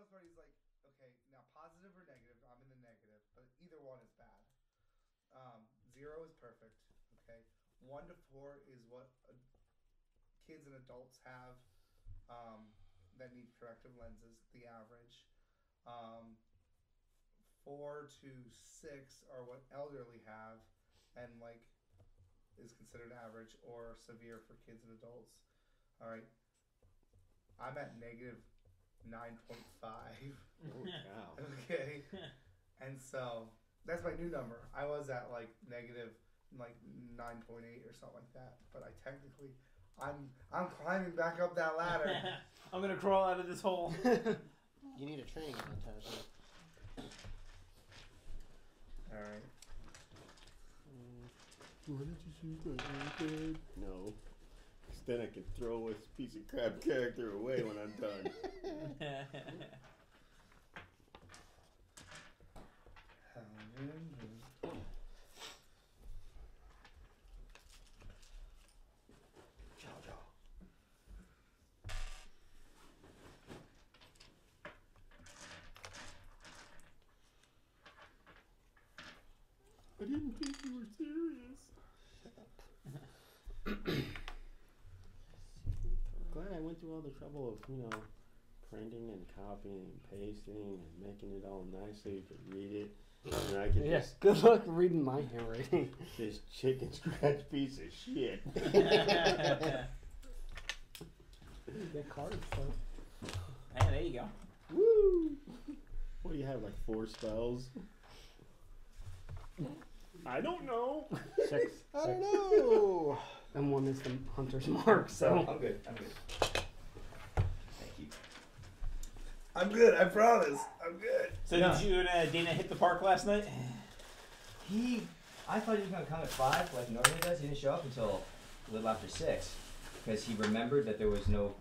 most part, he's like, okay, now positive or negative? I'm in the negative, but either one is bad. 0 is perfect. Okay, 1 to 4 is what kids and adults have that need corrective lenses. The average. 4 to 6 are what elderly have, and like is considered average or severe for kids and adults. All right, I'm at negative 9.5. Oh cow. Okay, and so that's my new number. I was at like negative like 9.8 or something like that, but I technically I'm climbing back up that ladder. I'm gonna crawl out of this hole. You need a training contest. All right. Why did you shoot my iPad? No. 'Cause then I can throw this piece of crap character away when I'm done. I didn't think you were serious. Glad I went through all the trouble of, printing and copying and pasting and making it all nice so you could read it. And I could Yes, good luck reading my handwriting. this chicken scratch piece of shit. Get cards, so. Hey, there you go. Woo! What do you have, like 4 spells? I don't know. 6. I don't know. And 1 is the hunter's mark, so. I'm good. Thank you. I'm good. I promise. I'm good. So did you and Dana hit the park last night? I thought he was going to come at 5 like he normally does. He didn't show up until a little after 6 because he remembered that there was no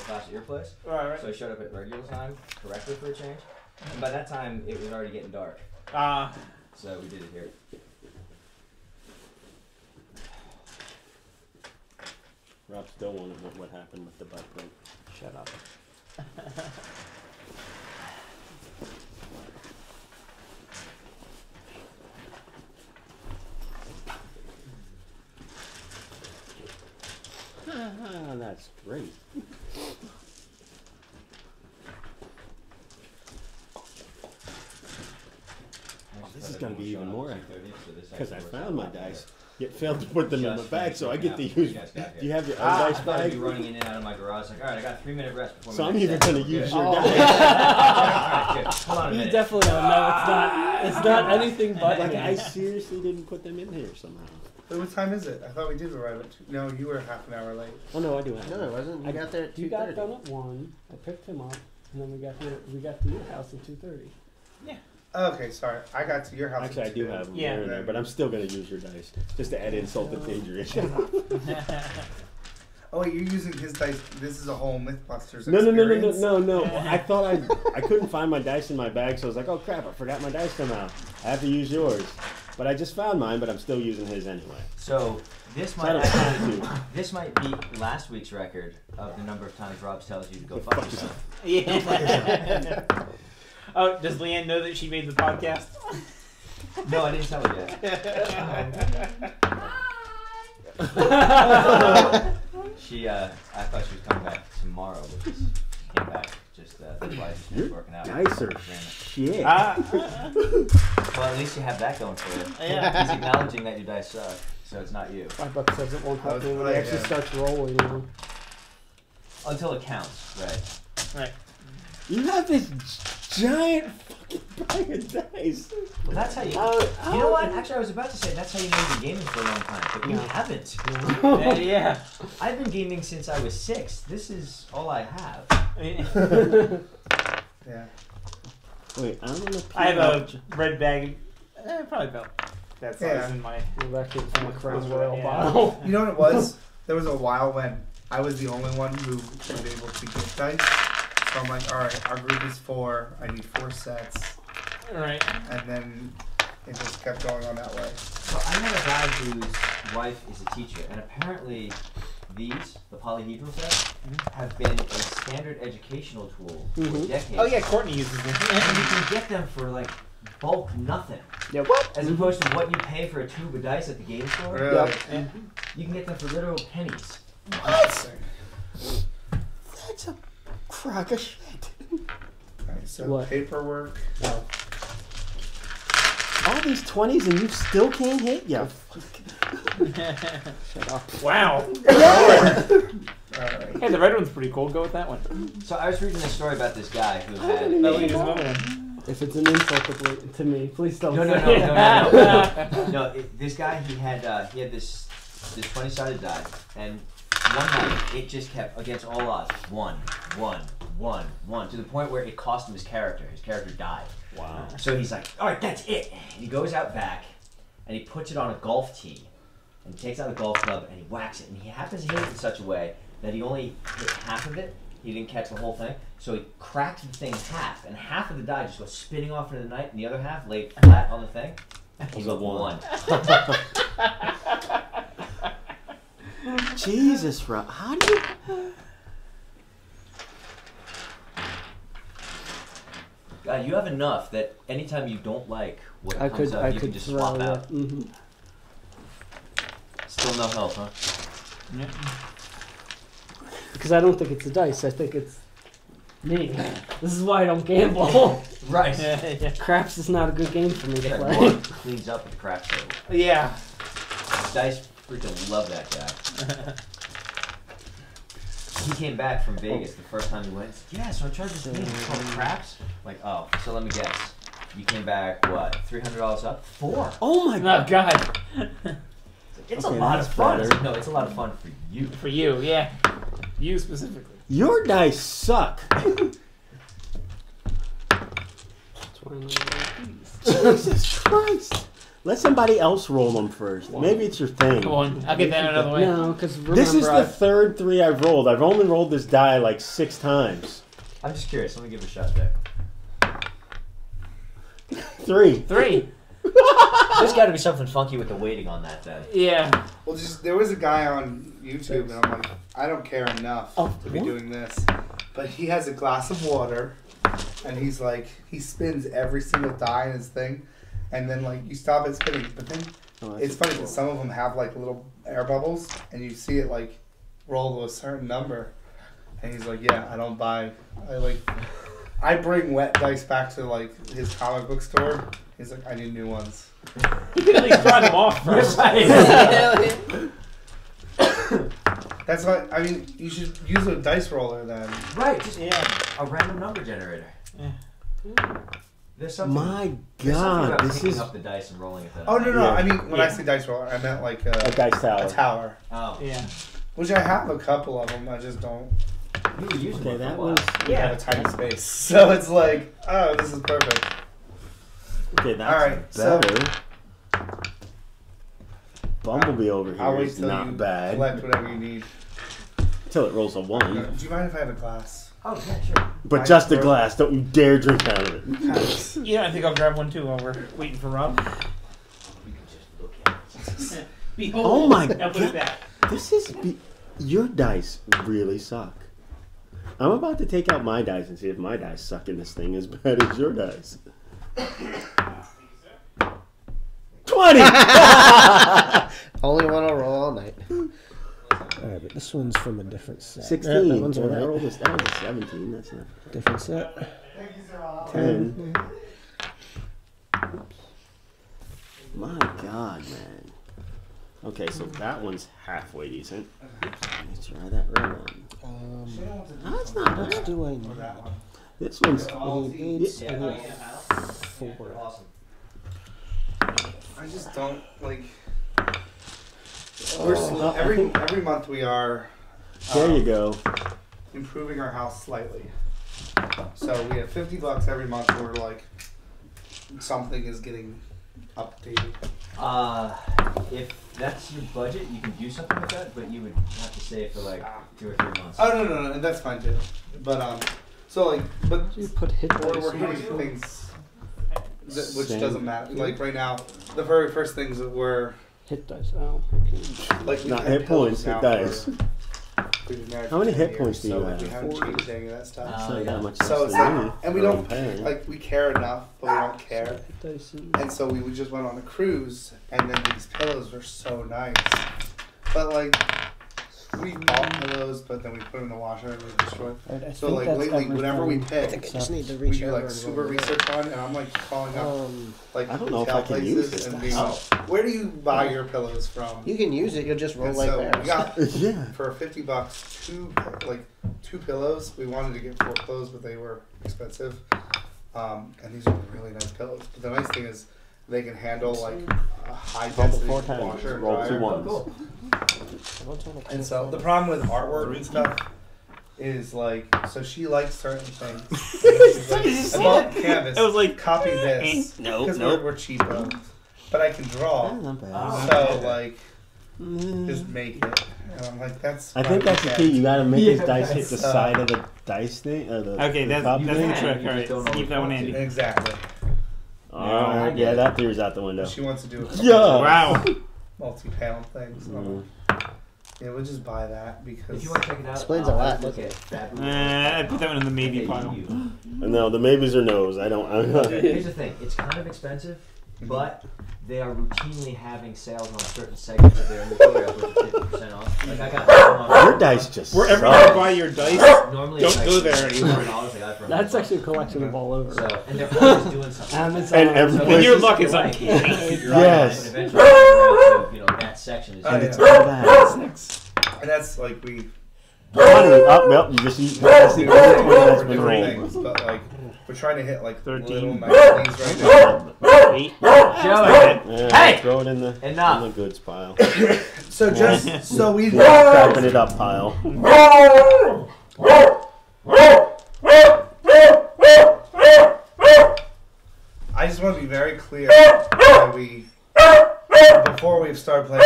class at your place. Right. So he showed up at regular time correctly for a change. And by that time, it was already getting dark. So we did it here. Rob still wanted to know what happened with the butt print. Shut up. That's great. This is going to be even more accurate because I found my dice, yet failed to put them in my bag, so I get to use. Do you have your own dice I'd bag? be running in and out of my garage like, all right, I got a 3-minute rest before. So my I'm next even set. going to use your Good. dice. Hold on a You minute. definitely don't know. It's not anything but. Like I seriously didn't put them in here somehow. Wait, what time is it? I thought we did arrive at 2. No, you were half an hour late. Oh no, I do have. No, it wasn't. I got there at 2:30. You got done at 1. I picked him up, and then we got to your house at 2:30. Okay, sorry. I got to your house. Actually, I do have them Yeah. there and there, but I'm still going to use your dice just to add insult to injury. Oh wait, you're using his dice. This is a whole MythBusters No. experience. I thought I couldn't find my dice in my bag, so I was like, oh crap, I forgot my dice somehow. I have to use yours. But I just found mine, but I'm still using his anyway. So this I don't have to. this might beat last week's record of the number of times Rob tells you to go Go fuck fuck yourself. Yeah. Oh, does Leanne know that she made the podcast? No, I didn't tell her yet. She, I thought she was coming back tomorrow, but she came back. Just that's why she's Your working out. dice are shit. Well, at least you have that going for you. Yeah. He's acknowledging that your dice suck, so it's not you. My book says it won't help me when it right, actually yeah. starts rolling. You know? Until it counts, right? Right. You have this giant fucking bag of dice. Well, that's how you. You know what? Actually, I was about to say that's how you made your gaming for a long time, but you haven't. Yeah. I've been gaming since I was 6. This is all I have. Yeah. Wait, I'm gonna. I have a red bag. Probably about that size Yeah. in my. Well, that came from a Crown Yeah. Royal bottle. You know what it was? There was a while when I was the only one who was able to get dice. So I'm like, all right, our group is 4. I need 4 sets, Right. and then it just kept going on that way. So I know a guy whose wife is a teacher, and apparently these, the polyhedral sets, have been a standard educational tool for decades. Oh yeah, Courtney uses them. And you can get them for like bulk nothing. Yeah, what? As opposed to what you pay for a tube of dice at the game store. Really? Yeah. You can get them for literal pennies. What? That's a crock of shit. Alright, so What? paperwork. Oh. All these 20s and you still can't hit? Yeah. Shut up. Wow. Alright. Hey, the red one's pretty cool. Go with that one. So I was reading a story about this guy who had Oh, wait, there's another one. If it's an insult to me, please don't No, no, say no, it. no, no. No, this guy, he had this 20-sided die, and one night it just kept against all odds, one, to the point where it cost him his character. His character died. Wow. So he's like, all right, that's it. And he goes out back, and he puts it on a golf tee, and he takes out a golf club, and he whacks it, and he happens to hit it in such a way that he only hit half of it. He didn't catch the whole thing, so he cracks the thing in half, and half of the die just goes spinning off into the night, and the other half laid flat on the thing. He got one. Jesus, Rob. How do you... You have enough that anytime you don't like what I comes could, up, I you could can just throw swap it. out. Mm-hmm. Still no help, huh? Yeah. Because I don't think it's the dice. I think it's me. This is why I don't gamble. Right. Yeah. Craps is not a good game for me to Yeah, play. Mark cleans up with the craps table. Yeah. Dice freaking love that guy. He came back from Vegas the first time he went. Yeah, so I tried this thing called craps. Like, oh, so let me guess. You came back, what, $300 up? 4. Oh my Oh god. God. It's Okay, a lot that's of fun. better. No, it's a lot of fun for you. For you, yeah. You specifically. Your dice suck. That's why I'm not like these. Jesus Christ. Let somebody else roll them first. Maybe it's your thing. Come on, I'll get that another way. No, because remember, This is the third 3 I've rolled. I've only rolled this die like 6 times. I'm just curious. Let me give it a shot there. 3. 3. There's got to be something funky with the weighting on that then. Yeah. Well, just there was a guy on YouTube, and I'm like, I don't care enough Oh, to be what? doing this, but he has a glass of water, and he's like, he spins every single die in his thing, and then like you stop it spinning, but then it's funny because some of them have like little air bubbles, and you see it like roll to a certain number, and he's like, yeah, I don't buy. I bring wet dice back to like his comic book store. He's like, I need new ones. You can at least try them off first. That's why I mean you should use a dice roller then. Right, just Yeah. a random number generator. Yeah. There's something. My There's something god, about this picking is up the dice and rolling it. That Oh no no! Yeah. I mean when I Yeah. say dice roller, I meant like a dice tower. a tower, Oh, Yeah. which I have a couple of them. I just don't you were using Okay, one for a that while. was have a tiny space. So it's like, oh, this is perfect. okay. That's Alright, so- better. Bumblebee over I'll here wait is till not you bad. collect whatever you need. Till it rolls a 1. Do you mind if I have a glass? Oh, yeah, sure. But just a glass. Don't you dare drink out of it. Yeah, I think I'll grab one too while we're waiting for Rob. We can just look at it. Behold. Oh my Now put it god. back. This is your dice really suck. I'm about to take out my dice and see if my dice suck in this thing as bad as your dice. 20. Only one I'll roll all night. Alright, but this one's from a different set. 16. That one's Well, that alright. was a 17. That's not Different set. 10. My god, man. Okay, so that one's halfway decent. Let's try that red one. No, it's not What bad. do I need? That one. This one's. I need 8, Yeah, I no, need yeah. 4. Awesome. I just don't like. Oh, Every month we are. There you go. Improving our house slightly. So we have $50 every month where like something is getting updated. If that's your budget, you can do something with that, but you would have to save for like 2 or 3 months. Oh no, that's fine too. But so like, but You put hit we're dice. hitting things which Same. doesn't matter. Like right now, the very first things that we're Hit dice. Oh, okay. like we Not had hit points, pillows hit now dice. We've been married How for many 10 hit years, points do you so have? we haven't changed any of that stuff. It's not that much So less it's than like, me. and we for don't paying. like we care enough, but we don't care. And so we just went on a cruise, and then these pillows were so nice. But like, we bought pillows, but then we put them in the washer and we destroyed. So like lately, whenever we I pick, think I just need to we reach do over like and super roll it. research on, and I'm like calling up like I don't know if hotel I can use places this and being dice. like, where do you buy your pillows from? You can use it. You'll just roll And like so that. we got Yeah. for $50 two pillows. We wanted to get 4 pillows, but they were expensive. And these are really nice pillows. But the nice thing is they can handle like a high Roll density 4 times. washer and Roll 2 dryer. ones. Cool. And so the problem with artwork and stuff is like, so she likes certain things. She's like, I bought canvas. It was like, copy this Nope, because nope. we're cheapo. But I can draw, Not bad. so like Mm. just make it. And I'm like, that's. I think fine, that's the we key. can. You gotta make his Yeah, dice hit the so- side of the dice thing, or the Okay, the that's top the thing. can. trick. You just Alright, don't keep always that one want to. handy. Exactly. Alright, I get yeah, it. that theory's out the window. She wants to do a Yeah. Wow. multi-panel things. So Mm. yeah, we'll just buy that because. If you want to check it out, Explains a I'll lot, look doesn't at it? Fabulous. I put that one in the maybe pile. No, the maybes or no's. I don't. I'm not. Here's the thing: it's kind of expensive, but they are routinely having sales on certain segments of their inventory up with 50% off. Like I got some on- Your dice just Wherever suck. you buy your dice, Normally don't it's like go there anymore. $4 I got for That's $100. actually a collection of all over. So, and they're always doing something. Amazon. And every- So your it's luck just is like, uncanny. keep your eye on it, Yes. and eventually you figure out, you know, that section is. Oh, And yeah. it's all bad. And that's like we. Money up, yep. You just eat. That's the only one that's been different rolled. things, but like we're trying to hit like 13. little niceties right now. 8. Show it. Yeah, Hey! throw it in the Enough. goods pile. So just so we. Wrapping it up pile. I just want to be very clear that we, before we start playing,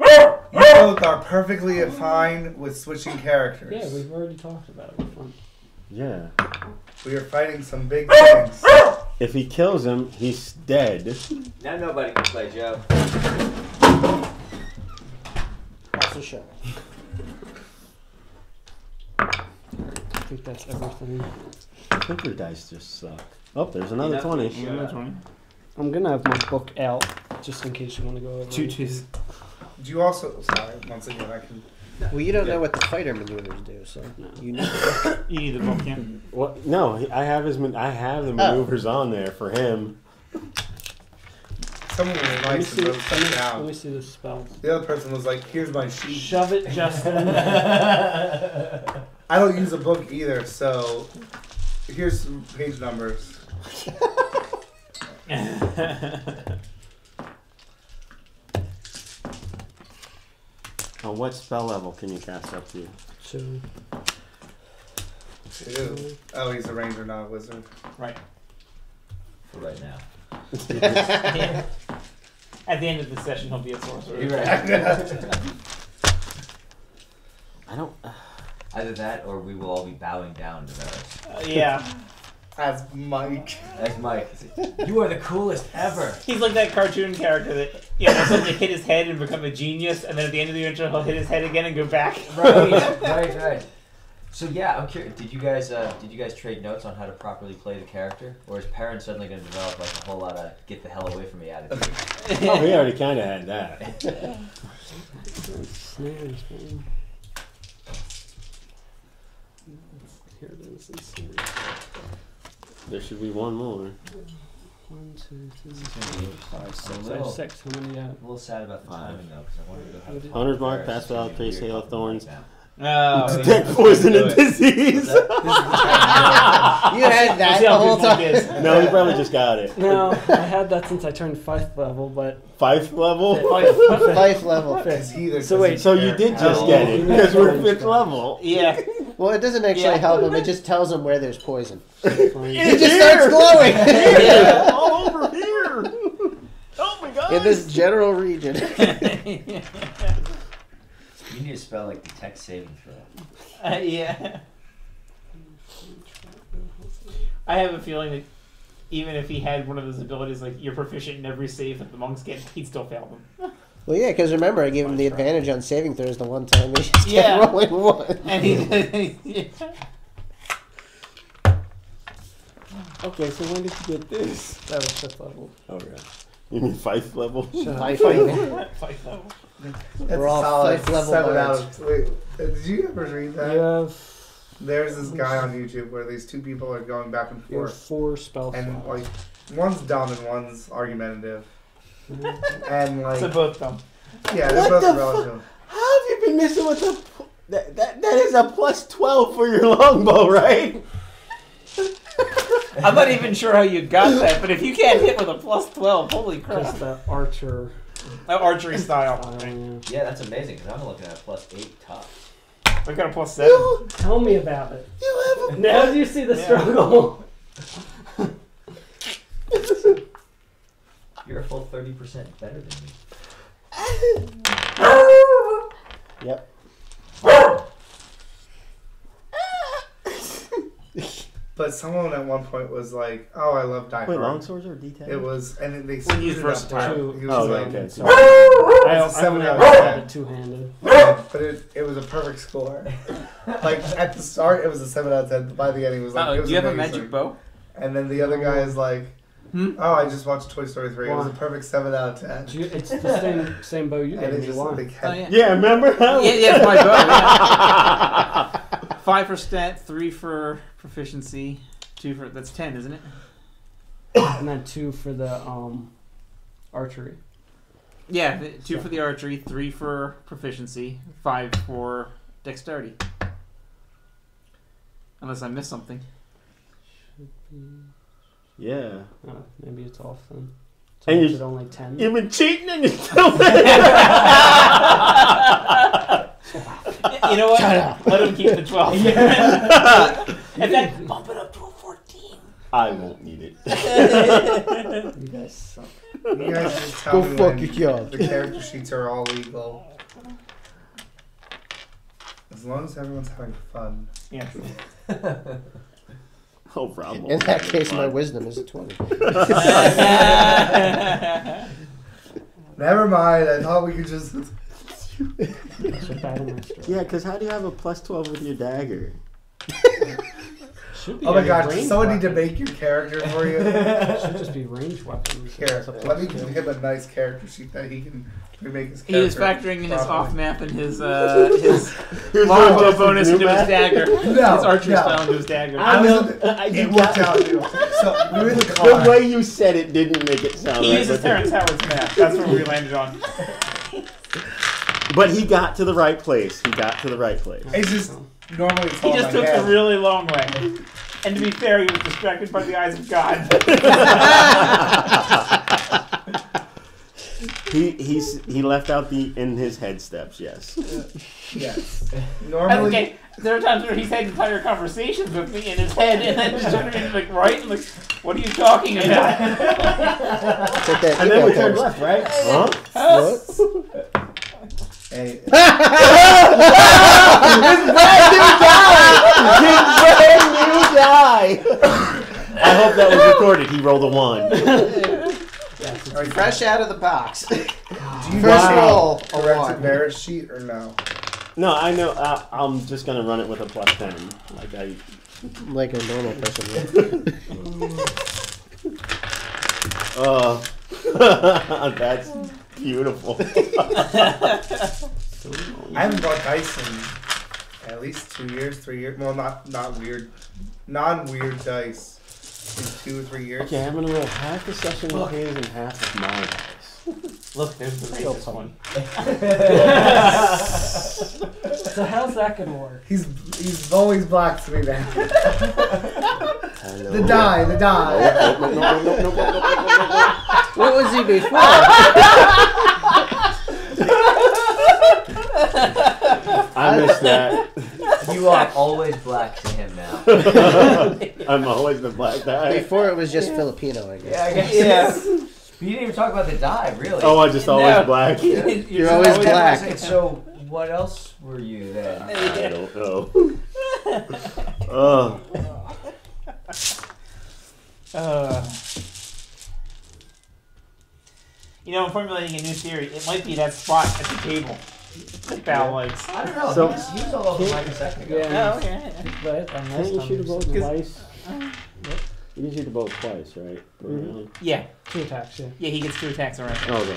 you both are perfectly fine with switching characters. Yeah, we've already talked about it before. Yeah. We are fighting some big things. If he kills him, he's dead. Now nobody can play Joe. That's the show. I think that's everything. I think your dice just suck. Oh, there's another 20. I'm gonna have my book out just in case you want to go over. Two it. twos. Do you also? Sorry, once again, I can. Well, you don't know what the fighter maneuvers do, so you need. You need the book, yeah. What? No, I have his. I have the maneuvers on there for him. Someone was Let me nice see. and wrote stuff Let down. me see the spells. The other person was like, "Here's my sheet." Shove it, Justin. I don't use a book either, so here's some page numbers. On what spell level can you cast up to? Two. Ew. Oh, he's a ranger, not a wizard. Right. For right now. At the end of the session, he'll be a sorcerer. You're right. I don't. Either that, or we will all be bowing down to those. Yeah. As Mike. As Mike, you are the coolest ever. He's like that cartoon character that, you know, suddenly hit his head and become a genius, and then at the end of the intro, he'll hit his head again and go back. Right. So yeah, I'm curious. Did you guys trade notes on how to properly play the character, or is Perrin suddenly going to develop like a whole lot of get the hell away from me attitude? Oh, we already kind of had that. Snares, man. Here it is. It's snares. There should be one more. 1, 2, 3, It's gonna be 4, 5, a 6. I have little- 6. How many? I'm a little sad about the timing though, because I wanted to go have fun. Hunter's Mark, Paris. Pass Without Trace, Hail of Thorns. Oh, Detect poison and disease. You had that See the how whole good Mike time. is. No, he probably just got it. No, I had that since I turned 5th level, but 5th level. 5th level. Because he either So wait, So you did just get it because we're 5th level. Yeah. Well, it doesn't actually Yeah. help him. It just tells him where there's poison. He He just starts glowing Yeah, all over here. Oh my god. in this general region. You need to spell like detect saving throw. Yeah. I have a feeling that even if he had one of those abilities, like you're proficient in every save that the monks get, he'd still fail them. Well, yeah, because remember, I gave him the advantage on saving throws the one time. He just Yeah. kept rolling one. And he yeah. Okay, so when did you get this? That was 5th level. Oh, yeah. You mean 5th level? High five. Fight level. That's We're all a solid fifth level 7 out bards. of. Wait, did you ever read that? You have, There's this guy on YouTube where these two people are going back and you have forth, 4 spell and slots. like one's dumb and one's argumentative, and like So both them. yeah, they're What both the relative. How have you been missing with the... That is a plus 12 for your longbow, right? I'm not even sure how you got that, but if you can't hit with a plus 12, holy crap. Just the archer. Archery style. Yeah. Yeah, that's amazing because I'm looking at +8 tough. We got a plus 7. Tell me about it. You have a... Now do you see the Yeah. struggle? You're a full 30% better than me. Yep. But someone at one point was like, "Oh, I love Die Wait, Hard." longswords or D10? It was, and then they When you use screwed it up. versatile. He was Oh, like, okay. So I It's a 7 only out ever of had 10. it two-handed. but it was a perfect score. Like at the start, it was a 7 out of 10. But by the end, he was like, it was do you have a amazing. magic bow? And then the other guy is like, "Oh, I just watched Toy Story 3. It was a Why? perfect 7 out of 10." It's the same bow you And gave it me. just Why? like had, Yeah, remember? Yeah, it's my bow. Yeah. 5 for stat, 3 for proficiency, 2 for that's 10, isn't it? And then 2 for the archery. Yeah, 2 for the archery, 3 for proficiency, 5 for dexterity. Unless I missed something. Yeah. Oh, maybe it's off then. So And is you- it only 10? You've been cheating and you're still You know what? Shut up. Let him keep the 12. In fact, bump it up to a 14. I won't need it. You guys suck. you guys just tell Go me fuck when yourself. the character sheets are all legal. As long as everyone's having fun. Yeah. Oh, Rob. In that case, my wisdom is a 20. Never mind. I thought we could just. That's a battle master. Yeah, because how do you have a plus 12 with your dagger? Should be Oh my a god! Does ranged someone need to weapon. make your character for you? Should just be ranged weapons. Here, That's a let me plus give two. him a nice character sheet that he can remake his character. He was factoring in his properly. off map and his Here's longbow Justin's bonus new into his map. dagger. No, His archery no. style into his dagger. I was in the, I it did worked not- out, dude. So we were in the The car. way you said it didn't make it sound He right. uses but- Terrence Howard's map. That's what we landed on. But he got to the right place. He got to the right place. It's just normally it's He all just in my took head. the really long way. And to be fair, he was distracted by the eyes of God. He left out the in his head steps. Yes. Yes. Normally, Okay, there are times where he's had entire conversations with me in his head, and then just turn around and like, right? I'm like, what are you talking about? Take that And then we email turned post. left, right? Huh? What? hey, I hope that was recorded. He rolled a 1. Fresh out of the box. do you First guys roll, a correct one. a Barrett sheet or no? No, I know. I'm just gonna run it with a plus 10. Like I. Like a normal person would. That's beautiful. I haven't bought dice in at least 2 years, 3 years. Well, not weird, non-weird dice in 2 or 3 years. Okay, I'm gonna roll half the session with his and half of my dice. Look, there's the racist one. So how's that gonna work? He's always black to me now. Hello. The die. What was he before? I missed that. You are always black to him now. I'm always the black guy. Before it was just Filipino, I guess. Yeah, I guess. Yeah. You didn't even talk about the die, really. Oh, I'm just always No. black. You're always black. So, what else were you then? I don't know. Oh. You know, formulating a new theory. It might be that spot at the table. That Bal likes. I don't know. So- he was all over Mike a second ago. Yeah. Oh, okay. But Can't you shoot a bolt 'Cause- twice? You can shoot a bolt twice, right? Per Mhm. round? Yeah. 2 attacks, yeah. Yeah, he gets 2 attacks already. Oh. Okay.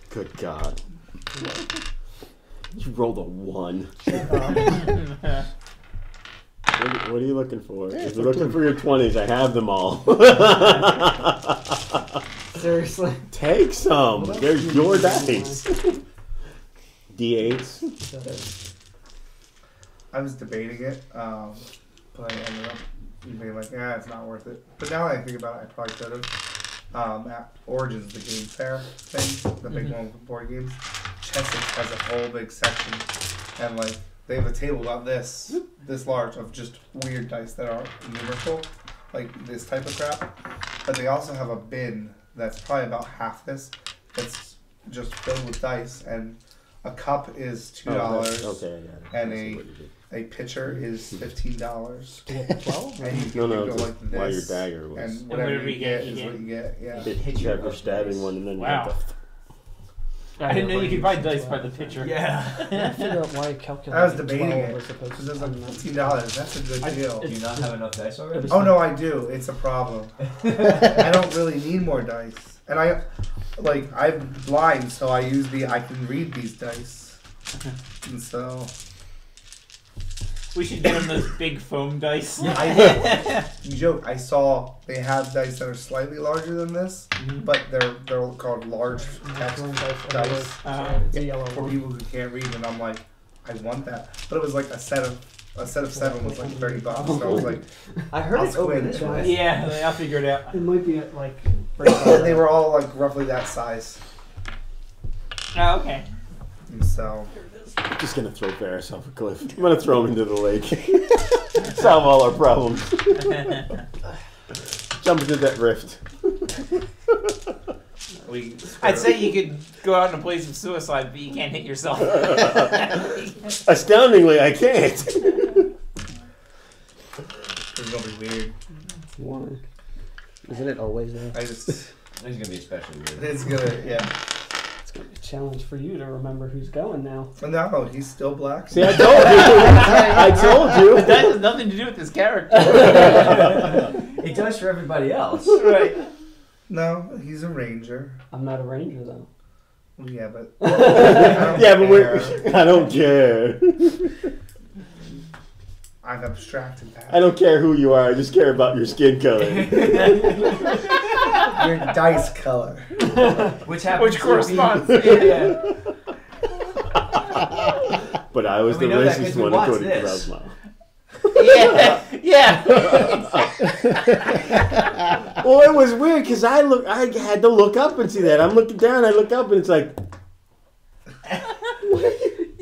Good God. You rolled a 1. What are you looking for? If you're looking for your 20s, I have them all. Seriously. Take some. They're your dice. D8s. I was debating it, but I ended up being like, yeah, it's not worth it. But now that I think about it, I probably could have. At Origins, the game fair thing, the big one for board games, Chessex has a whole big section, and like they have a table about this large of just weird dice that are numerical, like this type of crap. But they also have a bin that's probably about half this, that's just filled with dice, and a cup is $2, Okay, yeah. and I see what you did. a pitcher is $15. Do you have 12? And you can No, go it's like this, why your dagger was. and whatever whatever you you get, get you is get. what you get. Yeah. You have your stabbing one, and then Wow. you have I didn't know you could buy dice by the picture. I Yeah. figure out why I calculated I was debating 12 it as opposed because to it's like $10. $15. That's a good deal. Do you not have enough dice already? Oh no, I do. It's a problem. I don't really need more dice, and I'm blind, so I can read these dice, and so We should get him those big foam dice. you joke. I saw they have dice that are slightly larger than this, but they're called large text dice It's a yellow for one. people who can't read, and I'm like, I want that, but it was like a set of 7 was like $30, so I was like, I heard I'll it's over squint. this way. Yeah, I'll figure it out. It might be at like. they were all like roughly that size, Oh, okay. and so. I'm just gonna throw Varys off a cliff. I'm gonna throw him into the lake. Solve all our problems. Jump into that rift. I'd say you could go out in a place of suicide, but you can't hit yourself. Astoundingly, I can't. It's gonna be weird. Why? Isn't it always there? I just, It's gonna be especially weird. it's gonna, yeah. It's gonna be a challenge for you to remember who's going now. But no, he's still black. See, I told you. I told you. That has nothing to do with this character. It does for everybody else. Right. No, he's a ranger. I'm not a ranger though. Well, yeah, but Yeah, but I don't care. I've abstracted I that. don't care who you are. I just care about your skin color. Your dice color. Which happens Which corresponds. to be, yeah. But I was And the we know that racist 'cause we one watched according to this. Ralph. Yeah. Yeah. Well, it was weird because I had to look up and see that. I'm looking down, I look up, and it's like,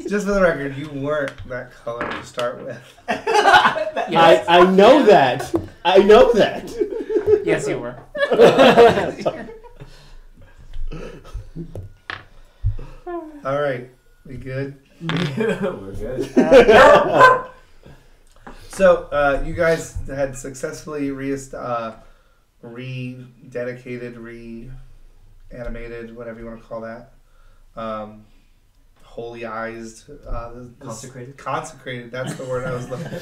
Just for the record, you weren't that color to start with. Yes. I know that. I know that. Yes, you were. All right, we good? We're good. So you guys had successfully rededicated, reanimated, whatever you want to call that. Holy-eyes. Consecrated. That's the word I was looking for.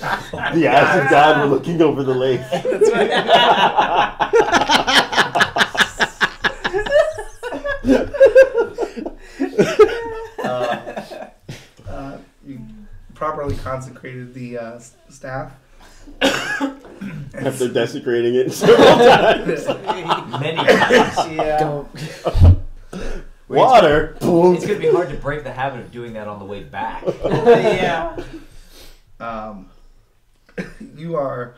The eyes of God were looking over the lake. You properly consecrated the staff. After desecrating it several times. Many times. Yeah. Don't. Water. It's gonna be hard to break the habit of doing that on the way back. Yeah. You are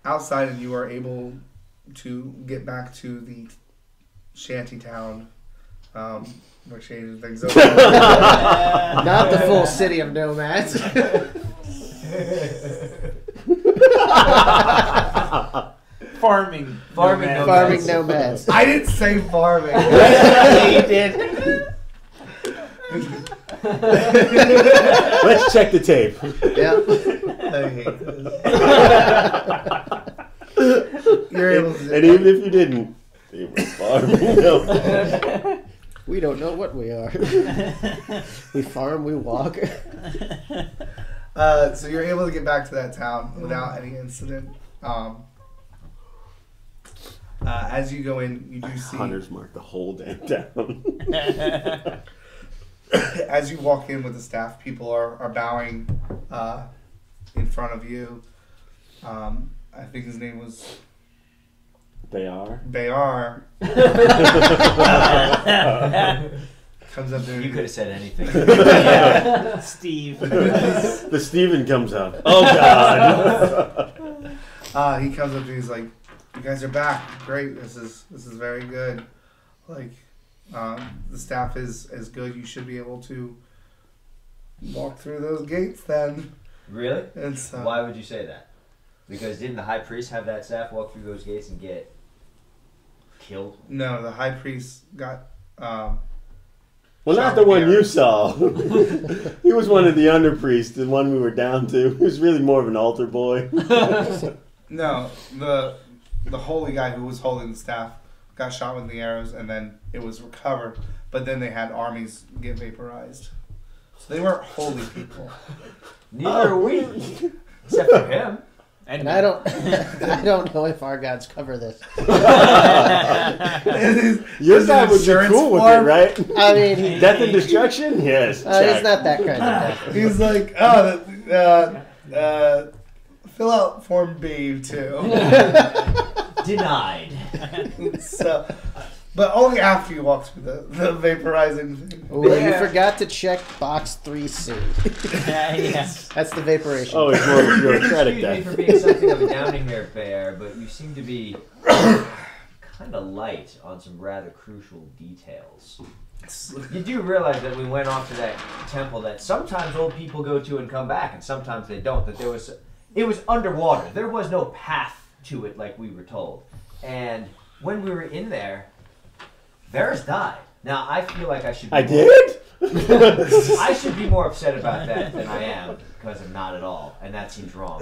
outside and you are able to get back to the shanty town. We're changing things over. Not the full city of nomads. Farming. Farming nomads. Farming nomads. I didn't say farming. Yeah, you did. Let's check the tape. Yep. I hate this. You're able to And even if you didn't, they were farming. No. We don't know what we are. We farm, we walk. So you're able to get back to that town without any incident. As you go in, you do see Hunters mark the whole damn town. as you walk in with the staff, people are bowing in front of you. I think his name was They are. Bayar. Comes up there. You could have said anything. Yeah. Steve. The Steven comes up. Oh God. He comes up to you. He's like, "You guys are back. Great. This is very good. Like, the staff is good. You should be able to walk through those gates then." Really? And so, Why would you say that? Because didn't the high priest have that staff walk through those gates and get killed? no, the high priest got. Well, not the one you saw. He was one of the under priests, the one we were down to. He was really more of an altar boy. No, the holy guy who was holding the staff got shot with the arrows, and then it was recovered. But then they had armies get vaporized, so they weren't holy people. Neither are we. Except for him. And I don't know if our gods cover this. Your Is it guy would be insurance cool with it, form? right? I mean, Death and destruction? Yes. he's check. not that kind of death. He's like, fill out Form B too. Denied. So, but only after you walk through the vaporizing thing. Oh, you forgot to check box 3C. Yes. That's the vaporation. Oh, it's more of a bureaucratic Excuse me death. for being something of a downing hair bear, but you seem to be kind of light on some rather crucial details. You do realize that we went off to that temple that sometimes old people go to and come back, and sometimes they don't. That it was underwater. There was no path to it like we were told. And when we were in there, Varys died. Now I feel like I should. I did? I should be more upset about that than I am, because I'm not at all, and that seems wrong.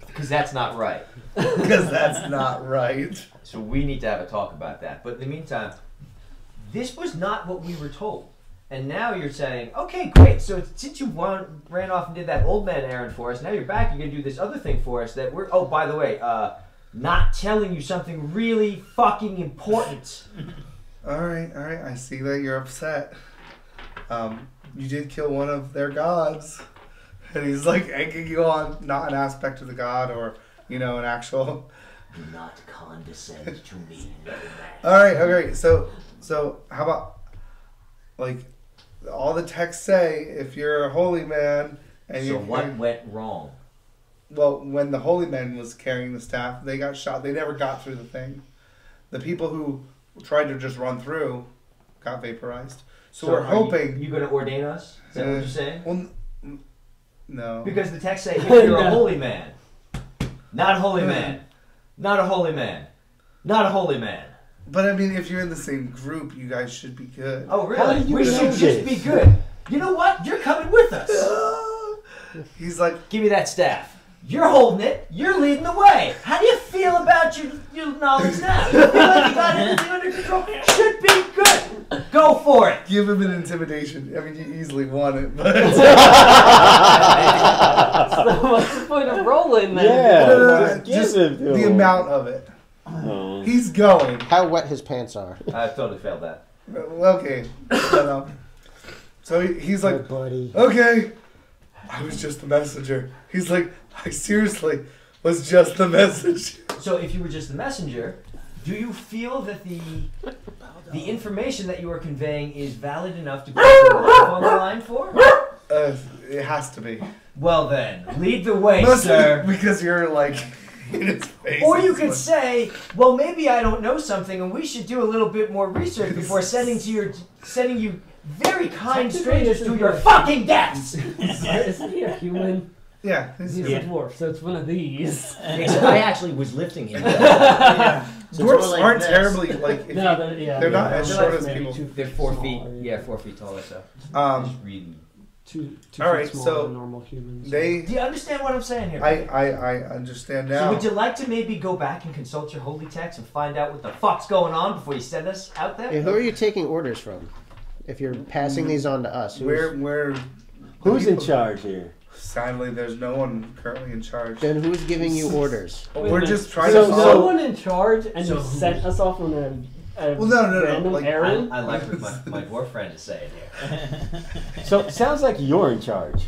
Because that's not right. Because that's not right. So we need to have a talk about that. But in the meantime, this was not what we were told. And now you're saying, okay, great. So since you ran off and did that old man errand for us, now you're back. You're going to do this other thing for us that we're... Oh, by the way, not telling you something really fucking important. All right. I see that you're upset. You did kill one of their gods. And he's like egging you on, not an aspect of the god or, an actual... Do not condescend to me, no man. All right. Okay. So how about, like, all the texts say if you're a holy man and So what went wrong? Well, when the holy man was carrying the staff, they got shot. They never got through the thing. The people who tried to just run through got vaporized. So we're hoping. You going to ordain us? Is that what you're saying? Well, no. Because the text say if you're a holy man, not a holy man, not a holy man, not a holy man. But I mean, if you're in the same group, you guys should be good. Oh, How really? do you We know should just this? be good. You know what? You're coming with us. He's like, Give me that staff. You're holding it. You're leading the way. How do you feel about your knowledge now? You feel like you got everything under control? Should be good. Go for it. give him an intimidation. I mean, you easily won it, but So what's the point of rolling then? Yeah. just Just give it to the him. amount of it. Oh. He's going. How wet his pants are. I've totally failed that. Okay. So he's Oh, like, buddy. okay, I was just the messenger. He's like, I seriously was just the message. So if you were just the messenger, do you feel that the information that you are conveying is valid enough to go on the line for? It has to be. Well then, lead the way, Mostly sir. because you're like in his face. Or you It's could like- say, well, maybe I don't know something, and we should do a little bit more research before sending you very kind strangers to your fucking deaths. Isn't he a human? Yeah. He's Yeah. a dwarf, so it's one of these. I actually was lifting him. Yeah. So it's Dwarves more like aren't this. terribly like. If No, you, they're they're not as they're short like as maybe people. 2 feet They're 4 feet. smaller. Yeah, 4 feet taller. So Um, just really Two All feet right, smaller so than normal humans. Do you understand what I'm saying here? I understand So now. would you like to maybe go back and consult your holy text and find out what the fuck's going on before you send us out there? Yeah, who are you taking orders from? If you're passing these on to us, Who's in charge here? Sadly, there's no one currently in charge. then who's giving you orders? Wait a We're minute. just trying So to no follow. one in charge, and So you sent us off on a Well, no, random like, errand. I like what my dwarf friend is saying here. So it sounds like you're in charge.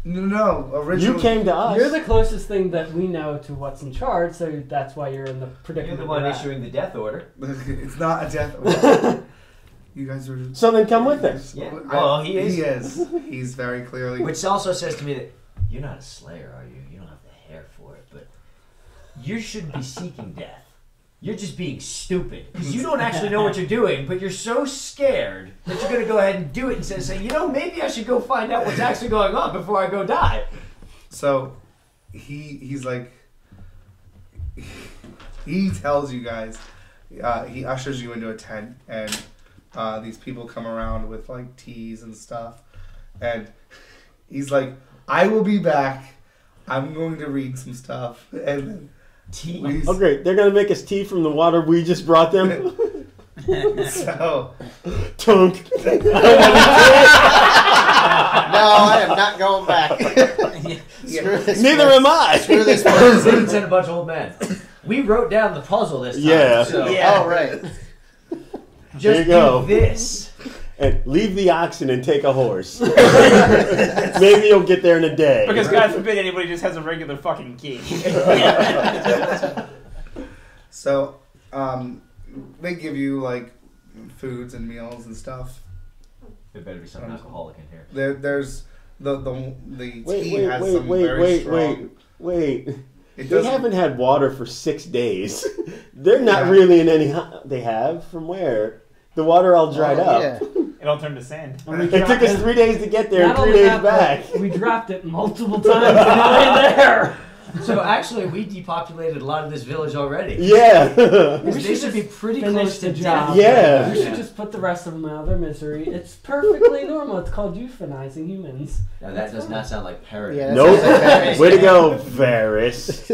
No, originally You came to us. You're the closest thing that we know to what's in charge, so that's why you're in the You're predicament. the one you're at. issuing the death order. It's not a death. You guys are. So then come with us. Yeah. Well, he is. He is. He's very clearly. Which also says to me that you're not a slayer, are you? You don't have the hair for it, but you shouldn't be seeking death. You're just being stupid because you don't actually know what you're doing, but you're so scared that you're gonna go ahead and do it instead of saying, maybe I should go find out what's actually going on before I go die. So, he's like. He tells you guys. He ushers you into a tent, and these people come around with like teas and stuff, and he's like, "I will be back. I'm going to read some stuff," and then. Tea. Oh, great. They're going to make us tea from the water we just brought them. So, Tunk. No, I am not going back. Screw this Neither place. am I. Screw this Citizens place. and a bunch of old men. We wrote down the puzzle this time. Yeah. So Oh, right. just There you go. do this. And leave the oxen and take a horse. Maybe you'll get there in a day. Because God forbid anybody just has a regular fucking key. So, they give you like foods and meals and stuff. There better be some alcoholic in here. There's the tea Wait, has some very strong. wait. It They doesn't. haven't had water for 6 days. They're not Yeah. really in any. They have? From where? The water all dried up. Yeah. It all turned to sand. And we It took dropped us 3 days to get there and Not 3 only days that, back. but we dropped it multiple times on the way there. So actually, we depopulated a lot of this village already. Yeah. They should be pretty finish close the to job. death. Yeah. We should just put the rest of them out of their misery. It's perfectly normal. It's called euthanizing humans. Now that does not sound like parody. Yeah, that Nope. sounds like Paris. Way to go, Varys.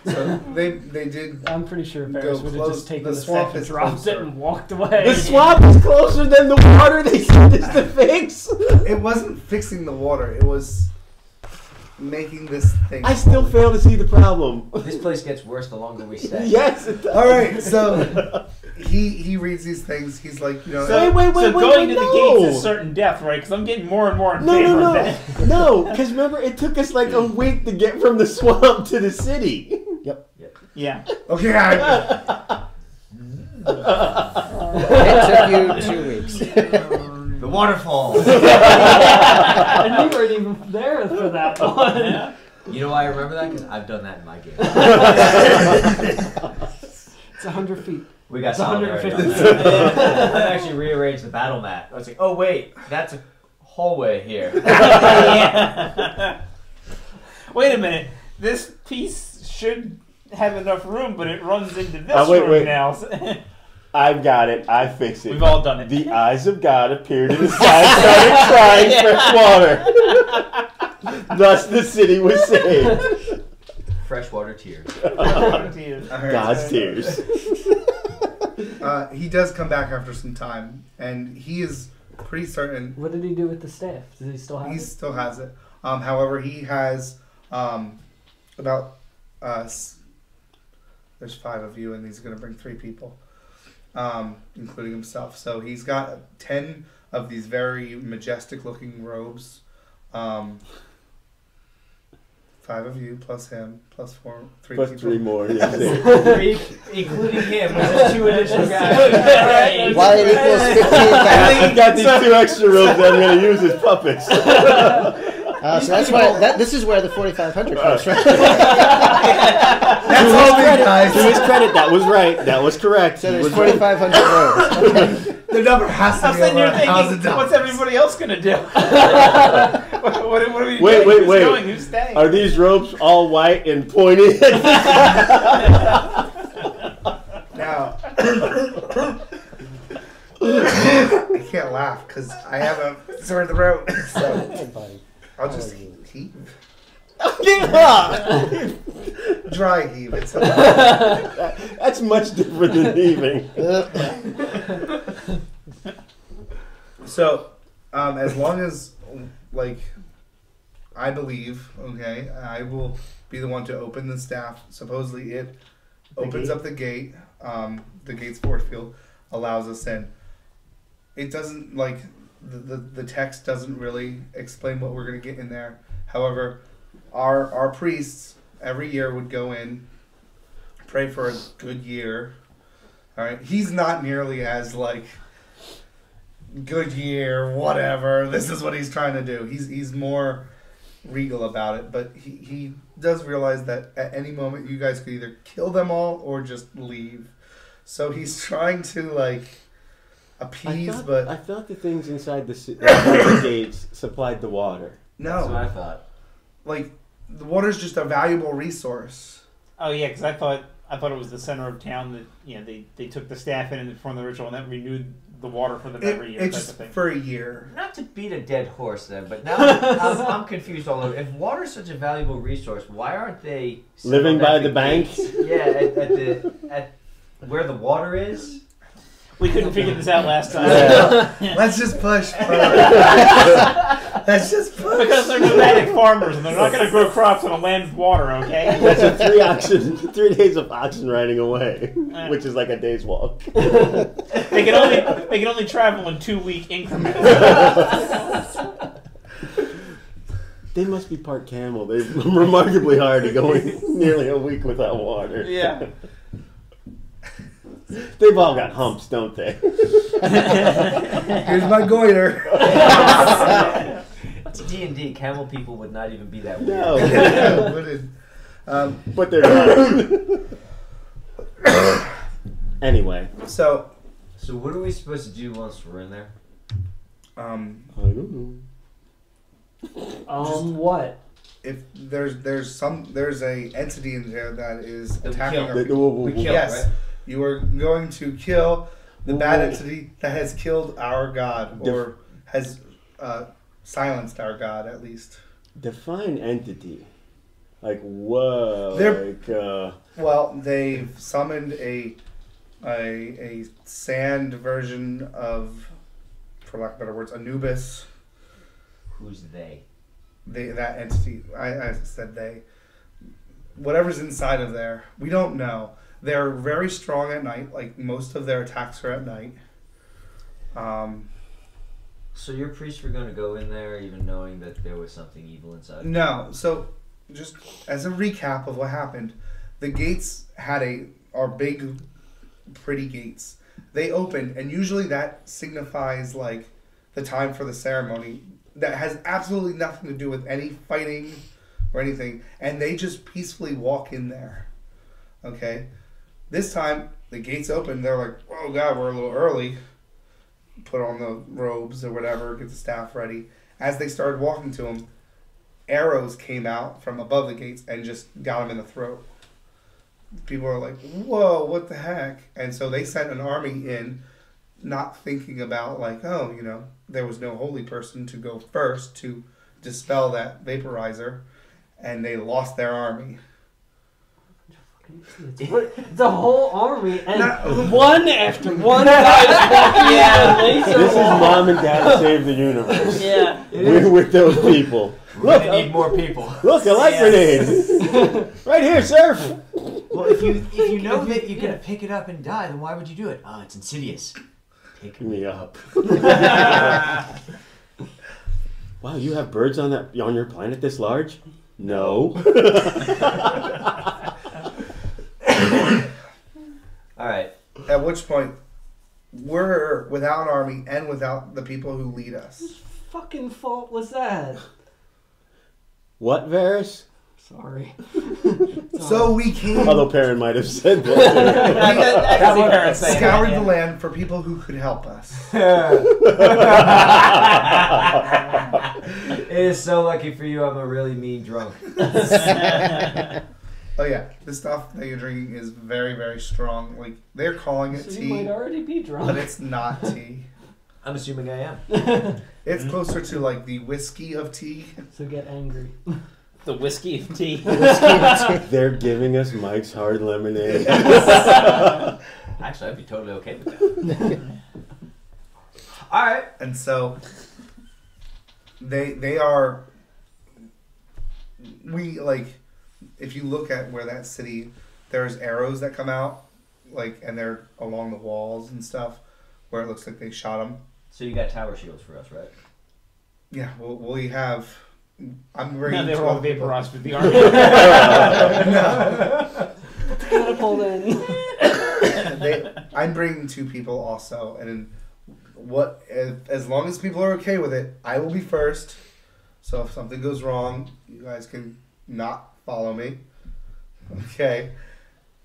So they did. I'm pretty sure Go Ferris would have close- just taken the the swamp step and is dropped closer. it and walked away. The swamp is closer than the water they sent us to fix. It wasn't fixing the water. It was making this thing. I still fail to see the problem. This place gets worse the longer we stay. Yes, it does. All right, so he reads these things. He's like, you know, Wait, So going to the gates no. is certain death, right? Because I'm getting more and more in No, favor no, of no. that. No, because remember, it took us like a week to get from the swamp to the city. Yeah. okay, It took you 2 weeks. The waterfall. And you weren't even there for that one. You know why I remember that? Because I've done that in my game. It's 100 feet. We got It's solidarity on 150. that. I actually rearranged the battle mat. I was like, oh wait, that's a hallway here. Wait a minute. This piece should have enough room, but it runs into this Oh, wait, room wait. now. I've got it. I fixed it. We've all done it. The eyes of God appeared in the sky and started crying fresh water. Thus the city was saved. Freshwater tears. God's tears. he does come back after some time, and he is pretty certain What did he do with the staff? Does he still have he it? still has it. However, he has about there's 5 of you, and he's going to bring 3 people, including himself. So he's got 10 of these very majestic-looking robes. 5 of you plus him plus 3 Plus people. 3 more. Yeah. 3, including him, which is 2 additional guys. Why it equals 15,000. I've got these 2 extra robes that I'm going to use as puppets. So that's why this is where the 4,500 comes from. That's all these guys. To his credit, that was right. That was correct. So He there's was right. 4,500 rows. Okay. The number has to I'm be sitting over here $1,000. thinking, what's everybody else gonna do? what are we Wait, doing? wait, Who's wait. going? Who's staying? Are these robes all white and pointed? Now, I can't can't laugh because I have a sore throat. So Hey, buddy. I'll just How are you? heave. Give up! Dry heave. It's That's much different than heaving. So, as long as, like, I believe, okay, I will be the one to open the staff. Supposedly it opens up the gate. The gate's force field allows us in. It doesn't, like, the text doesn't really explain what we're going to get in there. However, our priests every year would go in, pray for a good year. All right, he's not nearly as, like, good year, whatever. This is what he's trying to do. He's more regal about it, but he does realize that at any moment you guys could either kill them all or just leave. So he's trying to, like, appease, but I thought the things inside the gates supplied the water. That's what no, I thought. like, the water's just a valuable resource. Oh yeah, because I thought it was the center of town that they took the staff in and performed the ritual and that renewed the water for them every year. It's Type just of thing. for a year. Not to beat a dead horse then, but now I'm confused all over. If water is such a valuable resource, why aren't they Living settled by at the bank? gates? Yeah, at where the water is. We couldn't figure this out last time. Let's just push. Let's just push. Because they're nomadic farmers and they're not going to grow crops on a land of water, okay? That's a 3 days of oxen riding away, which is like a day's walk. They can only travel in 2-week increments. They must be part camel. They're remarkably hard to go nearly a week without water. Yeah. They've all got humps, don't they? Here's my goiter. It's D&D. Camel people would not even be that weird. No. But they're not. Anyway. So, So what are we supposed to do once we're in there? I don't know. What? if there's a entity in there that is That we attacking kill. our people. We kill, Yes, right? you are going to kill the bad Whoa. entity that has killed our god, or has silenced our god at least. Define entity. Like, whoa. They're- Like, Well, they've summoned a sand version of, for lack of better words, Anubis. Who's they? That entity. I said they. Whatever's inside of there, we don't know. They're very strong at night. Like, most of their attacks are at night. So your priests were going to go in there even knowing that there was something evil inside? No. So, just as a recap of what happened, the gates are big, pretty gates. They opened, and usually that signifies, like, the time for the ceremony. That has absolutely nothing to do with any fighting or anything, and they just peacefully walk in there. Okay? This time, the gates open, they're like, oh god, we're a little early. Put on the robes or whatever, get the staff ready. As they started walking to him, arrows came out from above the gates and just got him in the throat. People are like, whoa, what the heck? And so they sent an army in, not thinking about, like, oh, there was no holy person to go first to dispel that vaporizer, and they lost their army. The whole army and Not- one after one guy walking in. this is Mom and Dad Save the Universe. Yeah. We're with those people. We're Look, going to need more people. look, a light grenade. Right here, surf. Well, if you know that you're going to pick it up and die, then why would you do it? Oh, it's insidious. Pick Me up. Wow, you have birds on your planet this large? No. All right. At which point, we're without an army and without the people who lead us. Whose fucking fault was that? What, Varys? Sorry. So we came, Although Perrin might have said that. I can see parents saying that, scoured yeah. the land for people who could help us. It is so lucky for you I'm a really mean drunk. Oh yeah, the stuff that you're drinking is very, very strong. Like, they're calling it So you tea, might already be but drunk. it's not tea. I'm assuming I am. It's closer to like the whiskey of tea. So get angry. The whiskey of tea. They're giving us Mike's Hard Lemonade. Actually, I'd be totally okay with that. All right. And so they are. We like, if you look at where that city, there's arrows that come out, like, and they're along the walls and stuff, where it looks like they shot them. So you got tower shields for us, right? Yeah, we have. I'm bringing. No, they were all 12 people. vaporized with the army. Catapult in. I'm bringing 2 people also, and as long as people are okay with it, I will be first. So if something goes wrong, you guys can not follow me. Okay.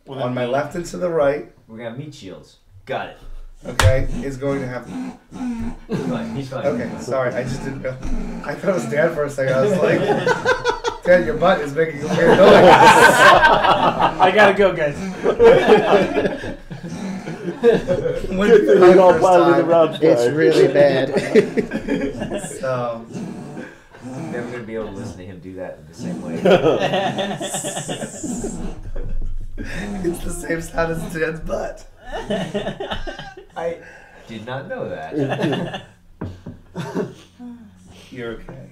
Well, On my left and to the right, We're gonna have meat shields. Got it. okay, is going to have. He's fine. He's fine. Okay, sorry, I just didn't know. I thought it was Dan for a second. I was like, Dan, your butt is making a weird noise. I gotta go, guys. When Good thing my we all first piloted the time, Rob's It's car. really bad. So, I'm never gonna be able to listen to him do that in the same way. it's the same sound as Dan's butt. I did not know that. You're okay.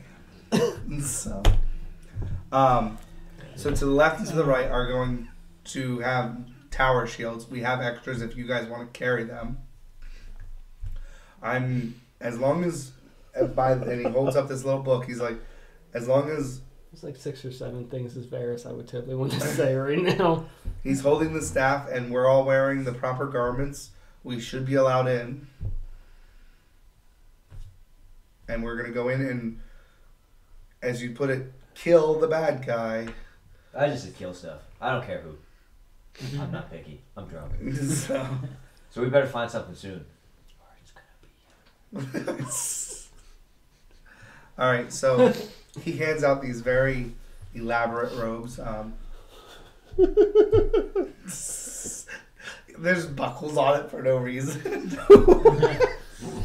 So to the left and to the right are going to have tower shields. We have extras if you guys want to carry them. And he holds up this little book. He's like, as long as There's like 6 or 7 things as Varys I would totally want to say right now. he's holding the staff and we're all wearing the proper garments, we should be allowed in. And we're going to go in and, as you put it, kill the bad guy. I just said kill stuff. I don't care who. I'm not picky. I'm drunk. So, So we better find something soon. Or it's gonna be. all right, so he hands out these very elaborate robes. There's buckles on it for no reason.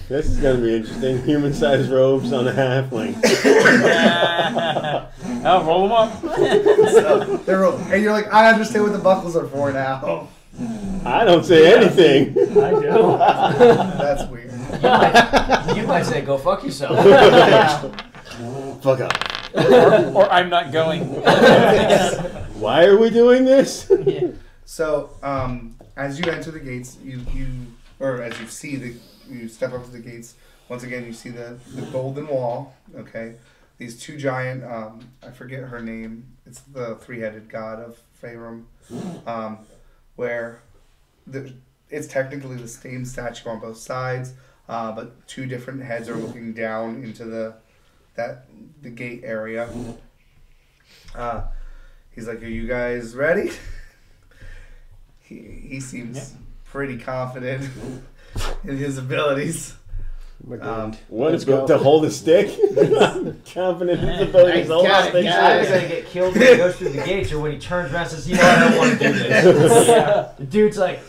This is gonna be interesting. Human-sized robes on a halfling. I'll roll them up. So they're and you're like, I understand what the buckles are for now. I don't say anything. I do. That's weird. You might say, go fuck yourself. Fuck up. or I'm not going. Why are we doing this? So as you enter the gates, you step up to the gates. Once again, you see the golden wall. Okay, these 2 giant. I forget her name. It's the 3-headed god of Faerun. Where it's technically the same statue on both sides, but 2 different heads are looking down into the gate area. He's like, "Are you guys ready?" He seems pretty confident in his abilities. We're doomed. What Let's is go. to hold a stick? Confident in his abilities. to hold a stick. He's either gonna get killed when he goes through the gates, or when he turns around and says, "You know, I don't want to do this." The dude's like,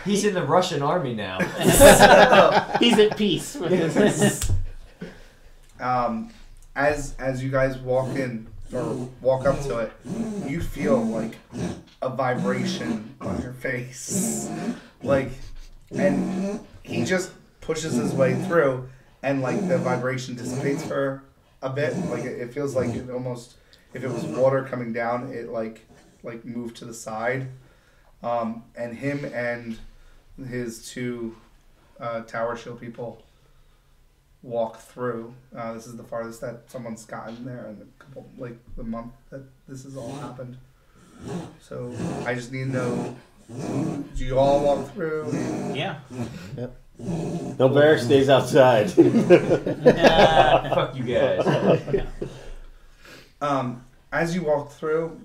he's in the Russian army now. He's at peace with his. As you guys walk in or walk up to it, you feel like a vibration on your face, and he just pushes his way through, and like the vibration dissipates for a bit. Like it feels like it almost, if it was water coming down, it like moved to the side. And him and his 2 tower shield people walk through. This is the farthest that someone's gotten there in a couple, the month that this has all happened. So I just need to know, do you all walk through? Yeah. No, bear stays outside. Fuck you guys. As you walk through,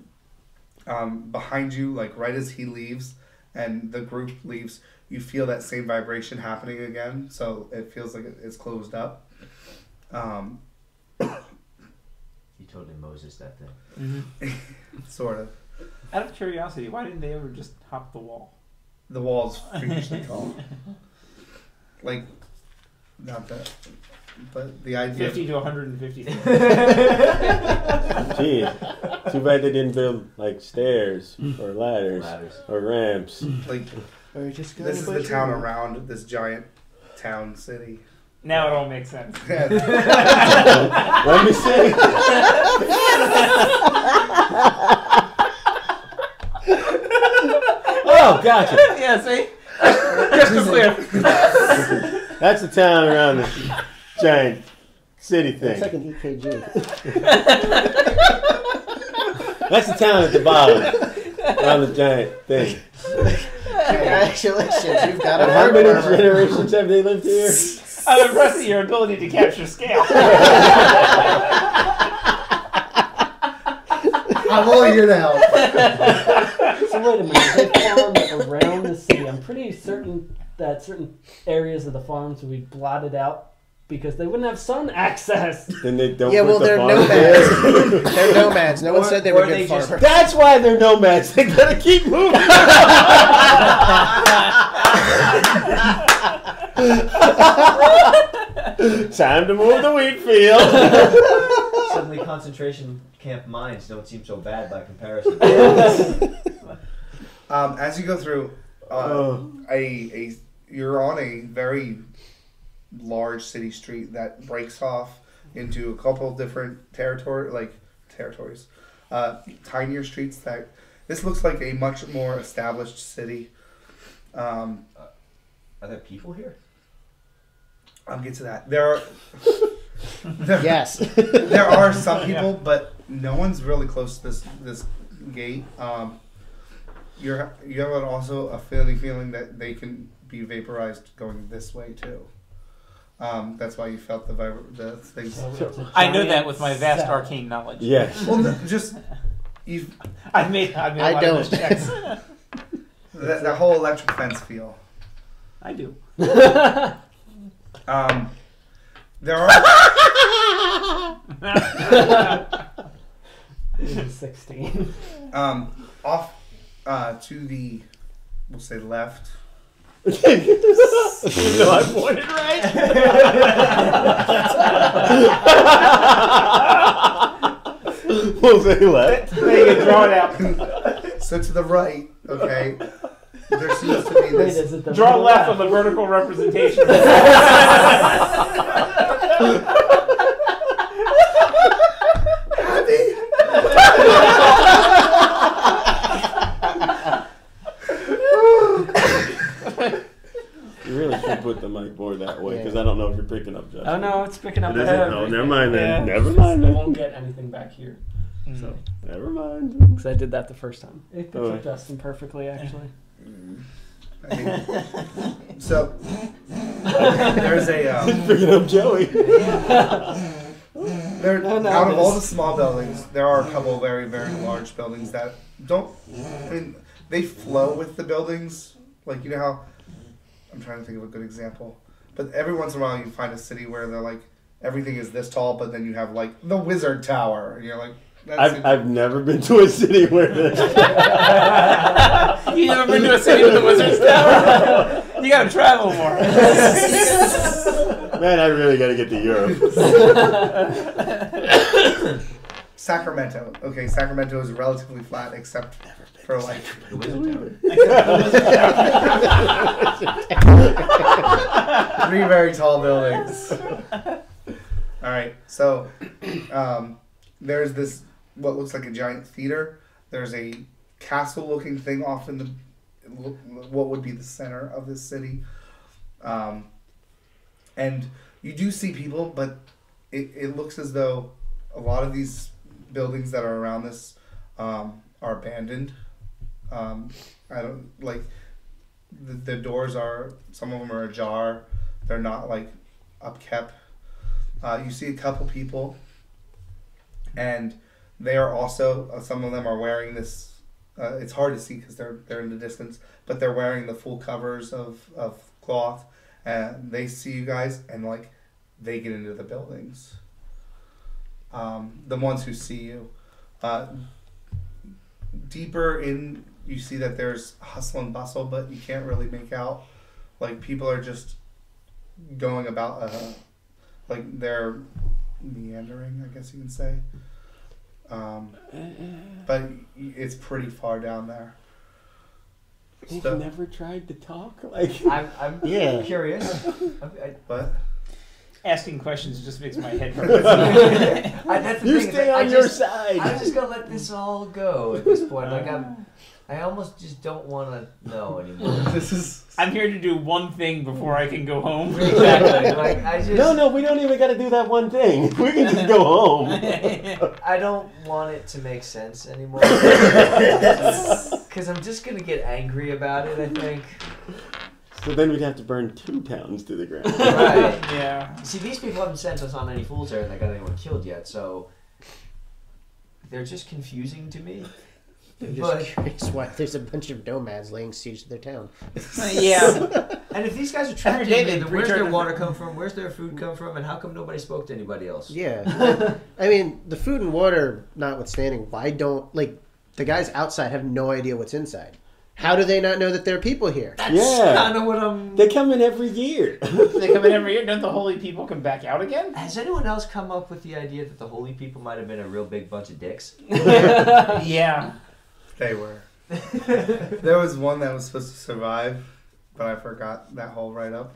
behind you, like right as he leaves and the group leaves, you feel that same vibration happening again. So it feels like it's closed up. You totally Moses that thing. Sort of. Out of curiosity, why didn't they ever just hop the wall? The wall's freakishly tall. like, not that, but the idea. 50 to 150. Jeez. Too bad they didn't build like stairs or ladders or ramps. Like, Or just go this is by the town train. around this giant town city. Now it all makes sense. Let me see. Oh, gotcha. Yeah, see? Crystal clear. That's the town around the giant city thing. It's like an EKG. That's the town at the bottom around the giant thing. Congratulations, you've got a And how many heart murmur. generations have they lived here? I'm impressed at your ability to capture scale. I'm only here to help. So wait a minute, they farmed around the city. I'm pretty certain that certain areas of the farms would be blotted out because they wouldn't have sun access. Then they don't Yeah, put well, the they're farm nomads. there. They're nomads. No one said they were or good they just- farmers. That's why they're nomads. They gotta keep moving. Time to move the wheat field. Suddenly, concentration camp mines don't seem so bad by comparison. As you go through, you're on a very large city street that breaks off into a couple different territories, tinier streets. That this looks like a much more established city. Are there people here? I'll get to that. There are Yes. there are some people, but no one's really close to this gate. You have also a feeling that they can be vaporized going this way too. That's why you felt the things. I know that with my vast arcane knowledge. Yes. Well, just you I've made a I lot don't. of those checks. that whole electric fence feel. I do. There are 16. off to the, we'll say left. You know I pointed right. We'll say left. There you go, draw it out. So to the right, okay, there seems to be Wait, this. is it the Draw middle left on the vertical representation. You really should put the mic more that way because Yeah. I don't know if you're picking up, Justin. Oh no, it's picking up. It isn't? No, never mind then. Yeah. Never mind I then. won't get anything back here. So, Never mind. because I did that the first time. It picked Oh. up Dustin perfectly, actually. So there's a Picking up Joey. there No, no, out of all the this- small buildings, there are a couple of very large buildings that don't. I mean, they flow with the buildings. Like you know how I'm trying to think of a good example, but every once in a while you find a city where they're like everything is this tall, but then you have like the Wizard Tower, and you're like. I've never been to a city where there's. You never been to a city with a wizard's tower? You gotta travel more. Man, I really got to get to Europe. Sacramento. Okay, Sacramento is relatively flat except for like The Wizard Tower. 3 very tall buildings. All right, so there's this what looks like a giant theater. There's a castle-looking thing off in the what would be the center of this city, and you do see people, but it looks as though a lot of these buildings that are around this are abandoned. I don't like the doors are some of them are ajar. They're not like upkept. You see a couple people, and they are also some of them are wearing this. It's hard to see because they're in the distance, but they're wearing the full covers of cloth, and they see you guys, and like they get into the buildings. The ones who see you, deeper in, you see that there's hustle and bustle, but you can't really make out. Like people are just going about like they're meandering, I guess you can say. But it's pretty far down there. You've So- never tried to talk? Like, I'm Yeah. curious. But Asking questions just makes my head hurt. That's the you thing, stay is on I your just- side. I'm just gonna let this all go at this point. Like I almost just don't want to know anymore. this is I'm here to do one thing before I can go home. Exactly. Like I just No, we don't even got to do that one thing. We can just go home. I don't want it to make sense anymore. Because I'm just gonna get angry about it. I think. So then we'd have to burn 2 towns to the ground. Right. Yeah. See, these people haven't sent us on any fool's errand that got anyone killed yet, so they're just confusing to me. I'm But- just curious why there's a bunch of nomads laying siege to their town. Yeah. And if these guys are trapped Every day in they there, where's their return- water come from? Where's their food come from? And how come nobody spoke to anybody else? Yeah. I mean, the food and water notwithstanding, why don't, like, the guys outside have no idea what's inside? How do they not know that there are people here? That's Yeah. kind of what I'm. They come in every year. They come in every year. Don't the holy people come back out again? Has anyone else come up with the idea that the holy people might have been a real big bunch of dicks? Yeah. they were. There was one that was supposed to survive, but I forgot that whole write up.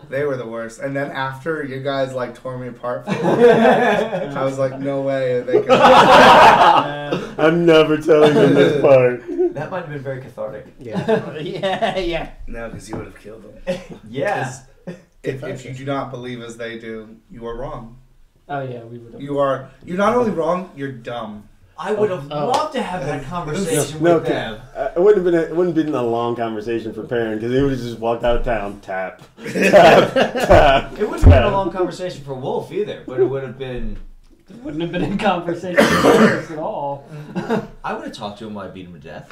They were the worst. And then after you guys like tore me apart, I was like, no way they could. I'm never telling them this part. That might have been very cathartic. Yeah. Yeah. No, because you would have killed them. Yeah. If you do not believe as they do, you are wrong. Oh yeah, we would have. You're not only wrong, you're dumb. I would have Oh. loved to have that conversation No, with them. it wouldn't have been a long conversation for Perrin because he would have just walked out of town, tap, tap, tap. It wouldn't have been a long conversation for Wolf either, but it would have been. It wouldn't have been in conversation with us at all. I would have talked to him while I beat him to death.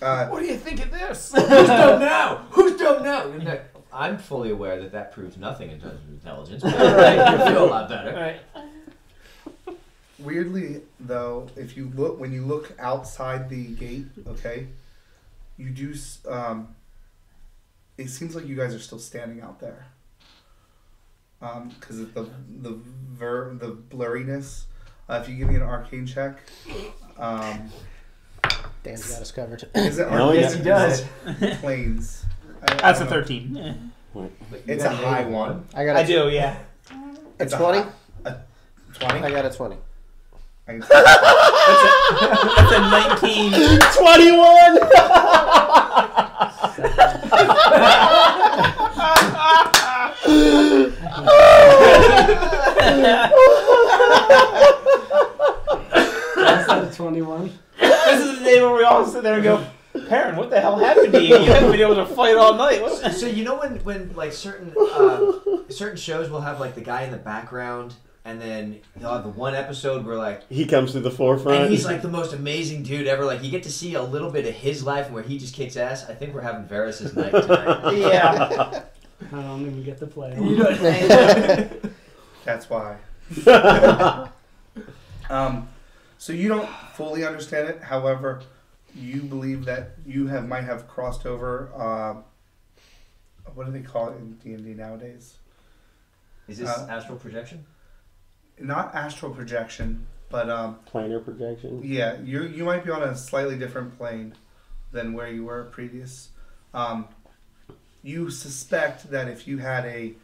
What do you think of this? Who's dumb now? Who's dumb now? And I'm fully aware that proves nothing in terms of intelligence, but I feel a lot better. Right. Weirdly, though, if you look when you look outside the gate, okay, you do. It seems like you guys are still standing out there. Because of the blurriness. If you give me an arcane check, Dan's got us covered. is it Oh, arcane? yes, he does. Planes. That's a 13. It's a high one. I got I do, yeah. a It's a 20. A 20. I got a 20. That's a 19. 21. That's not a 21. This is the day where we all sit there and go, Perrin, what the hell happened to you? You haven't been able to fight all night. What? So you know when like certain shows will have like the guy in the background, and then they'll have the one episode where like He comes to the forefront. and he's like the most amazing dude ever. Like you get to see a little bit of his life where he just kicks ass. I think we're having Varys' night tonight. Yeah. I don't even get to play. You know what I'm saying? That's why. So you don't fully understand it. However, you believe that you might have crossed over. What do they call it in D&D nowadays? Is this astral projection? Not astral projection, but Planar projection. yeah, you might be on a slightly different plane than where you were previous. You suspect that if you had a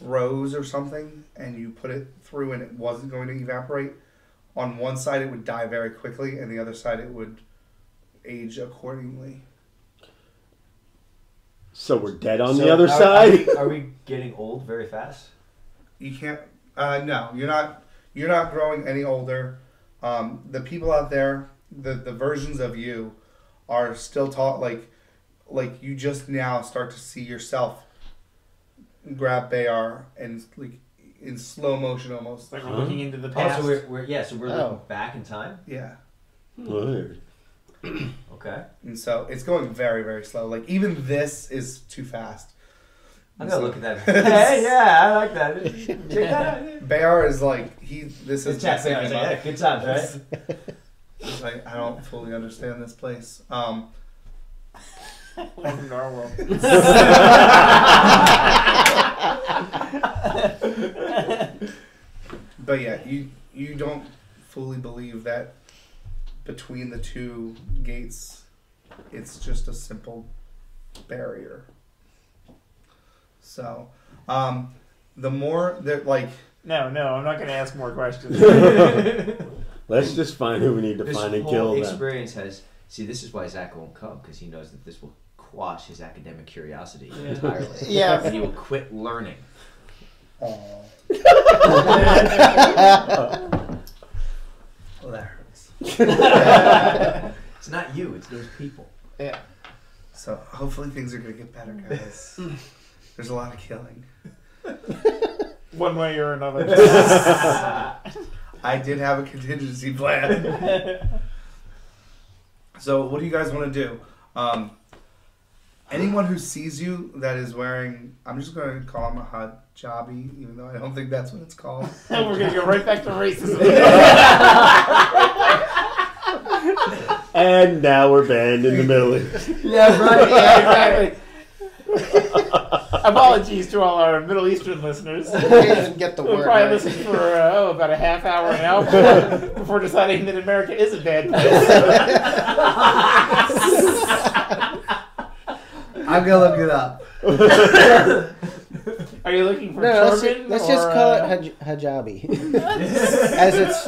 rose or something and you put it through and it wasn't going to evaporate, on one side it would die very quickly and the other side it would age accordingly. So we're dead on So the other are- side. Are we getting old very fast? You can't. No, you're not. You're not growing any older. The people out there, the versions of you, are still taught like you just now start to see yourself grab Bayar and like in slow motion almost. Like we're looking into the Oh, past. so we're looking Oh. back in time. Yeah, Weird. Okay. and so it's going very very slow. Like even this is too fast. I'm gonna look at that. Hey, yeah, I like that. Check that out. Bayar is like This is It's chat messing him up. yeah, good times, right? It's like I don't fully understand this place. Welcome to our world. But yeah, you don't fully believe that between the two gates, it's just a simple barrier. So, the more that like. No, I'm not going to ask more questions. Let's just find who we need to This find and whole kill them. experience has. See, this is why Zach won't come, because he knows that this will quash his academic curiosity entirely. Yeah. And he will quit learning. Oh, well, that hurts. It's not you, it's those people. Yeah. So hopefully things are gonna get better, guys. There's a lot of killing. One way or another. I did have a contingency plan. So what do you guys want to do? Anyone who sees you that is wearing, I'm just going to call him a hijabi, even though I don't think that's what it's called. We're going to go right back to racism. And now we're banned in the Middle East. Yeah, right. Yeah, exactly. Apologies to all our Middle Eastern listeners. I can't even get the We'll word probably right. listen for about a half hour now before deciding that America is a bad place. I'm going to look it up. Are you looking for No, turban? let's just or, call it hijabi, as its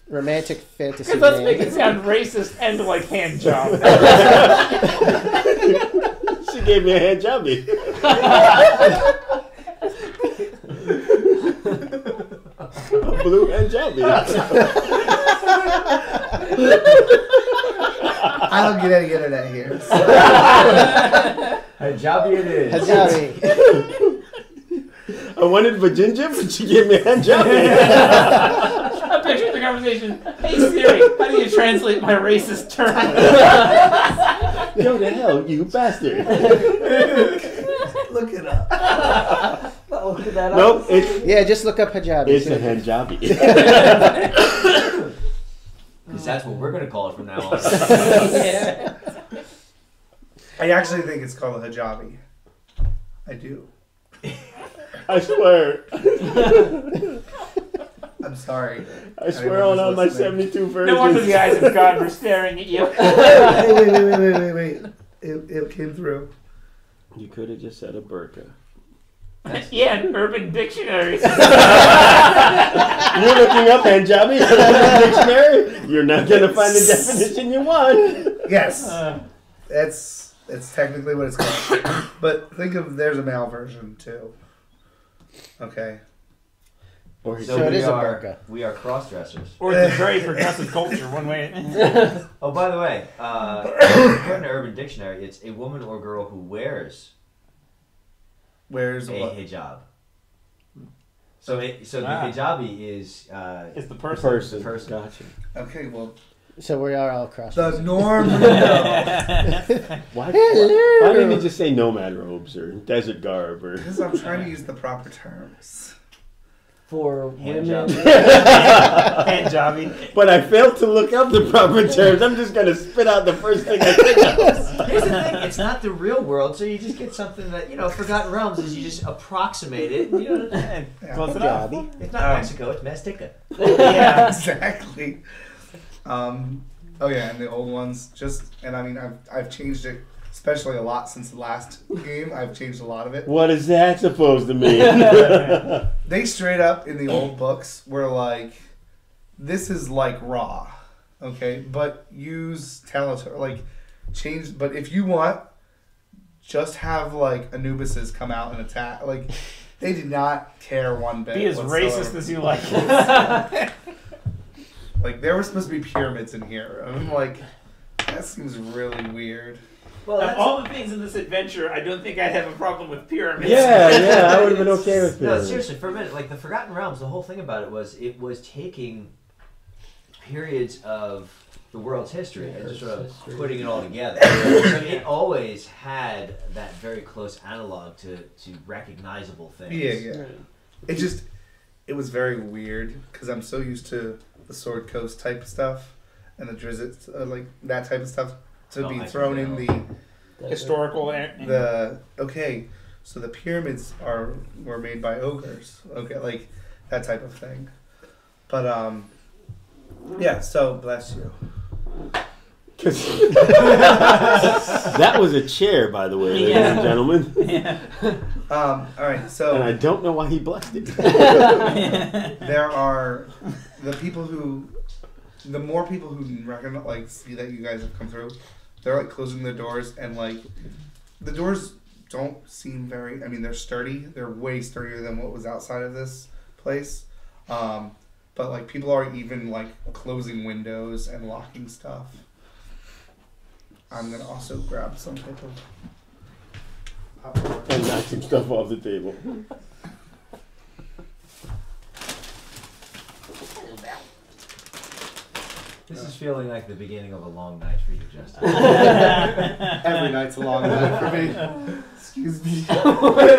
romantic fantasy Because let's make name. it sound racist and like hand job. She gave me a hand jobby. A blue hand jobby. I don't get any internet here. So. Hijabi it is. Hijabi. I wanted vajinja, but she gave me a hand jobby. I'm picturing the conversation. Hey Siri, how do you translate my racist term? Go to hell, you bastard. Look it up. Look at that. Nope, it's Yeah, just look up hijabi. a hand jobby. Because that's what we're going to call it from now on. I actually think it's called a hijabi. I do. I swear. I'm sorry. I swear on all my listening. 72 versions. No wonder the eyes of God were staring at you. Wait. It came through. You could have just said a burqa. Yeah, an Urban Dictionary. You're looking up Punjabi in the dictionary? You're not going to find the definition you want. Yes. It's technically what it's called. But think of there's a male version too. Okay. Or So it we is a are, burqa. We are cross-dressers. Or it's a very progressive culture, one way. Oh, by the way, according to Urban Dictionary, it's a woman or girl who wears Where's a what? hijab. So the Ah. hijabi is It's the the person. person. Person. Gotcha. Okay, well, So we are all cross. the norm. Why Hello. didn't you just say nomad robes or desert garb or... Because I'm trying to use the proper terms. For Hand women. job. Hand jobby. But I failed to look up the proper terms. I'm just going to spit out the first thing I think of. Here's the thing: it's not the real world, so you just get something that Forgotten Realms is. You just approximate it. You know, Close enough. Hijabi. it's not Mexico; it's Mazteca. Yeah. Exactly. Oh yeah, and the old ones I've changed it, especially a lot since the last game. I've changed a lot of it. What is that supposed to mean? They straight up in the old books were like, this is like raw, okay, but use Teletor, like change. But if you want, just have like Anubises come out and attack. Like they did not care one bit. Be as whatsoever. racist as you like. Like there were supposed to be pyramids in here. I'm like, that seems really weird. Well, Of all the things in this adventure, I don't think I'd have a problem with pyramids. yeah, I would have been okay with no, this. seriously, for a minute, like the Forgotten Realms, the whole thing about it was taking periods of the world's history and just sort of putting it all together. So it always had that very close analog to recognizable things. Yeah. It was very weird because I'm so used to the Sword Coast type stuff and the Drizzt, like that type of stuff, to Oh, be I thrown can in the historical. So the pyramids were made by ogres. Okay, like that type of thing. But yeah. So bless you. That was a chair, by the way, ladies and gentlemen. Yeah. All right. So And I don't know why he blessed it. there are the more people who recognize, like, see that you guys have come through, they're like closing the doors, and like the doors don't seem very. I mean, they're sturdy. They're way sturdier than what was outside of this place. But like people are even like closing windows and locking stuff. I'm gonna also grab some type of. And knock some stuff off the table. This is feeling like the beginning of a long night for you, Justin. Every night's a long night for me. Excuse me. What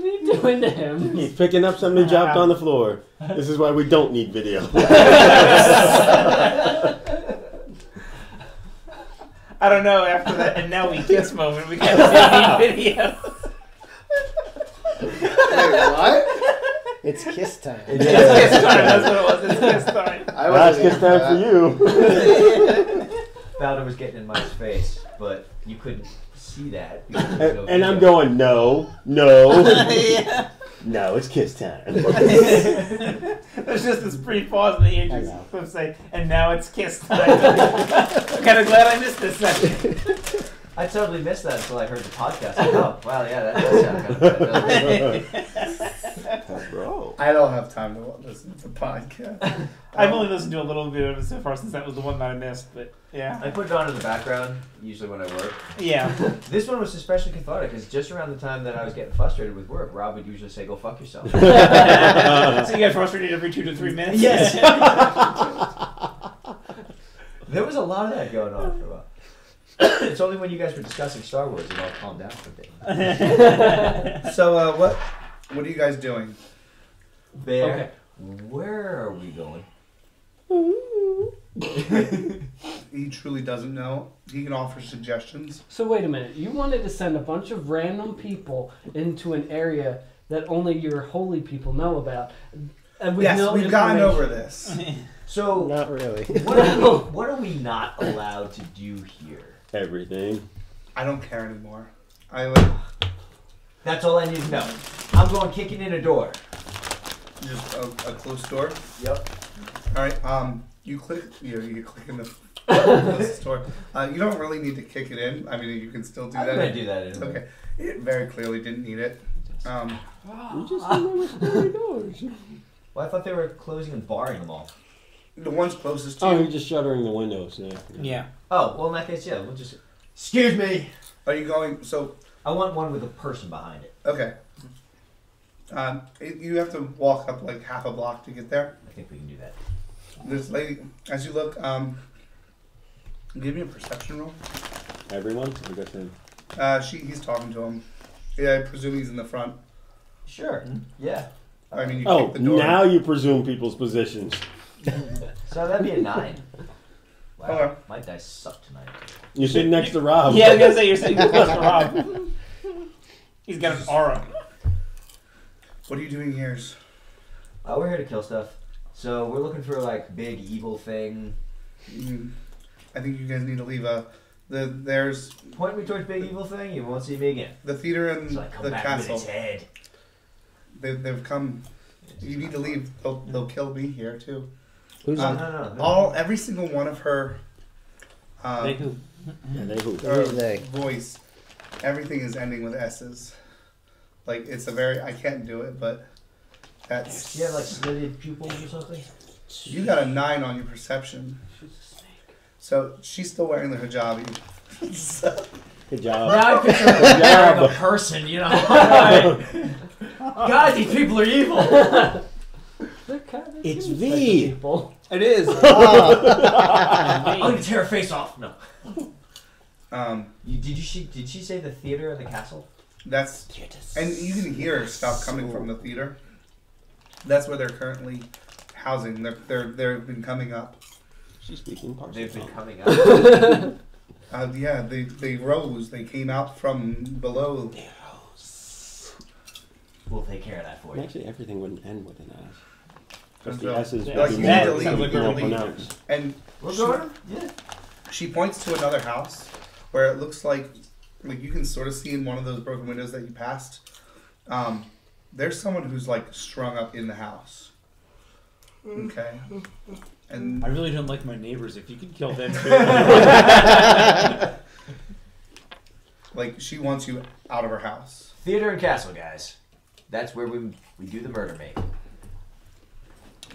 are you doing to him? He's picking up something he dropped on the floor. This is why we don't need video. I don't know. After that, and now we kiss moment, we got to see video. Wait, what? It's kiss time. It's kiss time. That's what it was. It's kiss time. Last kiss time for you. Valda was getting in Mike's face, but you couldn't see that. because there was no And I'm video. going, no. Yeah. No, it's kiss time. There's just this brief pause, and the angels would say, "And now it's kiss time." I'm kind of glad I missed this second. I totally missed that until I heard the podcast. Like, oh, wow, yeah, that does sound kind of good. Bro. I don't have time to listen to the podcast. I've only listened to a little bit of it so far since that was the one that I missed, but yeah. I put it on in the background, usually when I work. Yeah. This one was especially cathartic because just around the time that I was getting frustrated with work, Rob would usually say, go fuck yourself. So you get frustrated every 2 to 3 minutes? Yes. There was a lot of that going on for a while. It's only when you guys were discussing Star Wars it all calmed down for a bit. So what are you guys doing? Bear, Okay. where are we going? He truly doesn't know. He can offer suggestions. So wait a minute. You wanted to send a bunch of random people into an area that only your holy people know about. And with Yes, no we've gotten information. over this. So, Not really. what are we not allowed to do here? Everything. I don't care anymore. I like That's all I need to know. I'm going kicking in a door. just a closed door. Yep. All right. You click. You click in the closest door. You don't really need to kick it in. I mean, you can still do I'm that. going to do that anyway. Okay. It very clearly didn't need it. You just remember 30 doors. Well, I thought they were closing and barring them all. The one's closest to Oh, you. you're just shuttering the windows. Yeah. Yeah. Oh, well, in that case, yeah, we'll just... Excuse me! Are you going? So I want one with a person behind it. okay. You have to walk up like half a block to get there. I think we can do that. This lady, as you look, give me a perception roll. Everyone? I guess then. He's talking to him. Yeah, I presume he's in the front. Sure. Yeah. I mean, you Oh, kick the door. now you presume people's positions. So that'd be a 9. Wow. Okay. My dice suck tonight. You're sitting next to Rob. Yeah, I was gonna say you're sitting close to Rob. He's got an aura. What are you doing here? We're here to kill stuff. So we're looking for, like, big evil thing. I think you guys need to leave. There's Point me towards big evil thing, you won't see me again. the theater and So I come the back with castle. its head. They've come. You need to leave. They'll kill me here too. Who's No. Every single one of her. They who? Yeah, they who? Her Who's they? voice. Everything is ending with S's. Like it's a very. I can't do it, but that's. Do you have, like, slitted pupils or something? You got a 9 on your perception. So she's still wearing the hijabi. So, Good job. Now I picture her wearing a person, you know? God, these people are evil! It's Special V. people. It is. I'm gonna tear her face off. No. Did she say the theater and the castle? that's and you can hear stuff coming from the theater. That's where they're currently housing. They've been coming up. She's speaking partial They've been tongue. coming up. Yeah, they rose. They came out from below. We'll take care of that for you. Actually, everything wouldn't end with an S. Because So, the S's like, would you be need to more leave, difficult you to need to leave. pronounce. And We're she, going. Yeah. she points to another house where it looks like you can sort of see in one of those broken windows that you passed. There's someone who's like strung up in the house. Okay. And I really don't like my neighbors. If you could kill them too. like she wants you out of her house. Theater and castle, guys. That's where we do the murder make.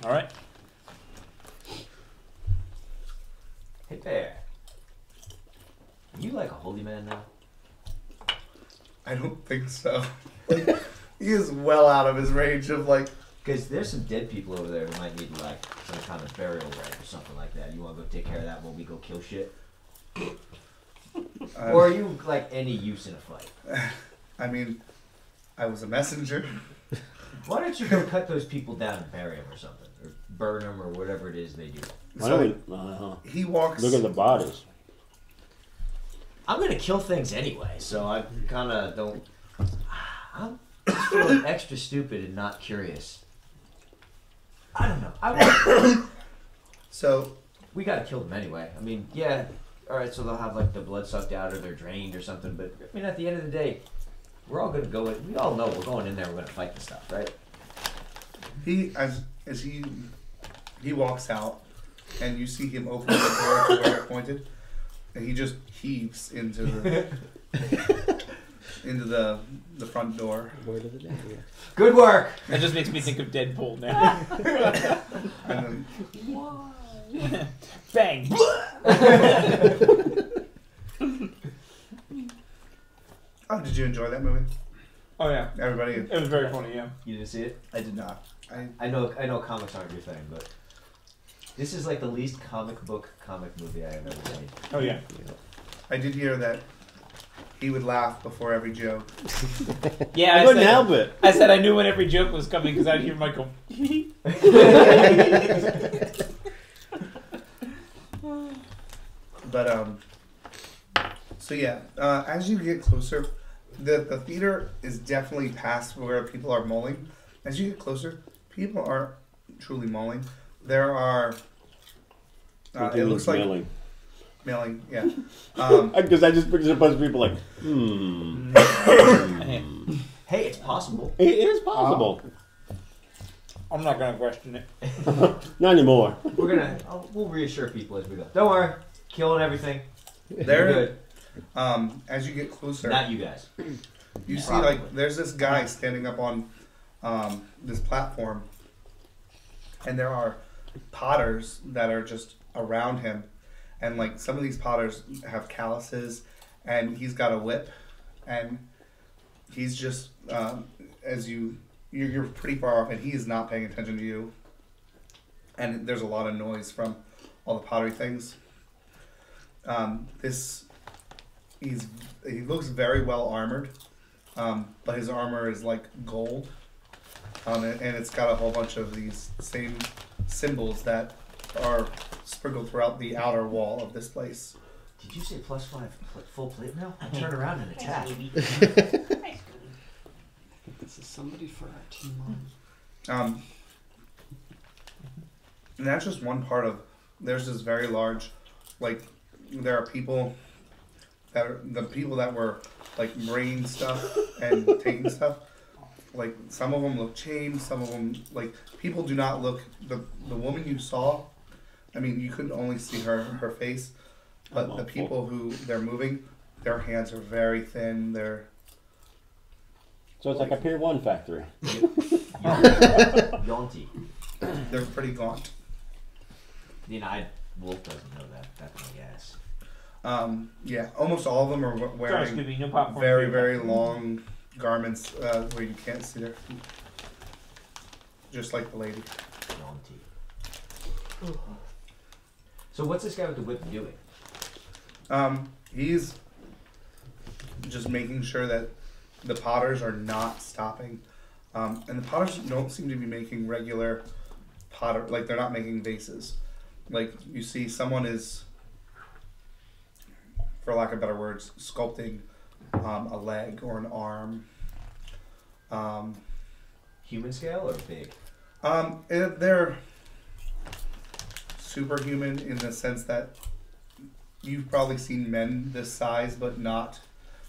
All right. Hey Bear. Are you like a holy man now? I don't think so. Like, he is well out of his range of like. Because there's some dead people over there who might need like some kind of burial right or something like that. You want to go take care of that while we go kill shit? Or are you like any use in a fight? I mean, I was a messenger. Why don't you go cut those people down and bury them or something? Or burn them or whatever it is they do? Why So don't we, he walks. look at the bodies. I'm going to kill things anyway, so I kind of don't... I'm just feeling extra stupid and not curious. I don't know. So We got to kill them anyway. I mean, yeah, alright, so they'll have like the blood sucked out or they're drained or something, but I mean, at the end of the day, we're all going to go in. We all know we're going in there, we're going to fight this stuff, right? he as he walks out, and you see him open the door to where it pointed, and he just heaves into the into the front door. Word of the day. Yeah. Good work! That just makes me think of Deadpool now. And then Bang! oh, did you enjoy that movie? Oh yeah, Everybody, it was very funny. Yeah. You didn't see it? I did not. I know comics aren't your thing, but this is like the least comic movie I have ever seen. Oh yeah. I did hear that he would laugh before every joke. Yeah, I couldn't help it. I said I knew when every joke was coming because I'd hear Michael. But so yeah, as you get closer, the theater is definitely past where people are mulling. As you get closer, people aren't truly mulling. There are. It looks like mailing, yeah. Because I just picture a bunch of people like, Hey, it's possible. It is possible. I'm not gonna question it. Not anymore. We'll reassure people as we go. Don't worry, killing everything. There, We're good. as you get closer, Not you guys. you see Probably. like there's this guy standing up on this platform, and there are potters that are just around him, and like some of these potters have calluses, and he's got a whip, and he's just as you're pretty far off, and he is not paying attention to you, and there's a lot of noise from all the pottery things. He looks very well armored, but his armor is like gold, and it's got a whole bunch of these same symbols that are sprinkled throughout the outer wall of this place. Did you say +5 full plate meal? I turn around and attack. This is somebody for our team on. And that's just one part of. There's this very large, like, there are people that are the people that were like bringing stuff and taking stuff. Like some of them look chained, some of them like people do not look. The woman you saw, I mean, you could only see her face, but the people who they're moving, their hands are very thin. They're So it's like a Pier 1 factory. Yaunty. they're pretty gaunt. Wolf doesn't know that. That's my guess. Yeah, almost all of them are Sorry, wearing Scooby, no popcorn. very, very long garments where you can't see their feet. Just like the lady. Yaunty. So what's this guy with the whip doing? He's just making sure that the potters are not stopping. And the potters don't seem to be making regular potter, like they're not making vases. Like you see someone is for lack of better words, sculpting a leg or an arm. Human scale or big? They're superhuman in the sense that you've probably seen men this size, but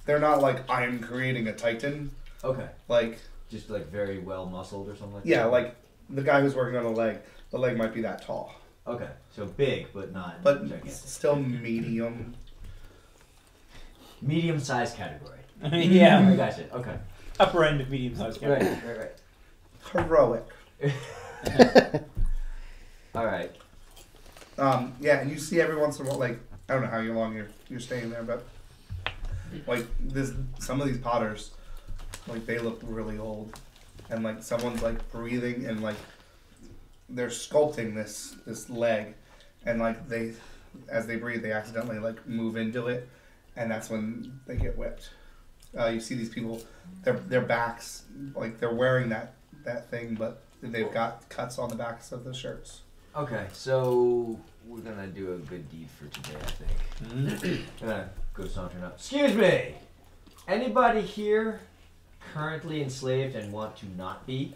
they're not like, I am creating a titan. Okay. Like, just like very well muscled or something like yeah, that? like the guy who's working on the leg might be that tall. Okay, so big, but not But gigantic. still medium. Medium size category. Yeah. I got it. Okay. Upper end of medium sized Right, category. right, Heroic. right. All right. Yeah, and you see every once in a while, like, I don't know how long you're staying there, but like some of these potters, like, they look really old, and like someone's like breathing and like they're sculpting this leg, and like as they breathe, they accidentally like move into it, and that's when they get whipped. You see these people, their backs, like they're wearing that thing, but they've got cuts on the backs of the shirts. Okay, so we're gonna do a good deed for today, I think. I'm gonna go sauntering up. Excuse me! Anybody here currently enslaved and want to not be?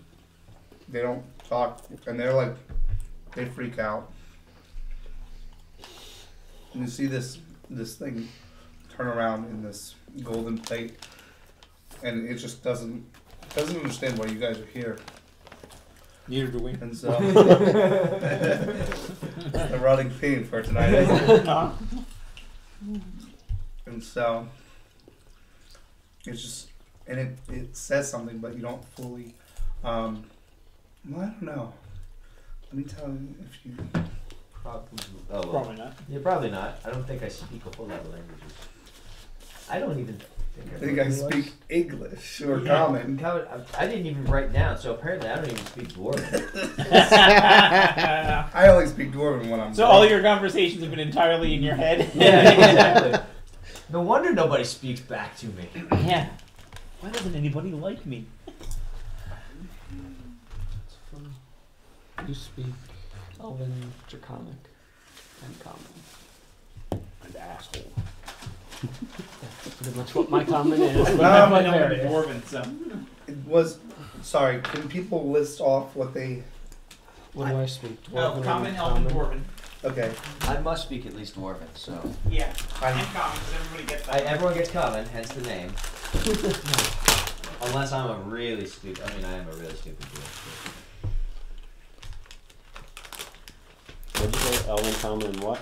They don't talk, and they're like, they freak out. And you see this thing turn around in this golden plate, and it just doesn't understand why you guys are here. Neither do we. And so the running theme for tonight, isn't it? And so it's just, and it says something, but you don't fully. Well, I don't know. Let me tell you if you. Probably. Oh, well. Probably not. Yeah, probably not. I don't think I speak a whole lot of languages. I don't even I think I speak English or Yeah, common. I didn't even write down, so apparently I don't even speak Dwarven. I only speak Dwarven when I'm. So all your conversations have been entirely in your head? Yeah, exactly. No wonder nobody speaks back to me. Yeah. Why doesn't anybody like me? You speak Elven, Draconic, and Common. And asshole. That's pretty much what my common is. I'm My not various. a dwarven, so. It was. Sorry, can people list off what they? What do I speak? No, Dwarven common, and elven, dwarven. Okay. I must speak at least Dwarven, so. Yeah. I'm- And common, because everybody gets that. Everyone gets common, hence the name. Unless I'm a really stupid. I mean, I am a really stupid dwarf. What'd you say? Elven, common, and what?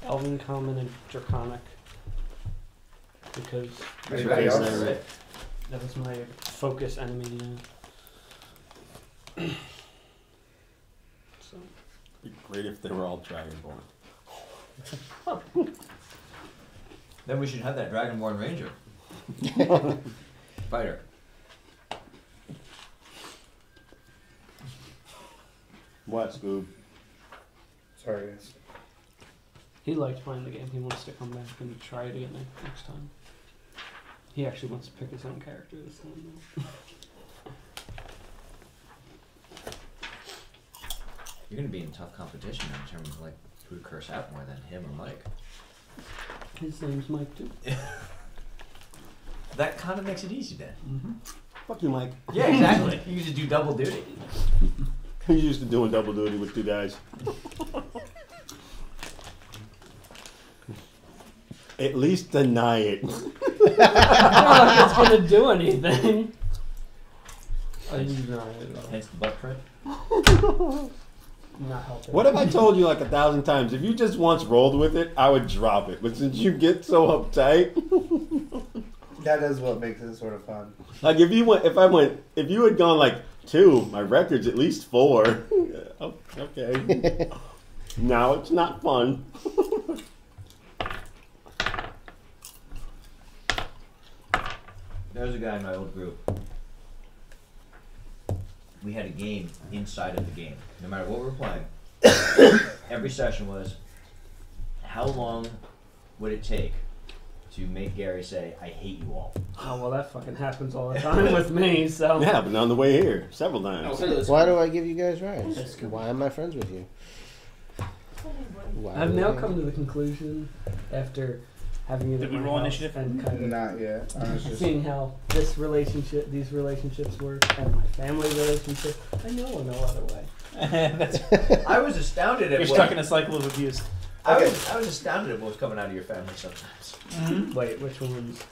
Elven, Common, and Draconic. Because Anybody else? Right? that was my focus enemy. So. It'd be great if they were all Dragonborn. Then we should have that Dragonborn Ranger. Fighter. What, Scoob? Sorry, guys. He likes playing the game. He wants to come back and try it again next time. He actually wants to pick his own character this time. though. You're gonna be in tough competition in terms of like who to curse out more than him or Mike. His name's Mike too. That kind of makes it easy then. Fuck you, Mike. Yeah, exactly. You used to do double duty. He's used to doing double duty with two guys. At least deny it. It's not like it's gonna do anything. Hence the butt print. Not helping. What have I told you like 1,000 times? If you just once rolled with it, I would drop it. But since you get so uptight, That is what makes it sort of fun. like if you had gone like 2, my record's at least 4. Oh, okay. Now it's not fun. There was a guy in my old group. We had a game inside of the game. No matter what we were playing, every session was, how long would it take to make Gary say, I hate you all? Oh well, that fucking happens all the time with me. So Yeah, but on the way here, several times. Why do I give you guys rides? Why am I friends with you? Why I've do now I- come to the conclusion, after having it Did at we my roll house initiative? and kind of Not yet. I was just. seeing how these relationships work, and my family relationship. I know no other way. That's, I was astounded at you're what stuck in a cycle of abuse. I was astounded at what was coming out of your family sometimes. Mm-hmm. Wait, which ones?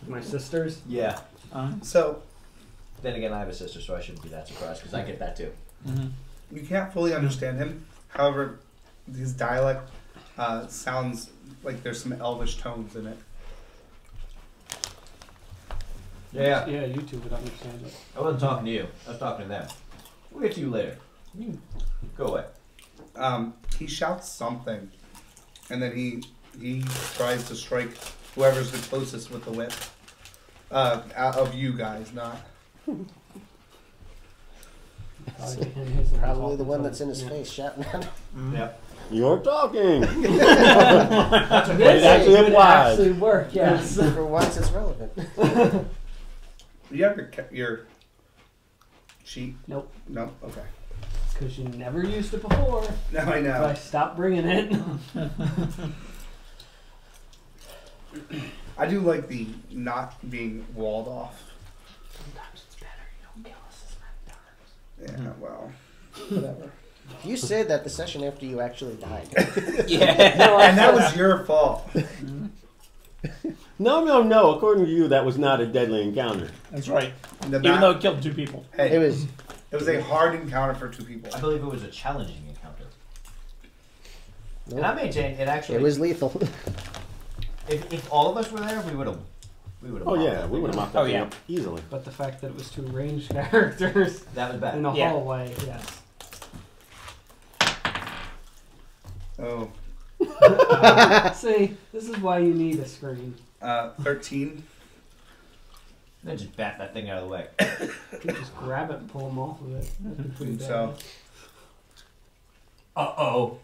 My sisters? Yeah. So Then again, I have a sister, so I shouldn't be that surprised because I get that too. Mm-hmm. you can't fully understand him. However, his dialect sounds like there's some elvish tones in it. Yeah. Yeah, you two would understand it. I wasn't talking to you. I was talking to them. We'll get to you later. You can go away. He shouts something, and then he tries to strike whoever's the closest with the whip. Out of you guys, not. Probably the one that's in his face shouting at him. Yep. You're talking. That's a It actually would applies. actually work, yes. For once, it's relevant. You have your sheet? Nope. No. Okay. Because you never used it before. No, I So I know. stopped bringing it. I do like the not being walled off. Sometimes it's better you don't kill us as many times. Yeah. Well. Whatever. You said that the session after you actually died. Yeah. No, And that was your fault. No. According to you, that was not a deadly encounter. That's right. The Even map- though it killed 2 people. hey, It was. it was a hard encounter for 2 people. I believe it was a challenging encounter. Nope. And I maintain it actually. It was lethal. If all of us were there, we would have. Oh yeah, we would have mopped that Oh, thing yeah. up easily. But the fact that it was 2 ranged characters That was bad. in a Yeah. hallway, yes. Oh. See, this is why you need a screen. 13. Then just bat that thing out of the way. You can just grab it and pull them off of it. That'd be pretty bad. So, Uh-oh.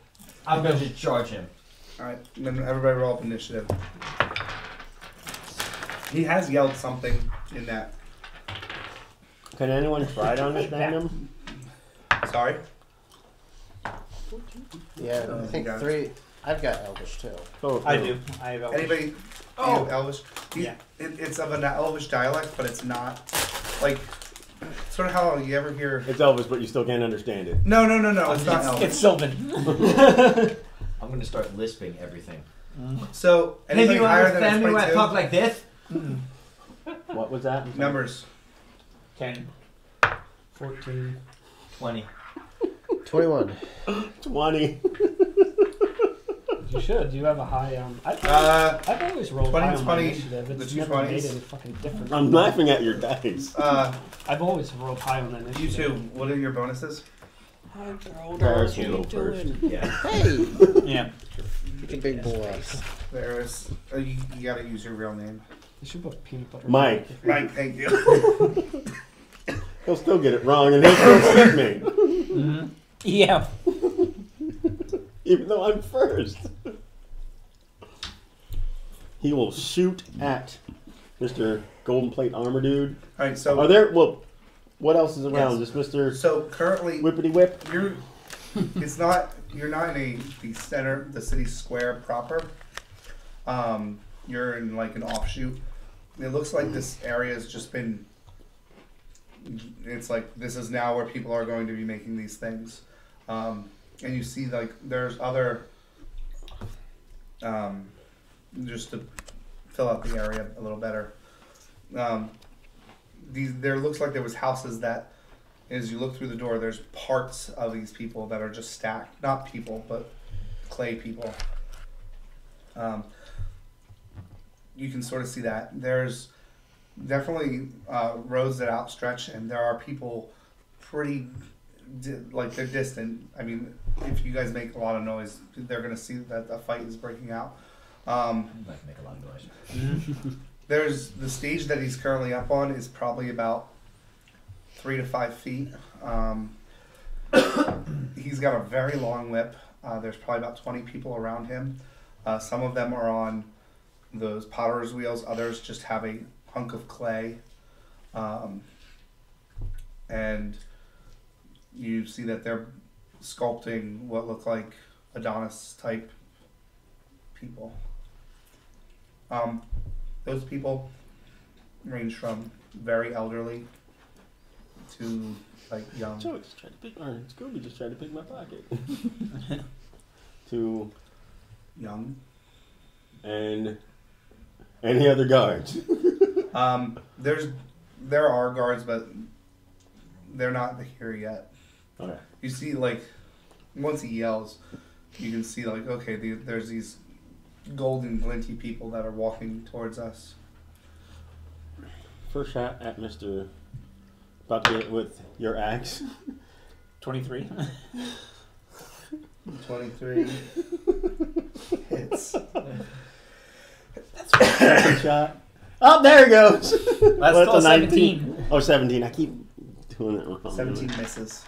I'm going to just charge him. alright. Then everybody roll up initiative. He has yelled something in that. Can anyone try to understand him? Sorry? Yeah, Oh, I think you got it. 3. I've got Elvish too. Oh, I do. I have Elvish. Anybody? Oh. Elvish? Yeah. It's of an Elvish dialect, but it's not. Like, sort of how you ever hear. It's Elvis, but you still can't understand it. No, it's not Elvish. It's Sylvan. I'm going to start lisping everything. So, Can anything you higher than a understand me when I 22? talk like this? What was that? Numbers. 10. 14. 20. 21. 20. You should. You have a high. I've always rolled 20, high on my 20, initiative. the It's two never 20s. made any fucking difference. I'm laughing at your dice. I've always rolled high on that initiative. You two, what are your bonuses? Paris will go first. Yeah. Hey! Yeah. You big boy. There's. You gotta use your real name. You should put peanut butter. Mike. Mike, thank you. He'll still get it wrong and he'll still shoot me. Mm-hmm. Yeah. Even though I'm first. He will shoot at Mr. Golden Plate Armor Dude. Alright, so. Are there, well, what else is around? Yes. Just Mr. So currently, Whippity Whip? you're not in the center, the city square proper. You're in like an offshoot. It looks like this area has just been. It's like this is now where people are going to be making these things, and you see like there's other. Just to fill out the area a little better. There looks like there was houses that, as you look through the door, there's parts of these people that are just stacked. Not people, but clay people. You can sort of see that. There's definitely roads that outstretch, and there are people pretty, they're distant. I mean, if you guys make a lot of noise, they're going to see that a fight is breaking out. I'd like to make a lot of noise. There's the stage that he's currently up on is probably about 3 to 5 feet. He's got a very long whip. There's probably about 20 people around him. Some of them are on those potter's wheels. Others just have a hunk of clay. And you see that they're sculpting what look like Adonis type people. Those people range from very elderly to like young. Joey just tried to pick, or Scooby just tried to pick my pocket. To Young. and any other guards. There are guards, but they're not here yet. Okay. You see, like, once he yells, you can see, like, okay, there's these golden, glinty people that are walking towards us. First shot at Mr. Bucket with your axe. 23. 23 hits. Second shot. Oh, there it goes. That's Well, still it's a 17. Oh, 17. I keep doing it wrong. 17 misses.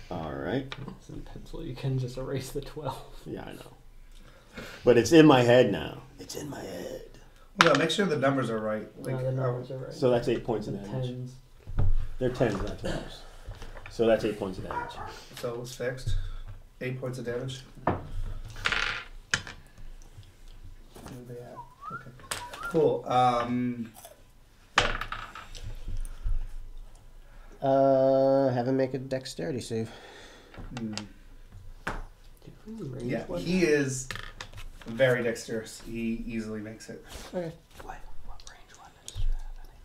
All right. It's in pencil. You can just erase the 12. Yeah, I know. But it's in my head now. It's in my head. Well, make sure the numbers are right. Like, No, the numbers are right. So that's 8 points of And damage. tens. They're 10s, not 12s. So that's 8 points of damage. so it was fixed. 8 points of damage. Where are they at? Okay. Cool. Have him make a dexterity save. Yeah, he is very dexterous. He easily makes it. Okay.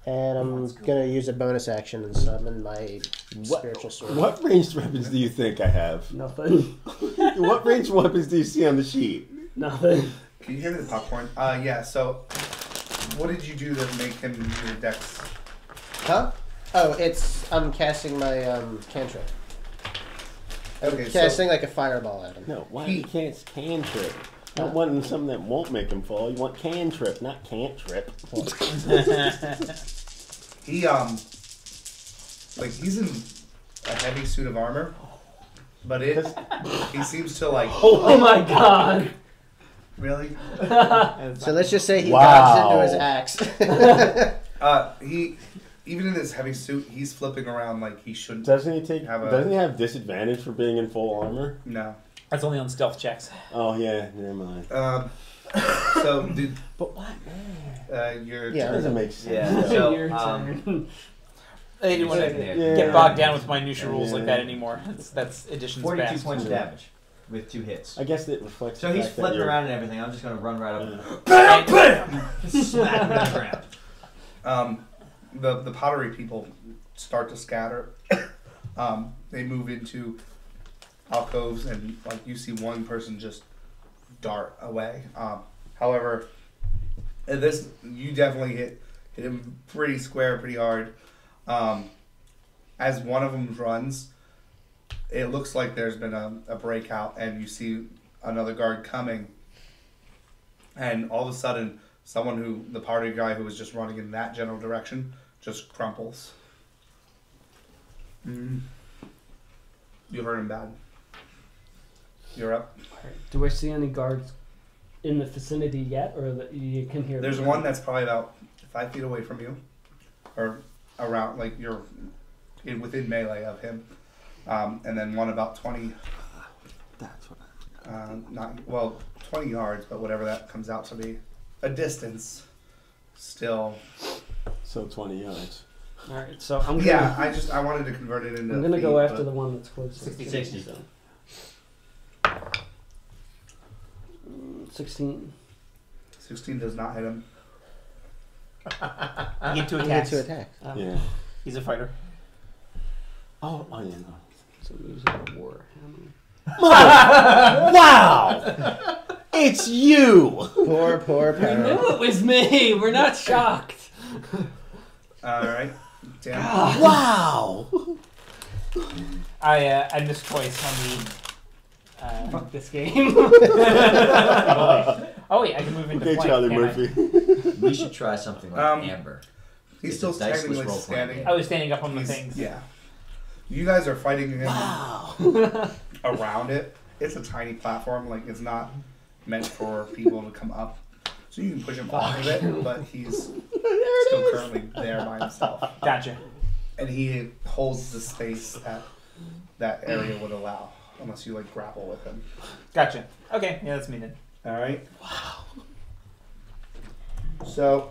And I'm gonna use a bonus action and summon my spiritual sword. What ranged weapons do you think I have? Nothing. What ranged weapons do you see on the sheet? Nothing. Can you hear me the popcorn? Yeah, so what did you do to make him your dex? Huh? Oh, I'm casting my cantrip. Okay, Casting like a fireball at him. No, why you can't cantrip? I don't want something that won't make him fall. You want cantrip, not cantrip. He he's in a heavy suit of armor, but he seems to like Oh my god. really. So let's just say he Wow. dodged into his axe. He even in his heavy suit, he's flipping around like he shouldn't. Doesn't he have disadvantage for being in full armor? No. That's only on stealth checks. Oh yeah, never mind. So dude, But what? your Yeah. That doesn't make sense. Yeah. So, Your turn. I didn't want to Yeah. get bogged down with minutia rules like Yeah. that anymore. That's additions 42 past. points of damage with 2 hits. I guess it reflects. So the he's fact that flipping you're- around and everything. I'm just going to run right up Yeah. and BAM! Smack him in the ground. The pottery people start to scatter. They move into alcoves and like you see one person just dart away. However, at this you definitely hit him pretty square, pretty hard. As one of them runs, it looks like there's been a breakout, and you see another guard coming, and all of a sudden, the party guy who was just running in that general direction, just crumples. You hurt him bad. You're up. Do I see any guards in the vicinity yet, or that you can hear? There's them? one that's probably about 5 feet away from you, or around, like you're within melee of him, and then one about 20. That's what. 20 yards, but whatever that comes out to be, a distance. Still, So 20 yards. All right, so I'm gonna. yeah. I wanted to convert it into. I'm gonna feet, go after but- the one that's closest. 60. So. 16. 16 does not hit him. You get 2 You get attacks. 2 attacks. Yeah. He's a fighter. Oh yeah. No. So I'm using a war hammer. Wow! It's you! Poor We Peril. knew it was me. We're not shocked. All right. Damn. Wow! I missed twice on the. Fuck this game. Oh wait, I can move into Okay, flank. Charlie can't Murphy. We should try something like Amber. He's It's still a diceless technically role-playing standing. game. I was standing up on the He's- things. Yeah. You guys are fighting him Wow! around it. It's a tiny platform. Like it's not meant for people to come up. So you can push him off of it, but he's still currently there by himself. Gotcha. And he holds the space that area would allow, unless you like grapple with him. Gotcha. Okay, yeah, that's me then. All right. So.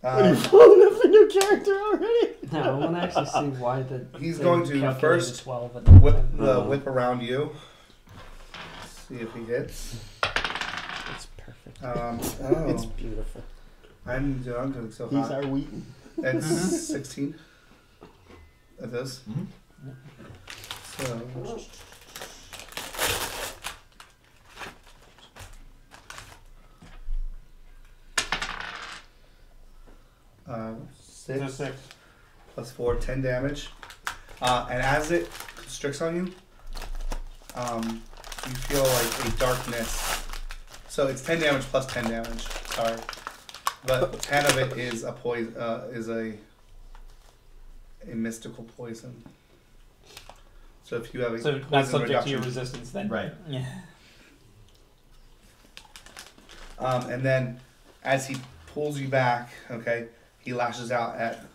Are you following up the new character already? No, I want to actually see why the. He's they going to calculated first 12 at that whip time. whip around you. See if he hits. It's perfect. It's beautiful. I'm doing so He's hot. our Wheaton. It's 16. Of this. So. 6 plus 4, 10 damage. And as it constricts on you, you feel like a darkness. So it's 10 damage plus 10 damage. Sorry, but 10 of it is a poison. Is a mystical poison. So if you have a So poison not subject reduction, to your resistance then. Right. Yeah. And then as he pulls you back, okay, he lashes out at.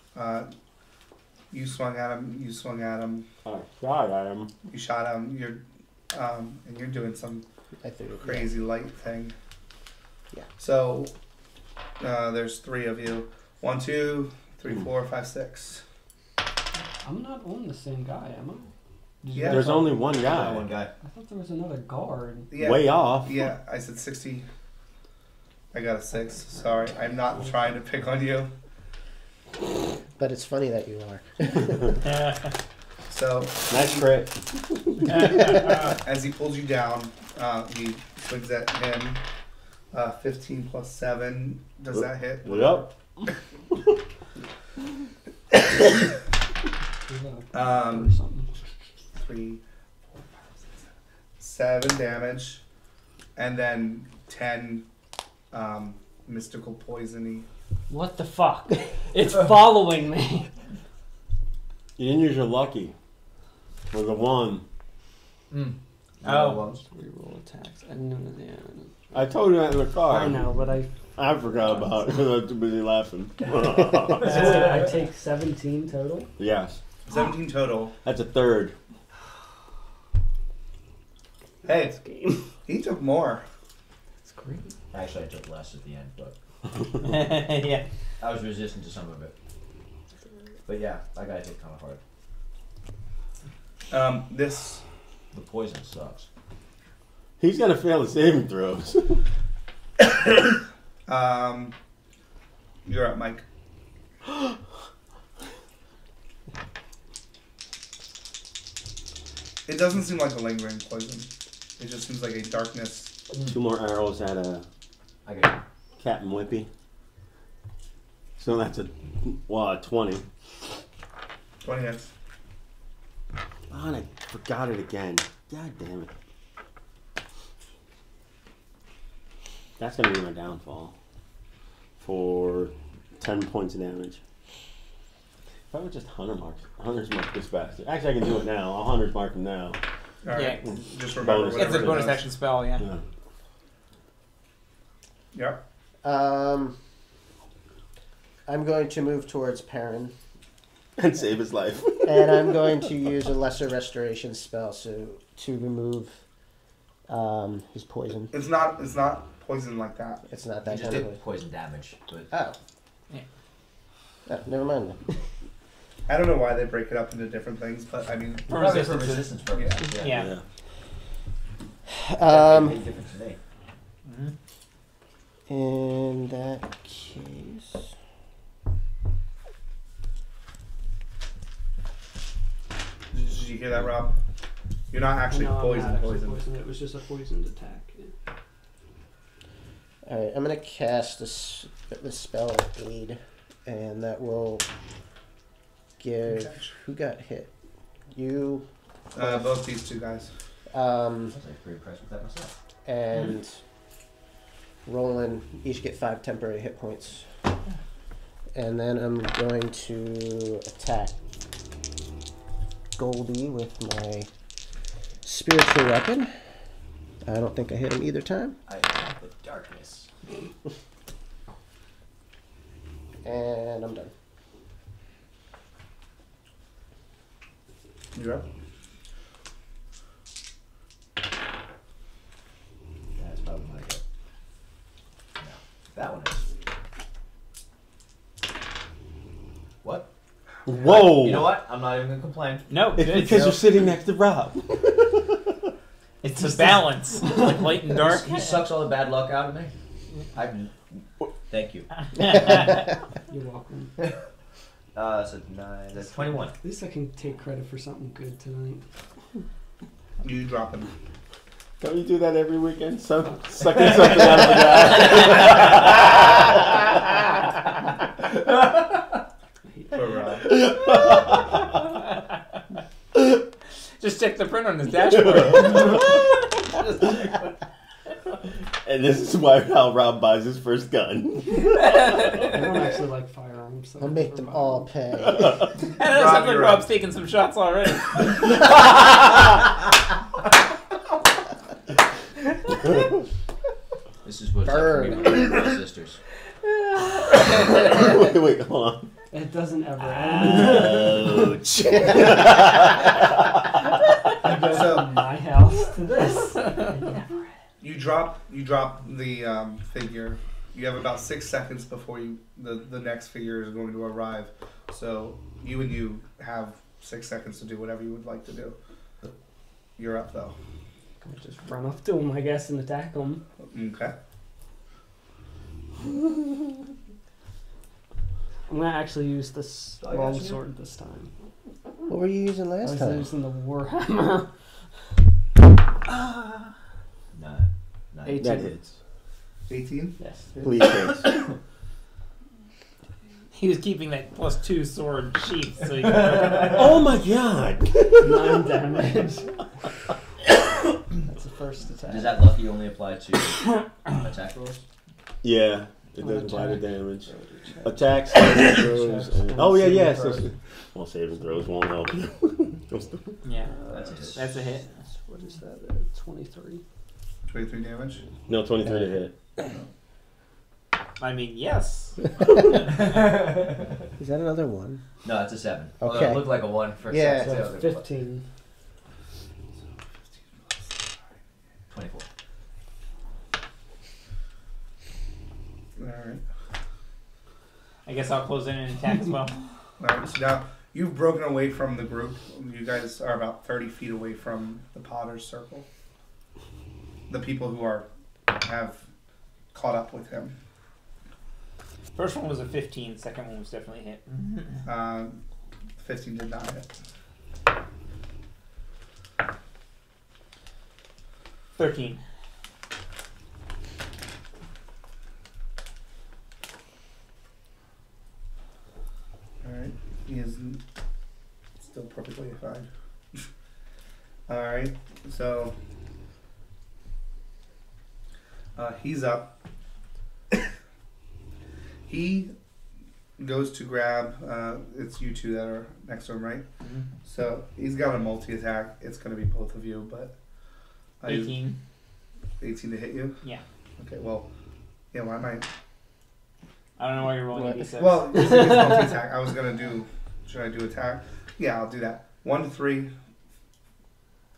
You swung at him. You swung at him. Oh, God, I am. You shot him. You're, and you're doing some I think crazy light thing. Yeah. So there's 3 of you. 1, 2, 3, 4, 5, 6. I'm not on the same guy, am I? Did you Yeah. guys There's all- only one guy. One guy. I thought there was another guard. Yeah. Way off. Yeah, I said 60. I got a 6. Sorry, I'm not trying to pick on you. But it's funny that you are. So Nice crit. as he pulls you down, he swings at him. 15 plus 7. Does that hit? Yep. Or something. 3, 4, 5, 6, 7 damage, and then 10 mystical poisony. What the fuck? It's following me. You didn't use your lucky. Or the 1. Oh. Reroll attacks. I know that. I told you that in the car. I know, but I forgot about it because I was too busy laughing. So wait, I take 17 total. Yes. 17 total. That's a third. Hey, This game. he took more. It's great. Actually, I took less at the end, but Yeah. I was resistant to some of it. But yeah, that guy hit kind of hard. This. The poison sucks. He's gonna fail the saving throws. You're up, Mike. It doesn't seem like a lingering poison. It just seems like a darkness. 2 more arrows at a I got Captain Whippy. So that's a 20. 20 hits. Oh, and I forgot it again. God damn it. That's gonna be my downfall. For 10 points of damage. If I would just Hunter's mark this bastard. Actually, I can do it now. I'll Hunter's mark him now. Alright. Yeah. Just remember Bonus. It's whatever a it bonus does. action spell, yeah. Yeah. Yep. I'm going to move towards Perrin, And save his life. and I'm going to use a lesser restoration spell to remove his poison. It's not poison like that. It's not He that just kind of. did poison damage, but Oh. Yeah. Oh, never mind then. I don't know why they break it up into different things, but I mean, For probably for resistance. resistance purposes. Yeah. Yeah. That made a difference to me. In that case, did you hear that, Rob? You're not actually No, I'm not poisoned. actually Poison. poisoned. It was just a poisoned attack. Yeah. all right, I'm gonna cast the spell Aid, and that will give. Okay. Who got hit? You. Both these two guys. I was like pretty impressed with that myself. And Roland each get 5 temporary hit points. And then I'm going to attack Goldie with my spiritual weapon. I don't think I hit him either time. I attack the darkness. And I'm done. You're up. Whoa! You know what? I'm not even gonna complain. No, It's good. because you're sitting next to Rob. It's a balance, like light and dark. He sucks all the bad luck out of me. Thank you. You're welcome. So 9. That's 21. At least I can take credit for something good tonight. You drop him. Don't you do that every weekend? Sucking something out of a guy. For, Just check the print on his dashboard. And this is why how Rob buys his first gun. I don't actually like firearms. So I'll make them all pay. And it sounds like Rob's taking some shots already. This is what's up for me with my sisters. Wait, hold on. It doesn't ever end. Ouch. I go So- from my house to this. It never ends. you drop the figure. You have about 6 seconds before the next figure is going to arrive. So you have 6 seconds to do whatever you would like to do. You're up though. Can we just run up to him, I guess, and attack him? Okay. I'm gonna actually use this I got long you. sword this time. What were you using I last was time? using the warhammer. No. 18. That hits. 18. Yes. Please hits. He was keeping that +2 sword sheath, so he could Oh my god! 9 damage. That's the first attack. Does that lucky only apply to attack rolls? Yeah, it On doesn't apply to attack. damage. Check. Attacks, saving throws, Checks, and... and Oh yeah, saving yes. throws. Well, saving throws won't help you. Yeah, That's a hit. that's a hit. What is that? 23. 23 damage. No, 23 to hit. I mean, yes. Is that another one? No, that's a 7. Although Okay. it looked like a 1 for a Yeah. second. So 15. 24. Alright. I guess I'll close in and attack as well. Alright, so now you've broken away from the group. You guys are about 30 feet away from the Potter's circle. The people who have caught up with him. First one was a 15. Second one was definitely a hit. 15 did not hit. 13. Alright. He is still perfectly fine. Alright, so he's up. He goes to grab it's you two that are next to him, right? Mm-hmm. So he's got a multi-attack. It's going to be both of you, but 18. 18 to hit you? Yeah. Okay, well, yeah, why am I... I don't know why you're rolling What? d6. Well, it's multi-attack. I was going to do... Should I do attack? Yeah, I'll do that. 1 to 3.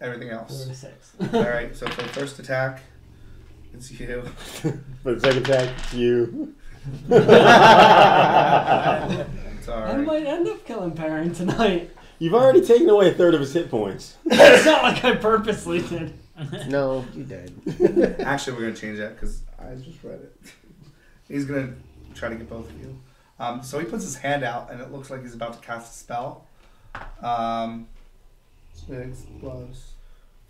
Everything else. 36. Alright, so for the first attack, it's you. For the second attack, it's you. It's I alright. might end up killing Perrin tonight. You've already taken away a third of his hit points. It's not like I purposely did. No, you did. Actually, we're going to change that because I just read it. He's going to try to get both of you. So he puts his hand out, and it looks like he's about to cast a spell. 6 plus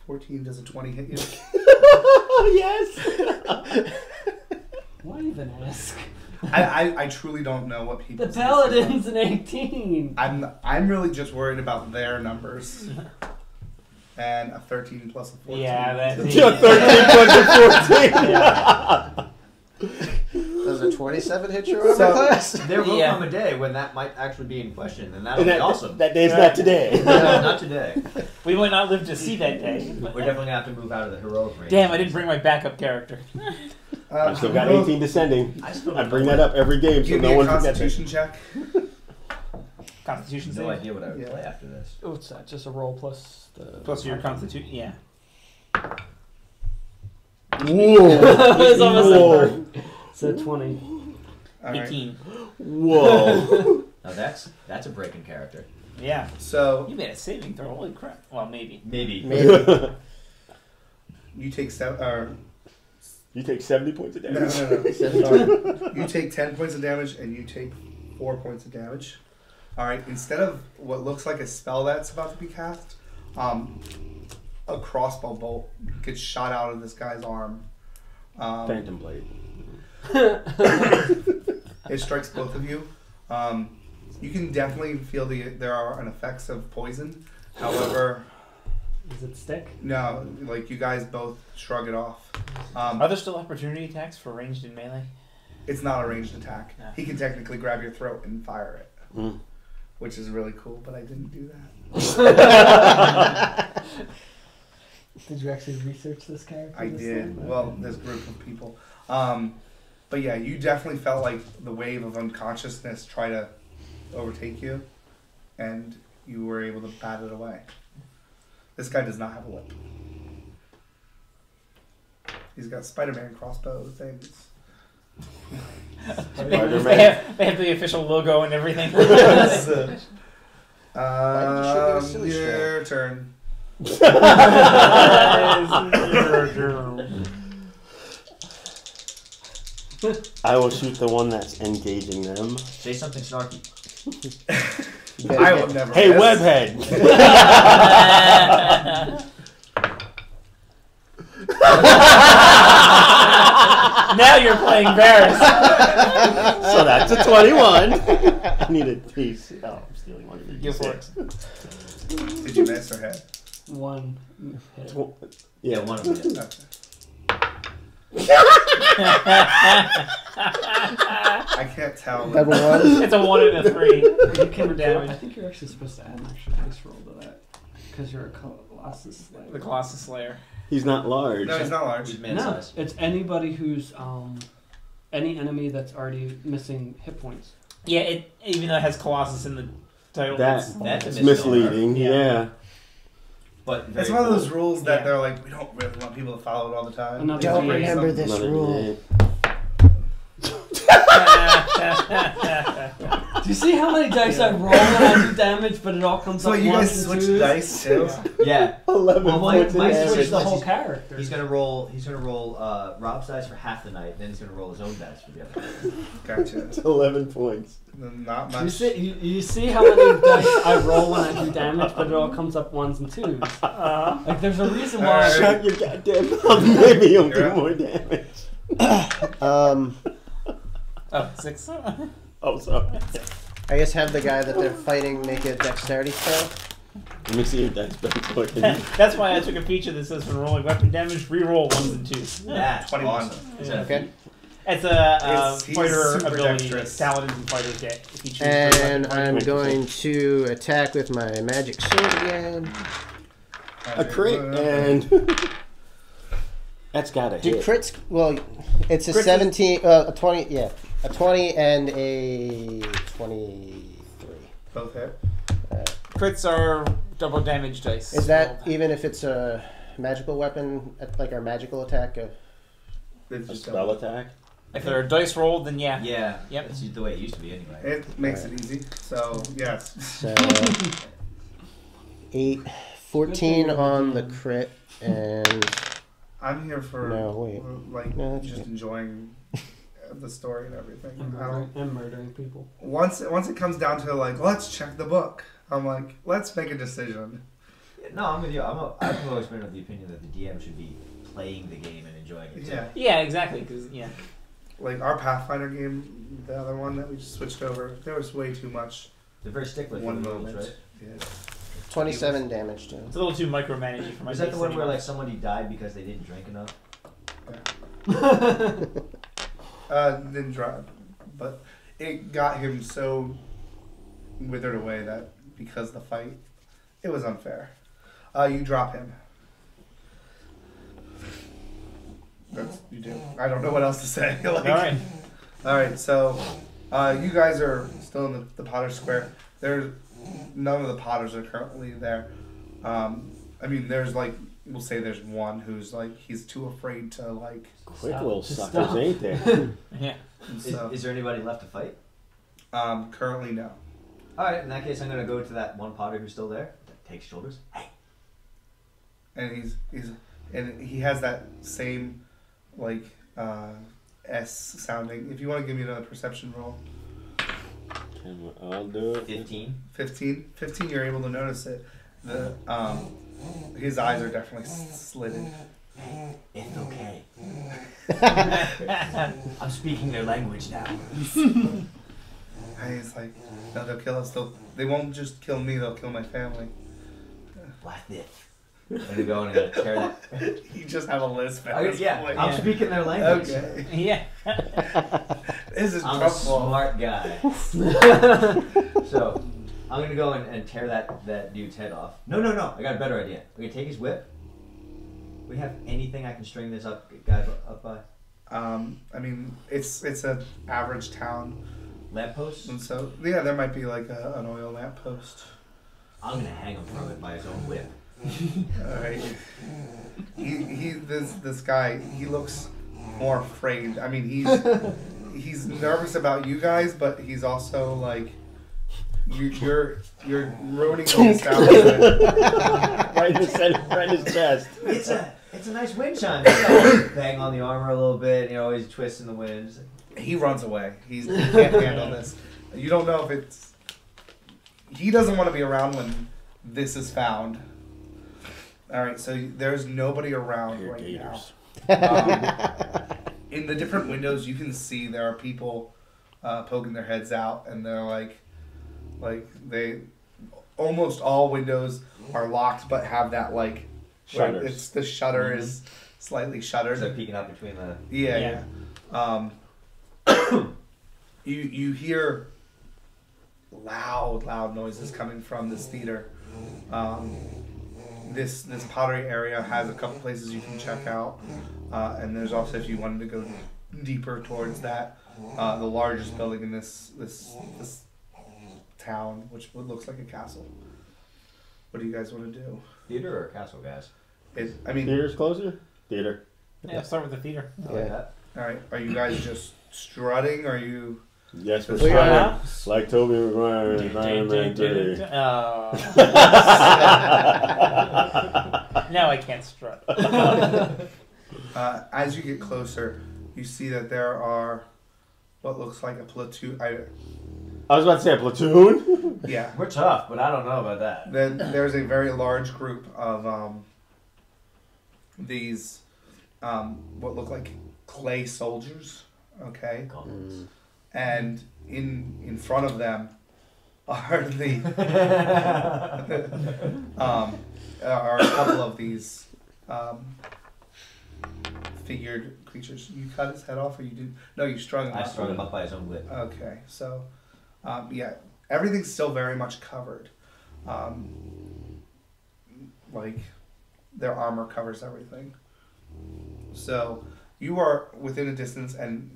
14, does a 20 hit you? Yes! Why even ask? I truly don't know what people. The Paladin's an 18. I'm really just worried about their numbers. And a 13 plus a 14. Yeah, that's Yeah, 13 plus a 14. Does a 27 hit your armor So- class? There will Yeah. come a day when that might actually be in question, and that'll And be awesome. that day's not today. No, not today. We might not live to see that day. We're definitely gonna have to move out of the heroic range. Damn, I didn't bring my backup character. I've still got roll- 18 descending. I still I don't bring know that up every game so Give me no a one forgets it. Constitution check. Constitution No save. idea what I would Yeah. play after this. Oh, what's that? Just a roll plus the. Plus your constitution. Yeah. It's almost Whoa. like so 20. All right. 18. Whoa. Now that's a break in character. Yeah. So You made a saving throw. Holy crap. Well, maybe. Maybe. Maybe. you take You take 70 points of no, damage. no. Sorry. You take 10 points of damage, and you take 4 points of damage. All right. Instead of what looks like a spell that's about to be cast, a crossbow bolt gets shot out of this guy's arm. Phantom Blade. It strikes both of you. You can definitely feel there are an effects of poison. However, Does it stick? no, like you guys both shrug it off. Are there still opportunity attacks for ranged and melee? It's not a ranged attack. No. He can technically grab your throat and fire it, Mm. which is really cool. But I didn't do that. Did you actually research this character? I this did. time? Well, this group of people. But yeah, you definitely felt like the wave of unconsciousness try to overtake you, and you were able to bat it away. This guy does not have a whip. He's got Spider-Man crossbow things. Spider-Man. They have the official logo and everything. Your turn. I will shoot the one that's engaging them. Say something snarky. I will never. Hey, miss. webhead! Now you're playing Varys. So that's a 21. I need a piece. Oh, I'm stealing one of your Go for it. Did you miss or hit? One hit. Yeah, one of them. Is. Okay. I can't tell. Double one. It's a 1 and a 3. You For can damage. I think you're actually supposed to add an extra dice roll to that because you're a Colossus Slayer. The Colossus Slayer. He's not large. No, he's not large. He's man No, size. it's anybody who's any enemy that's already missing hit points. Yeah, it even though it has Colossus in the title. That's That's a misleading. Yeah. Yeah. But very It's one of those cool. rules that Yeah. they're like, we don't really want people to follow it all the time. Another Don't D8. remember this Another rule. D8. Do you see how many dice I roll when I do damage, but it all comes So up you ones guys and switch twos? dice too? Yeah. 11 Well, points of Mike I damage. switch the He's- whole character. He's gonna roll. He's gonna roll Rob's dice for half the night. Then he's gonna roll his own dice for the other. Gotcha. It's 11 points. Not You much. you see how many dice I roll when I do damage, but it all comes up ones and twos. Like there's a reason why. Alright. Shut your goddamn mouth. Maybe you'll do You're up. more damage. Oh, 6. Oh, sorry. I guess have the guy that they're fighting make a dexterity throw. Let me see your dice back so I can. That's why I took a feature that says when rolling weapon damage, re-roll 1s and 2s. That's 21. awesome. Is that a Okay. feat? It's a He's fighter super ability dexterous. paladins and fighters get if you choose. And for I'm Make going to attack with my magic sword again. A crit and. That's gotta Do hit. crits? Well, it's a Crits is- 17, a 20, yeah, a 20 and a 23. Both hit. Crits are double damage dice. Is that even if it's a magical weapon, like our magical attack? It's A just spell attack? if they're dice rolled? Then yeah. Yeah. Yep. That's the way it used to be anyway. It makes it easy. So yes. So 8, 14 on the crit, and I'm here for No, wait. like No, that's just okay. enjoying the story and everything. I'm I don't, murdering people. once it comes down to like, let's check the book. I'm like, let's make a decision. No, I'm with you. I've always been of the opinion that the DM should be playing the game and enjoying it. Yeah. Yeah, exactly. Because yeah. Like our Pathfinder game, the other one that we just switched over, there was way too much They're very stickler for one the rules, moment. right? Yeah. 27 damage to him. It's a little too micromanaging for my Was that taste the one where anymore. like somebody died because they didn't drink enough? Didn't drive, but it got him so withered away that because of the fight, it was unfair. You drop him. That's you do. I don't know what else to say. Like, All right. All right. So, you guys are still in the Potter Square. There's none of the Potters are currently there. I mean, there's like we'll say there's one who's like he's too afraid to like. Quick Stop. little Just suckers, stop. ain't there? Yeah. So, Is there anybody left to fight? currently no. All right. In that case, I'm gonna go to that one Potter who's still there. Takes shoulders. Hey. And he has that same like S sounding. If you want to give me another perception roll. I'll do it. 15. 15, you're able to notice it. The his eyes are definitely slitted. It's okay. I'm speaking their language now. And he's like, no, they'll kill us. They won't just kill me, they'll kill my family. What this? I'm gonna go and I'm gonna tear that. You just have a lisp at Okay, this yeah, point. I'm speaking their language. Okay. Yeah. This is I'm a trouble. smart guy. So, I'm gonna go and tear that dude's head off. No. I got a better idea. We're gonna take his whip. We have anything I can string this guy up by? I mean, it's an average town, Lamppost? and so yeah, there might be like an oil lamp post. I'm gonna hang him from it by his own whip. Alright. This guy, he looks more afraid. I mean, he's nervous about you guys, but he's also like you're ruining the establishment. Right in the center, right in his chest. It's a nice wind chime. You know, bang on the armor a little bit. You know, always twisting the wind. He runs away. He can't handle this. You don't know if it's. He doesn't want to be around when this is found. All right, so there's nobody around Your right gators. now. In the different windows, you can see there are people poking their heads out, and they're like they. Almost all windows are locked, but have that like. Shutters. It's the shutter is slightly shuttered. So peeking out between the. Yeah. You hear loud noises coming from this theater. This pottery area has a couple places you can check out, and there's also, if you wanted to go deeper towards that, the largest building in this town, which looks like a castle. What do you guys want to do? Theater or castle, guys? I mean, Theater's closer? Theater. Yeah, start with the theater. I like that. all right. Are you guys just strutting? Or are you? Yes, we're We starting. Like Toby Maguire in Iron Man 3. Now I can't strut. As you get closer, you see that there are what looks like a platoon. I was about to say a platoon. Yeah. We're tough, but I don't know about that. Then there's a very large group of these what look like clay soldiers. Okay. Goblins. And in front of them are the are a couple of these figured creatures. You cut his head off, or you do? No, you strung him I up. strung him up by his own whip. Okay, so yeah, everything's still very much covered. Like their armor covers everything. So you are within a distance, and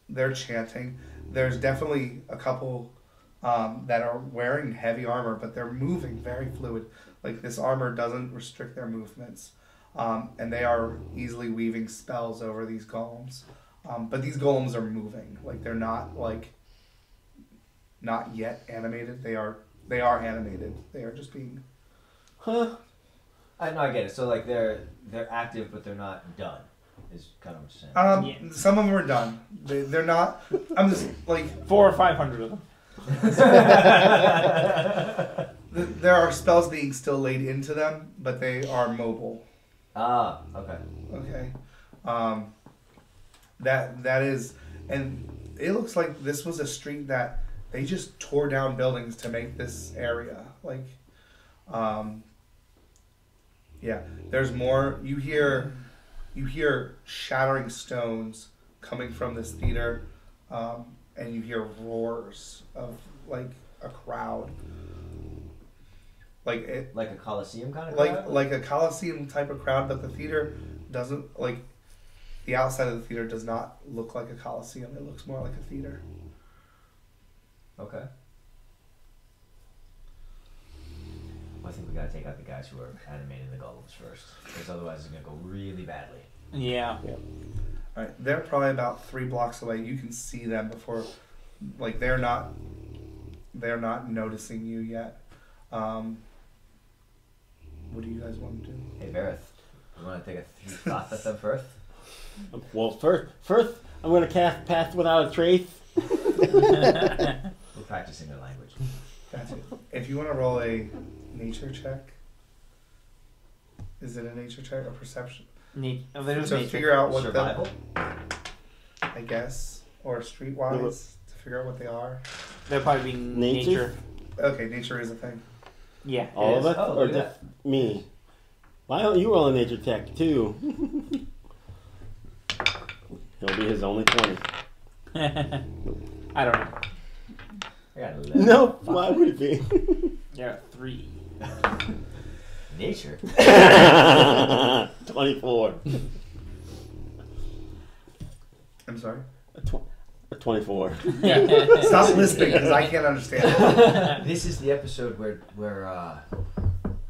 they're chanting. There's definitely a couple that are wearing heavy armor, but they're moving very fluid. Like this armor doesn't restrict their movements, and they are easily weaving spells over these golems. But these golems are moving. Like they're not not yet animated. They are animated. They are just being. Huh? I get it. So like they're active, but they're not done. Is kind of what you're saying. Some of them are done. They're not. I'm just like 400 or 500 of them. There are spells being still laid into them, but they are mobile. Ah, okay. Okay. That is, and it looks like this was a street that they just tore down buildings to make this area. Like, yeah. There's more. You hear shattering stones coming from this theater, and you hear roars of like a crowd. Like a Colosseum kind of crowd? like a Colosseum type of crowd, but the theater doesn't like. The outside of the theater does not look like a Colosseum. It looks more like a theater. Okay. Well, I think we gotta take out the guys who are animating the golems first, because otherwise it's gonna go really badly. Yeah. All right, they're probably about 3 blocks away. You can see them before, like they're not. they're not noticing you yet. What do you guys want to do? Hey, Vareth, you want to take a shot at them first? Well, first, I'm gonna cast Path Without a Trace. We're practicing their language. Gotcha. If you want to roll a nature check, is it a nature check or perception? There's To nature. figure out what Survival? I guess, or streetwise, to figure out what they are. There'll probably be Nature? nature. Okay, nature is a thing. Yeah. All of is. it, Oh, or look at just me? Why don't you roll a nature check too? He'll be his only 20. I don't know. I got 11. No, why would it be? You're at 3. Nature? 24. I'm sorry. A 24. Stop listening because I can't understand. This is the episode where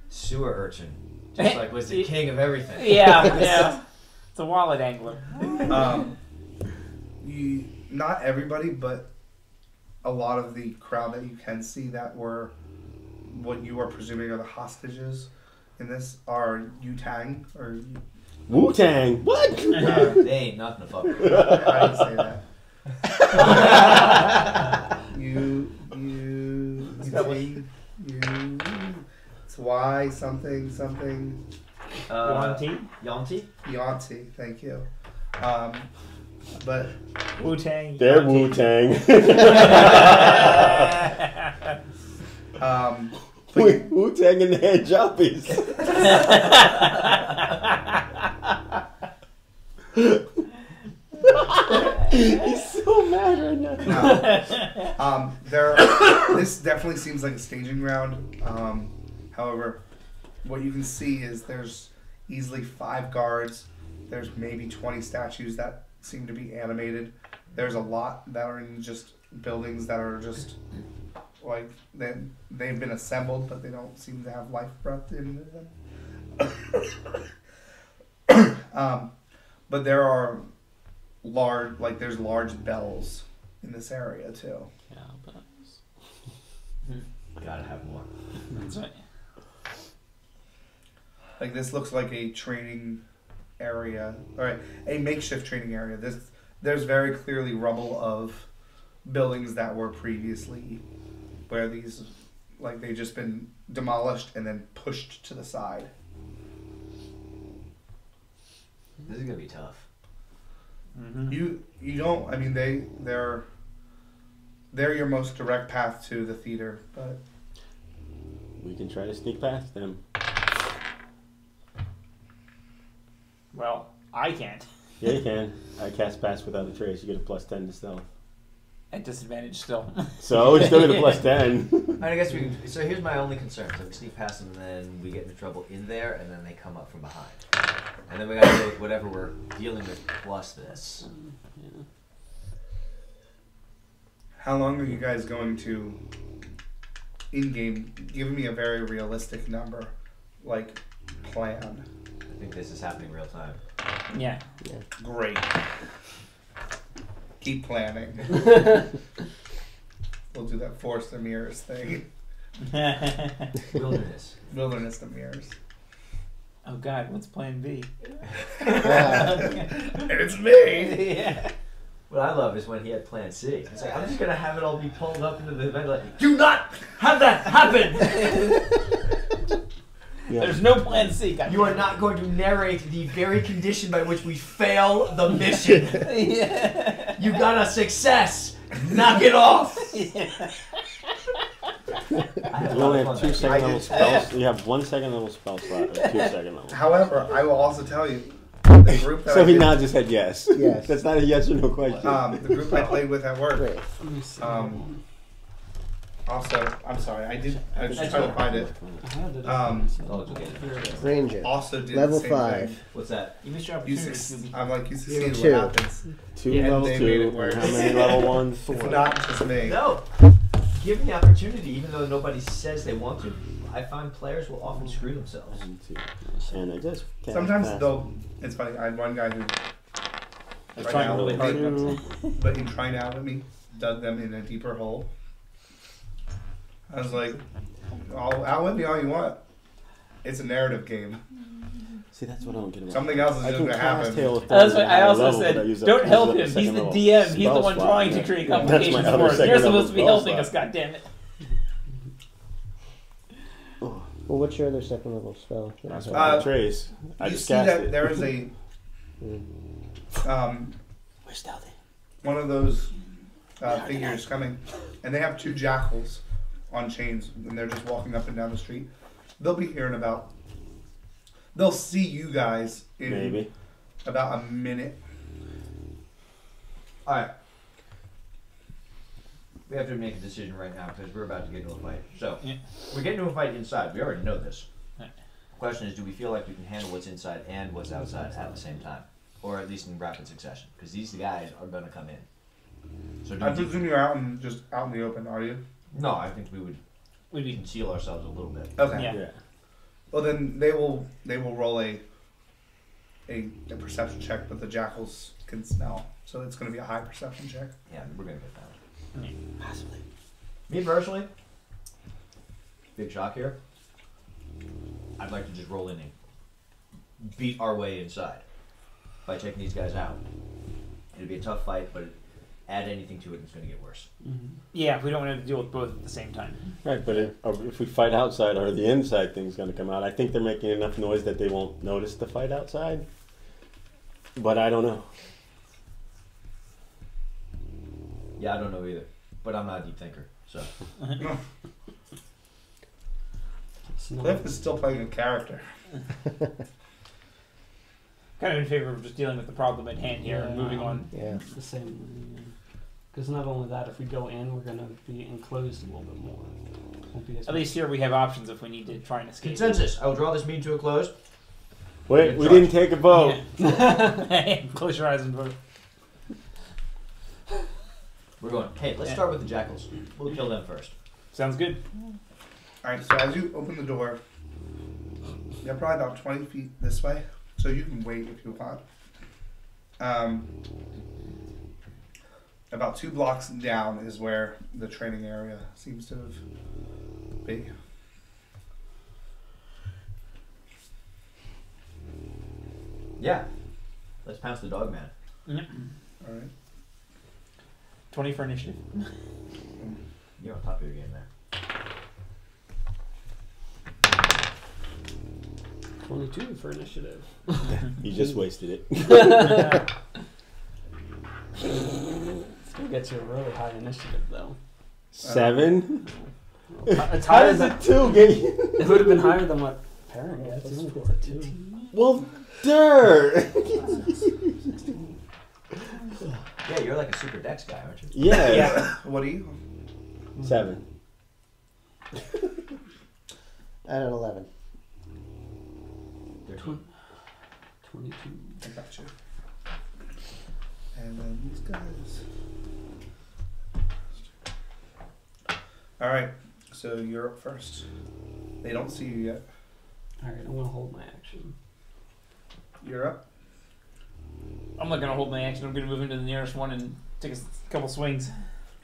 sewer urchin just like was the king of everything. Yeah. It's a wallet angler. Not everybody, but a lot of the crowd that you can see that were what you are presuming are the hostages in this are Wu-Tang or Wu-Tang. What? They ain't nothing to fuck with. how do you say that? you it's Y something Yanti? Yanti, thank you. But Wu-Tang. They're Wu-Tang. Wu-Tang and the head jumpies. He's so mad right now. this definitely seems like a staging ground. However, what you can see is there's easily 5 guards. There's maybe 20 statues that seem to be animated. There's a lot that are in just buildings that are just like they've been assembled, but they don't seem to have life breath in them. But there are there's large bells in this area too. Gotta have more. That's right. Like this looks like a training area, or a makeshift training area. There's very clearly rubble of buildings that were previously where these, like they've just been demolished and then pushed to the side. This is gonna be tough. Mm-hmm. You don't. I mean they're your most direct path to the theater, but We can try to sneak past them. Well, I can't. Yeah, you can. I cast Pass Without a Trace. You get a +10 to stealth. At disadvantage still. So you still get a +10. I guess we can, so here's my only concern. So we sneak past them and then we get into trouble in there and then they come up from behind. And then we gotta deal with whatever we're dealing with plus this. how long are you guys going to in-game? Give me a very realistic number, like plan. I think this is happening real time. Yeah. Great. Keep planning. We'll do that Forest of Mirrors thing. Wilderness. Wilderness of Mirrors. Oh God, what's Plan B? It's me. Yeah. What I love is when he had Plan C. It's like, I'm just gonna have it all be pulled up into the event. Like, do not have that happen. Yeah. There's no Plan C. You are not going to narrate the very condition by which we fail the mission. Yeah. You got a success. Knock it off. You only have 2 second level spells. You have 1 second level spell slot or 2 second level. However, I will also tell you, the group that So I he did- now just said yes. Yes. That's not a yes or no question. the group I played with at work. Great. Also, I'm sorry, I was just trying to find it. Oh, it's okay. Ranger. Also did Level the same 5. thing. What's that? You missed your You opportunity. suc- Scooby. I'm like, you succeeded. Two. What happens? 2 Yeah, level they made 2. it worse. How many level 1s? It's not just me. No. Give me the opportunity, even though nobody says they want to. I find players will often screw themselves. 1, 2. And I just cast Sometimes Pass. though, it's funny. I had one guy who, I was Right trying now, really hard. Two. but in trying out with me, dug them in a deeper hole. I was like, I'll win me all you want. It's a narrative game. See, that's what I don't get about. Something else is I just can going to cast happen. Hail of That's Thorns what at I higher also level, but I said. use a- Don't use help a him. He's second the level DM. He's the spell one slot. trying to create That's my complications other for us. second You're level supposed to be spell helping slot. us. God damn it. Well, what's your other second level spell? That's what I trace. I You just see cast that it. there is a We're stealthy. one of those figures coming, and they have two jackals on chains, and they're just walking up and down the street. They'll be here in about. They'll see you guys in Maybe. about a minute. Alright. We have to make a decision right now because we're about to get into a fight. So, Yeah. we're getting into a fight inside. We already know this. Right. The question is, do we feel like we can handle what's inside and what's outside at the same time? Or at least in rapid succession? Because these guys are going to come in. So, I do we, presume you're out in the open, are you? no, I think we would We'd be. conceal ourselves a little bit. Okay. Yeah. Yeah. Well, then they will roll a perception check, but the jackals can smell, so it's going to be a high perception check. Yeah, we're going to get found. Possibly. Me personally, big shock here. I'd like to just roll in and beat our way inside by taking these guys out. It'd be a tough fight, but add anything to it, it's going to get worse. Yeah, we don't want to deal with both at the same time. Right, but if we fight outside, are the inside things going to come out? I think they're making enough noise that they won't notice the fight outside. But I don't know. Yeah, I don't know either, but I'm not a deep thinker, so. Cliff is still playing a character. Kind of in favor of just dealing with the problem at hand here and moving on. Yeah. The same. Because not only that, if we go in, we're going to be enclosed a little bit more. Won't be as At least here we have options if we need to try and escape. Consensus. I will draw this meeting to a close. Wait, we didn't take a vote. Yeah. Close your eyes and vote. We're going, hey, let's start with the jackals. We'll kill them first. Sounds good. Alright, so as you open the door, you're probably about 20 feet this way, so you can wait if you want. About 2 blocks down is where the training area seems to have been. Yeah. Let's pounce the dog man. Yep. Alright. 20 for initiative. You're on top of your game there. 22 for initiative. You just wasted it. Still gets you a really high initiative, though. 7? It's How higher does than, it 2 get you? it would have been higher than what Perrin gets. He only gets a 2. Well, dirt. Yeah, you're like a super dex guy, aren't you? Yeah. What are you? 7. At an 11. 13. 22. I got you. And then these guys. Alright, so you're up first. They don't see you yet. Alright, I'm going to hold my action. You're up. I'm not going to hold my action. I'm going to move into the nearest one and take a couple swings.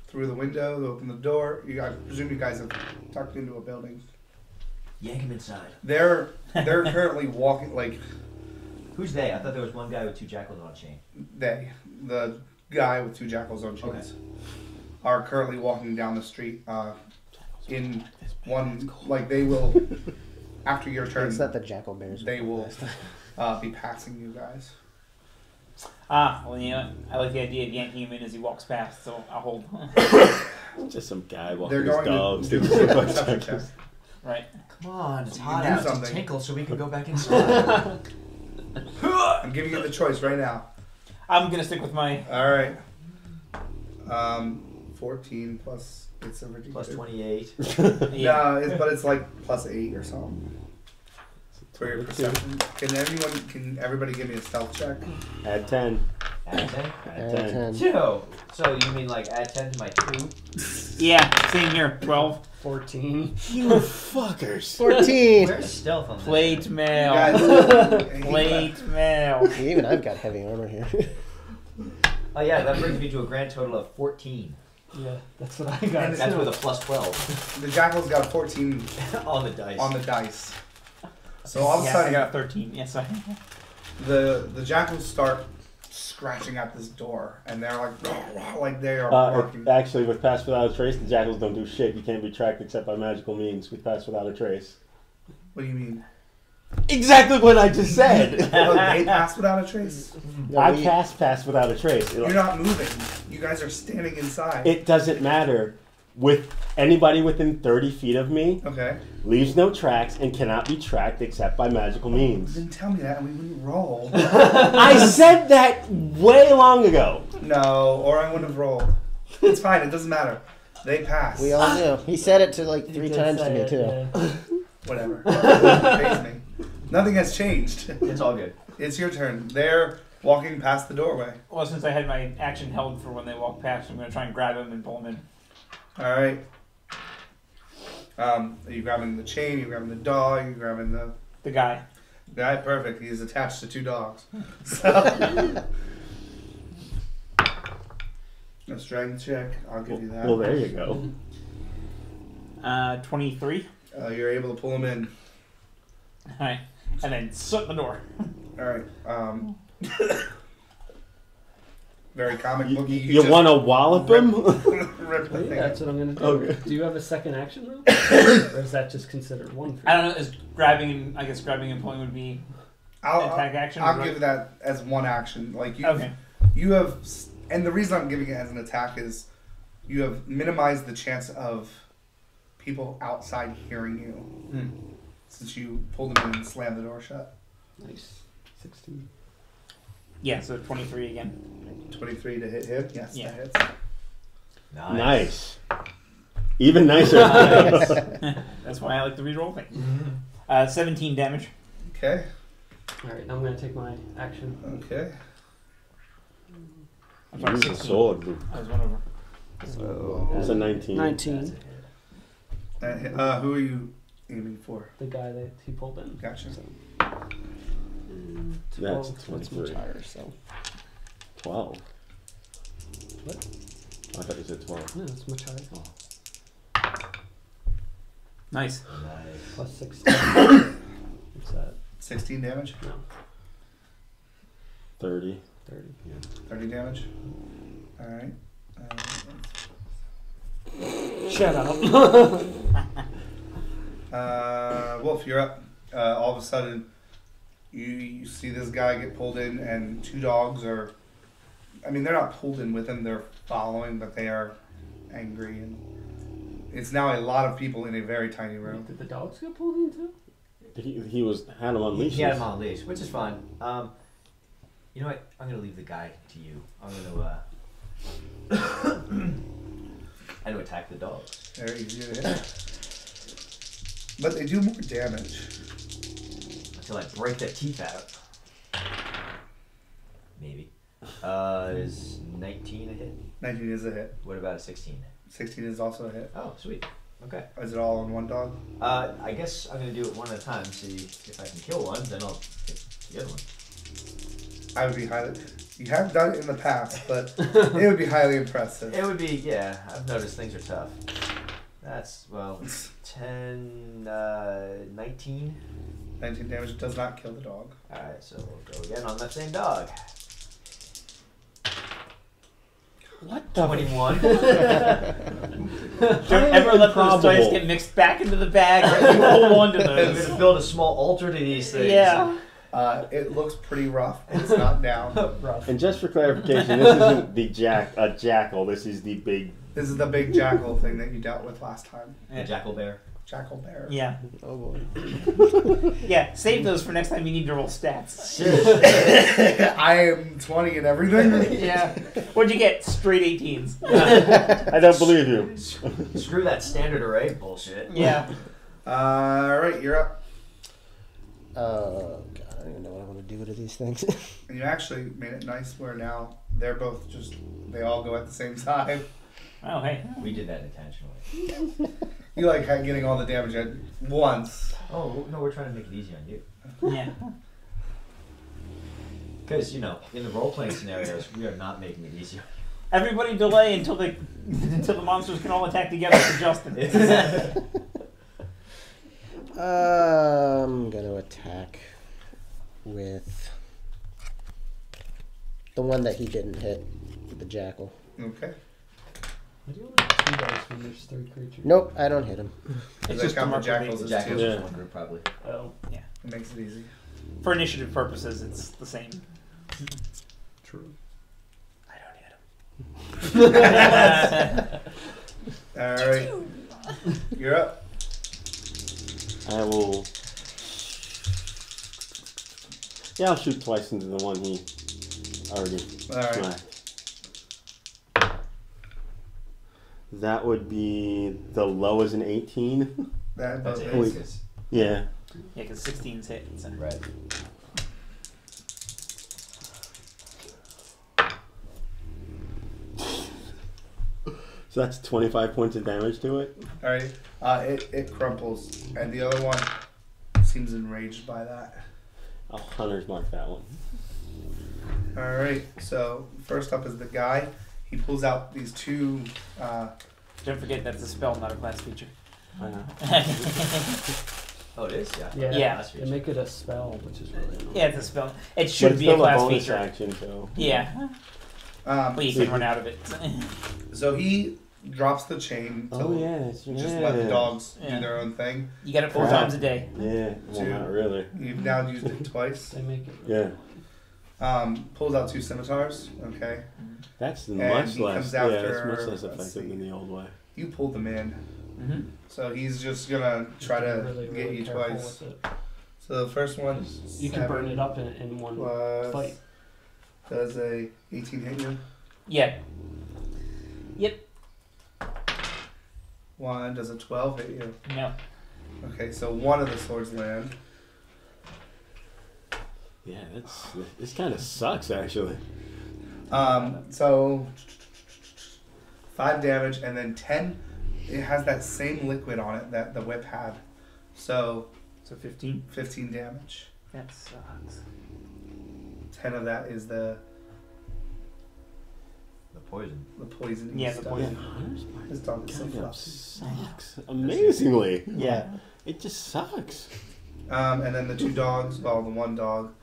Through the window, open the door. I presume you guys have tucked into a building. Yank him inside. They're currently walking, like, Who's they? I thought there was one guy with 2 jackals on a chain. the guy with 2 jackals on chains, are currently walking down the street in one, like, they will, after your turn, It's not the jackal bears. they will be passing you guys. Well, you know, I like the idea of yanking him in as he walks past, so I'll hold. Just some guy walking They're his going dogs. to do Thinking a about perception jackals. check. Right. Come on, it's You hot can do out. It's something. tinkle so we can go back inside. I'm giving you the choice right now. I'm going to stick with my... All right. 14 plus it's a Plus 28. Yeah. No, but it's like plus 8 or something. For your perception. Can everybody give me a stealth check? Add 10. Add 10? Add 10. 10. Yo, so you mean like add 10 to my 2? Yeah, same here. 12. 14. You fuckers. 14! Where's stealth on this? Plate mail. Guys, Plate mail. Even I've got heavy armor here. Oh yeah, that brings me to a grand total of 14. Yeah, that's what I got. That's too. with a plus 12 The jackal's got a 14 on the dice. on the dice. So all of a I sudden, got a 13. Yes, I. the jackals start scratching at this door, and they're like they are barking. Actually, with Pass Without a Trace, the jackals don't do shit. You can't be tracked except by magical means with Pass Without a Trace. What do you mean? Exactly what I just said. Oh, they pass without a trace. I cast Pass Without a Trace. You're not moving. You guys are standing inside. It doesn't matter. With anybody within 30 feet of me, Okay. leaves no tracks and cannot be tracked except by magical You means. didn't tell me that, and we wouldn't roll. I said that way long ago. No, or I wouldn't have rolled. It's fine. It doesn't matter. They pass. We all knew. He said it to like You 3 did times to say me it, too. yeah. Whatever. It doesn't faze me. Nothing has changed. It's all good. It's your turn. They're walking past the doorway. Well, since I had my action held for when they walk past, I'm going to try and grab him and pull him in. All right. Are you grabbing the chain? Are you grabbing the dog? Are you grabbing the The guy. guy? Perfect. He's attached to 2 dogs. So. A strength check. I'll give you that. Well, there you go. 23. You're able to pull him in. Alright. And then shut the door. All right. Very comic You, booky. you want to wallop him? Rip the Yeah, thing. that's what I'm gonna do. Okay. Do you have a second action though, or is that just considered one? For I don't know. Is grabbing and I guess grabbing and pulling would be attack action? I'll or give that as one action. Like you, Okay. you have, and the reason I'm giving it as an attack is you have minimized the chance of people outside hearing you, since you pulled them in and slammed the door shut. Nice. 16. Yeah. So 23 again. 23 to hit him. Yes, Yeah. that hits. Nice. Even nicer. That's why I like to reroll things. 17 damage. Okay. All right, I'm gonna take my action. Okay. I'm sorry, Use a 16. sword. I was one over. It's a 19. 19. That hit. Who are you aiming for? The guy that he pulled in. Gotcha. So, That's 12, that's 23. much higher. So 12. What? I thought you said 12. no, it's much higher. Nice. Plus 16. What's that? 16 damage. No, 30. 30. 30 damage. All right. Shut up. Wolf, you're up. All of a sudden, you see this guy get pulled in, and 2 dogs are. I mean, they're not pulled in with him; they're following, but they are angry, and it's now a lot of people in a very tiny room. Did the dogs get pulled in too? He had him on leashes. He had him on leash, which is fine. You know what? I'm gonna leave the guy to you. I'm gonna and attack the dogs. They're easy to hit, but they do more damage. Until I break their teeth out. Maybe. Is 19 a hit? 19 is a hit. What about a 16? 16 is also a hit. Oh, sweet. Okay. Is it all on one dog? I guess I'm gonna do it one at a time. See if I can kill one, then I'll get the other one. I would be highly. You have done it in the past, but it would be highly impressive. It would be, yeah. I've noticed things are tough. That's, well, 10, 19. 19 damage does not kill the dog. Alright, so we'll go again on that same dog. What the 21. Don't ever let those dice get mixed back into the bag. Right? You hold on to I'm those. gonna build a small altar to these things. Yeah. It looks pretty rough. It's not down. Rough. And just for clarification, this isn't the jackal. This is the big. This is the big jackal thing that you dealt with last time. The jackal bear. Jackal bear. Yeah. Oh boy. Yeah. Save those for next time you need to roll stats. I am 20 and everything. Yeah. What'd you get? Straight 18s. I don't believe you. Screw that standard array bullshit. Yeah. Alright, you're up. God, I don't even know what I want to do to these things. And you actually made it nice where now they're both just, they all go at the same time. Oh, hey. We did that intentionally. You like getting all the damage at once. Oh, no, we're trying to make it easy on you. Yeah. Because, you know, in the role-playing scenarios, we are not making it easy. Everybody delay until the monsters can all attack together for Justin. I'm gonna attack with the one that he didn't hit, the jackal. Okay. Why do you only have 2 dice when there's 3 creatures? Nope, I don't hit him. It's Does just that count a for jackals The as jackals two? is Yeah. one group probably. Oh. Yeah. It makes it easy. For initiative purposes, it's the same. True. I don't hit him. All right. You're up. I will. Yeah, I'll shoot twice into the one he already All right. smacked. That would be the low as an 18. That That's both it. hits. It's- Yeah. Yeah, because 16's hit. So. Right. So that's 25 points of damage to it. All right. It crumples, and the other one seems enraged by that. I'll hunter's mark that one. All right. So first up is the guy. He pulls out these two. Don't forget that's a spell, not a class feature. I know. Oh, it is? Yeah. Yeah. Last They feature. make it a spell, which is really annoying. Yeah, it's a spell. It But should it's be a still a class bonus feature. action, so. Yeah, but you can run out of it. So he drops the chain to Oh yeah, it's, just let the dogs Yeah. do their own thing. You got it 4 Crap. times a day. Yeah, well, Two. not really. You've now used it twice. They make it. Yeah, Pulls out 2 scimitars. Okay. that's And much he less. comes Yeah, after- it's much less let's effective see. than the old way. You pulled them in. Mm-hmm. So he's just gonna try to Really, get really you careful twice. with it. So the first one, You can burn it up in one plus, fight. does a 18 hit you? Yeah. 1 does a 12 hit you? No. Okay, so one of the swords land. Yeah, this kind of sucks actually. So 5 damage, and then 10. It has that same liquid on it that the whip had. So So 15. 15 damage. That sucks. 10 of that is the Poison. poison. Yeah, the stuff. Yeah, poison. hunter's mark His dog is so kind of fluffy. sucks amazingly. Yeah. It just sucks. And then the 2 dogs, well, the 1 dog,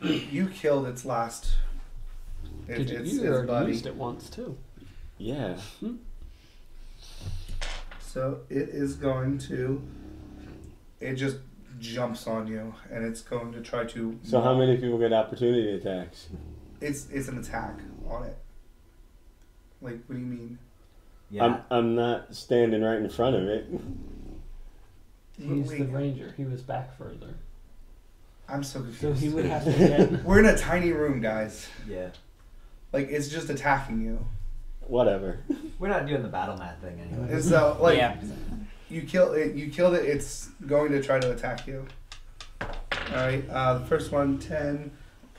you killed its last. Did Its you already buddy. used it once too? Yeah. So it is going to. It just jumps on you, and it's going to try to. So how many people get opportunity attacks? It's an attack on it. Like, what do you mean? Yeah. I'm not standing right in front of it. He's the Wait, ranger. He was back further. I'm so So confused. he would have to get. We're in a tiny room, guys. Yeah. Like, it's just attacking you. Whatever. We're not doing the battle mat thing anyway. And so, like, Yeah. you killed it. It's going to try to attack you. All right. The first one, 10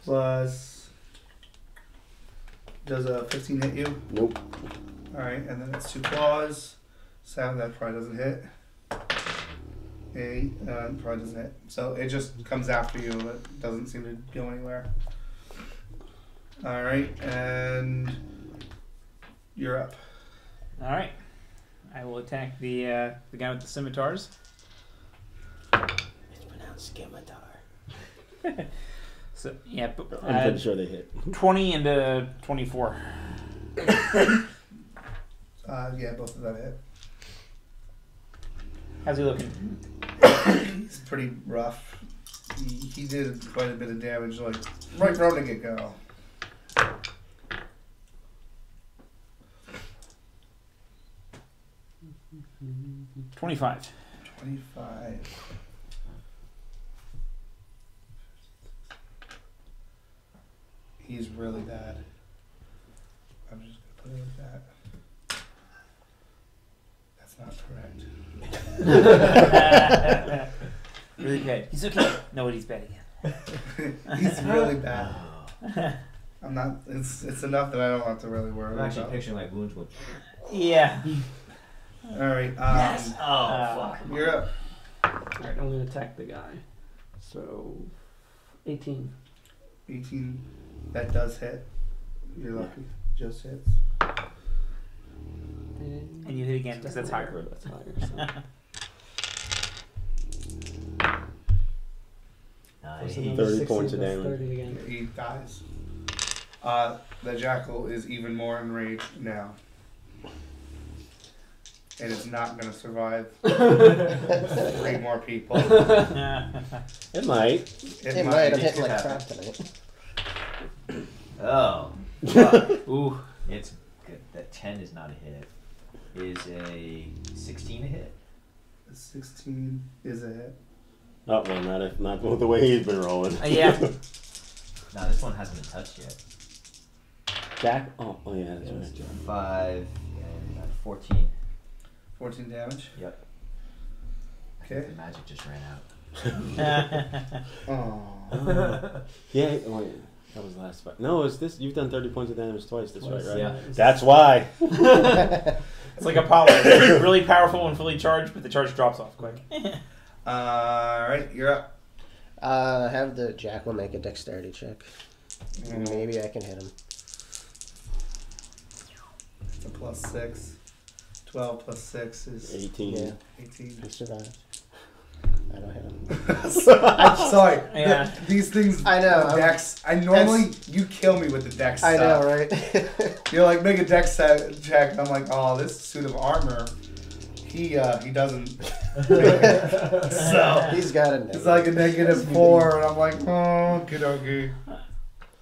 plus. Does a 15 hit you? Nope. All right, and then it's 2 claws. 7, that probably doesn't hit. 8, probably doesn't hit. So it just comes after you, but doesn't seem to go anywhere. All right, and you're up. All right. I will attack the guy with the scimitars. It's pronounced scimitar. So yeah, I'm pretty sure they hit. 20 into 24. Yeah, both of them hit. How's he looking? He's pretty rough. He did quite a bit of damage, like right from the get go. $25. 25. He's really bad. I'm just gonna put it like that. That's not correct. Really bad. He's okay. No, he's bad again. He's really bad. I'm not. It's enough that I don't have to really worry I'm actually about. picturing like wounds with. Yeah. All right. Oh, fuck. You're up. Alright, I'm gonna attack the guy. So 18. 18. That does hit. You're lucky. just hits. And you hit again because that's higher. That's higher. Nice. 30 points of damage. 30 again. He dies. The jackal is even more enraged now. And it's not going to survive 3 more people. It might. It might. I'm It hitting could like happen. crap tonight. Oh. Fuck. Ooh. It's good. That 10 is not a hit. Is a 16 a hit? 16 is a hit. Oh, well, not the way he's been rolling. Yeah. No, this one hasn't been touched yet. Jack? Oh yeah, that's right. 5 and 14. 14 damage. Yep. Okay. The magic just ran out. Oh. Yeah, wait, that was the last fight. No, it's this. You've done 30 points of damage twice. That's right, right? Yeah. That's why. It's like Apollo. Really powerful and fully charged, but the charge drops off quick. Alright, you're up. Have the jackal make a dexterity check. Maybe I can hit him. It's a +6. 12 plus 6 is 18. Yeah. 18. I survived. I don't hit him. I'm sorry. Yeah. These things. I know, the Dex. I normally you kill me with the Dex. I stuff. know, right? You're like make a Dex check. And I'm like, oh, this suit of armor. He doesn't. So He's got a it's like a -4, and I'm like, oh, good okay.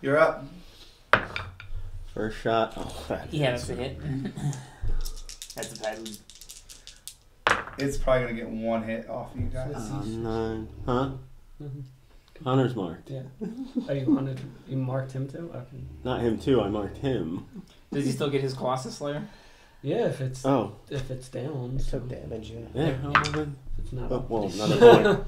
You're up. First shot. Oh, that Yeah, is- that's a hit. That's a bad lead. It's probably gonna get 1 hit off you guys. 9. Huh? Mhm. Hunter's marked. Yeah. Oh, you wanted? You marked him too? Okay. Not him too. I marked him. Does he still get his Colossus Slayer? Yeah, if it's Oh. down. It So took damage, yeah. Yeah. if it's not. Oh, up. well, another point.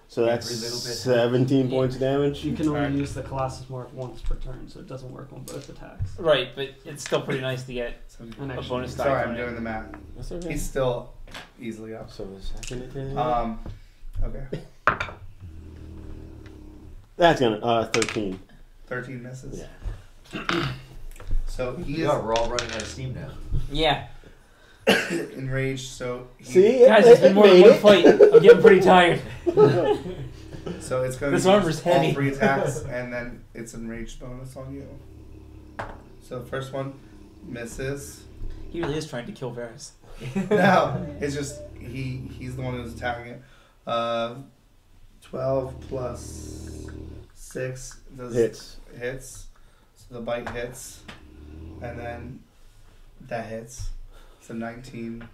So that's Every little bit. 17 points of damage. You can only Alright. use the Colossus mark once per turn, so it doesn't work on both attacks. Right, but it's still pretty nice to get So, And a actually, bonus die. sorry, from I'm it. doing the math. That's okay. He's still easily up. So the second attack. Okay. That's gonna 13. 13 misses. Yeah. So he is Yeah, we're all running out of steam now. Yeah. enraged. So he, See, Guys, it's been more than one fight. I'm getting pretty tired. so it's going This to armor's heavy. all 3 attacks, and then it's enraged bonus on you. So the first one misses. He really is trying to kill Varys. No, it's just he's the one who's attacking it. 12 plus 6 does Hits. So the bite hits, and then that hits. So 19.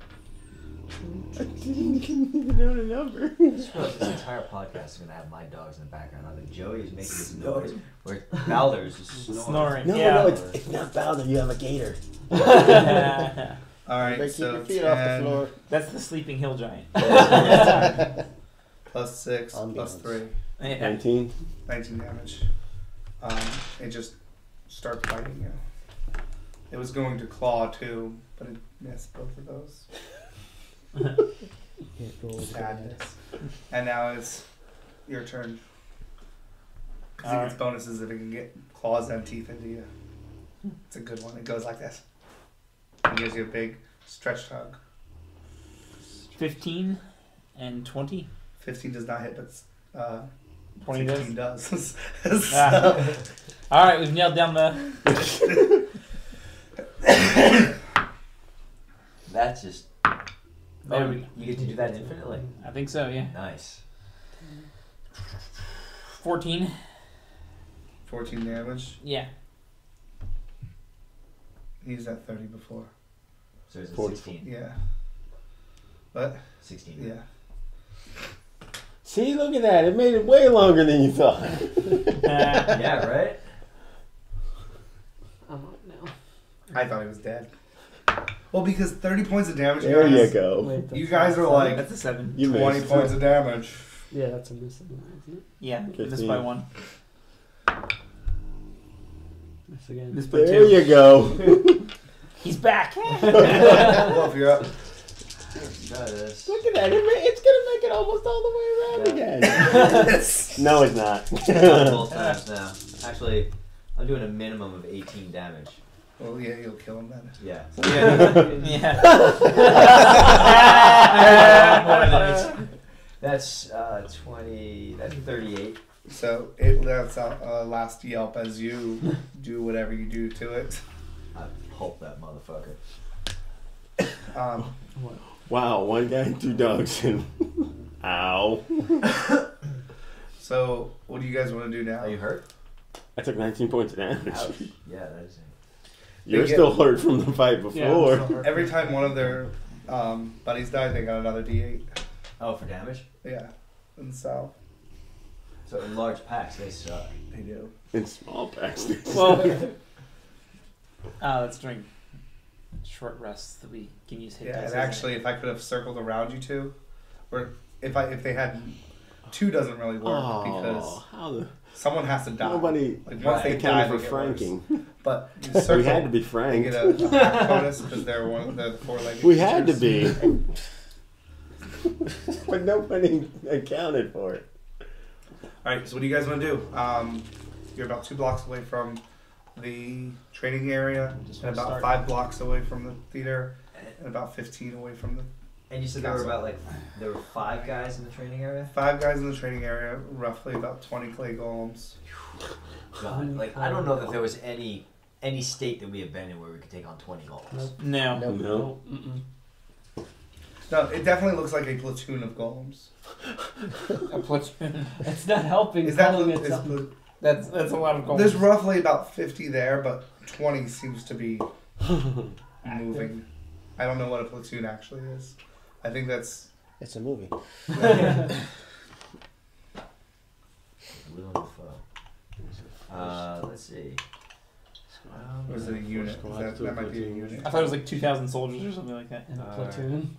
I didn't even know the number. I just feel like this entire podcast is gonna have my dogs in the background. Either Joey is making this noise, or Balder's just snoring. No, Yeah. no, it's not Bowser. You have a gator. All right, Keep so your feet off the 10 floor. That's the sleeping hill giant. plus 6 plus Ambiance. 3, Yeah. 19. 19 damage. It just starts biting you. It was going to claw too, but it missed both of those. It rolls bad. Sadness. And now it's your turn. Because it gets bonuses if it can get claws and teeth into you. It's a good one. It goes like this. It gives you a big stretched hug. 15 and 20. 15 does not hit, but 20 16 does. does. Ah. So, All right, we've nailed down the. That's just. There Oh, we go. you get to do that infinitely. I think so. Yeah. Nice. 14. 14 damage. Yeah. He's at 30 before. So it's a 40. 16. Yeah. What? 16. Yeah. See, look at that. It made it way longer than you thought. Yeah, right? I'm up now. I thought he was dead. Well, because 30 points of damage, There guys, you go. Wait, that's You guys are not like That's a 7. You 20 missed. points of damage. seven. Yeah, that's a missing one, isn't it? Yeah, missed 15. by 1. Miss again. Missed by There 2. you go. He's back. Wolf, you're up. Got this. Look at that. It's going to make it almost all the way around again. No, it's not. Both times now. Actually, I'm doing a minimum of 18 damage. Well, yeah, you'll kill him then. Yeah. Yeah. That's 20. That's 38. So it lets out last yelp as you do whatever you do to it. I pulp that motherfucker. Wow, one guy, 2 dogs, and ow. So what do you guys want to do now? Are you hurt? I took 19 points of damage. Ouch. Yeah, that is it. You're They get- still hurt from the fight Yeah, I'm before. still hurt. Every time one of their buddies died, they got another D8. Oh, for damage? Yeah, and so So in large packs, they suck. they do. In small packs. Well, let's drink short rests that we can use hit Yeah, dice and as actually, if I could have circled around you two, or if they had 2 doesn't really work because how the someone has to die. nobody Like once they die, accounted they for get worse. franking. But you We circle, had to be they franked. get a hack bonus because they're the 4-legged. We had to creatures. be. But nobody accounted for it. All right, so what do you guys want to do? You're about 2 blocks away from the training area, Just and wanna about start. 5 blocks away from the theater, and about 15 away from the And you said there were about there were 5 guys in the training area. 5 guys in the training area, roughly about 20 clay golems. God, like I don't know that there was any state that we have been in where we could take on 20 goals. Nope. No. Nope. No. Mm-mm. No, it definitely looks like a platoon of golems. A platoon. It's not helping. Is that calling it is something. That's a lot of goals. There's roughly about 50 there, but 20 seems to be moving. I don't know what a platoon actually is. I think that's It's a movie. Blue on the foe. Let's see. or is it a unit? Is that might be a unit. I thought it was like 2,000 soldiers or something like that. In a platoon.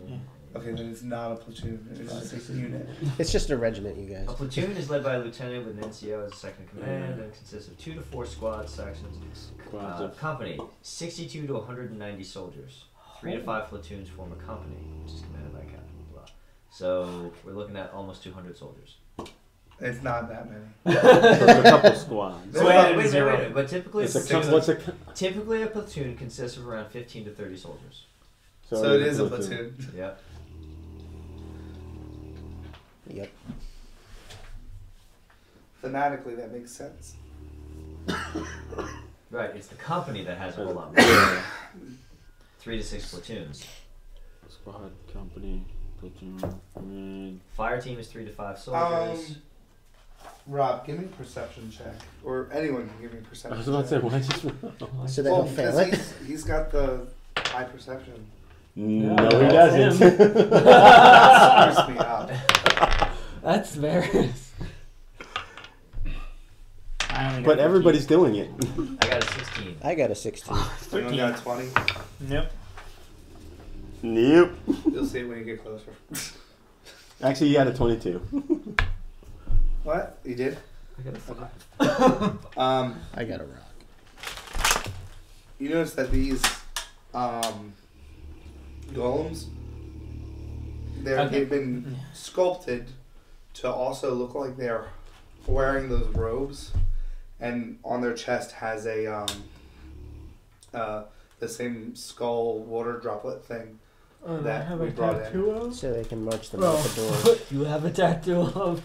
Yeah. Okay, then it's not a platoon. It's just a unit. It's just a regiment, you guys. A platoon is led by a lieutenant with an NCO as a second in command and consists of 2 to 4 squad sections. Company, 62 to 190 soldiers. 3 to 5 platoons form a company, which is commanded by a captain. Blah. So we're looking at almost 200 soldiers. It's not that many. There's a couple squads. So Wait, added wait, zero. wait, but typically, It's a what's a typically a platoon consists of around 15 to 30 soldiers. So it is a platoon. Yep. Yep. Thematically, that makes sense. Right, it's the company that has a whole lot more. 3 to 6 platoons. Squad, company, platoon, command. Fire team is 3 to 5 soldiers. Rob, give me a perception check, or anyone can give me a perception. I was about to say, check. why just? So they Well, don't fail because it. he's got the high perception. No, Yeah, he that's doesn't. That screws me up. That's very. I only got But everybody's doing it. I got a 16. I got a 16. You only got 20. 15. Yep. Nope. You'll see it when you get closer. Actually, you got a 22. What? You did? I got a 5. I got a rock. You notice that these golems, Okay. they've been sculpted to also look like they're wearing those robes, and on their chest has a the same skull water droplet thing that we brought in. So they can march them out the door. You have a tattoo of.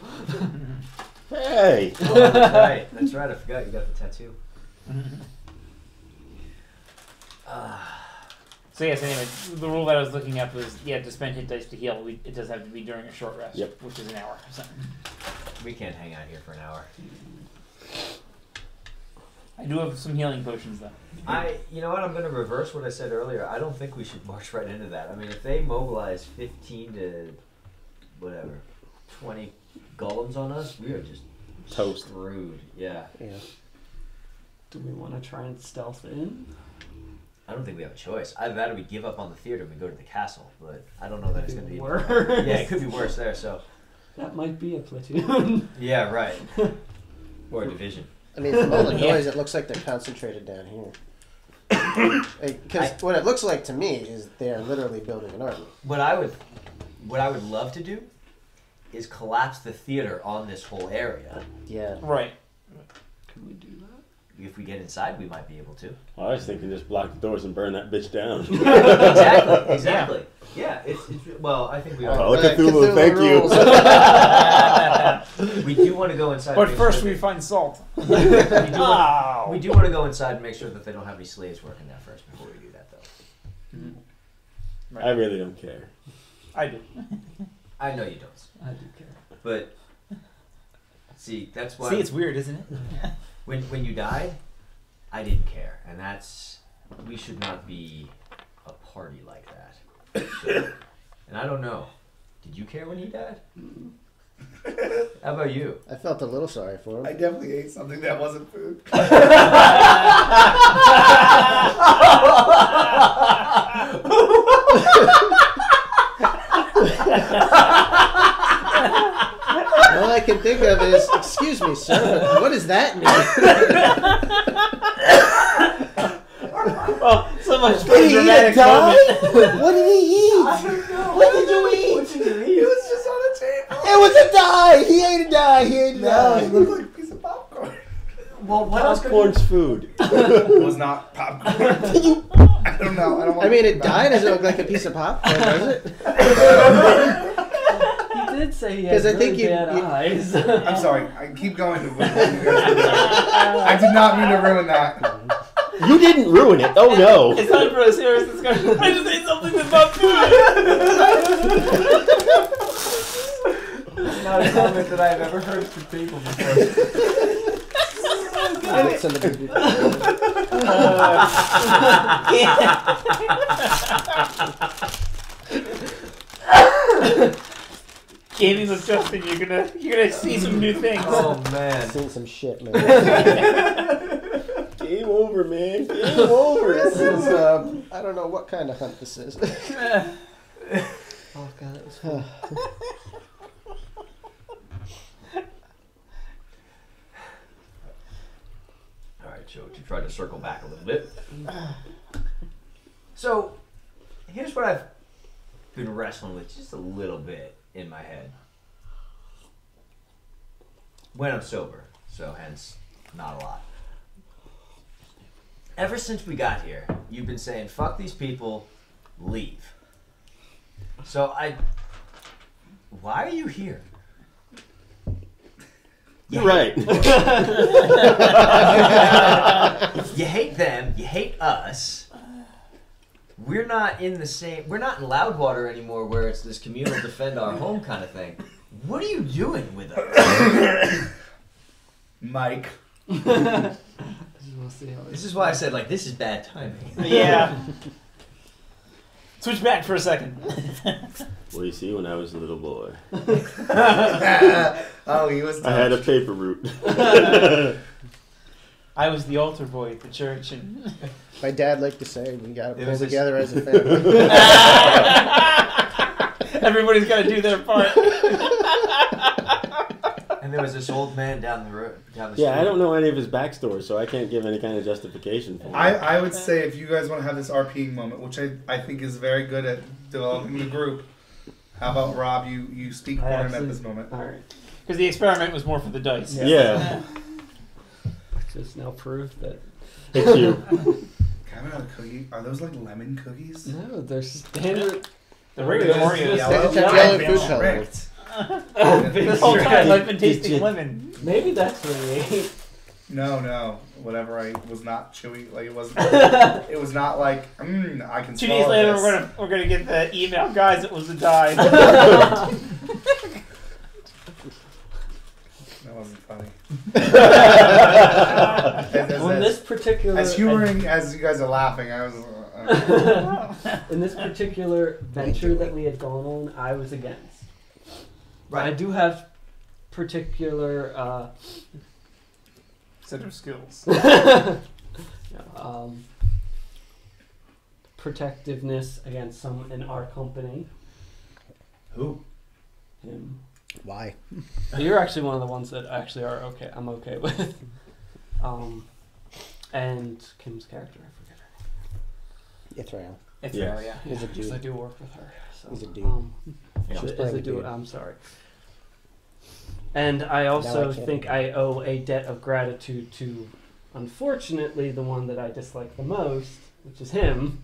Hey. Oh, that's right. I forgot you got the tattoo. So yes, anyway, the rule that I was looking at was to spend hit dice to heal. It does have to be during a short rest, Yep. which is an hour. So. We can't hang out here for an hour. I do have some healing potions though. You know what? I'm going to reverse what I said earlier. I don't think we should march right into that. I mean, if they mobilize 15 to whatever 20 golems on us, we are just Toast. screwed. Yeah. Yeah. Do we want to try and stealth in? I don't think we have a choice. Either that or we give up on the theater and we go to the castle. But I don't know that it's going to be Worse. Yeah, it could be worse there. So That might be a platoon. yeah, right. Or a division. I mean, from all the noise, it looks like they're concentrated down here. Because what it looks like to me is they're literally building an army. What I would love to do is collapse the theater on this whole area. Yeah. Right. Can we do that? if we get inside, we might be able to. Well, I was thinking just block the doors and burn that bitch down. Exactly. Yeah, it's well, I think we are. Oh, Cthulhu, thank you. We do want to go inside. But and make first sure we find salt. we do want to go inside and make sure that they don't have any slaves working there first before we do that, though. Right. I really don't care. I do. I know you don't, I do care. but see, that's why. See, it's weird, isn't it? When you died, I didn't care, and we should not be a party like that. So, and I don't know. Did you care when he died? How about you? I felt a little sorry for him. I definitely ate something that wasn't food. All I can think of is, excuse me, sir, but what does that mean? Oh, so much for Did a he dramatic die? moment. What did he eat? I don't know. What did you eat? What did you eat? It was just on the table. It was a die. He ate a die. He ate a No, die. it looked like a piece of popcorn. Well, what else could Popcorn's food. It was not popcorn. I don't know. I don't want I mean, to it died. Doesn't look like a piece of popcorn, does it? He did say he 'Cause had I think really you- bad eyes. I'm sorry. I keep going to what you guys were doing. I did not mean to ruin that. You didn't ruin it. Oh no. It's time for a serious discussion. I just ate something that's not food. It's not a comment that I've ever heard from people before. It's in the movie. Gaming with Justin, you're gonna see some new things. Oh man. Seen some shit, man. Game over, man. Game over. This is, I don't know what kind of hunt this is. Oh god, that was fun. All right, Joe, to try to circle back a little bit. So, here's what I've been wrestling with just a little bit in my head. When I'm sober, so hence not a lot. Ever since we got here, you've been saying, fuck these people, leave. So why are you here? You're right. You hate them, you hate us. We're not in Loudwater anymore where it's this communal defend our home kind of thing. What are you doing with us? Mike. We'll see how This is why I said, this is bad timing. Yeah. Switch back for a second. Well, you see, when I was a little boy, Oh, he was. I had a paper route. I was the altar boy at the church, and My dad liked to say, we got to It pull was a- together as a family. everybody's got to do their part. And there was this old man down the street. Yeah, I don't know any of his backstory, so I can't give any kind of justification for it. I would say if you guys want to have this RPing moment, which I think is very good at developing the group, how about Rob? You speak for him at actually- this moment. All right. Because the experiment was more for the dice. Yeah. Just now proof that It's you. Can I have another cookie? Are those like lemon cookies? no, they're standard. The regular Those Oreos. yellow? It's a yellow I've food color. been tricked. This whole time I've been tasting Did you- lemon. Maybe that's what he ate. No, whatever. I was not chewy. Like it wasn't. It was not like I can. 2 days swallow later, this. we're gonna get the email, guys. It was a die. That wasn't funny. Well, in this particular As humoring as you guys are laughing, I was. in this particular venture that we had gone on, I was against. Right. I do have particular Set of skills. protectiveness against some in our company. Who? Him. Why? You're actually one of the ones that actually are okay. I'm okay with. And Kim's character, I forget her Ithrael. It's Yeah. real, yeah. He's a name. 'Cause I dude. do work with her. So, He's a dude. Yeah. She's is playing a a dude. dude. I'm sorry. And I Now also I can't think be. I owe a debt of gratitude to Unfortunately, the one that I dislike the most, which is him,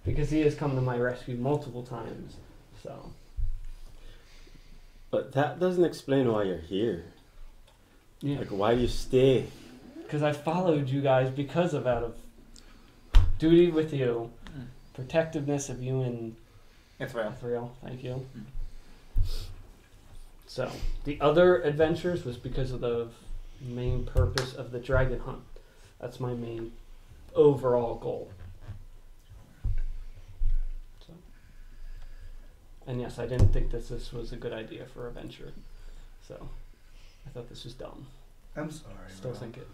because he has come to my rescue multiple times. So, But that doesn't explain why you're here. yeah, Like, why do you stay? because I followed you guys because of out of duty with you, protectiveness of you and It's real. Ethereal. Thank you. So the other adventures was because of the main purpose of the dragon hunt. That's my main overall goal. So, and yes, I didn't think that this was a good idea for a venture. So I thought this was dumb. I'm sorry. Still Rob. think it.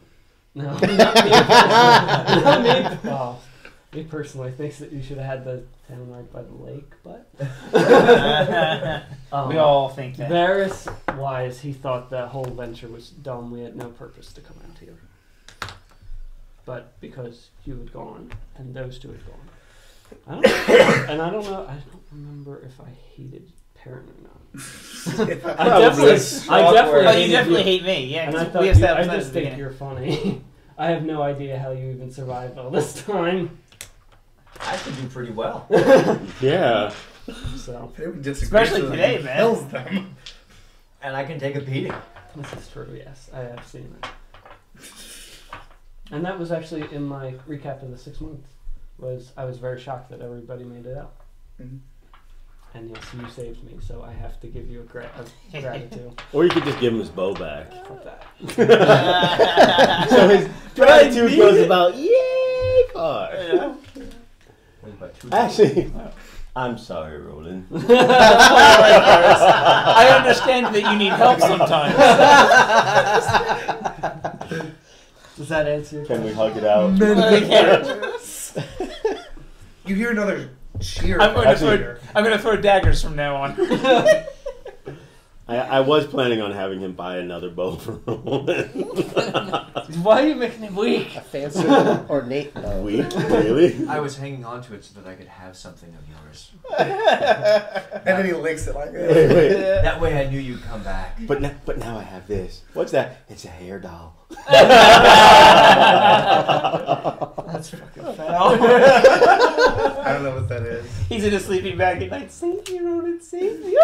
No, not me. Not me. Oh, me personally thinks that you should have had the town right by the lake, but We all think that. Varys wise, he thought the whole venture was dumb. We had no purpose to come out here. But because you had gone and those two had gone, I don't know. I don't remember if I hated Perrin or not. I definitely Oh, you hated definitely you. hate me. Yeah, And I 'cause thought we I established that just at the think beginning. you're funny. I have no idea how you even survived all this time. I could do pretty well. Yeah. So Today we disagree, Especially so today, he man. kills them. And I can take a beating. this is true. Yes, I have seen it. And that was actually in my recap of the 6 months. I was very shocked that everybody made it out. Mhm. And yes, you saved me, so I have to give you a gratitude. Or you could just give him his bow back. Fuck that. So his gratitude goes about yay far. What about two Actually, I'm sorry, Roland. I understand that you need help sometimes. Does that answer your Can we question? hug it out? You hear another cheer. I'm going to Actually- throw. I'm going to throw daggers from now on. I was planning on having him buy another bow for Roland. Why are you making him weak? A fancy ornate bow. Weak? Really? I was hanging on to it so that I could have something of yours. And then he licks it like Wait, wait. That way I knew you'd come back. But now I have this. What's that? It's a hair doll. That's fucking foul. I don't know what that is. He's in a sleeping bag at night. Save me, Ronan, save me.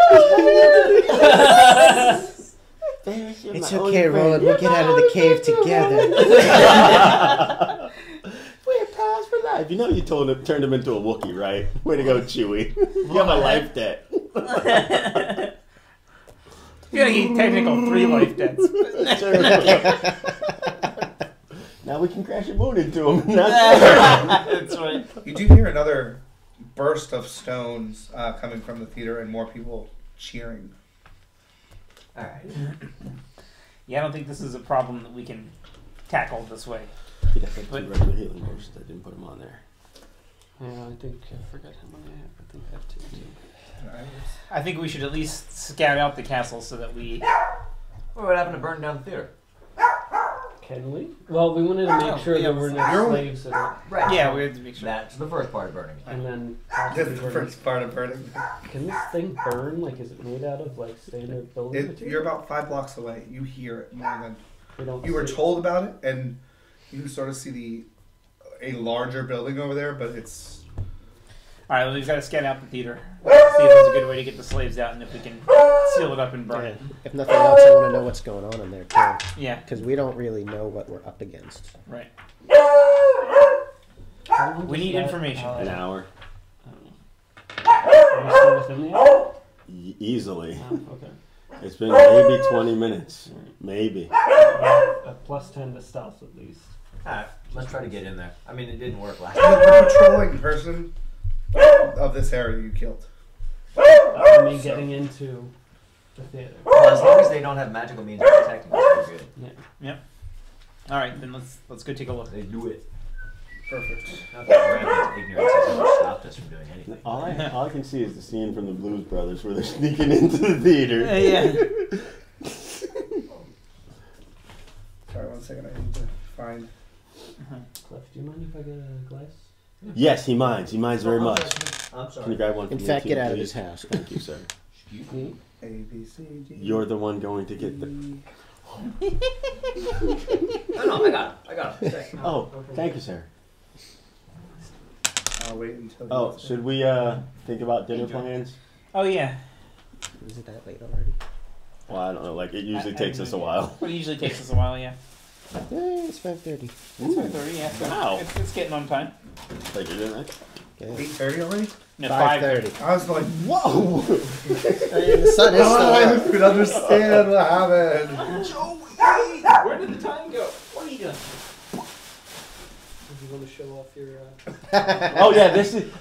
It's okay, Roland. We'll get out of the cave together. We're pals for life. You know you turned him into a Wookiee, right? Way to go, Chewie. You have a life debt. You gotta get technical 3 life debts. Now we can crash a moon into him. That's right. You do hear another burst of stones coming from the theater and more people cheering. Alright. Yeah, I don't think this is a problem that we can tackle this way. He definitely had 2 regular healing potions. I didn't put them on there. Yeah, I think I forgot how many I have. I think I have 2 too. I think we should at least scout out the castle so that we. What happened to burn down the theater? Can we? Well, we wanted to make sure there were no slaves in it, Right. Yeah, we have to make sure. That's the first part of burning it. and then That's possibly the burn- first part of burning. Can this thing burn? Like, is it made out of like standard building material? You're about 5 blocks away. You hear it more than We don't you were see- told about it, and you can sort of see a larger building over there, but it's All right, well, we've got to scout out the theater. See if there's a good way to get the slaves out, and if we can seal it up and burn Yeah. it. If nothing else, I want to know what's going on in there too, Yeah, because we don't really know what we're up against. right. How long We does need that- information. An hour. Are we still within the hour? Easily. Oh, okay. It's been maybe 20 minutes. Maybe. A plus 10 to stealth at least. Alright, let's try to get in there. I mean, it didn't work last the time. patrolling person of this area you killed. I mean, getting into the theater. Well, as long as they don't have magical means of protecting us, we're good. All right, then let's go take a look. They do it. Perfect. Not that rampant ignorance has ever stopped us from doing anything. All I can see is the scene from the Blues Brothers where they're sneaking into the theater. Yeah. Sorry, 1 second. I need to find. Cliff, do you mind if I get a glass? Yes, he minds. He minds very much. I'm Can you sorry. grab one for In me fact, too, get out of please? his house. Thank you, sir. Excuse me? A, B, C, D. You're the one going to get the... No, I got him. Stay. Oh, thank you, sir. I'll wait until. he Oh, gets should we think about dinner plans? Oh yeah. Is it that late already? Well, I don't know. Like it usually I takes have us no a idea. while. Well, it usually takes us a while, yeah. It's 5:30. It's 5:30, yeah. So Wow. it's getting on time. Like you didn't. there. 8:30 already? No, 5:30. I was like, whoa! I mean, the sun is still I up. could understand what happened. Where did the time go? What are you doing? If you want to show off your. Oh yeah, this is.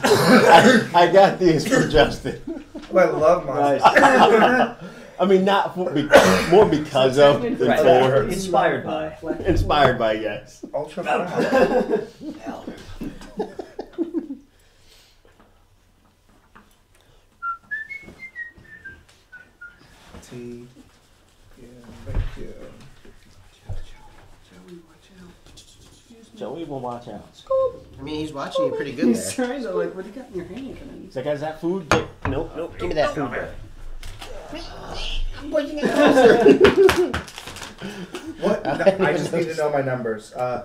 I got these for Justin. Oh, I love mine. Nice. I mean, not for, more because of than Right. for. Inspired by. Inspired by, yes. Ultra fast. Tea. Yeah, thank you. Joey will watch out. I mean, he's watching you pretty good He's there. trying to like, what do you got in your hand? He's like, is that food? Nope, nope. Give me that food. What? No, I just need to know my numbers. Do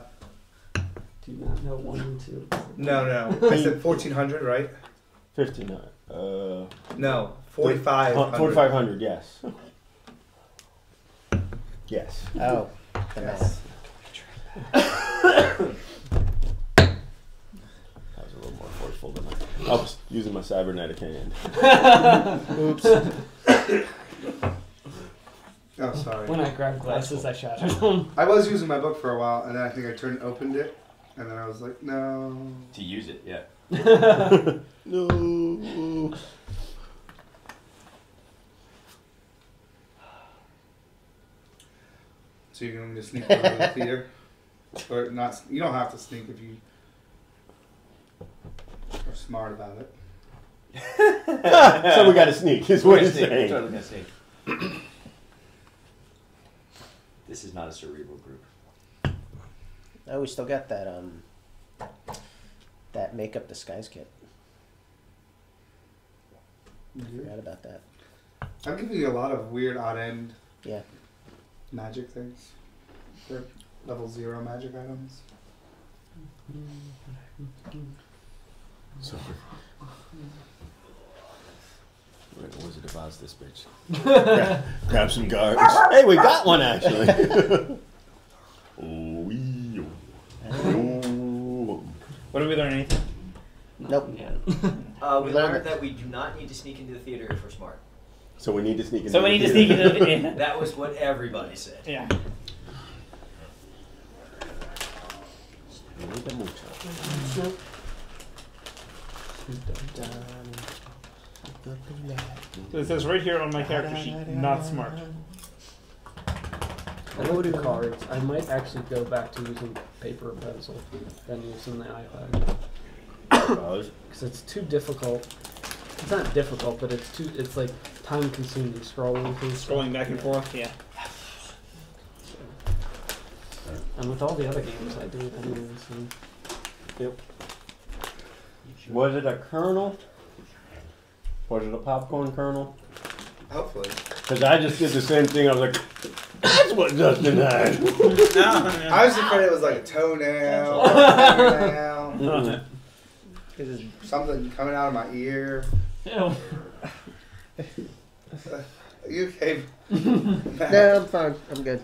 you not know 1 and 2? No. I said 1400, right? 59. No, 4500. 4,500, yes. Yes. Oh. Yes. That was a little more forceful than I was using my cybernetic hand. Oops. Oh, sorry. When I grabbed glasses, I shattered them. I was using my book for a while, and then I think I opened it, and then I was like, no. To use it, yeah. No. So you're going to sneak over to the theater? Or not? You don't have to sneak if you are smart about it. So we got to sneak, is what he's saying. Totally gonna sneak. This is not a cerebral group. Oh, we still got that that makeup disguise kit. I forgot about that. I'm giving you a lot of weird odd end Yeah. magic things. They're level 0 magic items. So, wait, what was it about this bitch? Grab some guards. Hey, we got one actually. What did we learn? Anything? Nope. Yeah. We learned that we do not need to sneak into the theater if we're smart. So we need to sneak in. So we need to sneak into the. Yeah. That was what everybody said. Yeah. So it says right here on my character sheet, not smart. I don't do cards. I might actually go back to using paper and pencil than using the iPad. Because it's too difficult. It's not difficult, but it's like time consuming scrolling through stuff. Scrolling back and forth, yeah. And with all the other games I do anyway, so. Yep. Was it a kernel? Was it a popcorn kernel? Hopefully. Because I just did the same thing. I was like, that's what Justin had. I was afraid it was like a toenail, or a fingernail, something coming out of my ear. Ew. You okay? No, I'm fine. I'm good.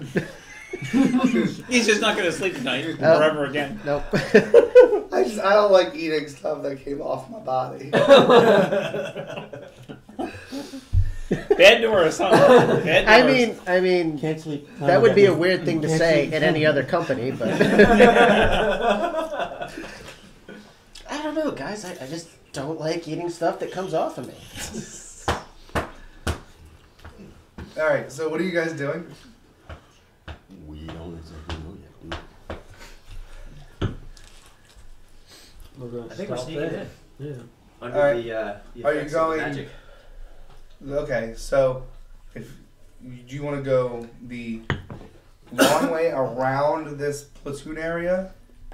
He's just not going to sleep tonight Oh. forever again. Nope. I don't like eating stuff that came off my body. Bad door or something. Bad I doors. mean, Can't sleep. that would be a weird thing to say at any other company, but I don't know, guys. I just don't like eating stuff that comes off of me. All right. So what are you guys doing? We don't exactly know yet, dude. We're going I think we're sneaking in. Yeah. Under Alright. the Are you effects of going- magic. Okay. So if do you want to go the long way around this platoon area,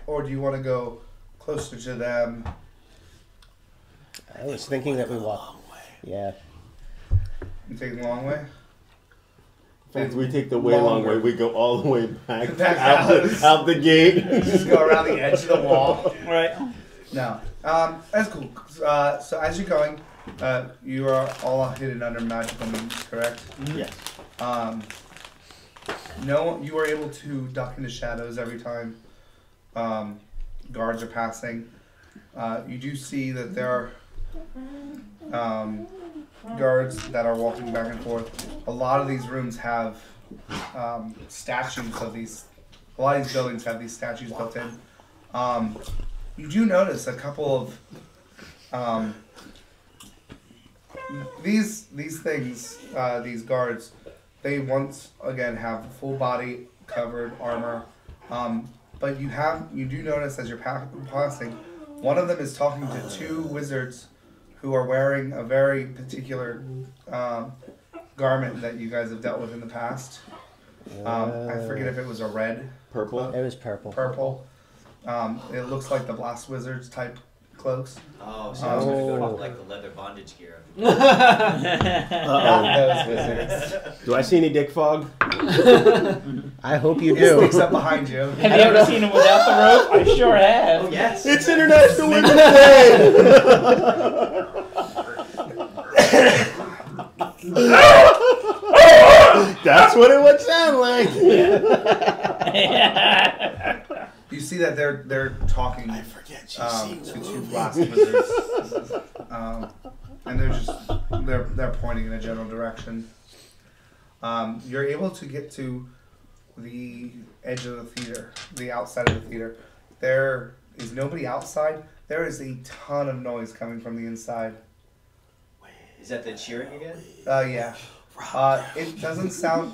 or do you want to go closer to them? I was thinking that we walk. Yeah. And take the long way. fact, we take the way long way. We go all the way back Back out the gate. Just go around the edge of the wall. Right. No. That's cool. So as you're going, you are all hidden under magical means, correct? Yes. No, you are able to duck into shadows every time guards are passing. You do see that there are guards that are walking back and forth. A lot of these rooms have statues of these. A lot of these buildings have these statues built in. You do notice a couple of these things. These guards. They once again have full body covered armor, but you do notice as you're passing, one of them is talking to two wizards who are wearing a very particular garment that you guys have dealt with in the past. I forget if it was a red, Purple. It was purple. purple. It looks like the Blast Wizards type cloaks. Oh, so I was gonna go to like the leather bondage gear. Not those wizards. Do I see any dick fog? I hope you He do. sneaks up behind you. Have you ever seen him without the rope? I sure have. Oh yes. It's International Women's Day! That's what it would sound like. You see that they're talking I forget she's to seen the two movie. Blast Wizards, and they're pointing in a general direction. You're able to get to the edge of the theater, the outside of the theater. There is nobody outside. There is a ton of noise coming from the inside. Is that the cheering again? Yeah. It doesn't sound.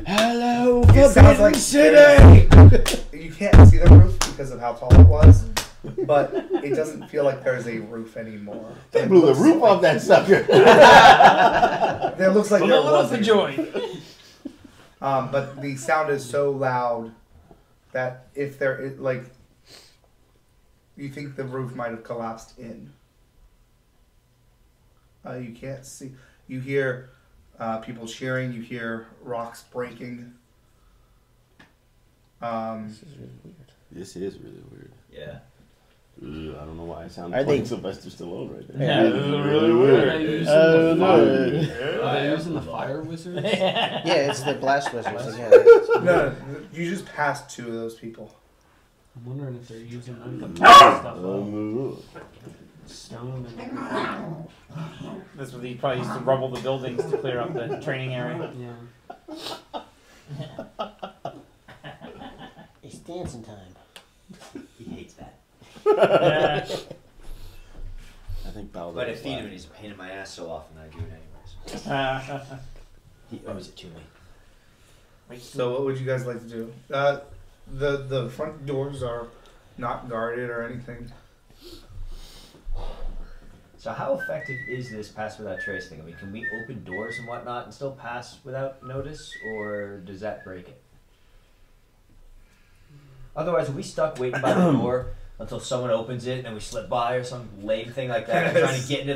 Hello, It sounds like City. you can't see the roof because of how tall it was, but it doesn't feel like there's a roof anymore. They It blew the looks roof like- off that sucker. It looks like there Blow it was off the a joint. but the sound is so loud that if there is like, you think the roof might have collapsed in. You can't see. You hear people cheering. You hear rocks breaking. This is really weird. Yeah. Ooh, I don't know why I sound Are like they- Sylvester Stallone right there. Yeah, this is really Are weird. they using Oh, the fire? no. Are they using the fire wizards? Yeah, it's the Blast Wizards again. No, you just passed two of those people. I'm wondering if they're using like the stuff, Ooh. stone and That's what he probably used to rubble the buildings to clear up the training area. yeah. It's dancing time. He hates that. Yeah. I think Baldo But I was feed him laughing. and he's a pain in my ass so often I do it anyways. He owes it to me. So what would you guys like to do? The front doors are not guarded or anything. So how effective is this pass without trace thing? I mean, can we open doors and whatnot and still pass without notice, or does that break it? Otherwise, are we stuck waiting by the door until someone opens it and we slip by or some lame thing like that, trying to get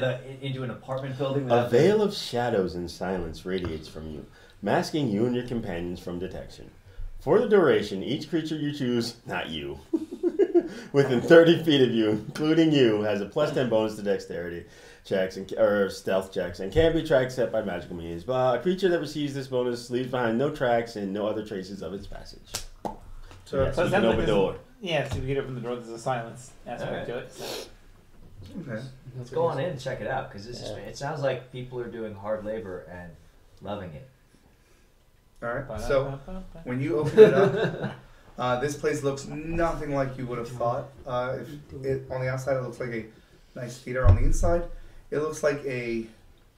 into an apartment building? A Without veil of shadows and silence radiates from you, masking you and your companions from detection. For the duration, each creature you choose, not you, within 30 feet of you, including you, has a plus 10 bonus to dexterity checks or stealth checks and can't be tracked except by magical means. But a creature that receives this bonus leaves behind no tracks and no other traces of its passage. So Yes, So you it can sounds like open the this- door. Yeah, so if you get open the door, there's a silence aspect Alright. to it. So. okay. Let's go on in and check it out, because this Yeah. it sounds like people are doing hard labor and loving it. All right. So when you open it up, this place looks nothing like you would have thought. If it on the outside it looks like a nice theater. On the inside, it looks like a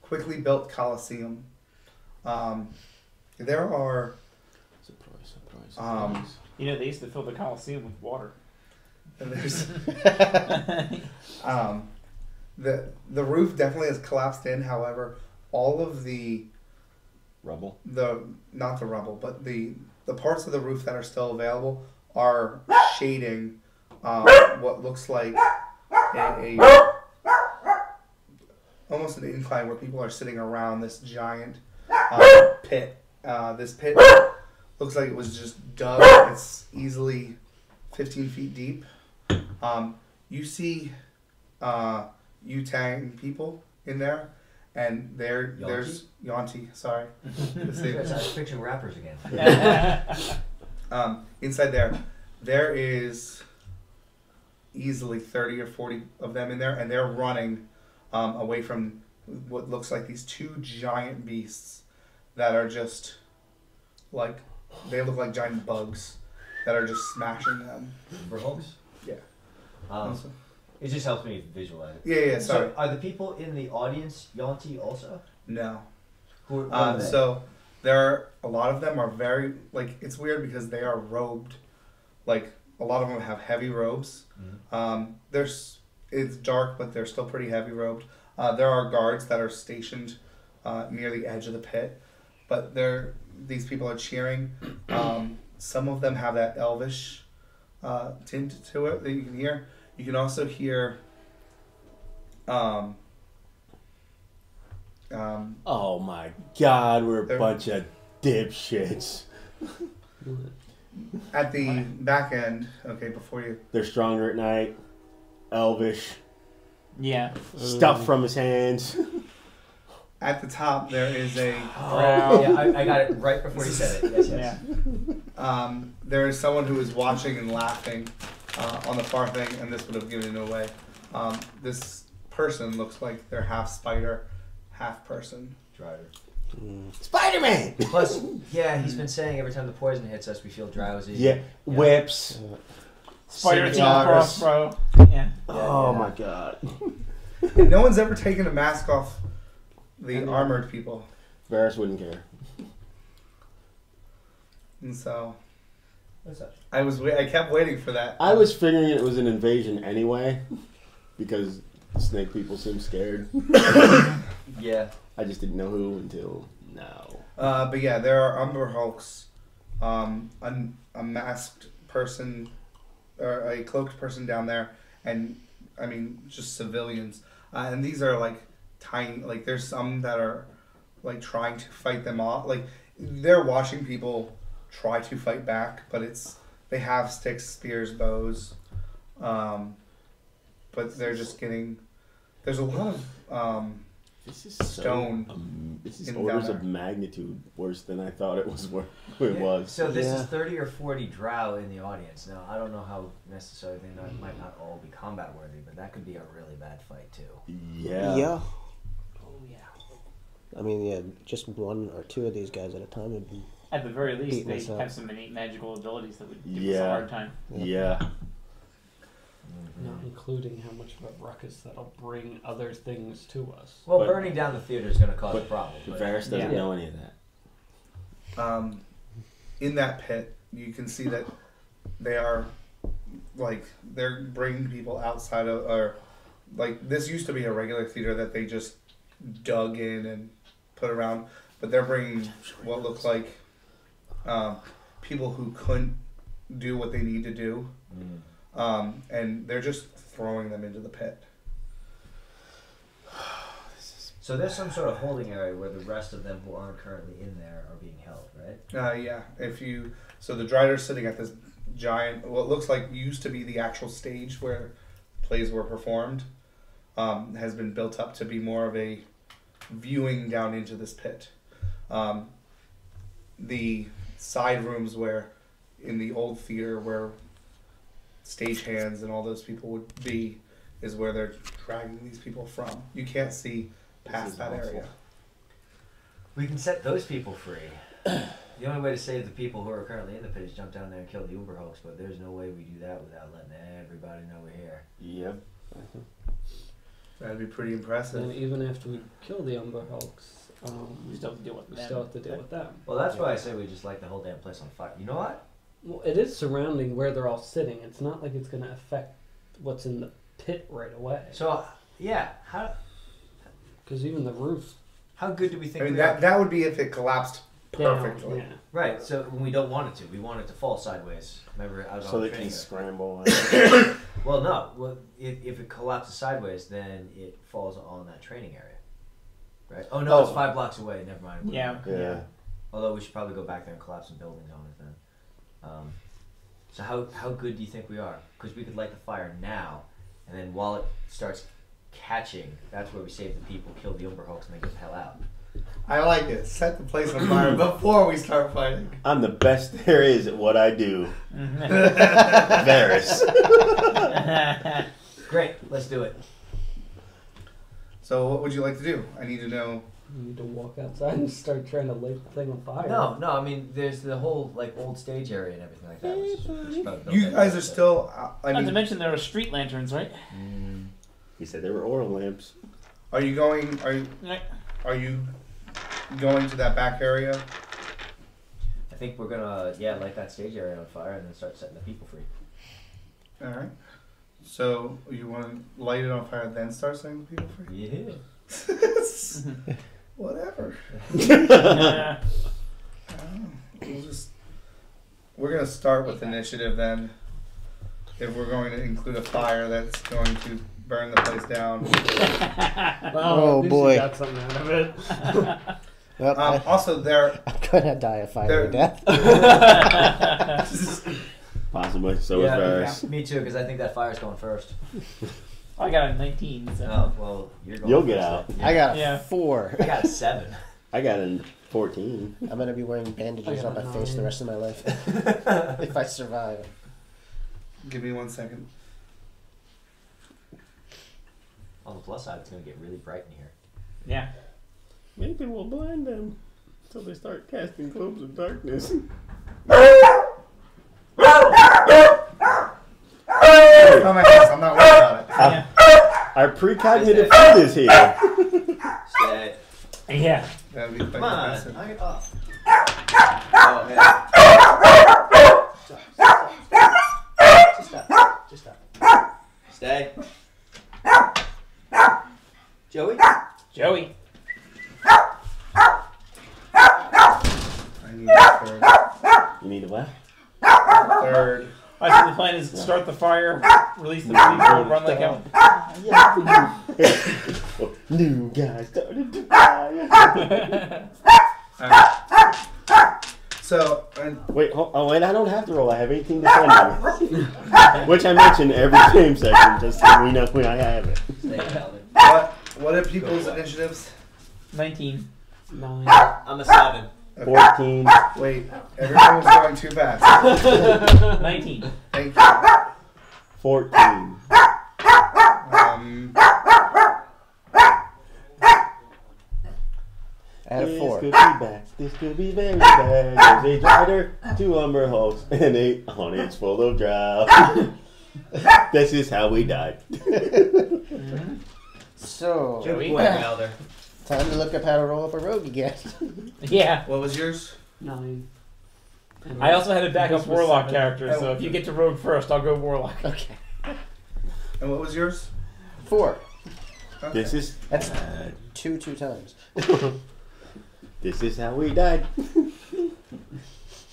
quickly built coliseum. There are Surprise, surprise, Um, surprise. You know, they used to fill the Coliseum with water. and there's the roof definitely has collapsed in. However, all of the Rubble. not the rubble, but the parts of the roof that are still available are shading what looks like a almost an incline where people are sitting around this giant pit This pit looks like it was just dug. It's easily 15 feet deep. You see Yutang people in there, and there's Yonti. Sorry, Yes, I was picturing rappers again. inside there is easily 30 or 40 of them in there, and they're running away from what looks like these two giant beasts that are just like, they look like giant bugs that are just smashing them. Berhulks? Yeah. It just helps me visualize it. Yeah, sorry. So are the people in the audience Yonti also? No. Who are they? So there are a lot of them are very, like, it's weird because they are robed, like a lot of them have heavy robes. It's dark, but they're still pretty heavy robed. There are guards that are stationed near the edge of the pit, but these people are cheering. Some of them have that elvish tint to it that you can hear. You can also hear Oh my God, we're a bunch of dipshits. at the back end. Okay, before you. They're stronger at night. Elvish. Yeah. Stuff from his hands. At the top, there is a. Yeah, I got it right before you said it. Yes. Yeah. There is someone who is watching and laughing on the far thing, and this would have given it away. This person looks like they're half spider, half person. Driver. Spider-Man! Plus, yeah, he's been saying every time the poison hits us, we feel drowsy. Yeah, whips. Spider team Scimitars. crossbow. Yeah. Oh my God. And no one's ever taken a mask off the armored people, Varys wouldn't care. and so What's that? I kept waiting for that. I was figuring it was an invasion anyway, because snake people seem scared. Yeah. I just didn't know who until now. But yeah, there are Umber Hulks, a masked person, or a cloaked person down there, and I mean just civilians. And these are like tiny. Like there's some that are like trying to fight them off. Like they're watching people try to fight back, but they have sticks, spears, bows, but they're just getting. There's a lot of. This is Stone this is in orders down of there. magnitude worse than I thought it was. It was. So this Yeah. is 30 or 40 drow in the audience. Now, I don't know how necessarily might not all be combat worthy, but that could be a really bad fight too. Yeah. Yeah. Oh yeah. I mean, yeah, just one or two of these guys at a time would be. At the very least, Beat they myself. have some innate magical abilities that would give us a Yeah. hard time. Yeah. Not including how much of a ruckus that'll bring other things to us. Well, But- burning down the theater is going to cause a problem. But Varys doesn't Yeah. know any of that. In that pit, you can see that they are like they're bringing people outside of, or like this used to be a regular theater that they just dug in and put around, but they're bringing what look like people who couldn't do what they need to do, and they're just throwing them into the pit. So there's some sort of holding area where the rest of them who aren't currently in there are being held, right? Yeah, so the Drider's sitting at this giant, what looks like used to be the actual stage where plays were performed, has been built up to be more of a viewing down into this pit. The side rooms where, in the old theater where stagehands and all those people would be, is where they're dragging these people from. You can't see past that area. We can set those people free. The only way to save the people who are currently in the pit is jump down there and kill the Uber Hulks, but there's no way we do that without letting everybody know we're here. Yep. That'd be pretty impressive. And even after we kill the Umber Hulks, We still have to deal with we them. still have to deal with them. Well, that's why I say we just light the whole damn place on fire. You know what? Well, it is surrounding where they're all sitting. It's not like it's going to affect what's in the pit right away. So, yeah, Because even the roof how good do we think I mean, we are? that would be if it collapsed down, perfectly. yeah. Right, so when we don't want it to. We want it to fall sideways. Remember, out So on they the can training scramble. Well, no. Well, if it collapses sideways, then it falls on that training area. Right? Oh, no, it's 5 blocks away. Never mind. Yeah. Yeah. Although we should probably go back there and collapse some buildings on it then. So how good do you think we are? Because we could light the fire now, and then while it starts catching, that's where we save the people, kill the Umberhulks, and then get the hell out. I like it. Set the place on fire before we start fighting. I'm the best there is at what I do. Varys. Great, let's do it. So what would you like to do? I need to know. You need to walk outside and start trying to light the thing on fire. No, I mean, there's the whole like old stage area and everything like that. You guys are still. I Not to mean, mention there are street lanterns, right? He said there were oil lamps. are you going? Are you going to that back area? I think we're gonna light that stage area on fire and then start setting the people free. All right. So you want to light it on fire, then start setting the people free? Yeah. Whatever. We're gonna start with initiative then. If we're going to include a fire that's going to burn the place down. Well, Oh, at least boy. you got something out of it. Well, Also, there. I'm gonna die a fiery death. Possibly. So is Varys. Me too, because I think that fire's going first. I got a 19. So. Oh well, you're going. You'll first get then. out. Yeah. I got a Yeah. 4. I got a 7. I got a 14. I'm gonna be wearing bandages I on got my a face the 9. rest of my life if I survive. Give me 1 second. On the plus side, it's gonna get really bright in here. Yeah. Maybe we'll blind them until they start casting globes of darkness. Oh my gosh, I'm not worried about it. Yeah. Our precognitive food is here. Stay. Yeah. That would be quite Come on, expensive. knock it off. Oh, yeah. Just stop. Stay. Joey? Joey. I need a third. You need a what? Third. I think the plan is to start the fire, release the people, run like hell. New guy started to fire. So, Wait, wait, I don't have to roll. I have 18 defending. Which I mention every game session, just so we know when I have it. Stay, Calvin. what are people's initiatives? 19. 9. I'm a 7. Okay. 14. Wait, everyone was going too fast. 19. Thank you. 14. I had a This 4. could be bad. This could be very bad. There's a drider, 2 Umberhulks, and 8 hornets full of drow. This is how we died. So, Good boy, Elder. time to look up how to roll up a rogue again. Yeah. What was yours? 9. And I also had a backup This was warlock 7. character, so if you get to rogue first, I'll go warlock. Okay. And what was yours? 4. Okay. This is That's bad. 2 times. This is how we died.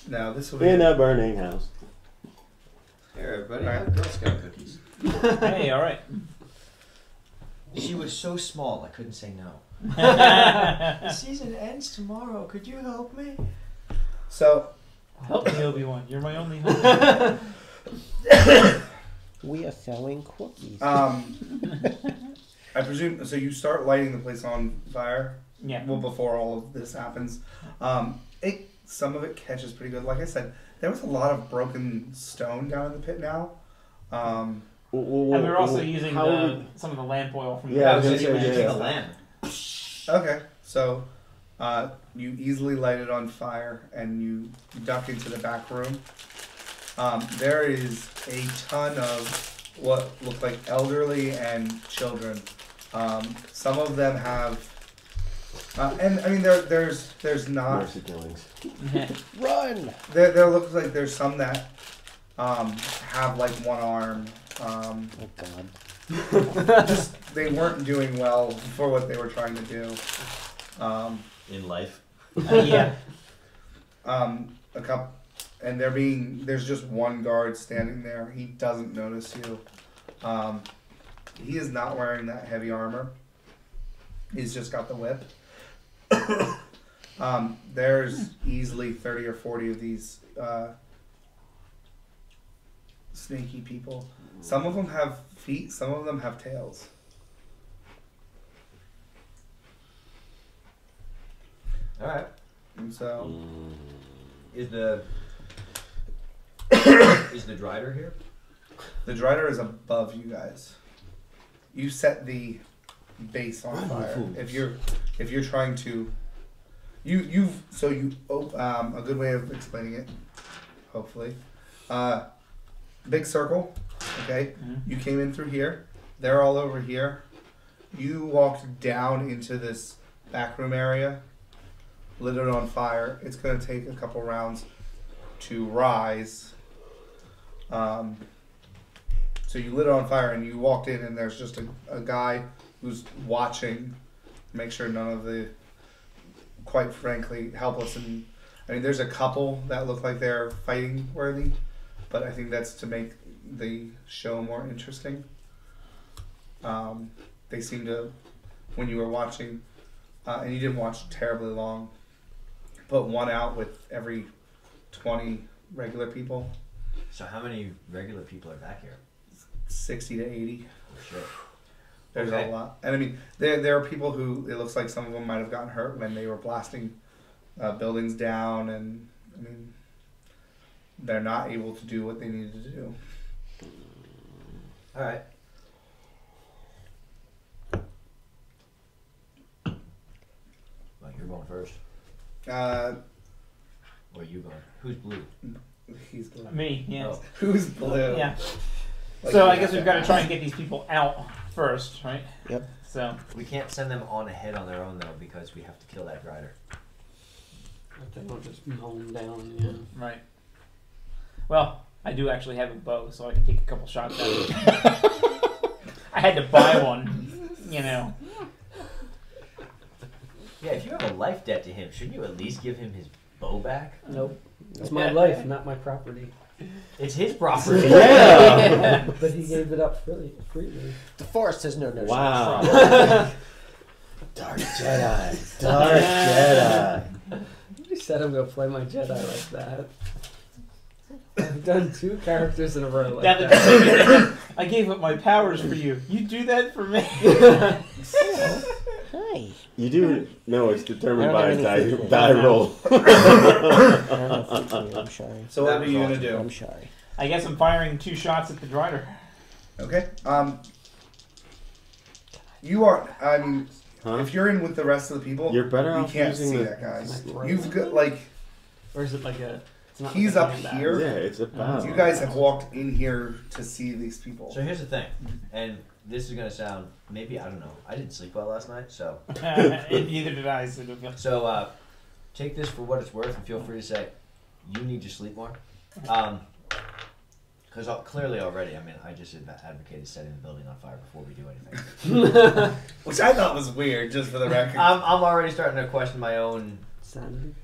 No, this will be. In a burning house. Here, everybody, Alright. have Girl Scout cookies. Hey, alright. She was so small, I couldn't say no. The season ends tomorrow. Could you help me? So, Help me, Obi-Wan. You're my only hope. We are selling cookies. I presume. So you start lighting the place on fire. Yeah. Well, before all of this happens, some of it catches pretty good. Like I said, there was a lot of broken stone down in the pit now. And we're also using How would we- some of the lamp oil from Yeah, I I was was gonna gonna say, say, yeah. a lamp. Okay, so you easily light it on fire and you duck into the back room. There is a ton of what look like elderly and children. Some of them have, and I mean there's not. Mercy killings. Run! There looks like there's some that have like one arm. Oh God. Just they weren't doing well for what they were trying to do. In life. Yeah. A couple, and there's just one guard standing there. He doesn't notice you. He is not wearing that heavy armor. He's just got the whip. There's easily 30 or 40 of these snaky people. Some of them have feet, some of them have tails. All right. And so, Is the Drider here? the Drider is above you guys. You set the base on fire. If you're trying to, a good way of explaining it, hopefully, big circle. Okay, you came in through here. They're all over here. You walked down into this back room area, lit it on fire. It's gonna take a couple rounds to rise. So you lit it on fire and you walked in and there's just a guy who's watching, make sure none of the, quite frankly, helpless. And I mean, there's a couple that look like they're fighting worthy, but I think that's to make the show more interesting. They seem to, when you were watching, and you didn't watch terribly long, put one out with every 20 regular people. So how many regular people are back here? 60 to 80. Oh, shit. There's Okay. a lot. And I mean, there are people who, it looks like some of them might have gotten hurt when they were blasting buildings down, and I mean, they're not able to do what they needed to do. All right. Well, you're going first. Or you going? Who's blue? He's blue. Me, yeah. Oh. Who's blue? Yeah. Like, So I yeah. guess we've got to try and get these people out first, right? Yep. So We can't send them on ahead on their own though, because we have to kill that Drider. But they don't just mow them down, yeah. right. Well, I do actually have a bow, so I can take a couple shots at it. I had to buy one, you know. Yeah, if you have a life debt to him, shouldn't you at least give him his bow back? Nope. It's my life, not my property. It's his property. Yeah. But he gave it up freely. The forest has no notion. Wow. of trauma. Dark Jedi. Dark Jedi. He said I'm gonna play my Jedi like that. I've done 2 characters in a row like That that. I gave up my powers for you. You do that for me. Hi. You do know it's determined I by don't a have any die food. roll. I don't have food. I'm sorry. So what are you gonna do? I'm sorry. I guess I'm firing 2 shots at the Drider. Okay. You are. I mean, Huh? if you're in with the rest of the people, You're better you off can't using see the- that guy. Like, You've got like Or is it like a? It's not he's like a up handbag. here. Yeah, it's a battle. You guys have walked in here to see these people. So here's the thing, and this is gonna sound maybe I don't know. I didn't sleep well last night, so Neither did I. So take this for what it's worth, and feel free to say you need to sleep more. Because clearly already, I mean, I just advocated setting the building on fire before we do anything. Which I thought was weird, just for the record. I'm already starting to question my own. Sanity.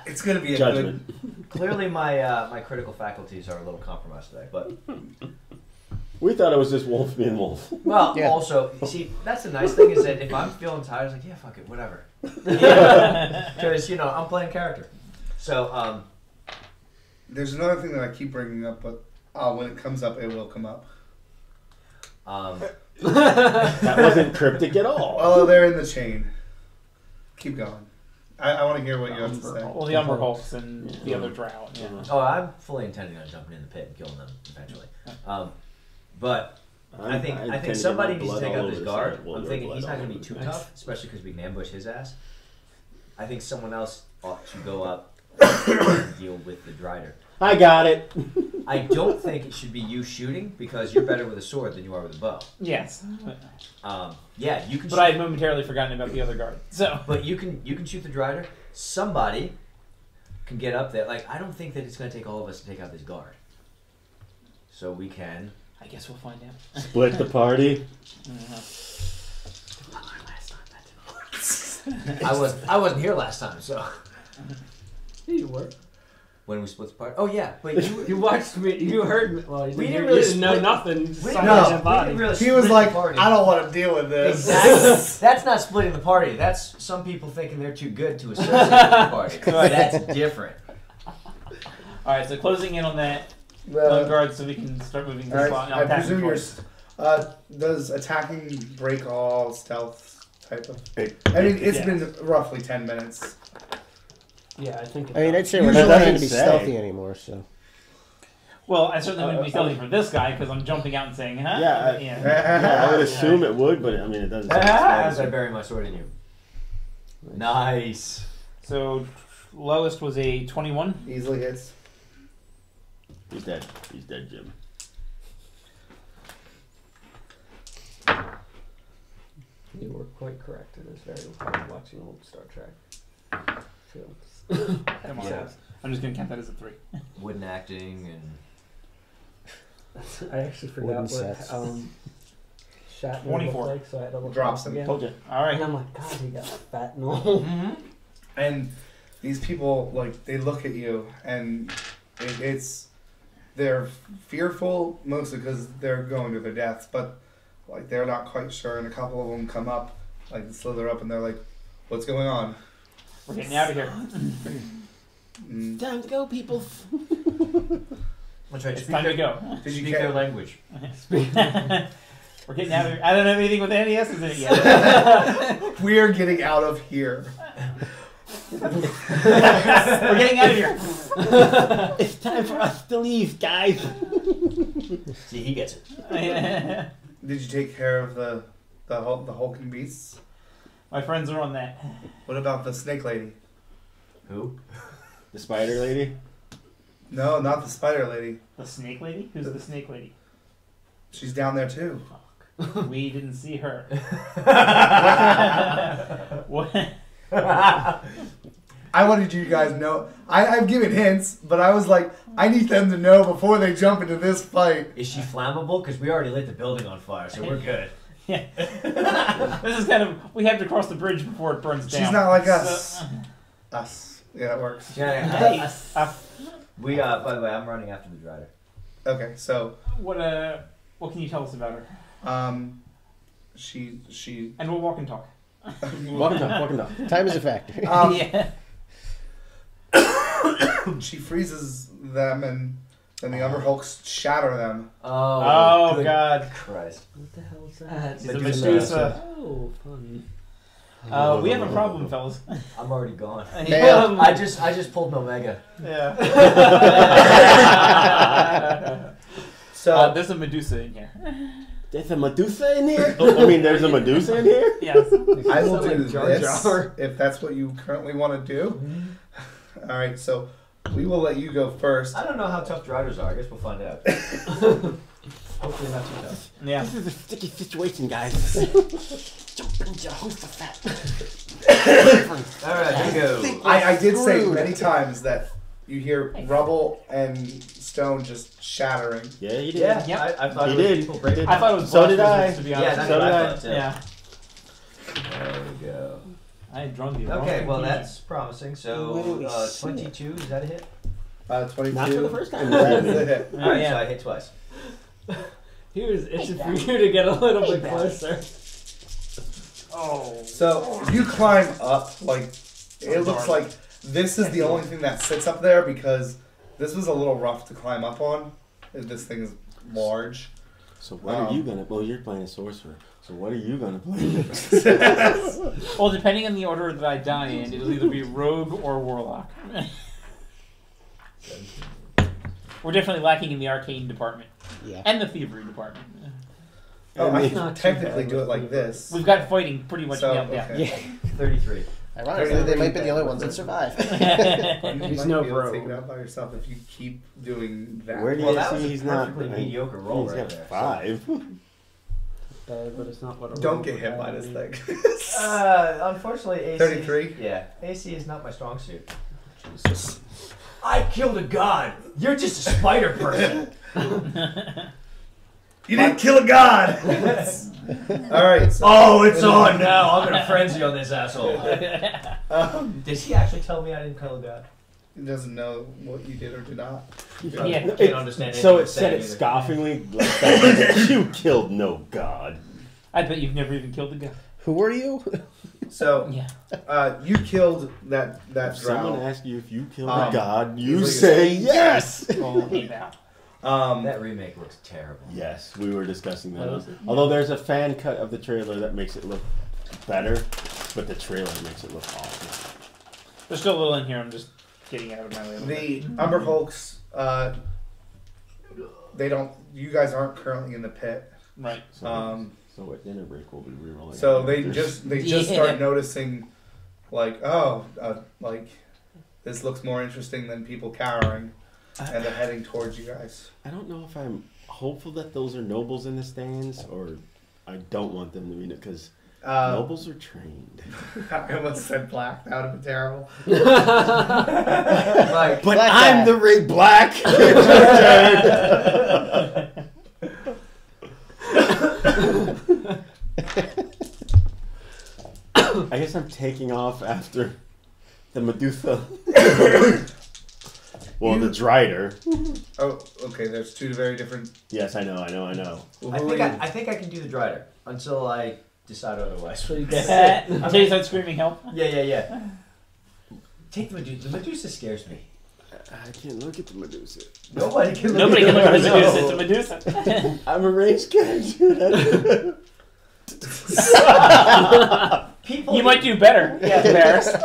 It's gonna be a Judgment. good. Clearly, my critical faculties are a little compromised today, but We thought it was just wolf being wolf. well, Yeah. also see that's the nice thing is that if I'm feeling tired, it's like yeah, fuck it, whatever. Because I'm playing character. So There's another thing that I keep bringing up, but when it comes up, it will come up. That wasn't cryptic at all. Oh, they're in the chain. Keep going. I want to hear what you have to say. well, the Umber Hulks and the other Drow. Yeah. Oh, I'm fully intending on jumping in the pit and killing them eventually. But I think tend to get somebody my needs to blood take all out this over guard. side. Well, I'm your thinking blood he's not all going to be over too the tough, especially because we can ambush his ass. I think someone else ought to go up and deal with the Drider. I got it. I don't think it should be you shooting because you're better with a sword than you are with a bow. Yes. Yeah, you can. But I had momentarily forgotten about the other guard. So. But you can shoot the Drider. Somebody can get up there. Like I don't think that it's going to take all of us to take out this guard. So we can. I guess we'll find out. Split the party. I wasn't here last time, so. Yeah, you were. when we split the party. Oh yeah, but You watched me. You heard me. Well, We you didn't really didn't know split- nothing. we Something didn't, No. in the we body. didn't really He split was the like, party. I don't want to deal with this. Exactly. That's not splitting the party. That's some people thinking they're too good to associate with the party. That's different. All right, so closing in on that Uh, on guard, so we can start moving all this right, along. I Attacking presume you're. force. Does attacking break all stealth type of? It- I mean, it's Yeah. been roughly 10 minutes. Yeah, I think. I mean, I'd say we're Usually not trying to doesn't be say. stealthy anymore, so. Well, I certainly wouldn't be stealthy for this guy because I'm jumping out and saying, huh? Yeah, I- Yeah, I would assume it would, but I mean, it doesn't. As I Say bury my sword in you. Nice. So lowest was a 21. Easily hits. He's dead. He's dead, Jim. You were quite correct. It is very hard watching old Star Trek films. Come on. Yeah. I'm just going to count that as a 3. Wooden acting and I actually forgot Wooden what sets. Shatner 24. looked like, so I had to look Drops up him. again. Told you. All right. And I'm like, God, he got fat and old. Mm-hmm. And these people, like, they look at you, and they're fearful mostly because they're going to their deaths, but like they're not quite sure. And a couple of them come up, like slither up, and they're like, "What's going on?" We're getting out of here. Mm. Time to go, people. That's right. It's time to go. Did you Speak get? their language. We're getting out of here. I don't have anything with any S's in it yet. We're getting out of here. We're getting out of here. It's time for us to leave, guys. See, he gets it. Did you take care of the hulking beasts? My friends are on that. What about the snake lady? Who? The spider lady. No, not the spider lady. The snake lady? Who's the snake lady? She's down there too. We didn't see her. What? I wanted you guys to know. I've given hints, but I was like, I need them to know before they jump into this fight. Is she flammable? Because we already lit the building on fire, so we're good. Yeah. This is kind of, we have to cross the bridge before it burns down. She's not like us. So- Us. Yeah, that works. Yeah, we by the way, I'm running after the drider. Okay, so what can you tell us about her? she And we'll walk and talk. Walking down. Time is a factor. Yeah. she freezes them, and then the other hulks shatter them. Oh, good God. Christ. What the hell is that? She's a Medusa. Medusa. Oh, fun. We have a problem, fellas. I'm already gone. Damn. I just pulled an Omega. Yeah. So There's a Medusa in here. There's a Medusa in here? I mean, there's a Medusa in here? Yes. I will Sound do like Jar this Jar. if that's what you currently want to do. All right, so we will let you go first. I don't know how tough driders are. I guess we'll find out. Hopefully not too tough. Yeah. This is a sticky situation, guys. Jump into Jehoshaphat. All right, here we go. I did say many times that you hear rubble and stone just shattering. Yeah, you did. Yeah, Yep. I thought He it was did. people breaking. I thought it was So Blast did I. Wizards, to be Yeah, honest. that's So what did I I. thought too. Yeah. There we go. I had drawn the wrong Okay, well conclusion. that's promising. Where do we So see 22, is that a hit? 22. Not for the first time. That's a hit. All right, Yeah. so I hit twice. He was itching for you to get a little bit closer. Oh. So if you climb up, like it looks like this is the only thing that sits up there because this was a little rough to climb up on. This thing is large. So what are you gonna? Well, you're playing a sorcerer. So what are you gonna play? Well, depending on the order that I die in, it'll either be rogue or warlock. We're definitely lacking in the arcane department Yeah. and the thievery department. Oh, I can Not too technically bad do it with like me. this. We've got fighting pretty much So, nailed down. okay. Yeah. 33. Ironically, they might be the only ones that survive. You He's might no be able to rogue. take it out by yourself if you keep doing that. Where do Well, you that see was a he's not? perfectly mediocre roll He's right got there, so- 5. Bad, but it's not what a Don't rogue get would hit by have. this thing. Unfortunately, AC. 33? Yeah, AC is not my strong suit. I killed a god. You're just a spider person. You didn't kill a god! Alright, so. Oh, it's on now. I'm gonna frenzy on this asshole. Um, Did he actually tell me I didn't kill a god? It doesn't know what you did or did not. Yeah. Can't understand So anything it said you're it saying scoffingly, like that, you killed no god. I bet you've never even killed a guy. Who are you? So Yeah. you killed that If someone drow. asks you if you killed Um, a god, you easily say yes. Oh, hey now. That remake looks terrible. Yes, we were discussing that. What is it? Although there's a fan cut of the trailer that makes it look better, but the trailer makes it look awful. There's still a little in here. I'm just getting it out of my way. A little bit. The Umber Hulks, they don't. You guys aren't currently in the pit. Right. So, so at dinner break we'll be rerolling. So they There's- just start noticing, like, oh, like this looks more interesting than people cowering, and they're heading towards you guys. I don't know if I'm hopeful that those are nobles in the stands, or I don't want them to be, because nobles are trained. I almost said black. That would have been terrible. Like, But Black I'm guy. the Ray Black. I guess I'm taking off after the Medusa. Well, the Drider. Oh, okay. There's two very different. Yes, I know. I think I can do the Drider until I decide otherwise. Until you start screaming help. Yeah. Take the Medusa. The Medusa scares me. I can't look at the Medusa. Nobody can. Nobody can look at the No. Medusa. It's a Medusa. I'm a ranged character. People. You might do better. Yeah, embarrassed.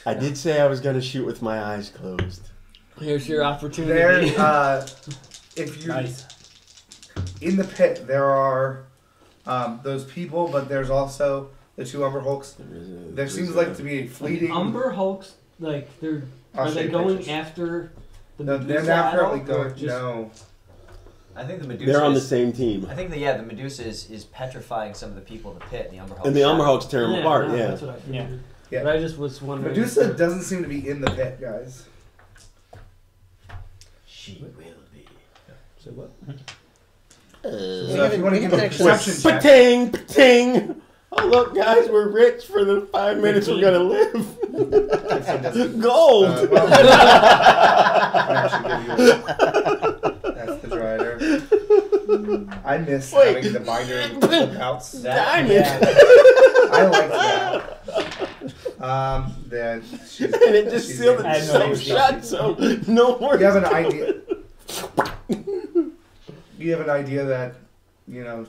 I did say I was going to shoot with my eyes closed. Here's your opportunity. There, if you Nice. in the pit, there are those people, but there's also the two Umber Hulks. There seems like to be a fleeting. Umber Hulks, like they're I'll are show they you going pictures. after the No, Medusa they're not currently adult, or going. just- No, I think the Medusa. They're on the is- same team. I think the Medusa is petrifying some of the people in the pit, and the Umber Hulk. And the Umber Hulks tear them apart, no, yeah. That's what I figured. Yeah. But I just was wondering. Medusa doesn't seem to be in the pit, guys. She will be. So what? So if you want to we give a can actually- perception check, Pating! Pating! Oh, look, guys, we're rich for the 5 minutes we're going to live. Gold! well, I can actually give you that's the Drider. I miss Wait. having the binder and the outs. Diamond! I like that. Then she's, And it just she's sealed in- I have no itself idea. shut, so no more. You have an idea. You have an idea that, you know,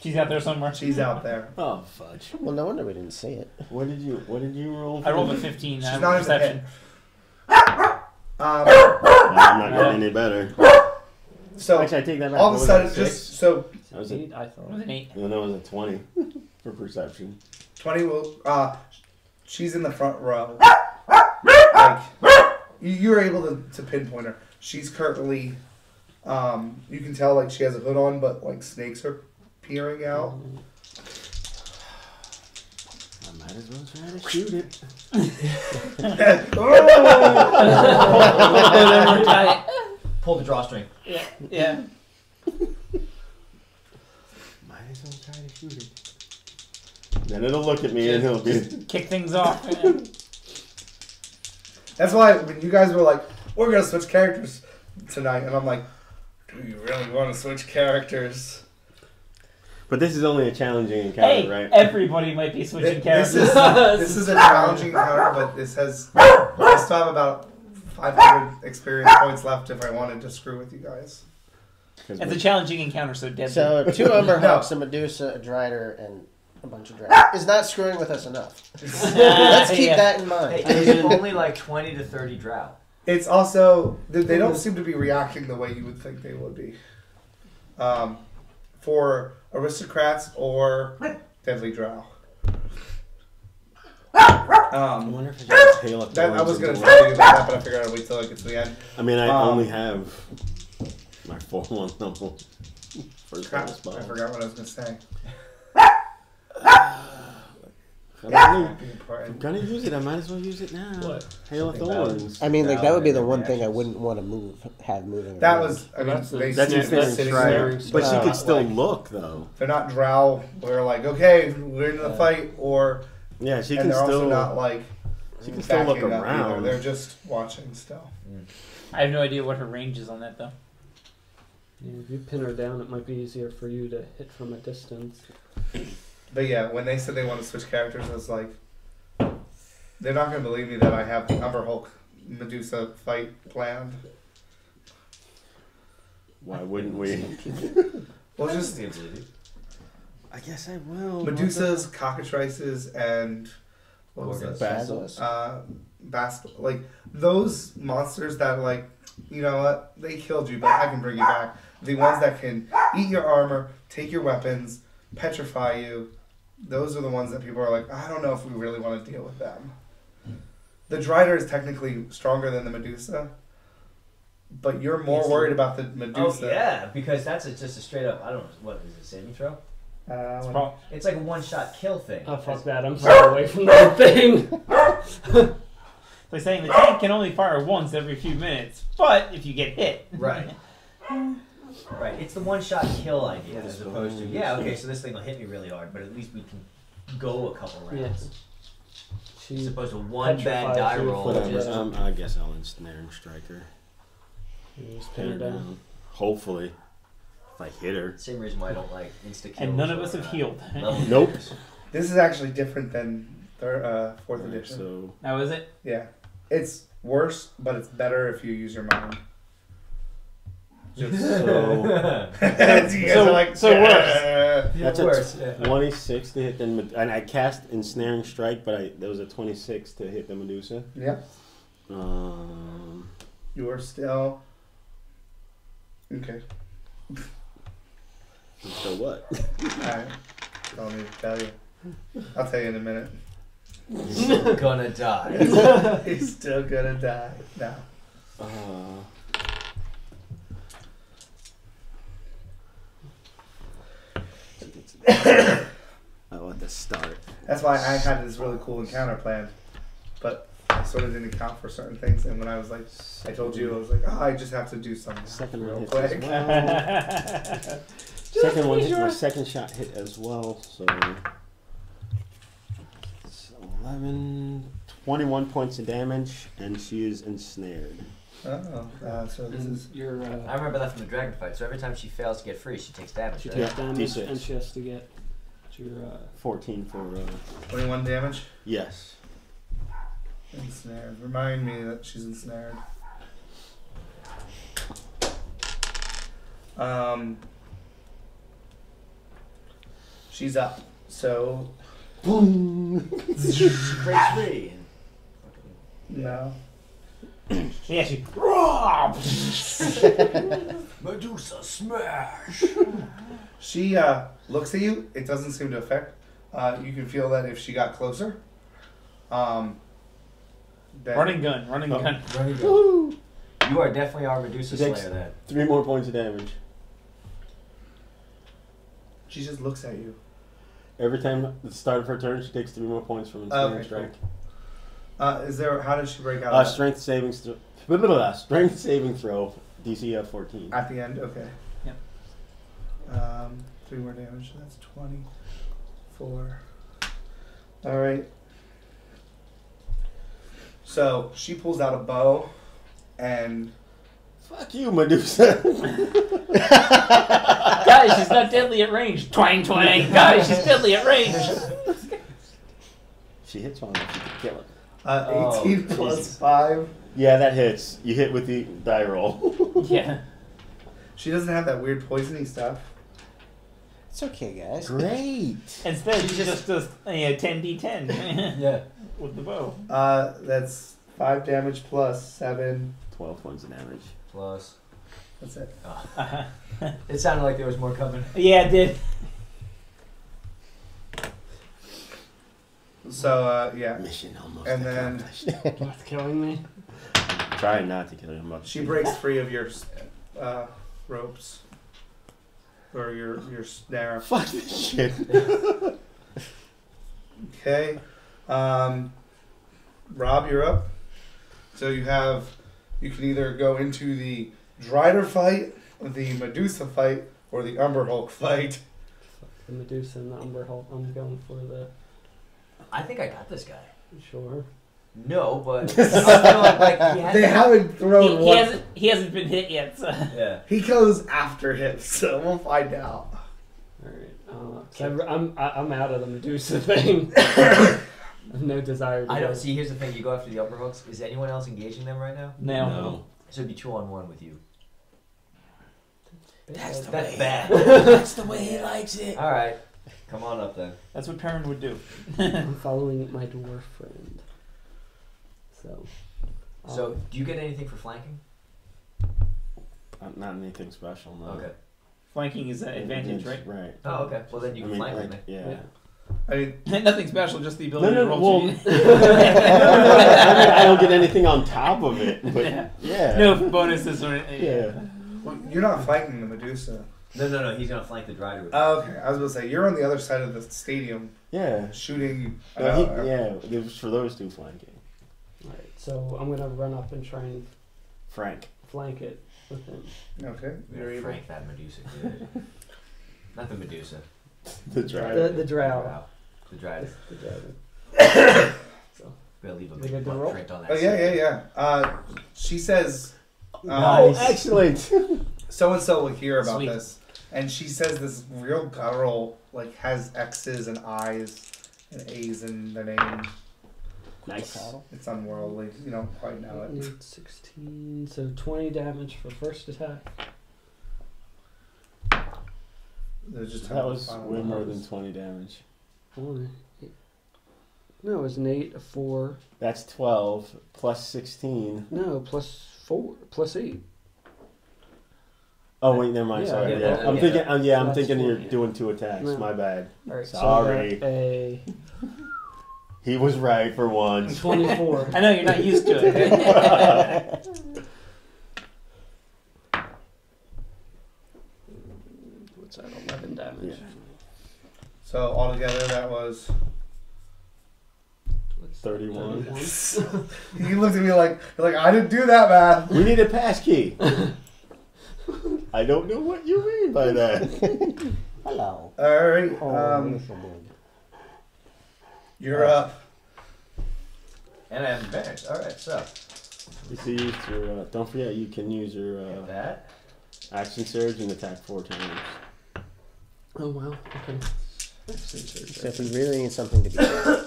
She's out there somewhere. she's out there. Oh, fudge. Well, no wonder we didn't see it. What did you roll for? I rolled a 15. She's I have not in the perception. pit. I'm not getting any better. So Actually, I take that back. all of a What was sudden, that, just six? so That was a, Eight, I It was thought. an 8. no, that was a 20 for perception. 20 will. She's in the front row. Like you're able to pinpoint her. She's currently. You can tell like she has a hood on, but like snakes are peering out. I might as well try to shoot it. Pull the drawstring. Yeah. Might as well try to shoot it. Then it'll look at me and he'll be. Kick things off. That's why when you guys were like, "We're gonna switch characters tonight," and I'm like, "Do you really want to switch characters?" But this is only a challenging encounter, Hey, right? everybody might be switching characters. This is a challenging encounter, but this has. I still have about 500 experience points left if I wanted to screw with you guys. Because It's a challenging encounter, so deadly. So 2 Umber No. Hulks, a Medusa, a Drider, and a bunch of dragons is not screwing with us enough. Let's keep Yeah. that in Hey, mind. there's only like 20 to 30 drow. It's also they don't seem to be reacting the way you would think they would be. For aristocrats or deadly drow. I wonder if I should tail up the That I ones was in gonna the tell you about that, but I figured I'd wait till I get to the end. I mean, I Um, only have my 4-1 level first Crap, level spell. I forgot what I was gonna say. If I'm gonna use it, I might as well use it now. What? Hail of Thorns. I mean, like that would be the one thing I wouldn't want to have moving. That around. was, I mean, That's the- they That's seem the to be thing, sitting right. there. But she Uh, could still like- look, though. They're not drow. We're like, okay, we're in the fight, or Yeah, she and can they're also still. not like She can still look backing up either. around. They're just watching still. I have no idea what her range is on that though. Yeah, if you pin her down, it might be easier for you to hit from a distance. But yeah, when they said they want to switch characters, I was like, they're not going to believe me that I have the Umber Hulk Medusa fight planned. Why wouldn't we? Well, just I guess I will. Medusas, cockatrices, and what was Gorgons. that? Basilisk. Like those monsters that like, you know what? They killed you, but I can bring you back. The ones that can eat your armor, take your weapons, petrify you. Those are the ones that people are like, I don't know if we really want to deal with them. The Drider is technically stronger than the Medusa, but you're more It's- worried about the Oh Medusa. yeah, because that's just a straight up. I don't know what is it. Saving throw? It's prob- It's like a one shot kill thing. Oh, fuck that. I'm far away from that thing. They're saying the tank can only fire once every few minutes, but if you get hit, Right. Right. It's the one shot kill idea as opposed to okay, so this thing will hit me really hard, but at least we can go a couple rounds. Yes. As She opposed to one bad petrifies die you. roll. Whatever. Just, I guess I'll ensnare and strike her. just Pin her down. Hopefully, if I hit her. same reason why I don't like insta kills. and none of us or, have healed. level Nope. hitters. This is actually different than their 4th Right, edition. so Now is it? Yeah. It's worse, but it's better if you use your mind. Just so you guys are like, so worse. "Yeah." that's worse, a 26 to hit the and I cast ensnaring strike, but there was a 26 to hit the Medusa. Yeah. You are still okay. So what? Alright. Don't need to tell you. I'll tell you in a minute. Gonna die. He's still gonna die now. I'll let this start. That's why I had this really cool encounter planned, but I sort of didn't account for certain things. And when I was like, I told you, I was like, oh, I just have to do something Second real one hit quick. as well. Second one hit, my second shot hit as well. So it's 21 points of damage, and she is ensnared. Oh, so this is Your I remember that from the dragon fight. So every time she fails to get free, she takes damage. she Right? takes Yeah, damage D6. and she has to get your 14 for 21 damage. yes. Ensnared. Remind me that she's ensnared. She's up. So Breaks free. no. Yeah, she. Medusa smash. She looks at you. It doesn't seem to affect. You can feel that if she got closer. Then Running gun, running Oh. gun. You are definitely our Medusa She takes- Slayer then. 3 more points of damage. she just looks at you. Every time at the start of her turn, she takes 3 more points from ensnaring Okay, strike. Is there? How did she break out? Of that? Strength saving throw. Strength saving throw. DC of 14. At the end. Okay. Yep. 3 more damage. So that's 24. All right. So she pulls out a bow, and Fuck you, Medusa. Guys, she's not deadly at range. Twang, twang. Guys, she's deadly at range. She hits one if you can kill it. 18 Oh, plus Jesus. 5. Yeah, that hits. You hit with the die roll. Yeah. She doesn't have that weird poisony stuff. It's okay, guys. Great. Instead, she just does 10d10 Yeah. with the bow. That's 5 damage plus 7. 12 points of damage. Plus. That's it. It sounded like there was more coming. Yeah, it did. So yeah, Mission almost And then- accomplished. Worth killing me. Trying not to kill him. But she breaks free of your ropes or your snare. Fuck this shit. Okay, Rob, you're up. So you can either go into the Drider fight, the Medusa fight, or the Umber Hulk fight. The Medusa and the Umber Hulk. I'm going for the I think I got this guy. sure. No, but I feel like he has, They haven't thrown He one. hasn't been hit yet. So. yeah. He goes after him, so we'll find out. Alright. I'm out of the Medusa thing. I have no desire to I go. don't see. Here's the thing: you go after the upper hooks. Is anyone else engaging them right now? No. So it'd be 2-on-1 with you. That's the That's bad. That's the way he likes it. All right, come on up then. That's what Perrin would do. I'm following my dwarf friend. So. So, do you get anything for flanking? Not anything special, no. Okay. Flanking is an advantage, right? Right. Oh, okay. Well, then you can flank with me. yeah. I mean, Nothing special, just the No, ability no, to roll. well, to- I don't get anything on top of it, but yeah. No bonuses or anything. Yeah. well, you're not fighting the Medusa. No. He's gonna flank the Drider with me. Oh, okay, I was gonna say you're on the other side of the stadium Yeah. shooting. No, it was for those two flanking. Alright, so I'm gonna run up and try and Frank. flank it with him. Okay, you're able. Frank that Medusa. Good. Not the Medusa. The driver. The drow. Wow. The Drider. The dragon. We'll leave a They big get the roll? print on that. Oh yeah. She says, Oh, excellent. so and so will hear about Sweet. this, and she says this real guttural, like has X's and I's and A's in the name. Nice. It's unworldly. You don't quite know it. 8, 16, so 20 damage for first attack. They're just That was final way more numbers. than 20 damage. No, it was an 8, a 4. That's 12 plus 16. No, plus 4, plus 8. Oh wait, never mind. Yeah, Sorry. yeah, Yeah, that- I'm yeah. thinking. I'm That's thinking you're 20. doing 2 attacks. No. My bad. Alright, Sorry. so a He was right for once. 24. I know you're not used to it. What's that? 11 damage. Yeah. So altogether, that was. What's 31. 31? He looked at me like I didn't do that, man. We need a pass key. I don't know what you mean by that. Hello. All right. Oh, You're up. And I have advantage. All right, so You can use your. Don't forget, you can use your get that. action surge and attack 4 times. Oh, wow. Okay. So if you really need something to be dead,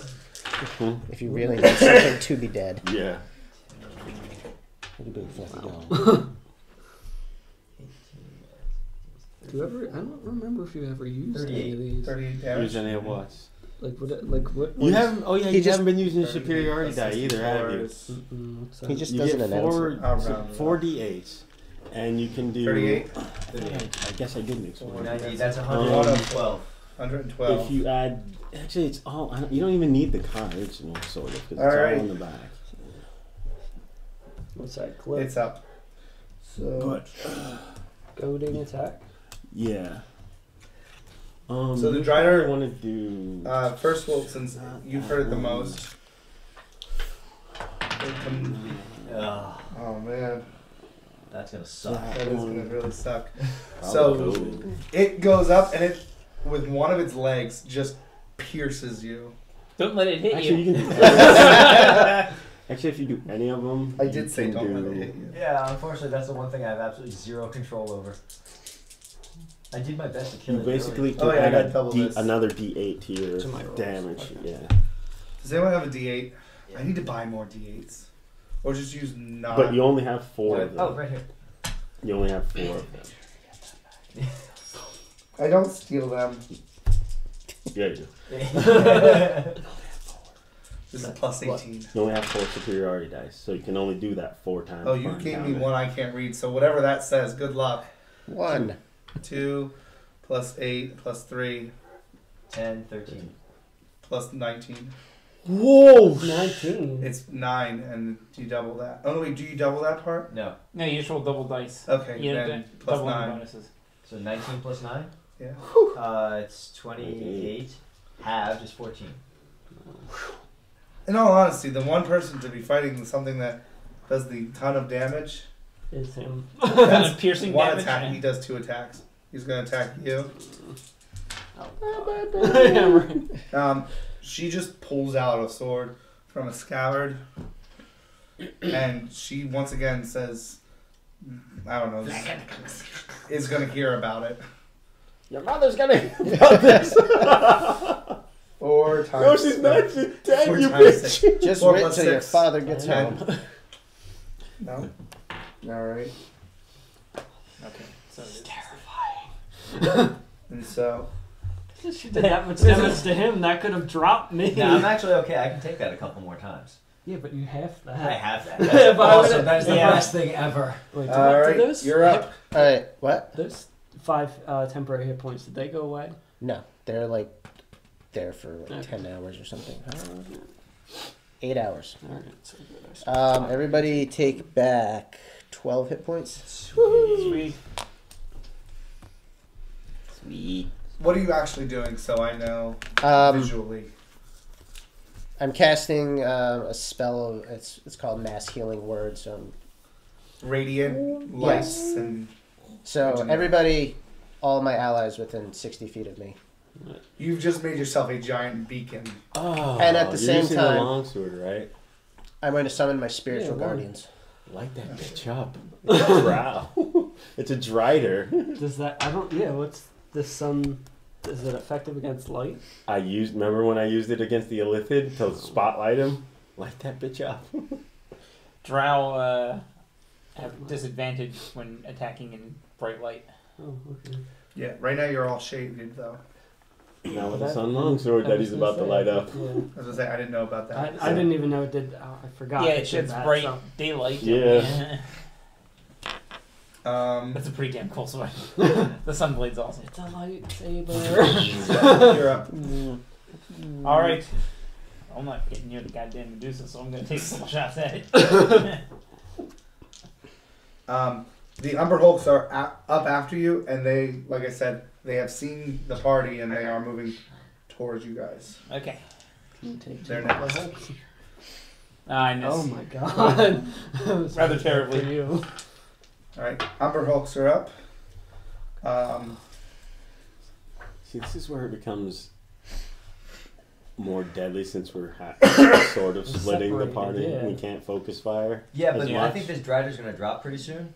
Hmm? if you really need something to be dead, Yeah. look at big fluffy dog. Do you ever? I don't remember if you ever used any of these. 38 damage. Use any of what? Like what? You haven't. Oh yeah, He you just- haven't been using 38 superiority plus die either, have you? 64 is What's that? He just You doesn't get announce four, it. I'll round it four up. d8s, and you can do. 38. I guess I didn't explain. 90. That's Um, 112. 112. If you add, actually, it's all. You don't even need the cards, sort of, because it's all Alright. on the back. What's that? Clip. It's up. So. Goading attack. Yeah. So the you Drider- want to do. First, well, since you've heard it the most. Ugh, Oh man, that's gonna suck. that is gonna really suck. Probably So goaded. it goes up and it, with one of its legs, just pierces you. Don't let it hit Actually, you. you can. Actually, if you do any of them, I you did say can don't do, let it hit you. Yeah, unfortunately, that's the one thing I have absolutely zero control over. I did my best to kill You it. basically Oh, can yeah, I add got a double D, this. another D8 to your To my rolls. damage. Okay. Yeah, Does anyone have a D8? I need to buy more D8s, or just use non. but you only have 4 What? of them. Oh, right here. You only have 4 of them. I don't steal them. Yeah, you do. This is plus 18. You only have 4 superiority dice, so you can only do that 4 times. Oh, you per gave me encounter. one I can't read, so whatever that says, good luck. 1. 2 plus 8 plus 3 10, 13. plus 19. Whoa! 19. It's 9, and you double that. Oh, wait, do you double that part? No. No, you just roll double dice. Okay, You then don't plus double the 9. bonuses. So 19 plus 9? Yeah. It's 28. Halved is 14. In all honesty, the one person to be fighting something that does the ton of damage, Is him. that's Piercing one damage. attack. He does 2 attacks. He's going to attack you. Yeah, right. She just pulls out a sword, from a scabbard, and she once again says, I don't know, is going to hear about it. Your mother's gonna hear about this. 4 times. No, she's not. She's dead, 4 you times bitch. 6. Just 4 wait plus till your 6. father gets 10. home. No? Alright. Okay. So it's Terrifying. And so, She did that much damage to him. That could have dropped me. No, I'm actually okay. I can take that a couple more times. Yeah, but you have that. I have that. If That's I awesome. would've- That's the Yeah. best thing ever. Wait, do alright, those you're up. Alright, what? Those 5 temporary hit points, did they go away? No, they're like there for like Okay. 10 hours or something. 8 hours. Alright, so good. I spent Everybody take back 12 hit points. sweet. Sweet. What are you actually doing so I know visually? I'm casting a spell. It's called Mass Healing Word. So Radiant lights and everybody, all my allies within 60 feet of me. you've just made yourself a giant beacon. Oh, And at the you're same using time- the longsword, right? I'm going to summon my spiritual Yeah, one. guardians. Light that bitch up. It's a drow. It's a drider. Does that? I don't. Yeah. What's the sun? Is it effective against light? Remember when I used it against the Illithid to spotlight him? Light that bitch up. Drow have disadvantage when attacking in bright light. Oh, okay. Yeah, right now you're all shaded though. Now with the sun longsword that he's about to light up. Yeah. I was gonna say I didn't know about that. I didn't even know it did. I forgot. Yeah, it it did sheds that, bright so- daylight. Yeah. That's a pretty damn cool sword. The Sunblade's awesome. It's a lightsaber. You're up. All right. I'm not getting near the goddamn Medusa, so I'm gonna take some shots at it. The Umber Hulks are up after you, and they, like I said, they have seen the party and they are moving towards you guys. Okay. They're next. I miss. Oh my god. Rather terribly. For you. All right, Umber Hulks are up. See, this is where it becomes more deadly since we're sort of splitting the Separated, party. yeah. We can't focus fire. Yeah, as but I much. think this Drider's gonna drop pretty soon.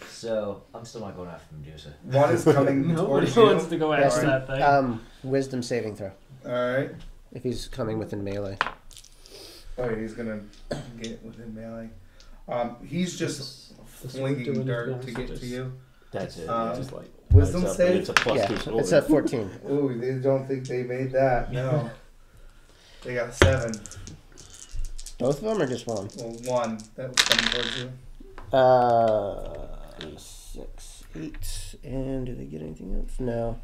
So I'm still not going after Medusa. One is coming Nobody towards you. wants to go after that thing. Wisdom saving throw. All right. If he's coming within melee. Oh, yeah, he's gonna get within melee. He's just This flinging doing dirt his to best, get to you. That's it. Just like Wisdom Lights up, and save. It's a plus Yeah, 2 sword. it's a 14. Ooh, they don't think they made that. No. They got a 7. Both of them or just one? Well, 1 that was coming towards you. 6, 8, and do they get anything else? No.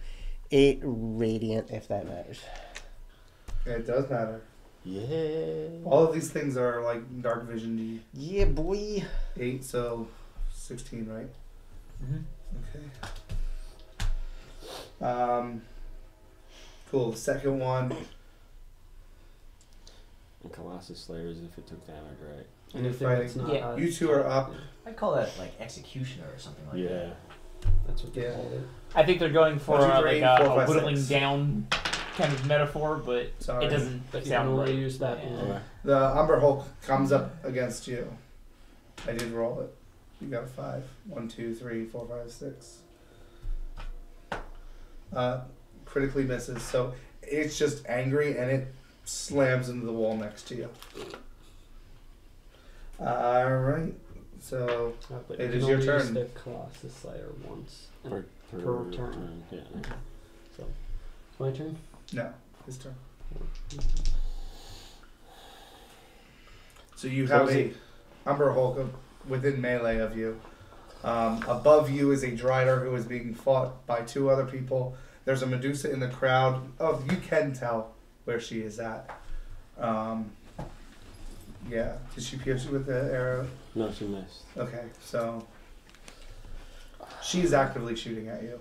8 radiant, if that matters. Yeah, it does matter. Yeah. All of these things are like dark vision. Yeah, boy. 8, so 16, right? Mhm. Okay. Cool. The second one. And Colossus Slayers if it took damage, right? anything fighting. that's not. Yeah. You two are up. I'd call that like Executioner or something like Yeah. that. That's what they Yeah. called it. I think they're going for 1, 2, 3, like 4, a 5, whittling 6. down kind of metaphor, but Sorry. it doesn't But you can sound only right. use that Yeah. one. Okay. The Umber Hulk comes up against you. I did roll it. You got a 5. 1, 2, 3, 4, 5, 6. Critically misses, so it's just angry and it slams into the wall next to you. Alright, so But It you is can your only use turn. the Colossus Slayer once. Per Per turn. Yeah. So, my turn. no, his turn. So you have a Umber Hulk within melee of you. Above you is a Drider who is being fought by 2 other people. There's a Medusa in the crowd. Oh, you can tell where she is at. Yeah. Did she pierce you with the arrow? No, she missed. Okay, so she's actively shooting at you.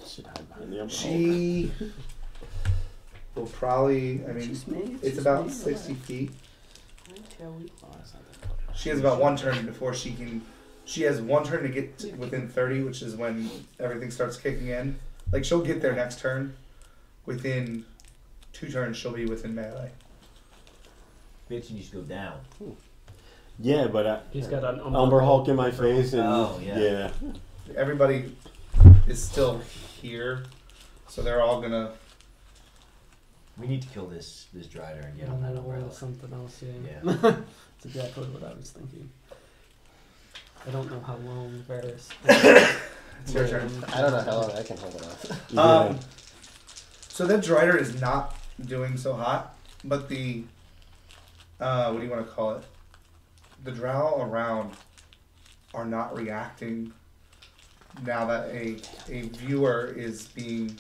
Should hide behind the umbrella. She will probably, I mean, it's about 60 feet. Oh, that's not that close. She has about 1 turn before she can. She has 1 turn to get to within 30, which is when everything starts kicking in. Like she'll get there next turn. Within 2 turns, she'll be within melee. bitch needs to go down. Yeah, but He's got an Umber Hulk in my face, and Oh, yeah. Everybody is still here, so they're all gonna. We need to kill this Drider and get on that umbrella. Something else, yeah. Yeah. That's exactly what I was thinking. I don't know how long Varys. It's your turn. I don't know how long I can hold it off. Yeah. So that Drider is not doing so hot, but the what do you want to call it? The drow around are not reacting now that a viewer is being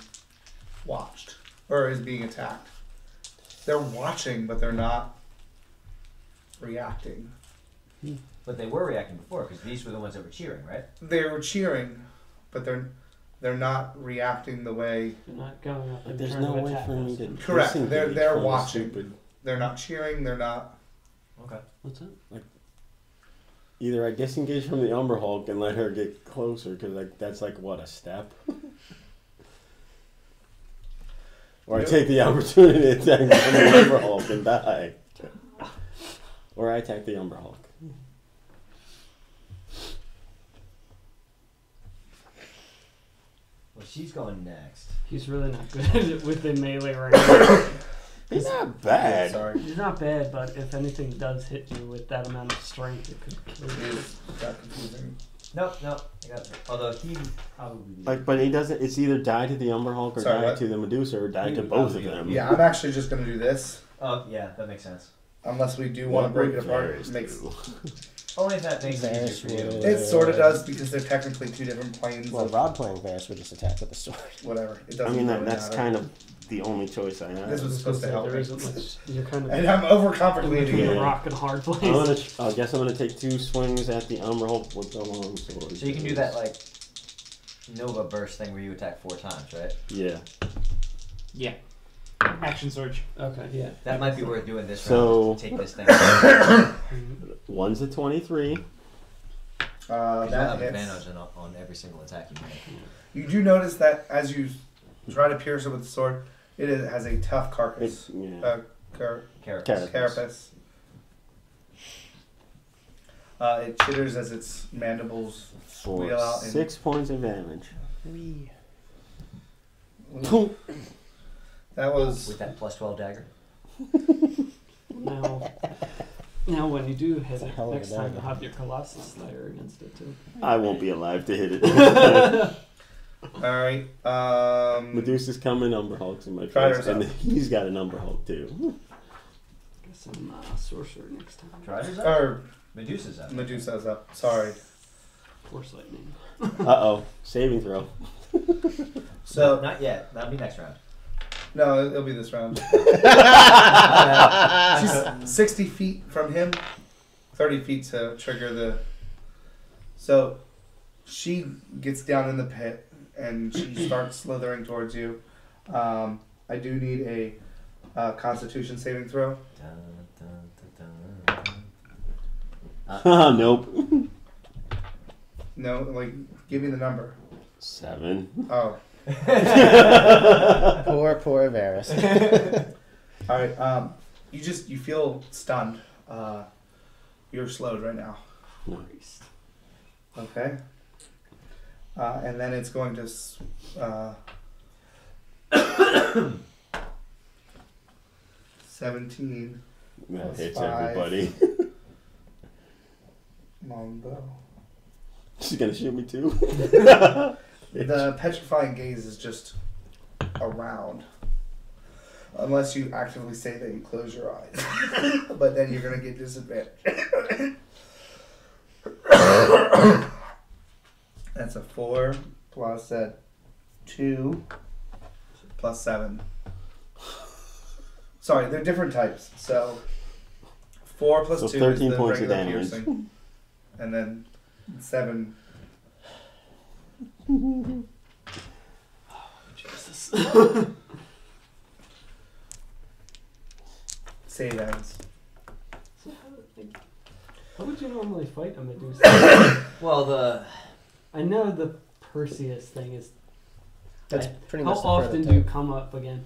watched or is being attacked. They're watching, but they're not reacting. But they were reacting before because these were the ones that were cheering, right? They were cheering, but they're not reacting the way. You're not going up. Like, and there's trying no to way attack for me us. to. Correct. disengage They're from the watching. stupid- They're not cheering. They're not. Okay. What's that? Either I disengage from the Umber Hulk and let her get closer, because that's like what, a step? Or I take the opportunity to attack the Umber Hulk and die. Or I attack the Umber Hulk. Well, she's going next. He's really not good at it with the melee range. He's not bad. Sorry. He's not bad, but if anything does hit you with that amount of strength, it could kill It you. is that confusing. No, I got it. Although he probably. Like, but he doesn't. It's either die to the Umber Hulk or Sorry, die what? to the Medusa or die He to would both of probably- them. Yeah, I'm actually just gonna do this, Oh, yeah, that makes sense. unless we do want to break it apart. It makes Only if that makes it Varys easier for you. would- it sort of does because they're technically two different planes Well, of Rob playing Varys would just attack with the sword. whatever. It I doesn't. mean, really that's matter. kind of the only choice I have. This was supposed to help There me. isn't much. You're kind of And I'm overcomplicating between it. a Yeah. rock and a hard place. I guess I'm gonna take 2 swings at the Umber Hulk with the long sword. So you can do that like Nova burst thing where you attack 4 times, right? Yeah. Yeah. Action surge. Okay, yeah. That might be worth doing this So- round. Take this thing. One's a 23. You'll That have hits. advantage on every single attack you make. You do notice that as you try to pierce it with the sword, has a tough carcass. It's, yeah. Characters. Carapace. It chitters as its mandibles For wheel out. And 6 points of damage. that was With that plus 12 dagger. Now, when you do hit That's a it, hell of a next time you'll dagger. have your Colossus Slayer against it too. I won't be alive to hit it. all right. Medusa's coming, Umber Hulk's in my Strider's face, and up. he's got an Umber Hulk too. Guess I'm sorcerer next time. Strider's up? Or Medusa's up. Medusa's up. Sorry. Force lightning. Uh-oh. Saving throw. So Not yet. That'll be next round. no, it'll be this round. She's 60 feet from him, 30 feet to trigger the. So she gets down in the pit and she starts slithering towards you. I do need a Constitution saving throw. Nope. No, like give me the number. 7. Oh, Poor Varys. all right. You feel stunned. You're slowed right now. Nice. Okay. And then it's going to 17 That Plus hits 5. everybody. longbow. She's gonna shoot me too. The petrifying gaze is just around. Unless you actively say that you close your eyes. But then you're going to get disadvantage. That's a 4 plus a 2 plus 7. Sorry, they're different types. So 4 plus So 2 13 is the points of regular damage. piercing. And then 7. Jesus. Save ends. How would you normally fight a Medusa? Well, I know the Perseus thing is. That's pretty How much the often do you prototype. come up again?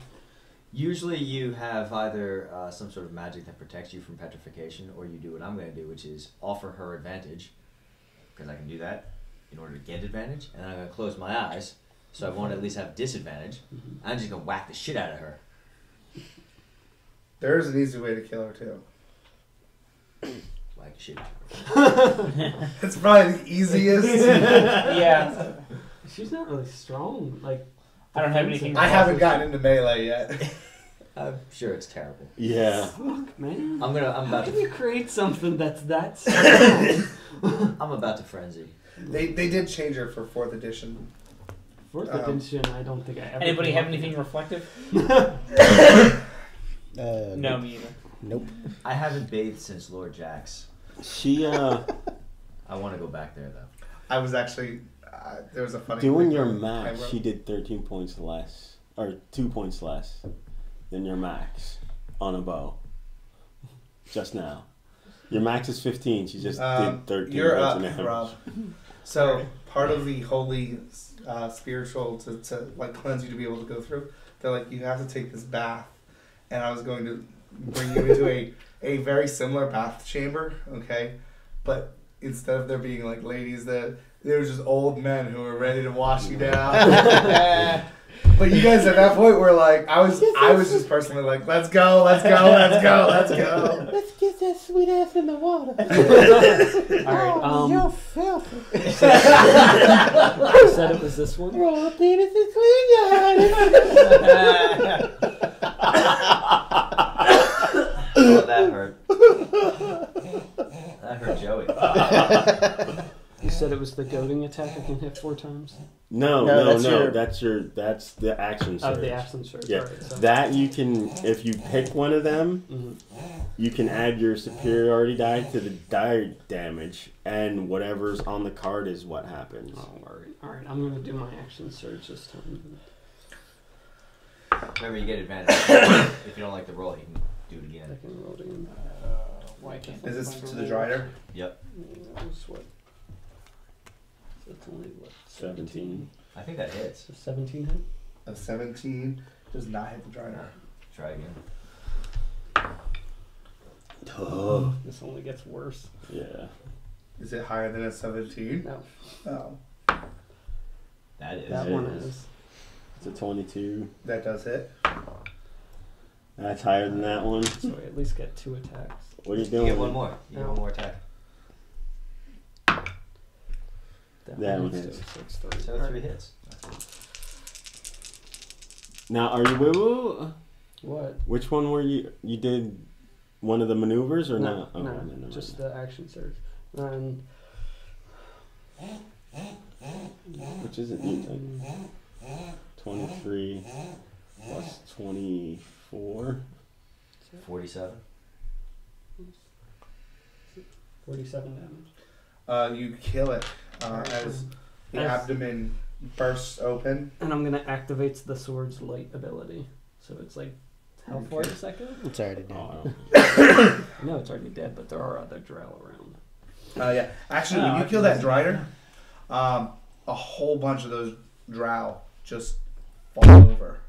Usually you have either some sort of magic that protects you from petrification, or you do what I'm going to do, which is offer her advantage, because I can do that in order to get advantage, and then I'm going to close my eyes, so I won't at least have disadvantage. I'm just going to whack the shit out of her. There's an easy way to kill her too. Whack the shit out of her. It's probably the easiest. Yeah. She's not really strong. Like, I don't have anything. I haven't gotten into melee yet. I'm sure it's terrible. Yeah. fuck, man. I'm How about can to you create something that's that strong? I'm about to frenzy. They did change her for 4th edition. Fourth edition, I don't think I ever. Anybody have anything reflective? No, me either. Nope. I haven't bathed since Lord Jack's. She I want to go back there though. I was actually there was a funny doing thing your where max, I wrote- she did 13 points less, or 2 points less than your max on a bow. Just now. Your max is 15. She just did 13 You're points up, an hour. Rob. So part of the holy spiritual to like cleanse you to be able to go through, they're like, you have to take this bath, and I was going to bring you into a very similar bath chamber, okay, but instead of there being like ladies, there was just old men who were ready to wash you down. But you guys at that point were like, I was just personally like, let's go. Let's get that sweet ass in the water. All right. You're filthy. You said it was this one. Roll a penis and clean your Oh, that hurt. That hurt Joey. You said it was the goading attack. I can hit 4 times. No, that's your- that's the action surge. Of the action surge. Yeah, All right, so. that you can, if you pick one of them, Mhm. you can add your superiority die to the die damage, and whatever's on the card is what happens. Oh, all right. I'm gonna do my action surge this time. Remember, you get advantage. If you don't like the roll, you can do it again. Second roll again. Why can't Is this to the Drider? Yep. What? That's only what? 17. I think that hits. So 17 hit. A 17 does not hit the Drider. Try again. Oh, This only gets worse. yeah. Is it higher than a 17? No, Oh, That is. that it one is. is. It's a 22. that does hit. That's higher than that one. So we at least get 2 attacks. What are you You doing? get one more. You get one more attack. That one still- hits. so it's 3. So 3 hits. Now, are you wait, What? which one were you? You did one of the maneuvers or No, not? Oh, no, never just mind. the action surge. And Which is it? You think? 23 plus 24. 47. 47 damage. You kill it as the As- abdomen bursts open. And I'm gonna activate the sword's light ability. So it's like, how far does that go? It's already dead. Oh, I know it's already dead, but there are other drow around. Yeah. Actually, when you kill that Drider, a whole bunch of those drow just fall over.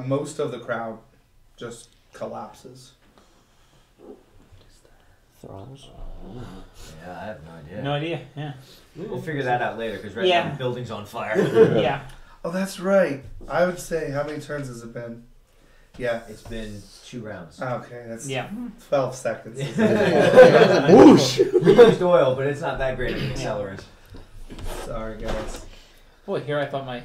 Most of the crowd just collapses. Thralls. Yeah, I have no idea. No idea. Yeah. We'll figure that out later because right Yeah. now the building's on fire. Yeah. Oh, that's right. I would say, how many turns has it been? Yeah. It's been 2 rounds. Okay, that's Yeah. 12 seconds. Whoosh! We used oil, but it's not that great of an accelerant. Sorry, guys. Boy, here I thought it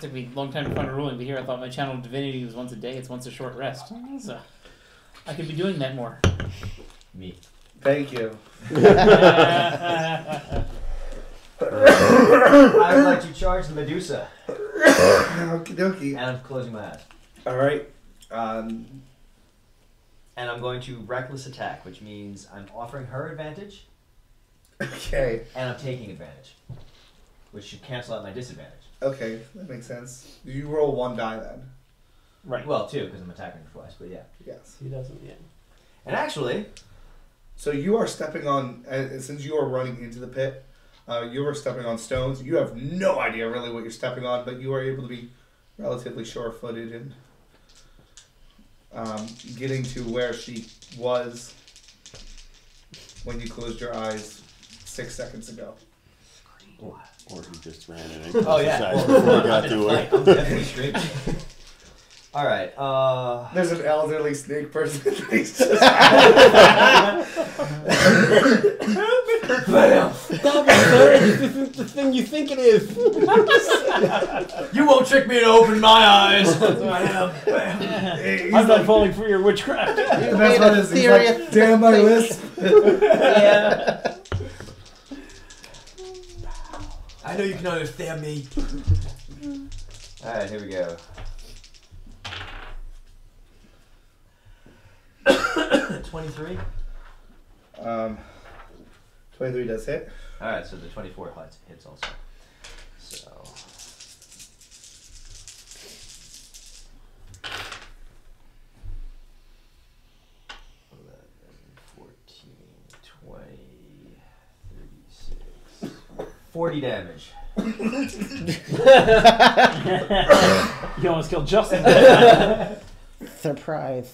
took me a long time to find a ruling, but here I thought my channel of divinity was once a day. It's once a short rest. So I could be doing that more. Me. Thank you. I would like to charge the Medusa. Okie dokie. And I'm closing my eyes. All right. And I'm going to reckless attack, which means I'm offering her advantage Okay. and I'm taking advantage, which should cancel out my disadvantage. Okay, that makes sense. You roll 1 die then. Right. Well, 2 because I'm attacking her twice, but yeah. Yes. He doesn't yet. And actually, So you are stepping on, since you are running into the pit, you are stepping on stones. You have no idea really what you're stepping on, but you are able to be relatively sure-footed in getting to where she was when you closed your eyes 6 seconds ago. Or he just ran and Oh yeah. before he got I'm in to flight. her. I'm definitely streaming. All right. There's an elderly snake person that he's just Stop it, sir! This isn't the thing you think it is. You won't trick me into opening my eyes. That's what I am. He's I'm not like, falling for your witchcraft. that's what it is. He's like, damn my lisp. Yeah. I know you can understand me. All right, here we go. 23. 23 does hit. All right, so the 24 hits also. So. $40 damage. You almost killed Justin. Surprise.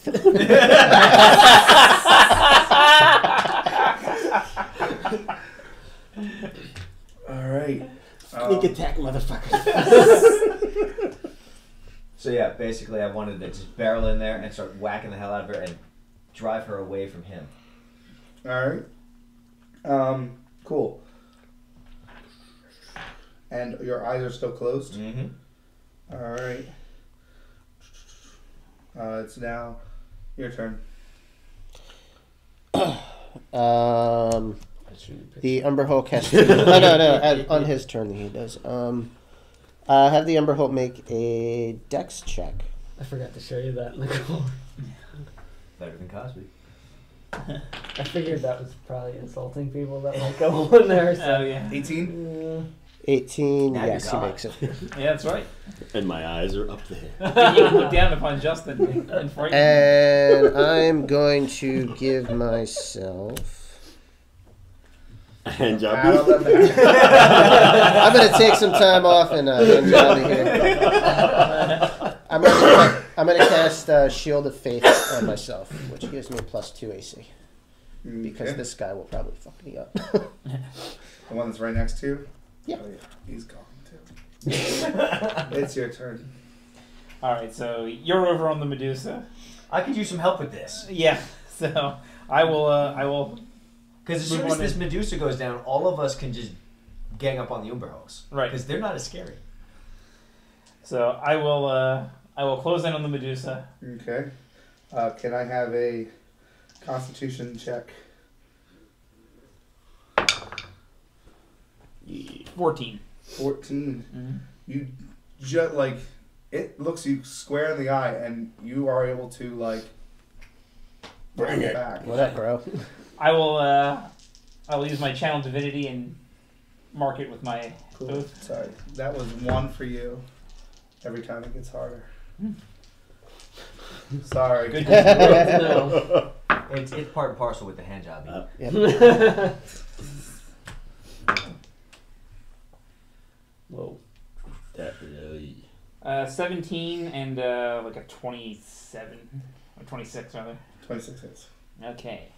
All right. Sneak attack, motherfucker. So yeah, basically I wanted to just barrel in there and start whacking the hell out of her and drive her away from him. All right. Cool. And your eyes are still closed? Mm-hmm. All right. It's now your turn. The Umber Hulk has to. No. On his turn, he does. Have the Umber Hulk make a Dex check. I forgot to show you that in the core. Better than Cosby. I figured that was probably insulting people that like go on there. So Oh yeah. 18? 18. Now Yes, you he got makes it. Yeah, that's right. And my eyes are up there. You can look down upon Justin and frighten him. And I'm going to give myself. Hand job. Out of the I'm going to take some time off and hand job here. I'm going to cast Shield of Faith on myself, which gives me +2 AC. Because Okay. this guy will probably fuck me up. The one that's right next to you? Yeah. Oh, yeah. He's gone too. It's your turn. All right, so you're over on the Medusa. I could use some help with this. Yeah. So I will. Because as Move soon as on this in. Medusa goes down, all of us can just gang up on the Umber Hulks. Right. Because they're not as scary. So I will close in on the Medusa. Okay. Can I have a Constitution check? 14. 14. Mm-hmm. You just like it looks you square in the eye, and you are able to like bring it back. What up, bro? I will use my channel divinity and mark it with my Cool. oath. Sorry, that was 1 for you. Every time it gets harder. Sorry. Good. no. It's part and parcel with the hand job. Yep. Whoa. That really. 17 and like a 27 or 26 rather. 26 hits. Okay.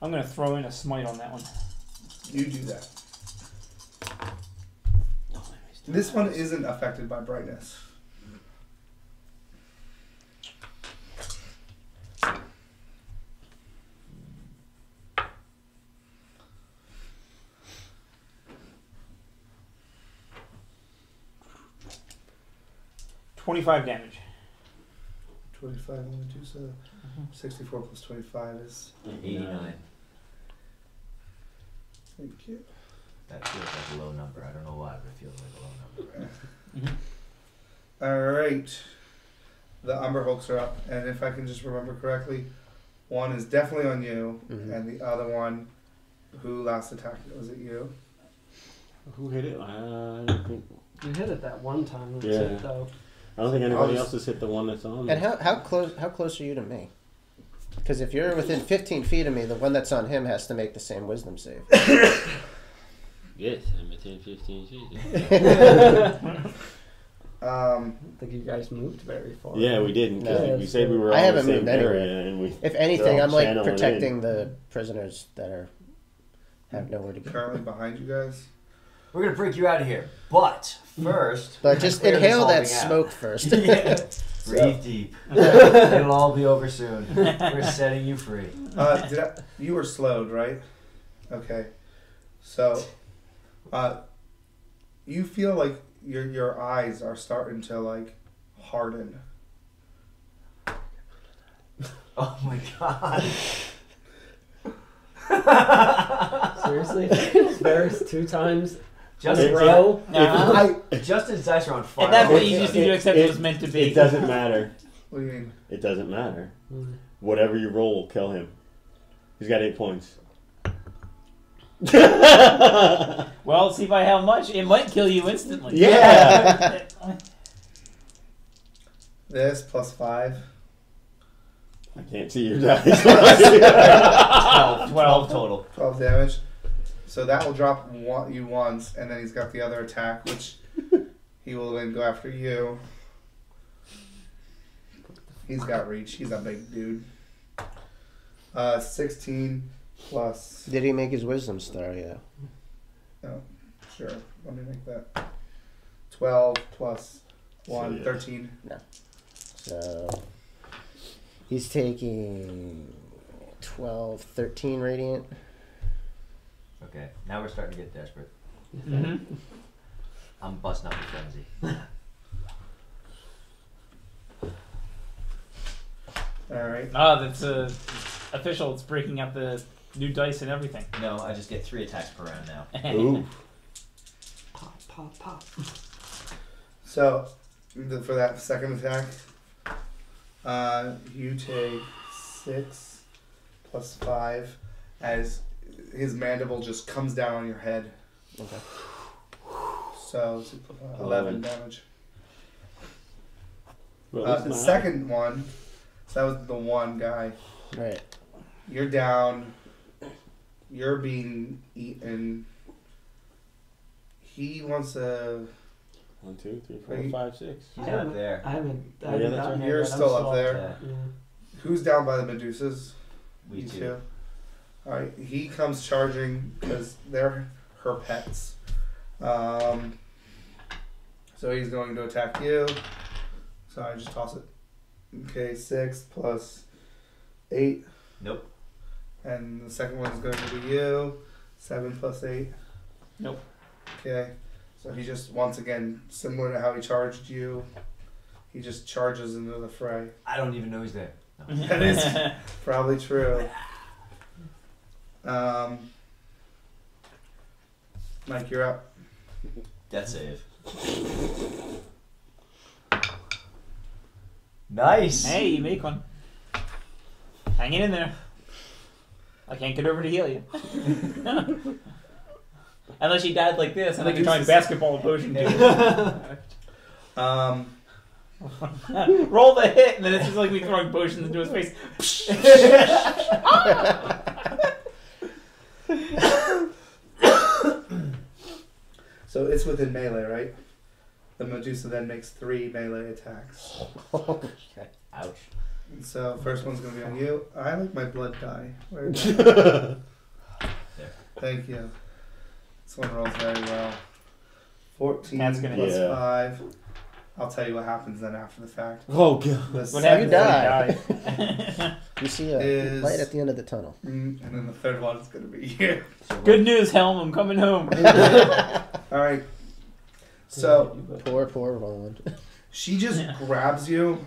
I'm gonna throw in a smite on that one. You do that. This one isn't affected by brightness. $25 damage. 25 on the Medusa. 64 plus 25 is. 89. Thank you. That feels like a low number. I don't know why, but it feels like a low number. Alright. The Umber Hulks are up, and if I can just remember correctly, one is definitely on you, Mhm. and the other one, who last attacked it? Was it you? Who hit it? I don't think. You hit it that one time. That's Yeah. it, though. I don't think anybody just- else has hit the one that's on. And how close are you to me? Because if you're within 15 feet of me, the one that's on him has to make the same wisdom save. Yes, I'm a 10, 15, Jesus. I don't think you guys moved very far. Yeah, we didn't. No. Because we said we were I all in the haven't same moved anywhere. area, and we. If anything, They're I'm all like channeling protecting the prisoners that are have nowhere to go. Currently behind you guys. We're gonna break you out of here, but first. But just clear this inhale whole that thing out. smoke first. Yeah. Breathe deep. It'll all be over soon. We're setting you free. You were slowed, right? Okay. So, you feel like your eyes are starting to like harden. Oh my god. Seriously? There's 2 times in Justin's, a row. Justin's dice are on fire. At that point, It- you just need to accept it was meant to be. It doesn't matter. What do you mean? It doesn't matter. Mm. Whatever you roll will kill him. He's got 8 points. Well, see by how much it might kill you instantly. Yeah. This plus 5. I can't see your dice. 12 total. 12 damage. So that will drop you once, and then he's got the other attack, which he will then go after you. He's got reach. He's a big dude. 16 plus. Did he make his wisdom star? Yeah. Oh, sure. Let me make that. 12 plus 1, So, yeah. 13. So he's taking 12, 13 radiant. Okay, now we're starting to get desperate. Mm-hmm. I'm busting up the frenzy. Alright. Oh, that's official. It's breaking out the new dice and everything. No, I just get 3 attacks per round now. Ooh. Pop, pop, pop. So, for that second attack, you take 6 plus 5 as his mandible just comes down on your head. Okay. So, 11 damage. Well, The second one, so that was the one guy. Right. You're down. You're being eaten. He wants to. 1, 2, 3, 4, 5, 6. He's up there. I haven't Yeah, gotten that's right. there You're yet. I'm still up there. Yeah, Yeah. Who's down by the Medusas? we You too. Alright, he comes charging because they're her pets. So he's going to attack you. So I just toss it. Okay, 6 plus 8. Nope. And the second one is going to be you. 7 plus 8. Nope. Okay. So he just, once again, similar to how he charged you, he just charges into the fray. I don't even know he's there. No. That is probably true. Mike, you're up. Death save. Nice. Hey, you make one. Hang it in there. I can't get over to heal you. Unless you died like this, and then you're trying basketball potion too. Roll the hit, and then it's just like me throwing potions into his face. So it's within melee, right? The Medusa then makes 3 melee attacks. Ouch. And so first one's going to be on you. I like my blood die. Where is it? Thank you. This one rolls very well. 14 That's gonna plus hit. 5. I'll tell you what happens then after the fact. Oh, God. The What second happens You when you die? You see a Is- light at the end of the tunnel. and then the third one is going to be you. Good news, Helm. I'm coming home. Alright. So Poor Roland. she just grabs you.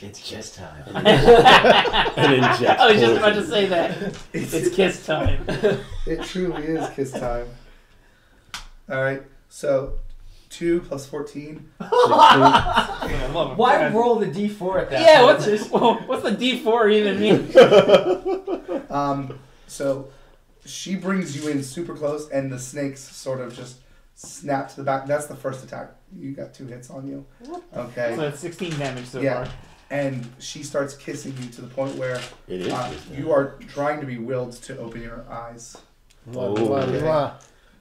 It's kiss time. And inject I was just about to poison. say that. It's kiss time. It truly is kiss time. Alright. So 2 plus 14. Why roll the d4 at that Yeah, point? what's the D4 even mean? So she brings you in super close, and the snakes sort of just snap to the back. That's the first attack. You got 2 hits on you. Okay. So that's 16 damage so Yeah. far. And she starts kissing you to the point where It is. you are trying to be willed to open your eyes. Oh, Mwah.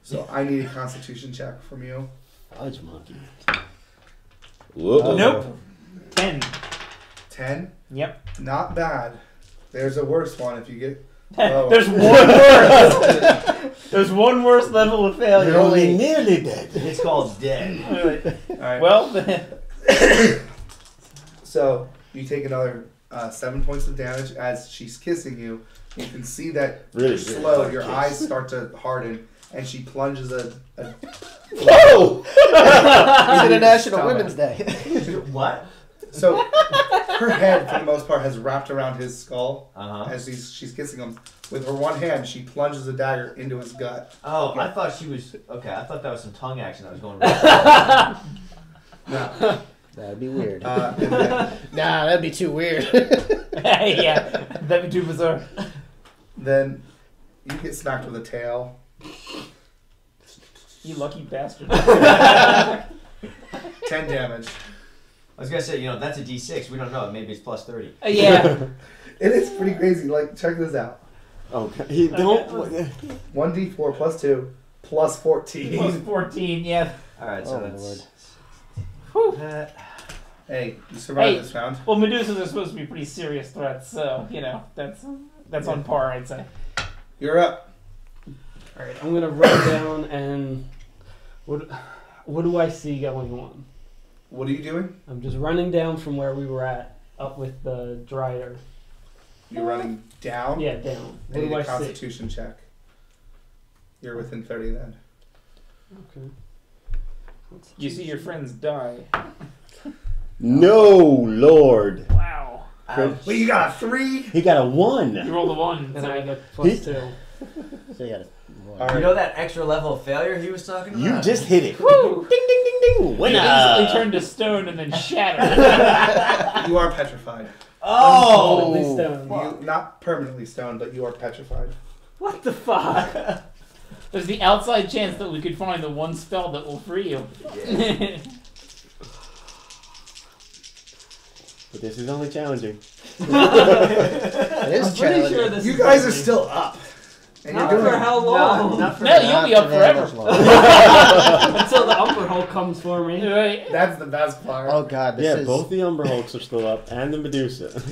So I need a Constitution check from you. Fudge monkey. Whoa. Oh. Nope. 10. 10. Yep. Not bad. There's a worse one if you get. Oh. There's one worse. There's one worse level of failure. You're only nearly dead. It's called dead. All right. Well, then. So you take another 7 points of damage as she's kissing you. You can see that Really slow. good Your kiss. eyes start to harden, and she plunges a Whoa! It's International Stomach. Women's Day. What? So her head, for the most part, has wrapped around his skull Uh huh. as she's kissing him. With her one hand, she plunges a dagger into his gut. Oh, I thought she was okay. I thought that was some tongue action that was going wrong. No. That'd be weird. And then Nah, that'd be too weird. Yeah, that'd be too bizarre. then you get smacked with a tail. You lucky bastard. 10 damage. I was gonna say, that's a D6. We don't know. Maybe it's plus 30. Yeah. It is pretty crazy. Like, check this out. Okay. He don't. 1d4 plus 2 plus 14. Plus 14, yeah. All right, so Oh, that's. Lord. Whew. Hey, you survived Hey. this round. Well, Medusas are supposed to be pretty serious threats, so, that's on par, I'd say. You're up. All right, I'm gonna run down and what do I see going on? What are you doing? I'm just running down from where we were at, up with the dryer. You're running down. Yeah, down. I What need do a I see? Constitution check. You're within 30 then. Okay. You see your friends die. No, Lord. Wow. Wait, you got a 3? He got a 1. You rolled a 1. And I So get plus He- 2. So you got All You right. know that extra level of failure he was talking about? You just hit it. Woo! Ding, ding, ding, ding. He Winner. easily turned to stone and then shattered. You are petrified. Oh! Completely stoned. You not permanently stoned, but you are petrified. What the fuck? There's the outside chance that we could find the one spell that will free you. But this is only challenging. It is I'm pretty challenging. sure this You is guys are gonna be- still up. And Not you're doing for how long? Not for No, you'll be up that forever. much longer. Until the Umber Hulk comes for me. Right? That's the best part. Oh god, this Yeah, is both the Umber Hulks are still up, and the Medusa.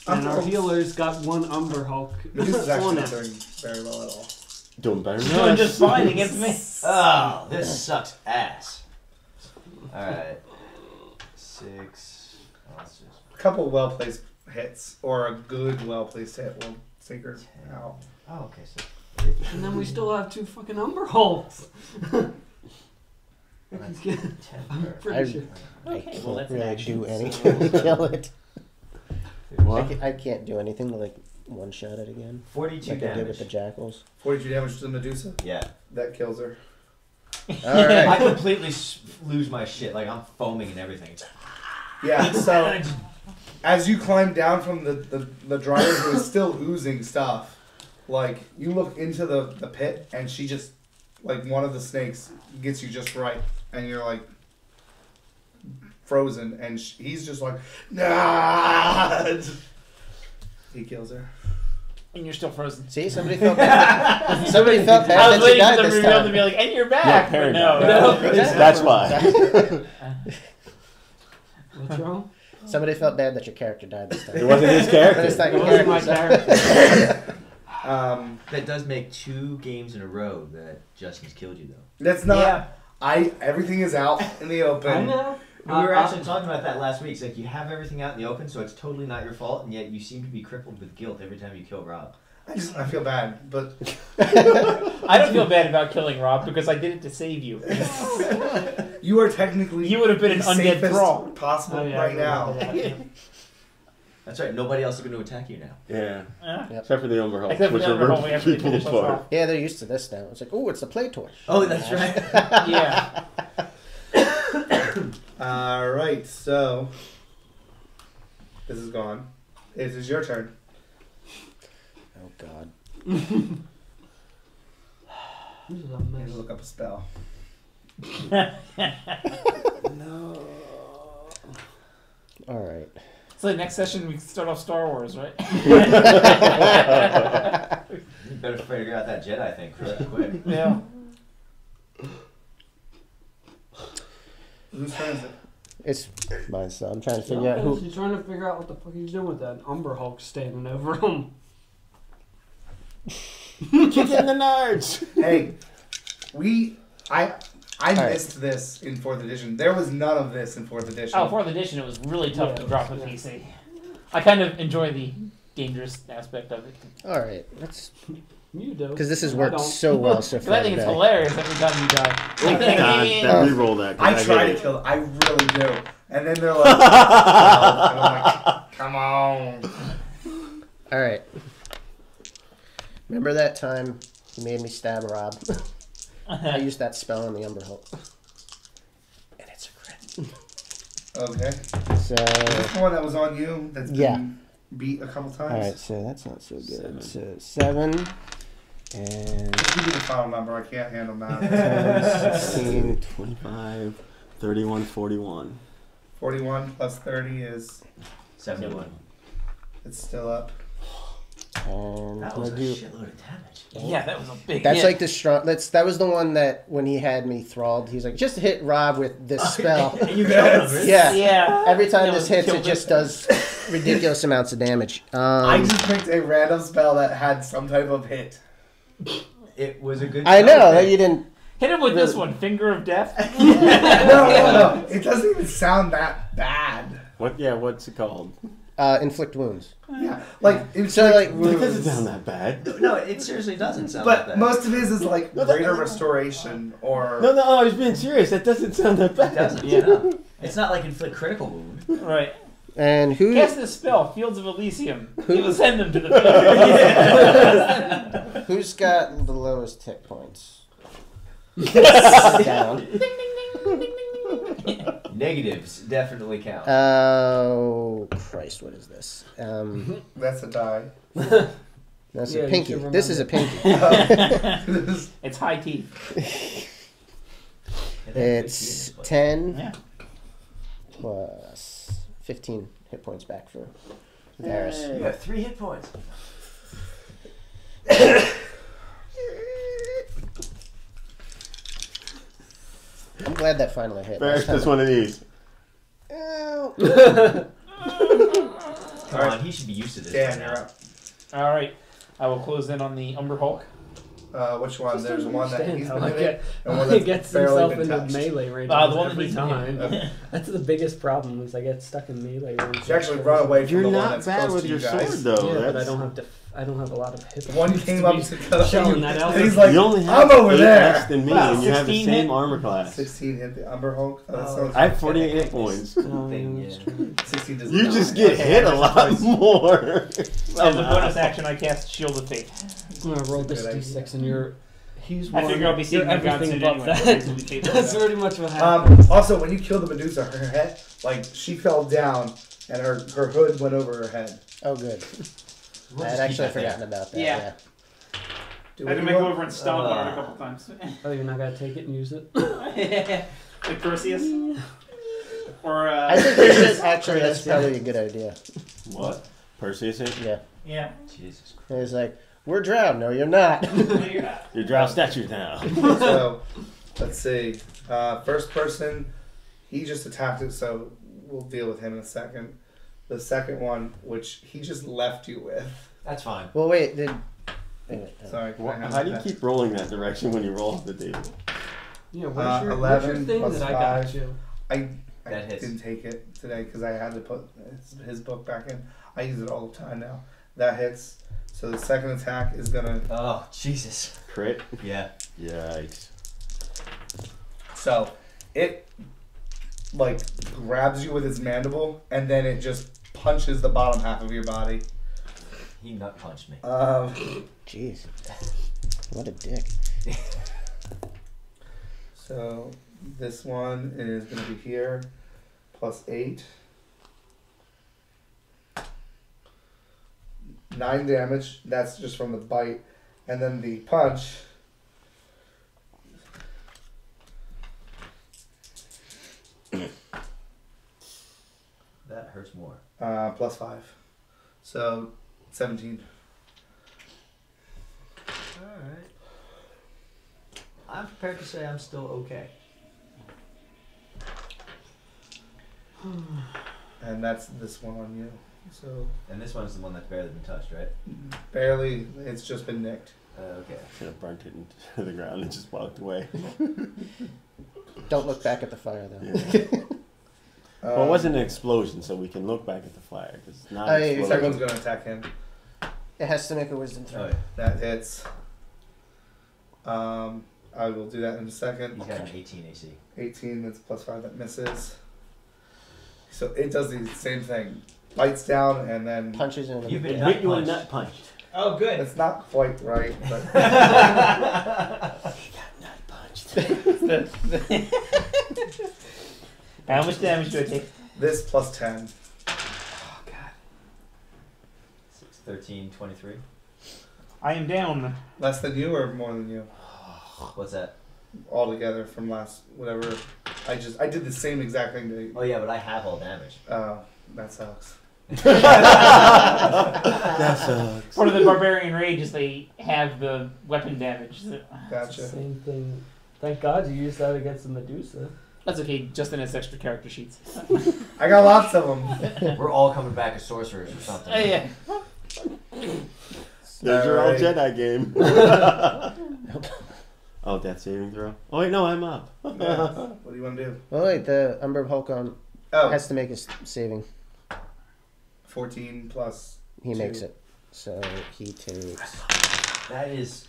And our healer's got one Umber Hulk This is on actually it. doing very well at all. Doing better than Doing us. just fine against me. Oh, this sucks ass. Alright. 6. Oh, let's just. A couple well placed hits, or a good well placed hit will sink her out. Oh, okay, so. And then we still have 2 fucking Umber Hulks. That's Yeah, 10. I'm I- pretty sure. I Okay, can't well, that's an really action, do so- anything to kill it. What? I can't do anything to like one shot it again. 42 Like I did with damage. the jackals. 42 damage to the Medusa. Yeah. That kills her. Alright. I completely lose my shit. Like, I'm foaming and everything. It's Yeah, so as you climb down from the dryer who is still oozing stuff, like, you look into the pit and she just, like, one of the snakes gets you just right. And you're, like, frozen. And he's just like, nah! He kills her. And you're still frozen. See, somebody felt bad. Somebody felt I bad was that you waiting for died the this reveal to time. be like, and you're back. Perry But no, died. no. That's why. What's wrong? Somebody felt bad that your character died this It time. wasn't his It's character. not It your wasn't my character. character. That does make 2 games in a row that Justin's killed you, though. That's not. Yeah. Everything is out in the open. I know. We were actually talking about that last week. It's like you have everything out in the open, so it's totally not your fault, and yet you seem to be crippled with guilt every time you kill Rob. I feel bad, but I don't feel bad about killing Rob because I did it to save you. you are technically You would have been an the undead safest thrall. possible Oh, yeah, right I now. remember that, yeah. That's right. Nobody else is going to attack you now. Yeah. Yeah. Except for the Umber Hulks, Except for which the Umber are Hulk, we actually people's finished us fault. off. Yeah, they're used to this now. It's like, oh, it's a play torch. Oh, that's right. Yeah. All right, so this is gone. It is your turn. Oh god. This is a I'm mess. gonna look up a spell. All right. So the next session we start off Star Wars, right? You better figure out that Jedi thing quick. Yeah. Whose turn is it? It's mine, so I'm trying to figure out who. He's trying to figure out what the fuck he's doing with that Umber Hulk standing over him. Kick in the nerds. Hey, I right. missed this in 4th edition. There was none of this in 4th edition. Oh, 4th edition, it was really tough Yeah, to it drop a was, yeah. PC. I kind of enjoy the dangerous aspect of it. All right, let's You do. because this has I worked don't. so well so Because far I think it's today. hilarious every time you die. Like, God, Oh. reroll that. 'cause I get try to it. kill it. I really do. And then they're like, and I'm like, come on. All right. Remember that time you made me stab Rob? I used that spell on the Umber Hulk. And it's a crit. Okay. So, Is this the one that was on you that's been Yeah. beat a couple times? all right, so that's not so good. 7. So 7 and Just give me the final number. I can't handle that. 10, 16, 25, 31, 41. 41 plus 30 is, 71. it's still up. and That I'm was a gonna do. shitload of damage. Yeah, that was a big That's hit. like the strong. That was the one that when he had me thralled, he's like, just hit Rob with this spell. You killed him. Yeah. Yeah. Every time Yeah, this hits, killed it just does ridiculous amounts of damage. I just picked a random spell that had some type of hit. It was a good I know spell. that you didn't. Hit him with this one, Finger of Death. No. It doesn't even sound that bad. What? Yeah, what's it called? Inflict wounds. Yeah. Like, it's So, like, It doesn't sound that bad. No, it seriously doesn't sound like But that. most of his is like No, that- greater restoration or. No, I was being serious. That doesn't sound that bad. It doesn't. Yeah. No. It's not like inflict critical wound. Right. And who? Cast this spell, Fields of Elysium. He will send them to the field. Who's got the lowest hit points? Down. Negatives definitely count. Oh Christ! What is this? That's a die. That's Yeah, a you pinky. should This is a remember. pinky. It's high teeth. It's 10 Yeah. plus 15 hit points back for Varys. You have 3 hit points. I'm glad that finally hit. Barrett's just one of these. Ow. Come on, he should be used to this. Dan, by you're now. up. All right. I will close in on the Umber Hulk. Which one? There's one that he's been how hitting, and one he that's gets barely himself been into touched. melee range the one that every he's time. Okay. That's the biggest problem is I get stuck in melee range. You actually run away from You're the one not that's bad close with to your you guys. sword, though. Yeah, but I That's- don't have I don't have a lot of hit The one points came to up be to cut showing you, that out. and he's like, you only have I'm over 8 there. less than me, Wow, and you have the 16 same hit? armor class. 16 hit the Umber Hulk. Oh, that sounds I have 48 hit points. Thing, yeah. 16 does You not. just get Okay, hit a that's lot nice. more. As a bonus action, I cast Shield of Faith. I'm gonna roll That's this a good d6 and you're he's I one. figure I'll be seeing you're the god everything suit above anyway. that. so we That's pretty much what happened. Also, when you killed the Medusa, her head, like, she fell down, and her hood went over her head. Oh, good. We'll I just had keep actually that there. forgotten about that. Yeah. Yeah. Do I had to we make want- over and stomp on it a couple times. Oh, you're not gonna take it and use it? Like Perseus? Or, I think we should actually. That's probably a good idea. What? Perseus hit? Yeah. yeah. Jesus Christ. And he's like, "We're drowned." No, you're not. You're not. Your drow statues now. So, let's see. First person, he just attacked it, so we'll deal with him in a second. The second one, which he just left you with. That's fine. Well, wait. Did Sorry. can I have How do you that? keep rolling that direction when you roll off the table? Yeah, what's your 11 thing plus that I got 5. you? I That hits. didn't take it today because I had to put his book back in. I use it all the time now. That hits. So the second attack is gonna. Oh, Jesus. Crit? Yeah. Yikes. So it like grabs you with its mandible and then it just punches the bottom half of your body. He nut punched me. jeez, what a dick. So this one is gonna be here, plus 8. 9 damage. That's just from the bite, and then the punch. That hurts more. Plus 5. So 17. Alright. I'm prepared to say I'm still okay. And that's this one on you. So And this one's the one that's barely been touched, right? barely, it's just been nicked. Okay. Should have burnt it into the ground and just walked away. Don't look back at the fire though. Yeah. Well, it wasn't an explosion, so we can look back at the fire because it's not. Oh, an yeah, The explosion. second one's gonna attack him. It has to make a wisdom Oh, throw. yeah. That hits. I will do that in a second. He's got an 18 AC. 18, that's +5, that misses. So it does the same thing. Bites down and then Punches in. You've been It nut hit you a punched. nut punched. Oh, good. it's not quite right, but He got nut punched. How much damage do I take? this +10. Oh god. 6, 13, 23. I am down. Less than you or more than you? What's that? All together from last whatever. I did the same exact thing to Oh, yeah, but I have all damage. that sucks. That sucks. Part of the barbarian rage is they have the weapon damage. Gotcha. Same thing. Thank God you used that against the Medusa. That's okay, just in its extra character sheets. I got lots of them. We're all coming back as sorcerers or something. Yeah. There's your old Alright. Jedi game. Oh, death saving throw. Oh wait, no, I'm up. Yeah. What do you want to do? Oh wait, the Umber of Hulk Oh, has to make a saving. 14 plus. He Two. makes it, so he takes. That is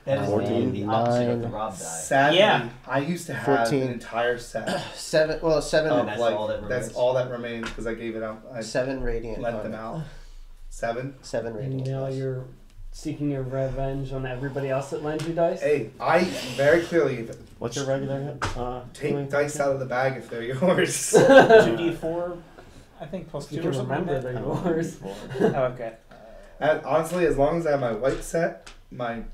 the 14. opposite of the 9. Rob die. Sadly, Yeah. I used to have 14. an entire set. 7. Well, 7. Of And that's like all that that's remains? all that remains because I gave it out. I 7 radiant. lent them armor. out. 7. 7 And radiant. now you're seeking your revenge on everybody else that lends you dice. Hey, I very clearly What's your regular hit? take doing? dice out of the bag if they're yours. 2d4, I think, plus 2 You or can something. remember like they're that. yours. Oh, okay. And honestly, as long as I have my white set, my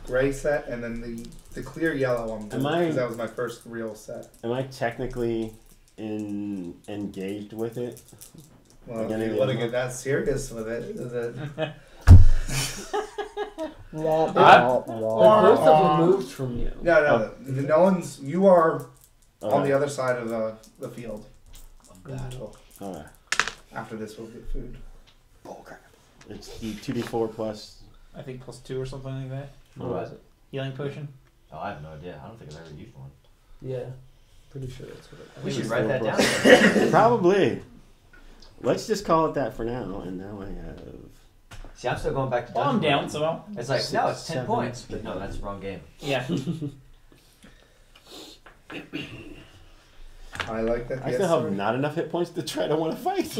gray set, and then the clear yellow, I'm good Am I- because that was my first real set. Am I technically engaged with it? Well, Like if any you of want to them? get that serious with it, is it? Wah, Ah. wah, wah. They're both removed from you. No, no one's. You are on Alright. the other side of the field of battle. Alright. After this, we'll get food. It's the 2d4 plus. I think plus 2 or something like that. What was it? Healing potion. Oh, I have no idea. I don't think I've ever used one. Yeah. Pretty sure that's what it We think should it's write that 4 down. plus. Probably. Let's just call it that for now, and now I have. See, I'm still going back to Well, I'm Dungeon down, so It's like, no, it's 10 7. points. But no, that's the wrong game. yeah. I like that. I yes, still have sir. not enough hit points to try to want to fight.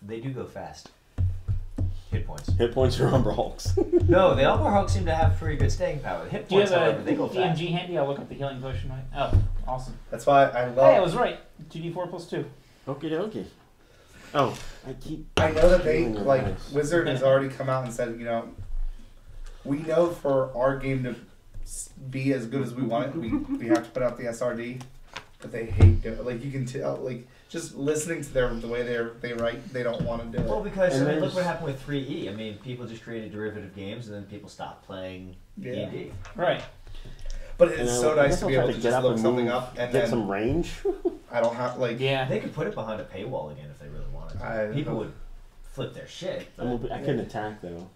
They do go fast. Hit points. Hit points are Umber Hulks. No, the Umber Hulk seem to have pretty good staying power. The hit Do you points, have however, a they go fast. DMG handy? I'll look up the healing potion. Right? Oh, awesome. That's why I Hey, I love. was right. 2d4 plus 2. Okie dokie. Oh, I keep. I know that they Feeling your like dice. Wizard has already come out and said, we know for our game to be as good as we want it, we have to put out the SRD, but they hate doing it. Like you can tell, like just listening to the way they write, they don't want to do Well, it. because And I mean, look there's- what happened with 3E. I mean, people just created derivative games, and then people stopped playing Yeah. D&D. Right. But And it's I so guess nice to I'll be try able to get just up look and something move, up and get then some range. I don't have like Yeah. They could put it behind a paywall again if they really wanted to. People would flip their shit. but- I couldn't attack though.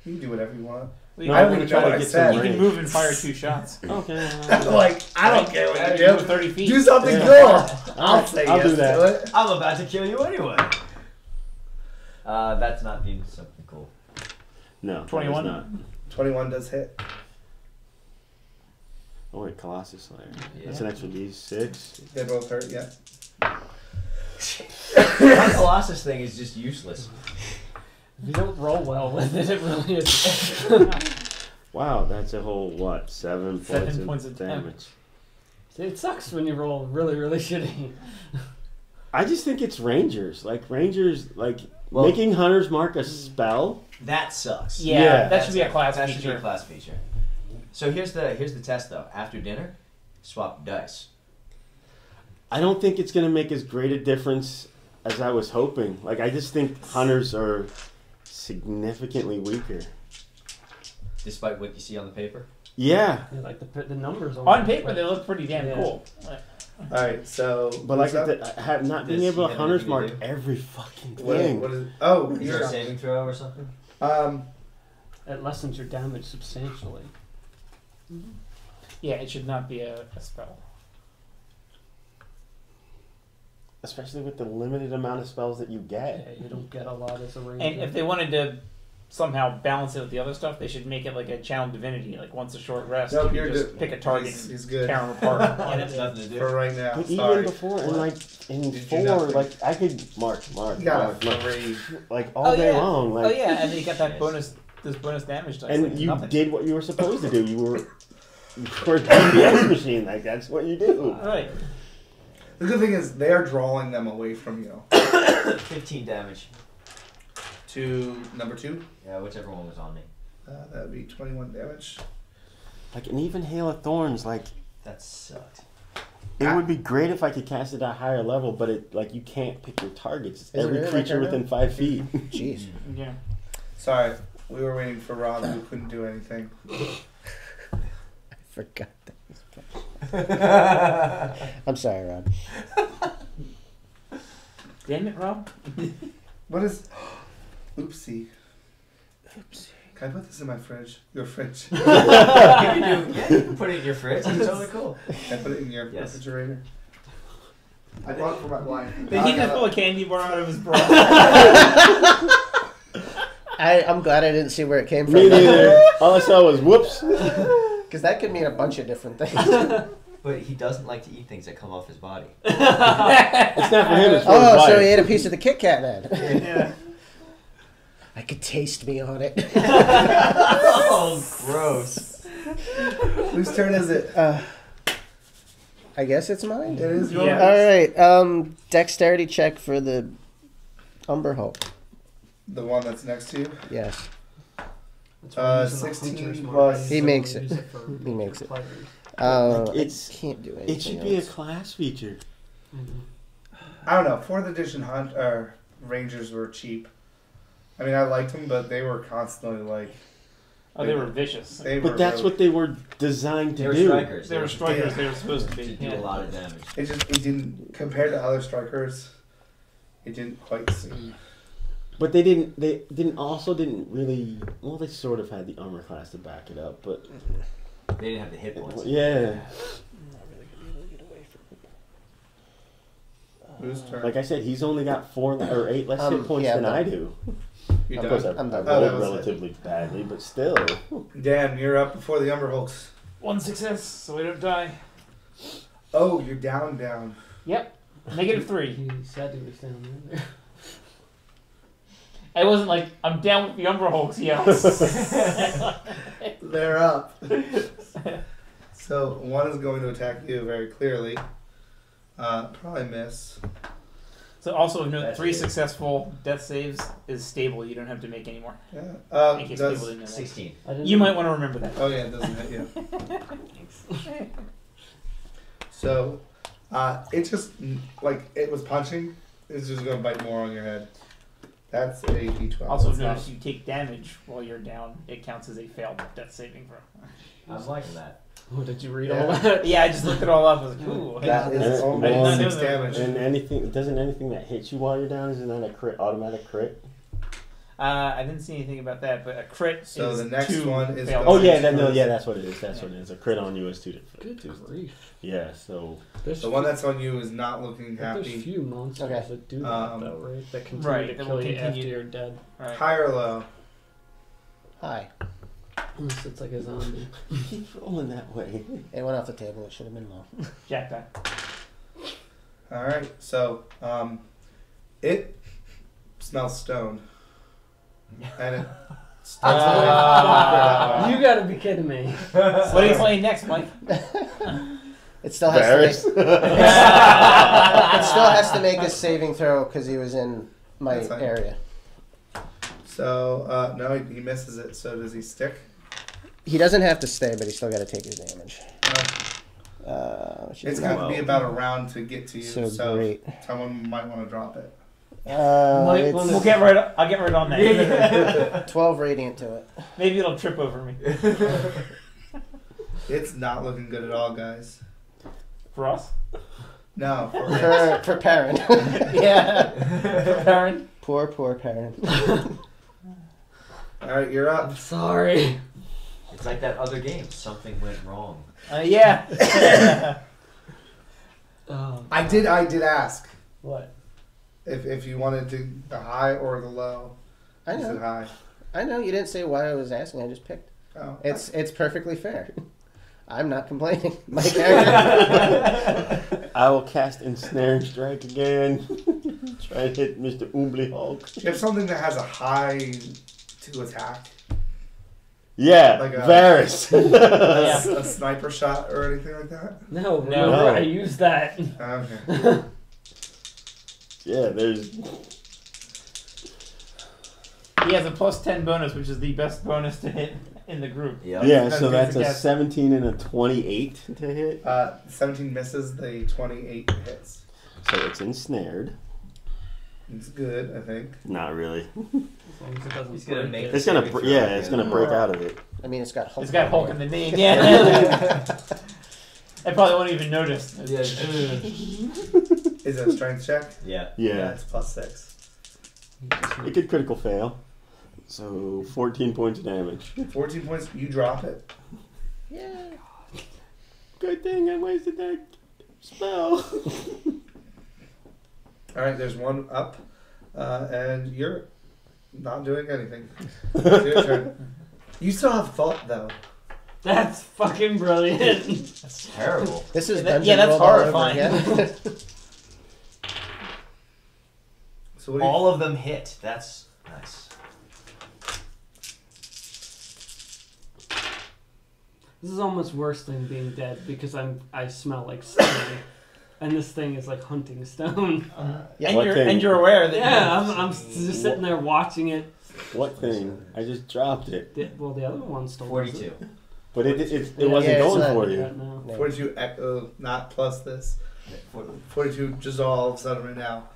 you can do whatever you want. Well, No, you, I I'm don't gonna even try know to what I get said. some you range. can move and fire 2 shots. Okay. Like I don't care Yeah, what you you move do. 30 feet. Do something Yeah. cool. I'll Alright, say I'll yes do that. to it. I'm about to kill you anyway. That's not being something cool. No. 21? Not. 21 does hit. Oh wait, Colossus Slayer. Yeah. That's an extra D6. They both hurt. Yeah. That Colossus thing is just useless. If you don't roll well with it, it really is. Wow, that's a whole what? 7 7 points of damage. It sucks when you roll really, really shitty. I just think it's Rangers. Like Rangers, Well- making Hunter's Mark a spell. That sucks. Yeah, Yeah. that should be a class That should be feature. a class feature. So here's the test though. After dinner, swap dice. I don't think it's going to make as great a difference as I was hoping. Like, I just think hunters are significantly weaker. Despite what you see on the paper. Yeah. Yeah, like the numbers On paper, they look pretty damn Yeah. cool. Alright, so. But like what's up? not being Does able he to have hunters anything to mark do? every fucking What is, thing. what is it? Oh, Is there you're. a saving throw or something? It lessens your damage substantially. Yeah, it should not be a spell. Especially with the limited amount of spells that you Yeah, get. you don't get a lot as a ranger. And if they wanted to somehow balance it with the other stuff, they should make it like a channel divinity. Like once a short rest, Nope, you you're can just good. pick a target He's and good. tear them apart. And it's nothing to do. For right now. But Sorry. even before, and like in Did you 4, nothing? like I could mark, You got mark, a 3. like all day long. Like, Oh yeah, and then you got that bonus, this bonus damage dice. and like you nothing. did what you were supposed to do. You were a DPS machine. Like that's what you do. Right. The good thing is they are drawing them away from you. 15 damage. To number 2. Yeah, whichever one was on me. That would be 21 damage. Like, and even Hail of Thorns, like That sucked. it would be great if I could cast it at a higher level, but it like you can't pick your targets. It's Is it every really creature like that within 5 feet. Jeez. Yeah. Sorry, we were waiting for Rob who couldn't do anything. I forgot that. I'm sorry, Rob. Damn it, Rob. What is. Oopsie. Can I put this in my fridge? Your fridge. Can Yeah, you can put it in your fridge. It's totally cool. I put it in your Yes. refrigerator? I bought it for my wife. Did he just pull a candy bar out of his bra? I'm glad I didn't see where it came from. Me neither. All I saw was whoops. Because that could mean a bunch of different things. But he doesn't like to eat things that come off his body. It's not for him. It's for his Oh, wife. so he ate a piece of the Kit Kat then. Yeah. I could taste me on it. Oh, gross. Whose turn is it? I guess it's mine. It is yours. Yeah. All right. Dexterity check for the Umber Hulk. The one that's next to you? Yes. That's why I'm using the 16 hunter's mark. plus- I He use makes use it. for He makes future it. players. Like, it's- I can't do anything It should be a else. class feature. I don't know. 4th edition Rangers were cheap. I mean, I liked them, but they were constantly like. Oh, they were vicious. They were But that's really- what they were designed to They were do. strikers. They were strikers. They were supposed to to be. do Yeah. a lot of damage. It didn't, compared to other strikers, it didn't quite seem. But they didn't really. Well, they sort of had the armor class to back it up, but They didn't have the hit points. yeah. Whose turn? Like I said, he's only got 4 or 8 less hit points yeah, than I'm I done. do. You Of course, I I'm done. Oh, that rolled was it. relatively badly, but still. Dan, you're up before the Umber Hulks. 1 success, so we don't die. Oh, you're down. Yep. -3. He said he was down there. I wasn't like, I'm down with the Umber Hulks yet. They're up. So 1 is going to attack you very clearly. Probably miss. So also note, That's 3 it. successful death saves is stable. You don't have to make any more. Yeah. In case Does, people didn't know that. 16. I didn't You know. might want to remember that. oh yeah, it doesn't hit you. So, it just like it was punching. It's just gonna bite more on your head. That's a D12. Also That's notice not- you take damage while you're down. It counts as a failed death saving throw. I'm liking that. Oh, did you read Yeah. all that? Yeah, I just looked it all up. I was like, ooh. That is And- almost and- 6 damage. And anything that hits you while you're down, isn't that a crit, automatic crit? I didn't see anything about that, but a crit So is the next 2 one is failed going- Oh yeah, that's what it is. That's Yeah. what it is. A crit on you is 2 Good to grief. Yeah, so There's The one that's on you is not looking there's happy. few monsters Okay. that do that Um, though, right? That continue right, to that kill will you after continue. you're dead. Right. High or low? Hi. Unless it's like a zombie. keep rolling that way. It went off the table. It should have been low. Jack that. All right. So, it smells stone, and it starts away that way. You gotta be kidding me. What are you playing next, Mike? It still has Varys. to make, it still has to make a saving throw because he was in my That's fine. area. So, no, he misses it. So does he stick? He doesn't have to stay, but he's still got to take his damage. She's It's not going to be about a round to get to you, so so great. someone might want to drop it. Might It's wanna- I'll get right on that. 12 radiant to it. Maybe it'll trip over me. It's not looking good at all, guys. For us? No, for it. For Perrin. Yeah. Karen? Poor Perrin. All right, you're up. I'm sorry. It's like that other game. Something went wrong. Yeah. I did ask What? if you wanted the high or the low. I You said know. high. I know. You didn't say why I was asking. I just picked. Oh, It's perfectly fair. I'm not complaining. My character. I will cast Ensnaring Strike again. Try to hit Mr. Oombley Hulk. you have something that has a high to attack, Yeah, Like a- Varys. a sniper shot or anything like that. No, No. remember I used that. Okay. Yeah, there's. He has a plus 10 bonus, which is the best bonus to hit in the group. Yep. Yeah, That's so good that's to a guess. 17 and a 28 to hit. 17 misses, the 28 hits. So it's ensnared. It's good, I think. Not really. As long as it doesn't He's gonna break make it. It's gonna, saving throw yeah, again. it's gonna break out of it. I mean, it's got Hulk. It's got Hulk in the name. Yeah. I probably won't even notice. Yeah. Is it a strength check? Yeah. Yeah, It's +6. it could critical fail. So 14 points of damage. 14 points, you drop it. Yeah. Good thing I wasted that spell. Alright, there's one up, and you're not doing anything. It's your turn. You still have thought, though. That's fucking brilliant. That's terrible. This is Yeah, that- Dungeon yeah, that's World all over horrifying. again. So what do you... All of them hit. That's nice. This is almost worse than being dead because I smell like stone, and this thing is like hunting stone. Yeah. What thing? And you're aware that Yeah, I'm just sitting there watching it. What thing? I just dropped it. Well, the other one still 42. But it Yeah, wasn't yeah, going it's for not- you. No. 42 echo, not plus this. 42 dissolves out of right now.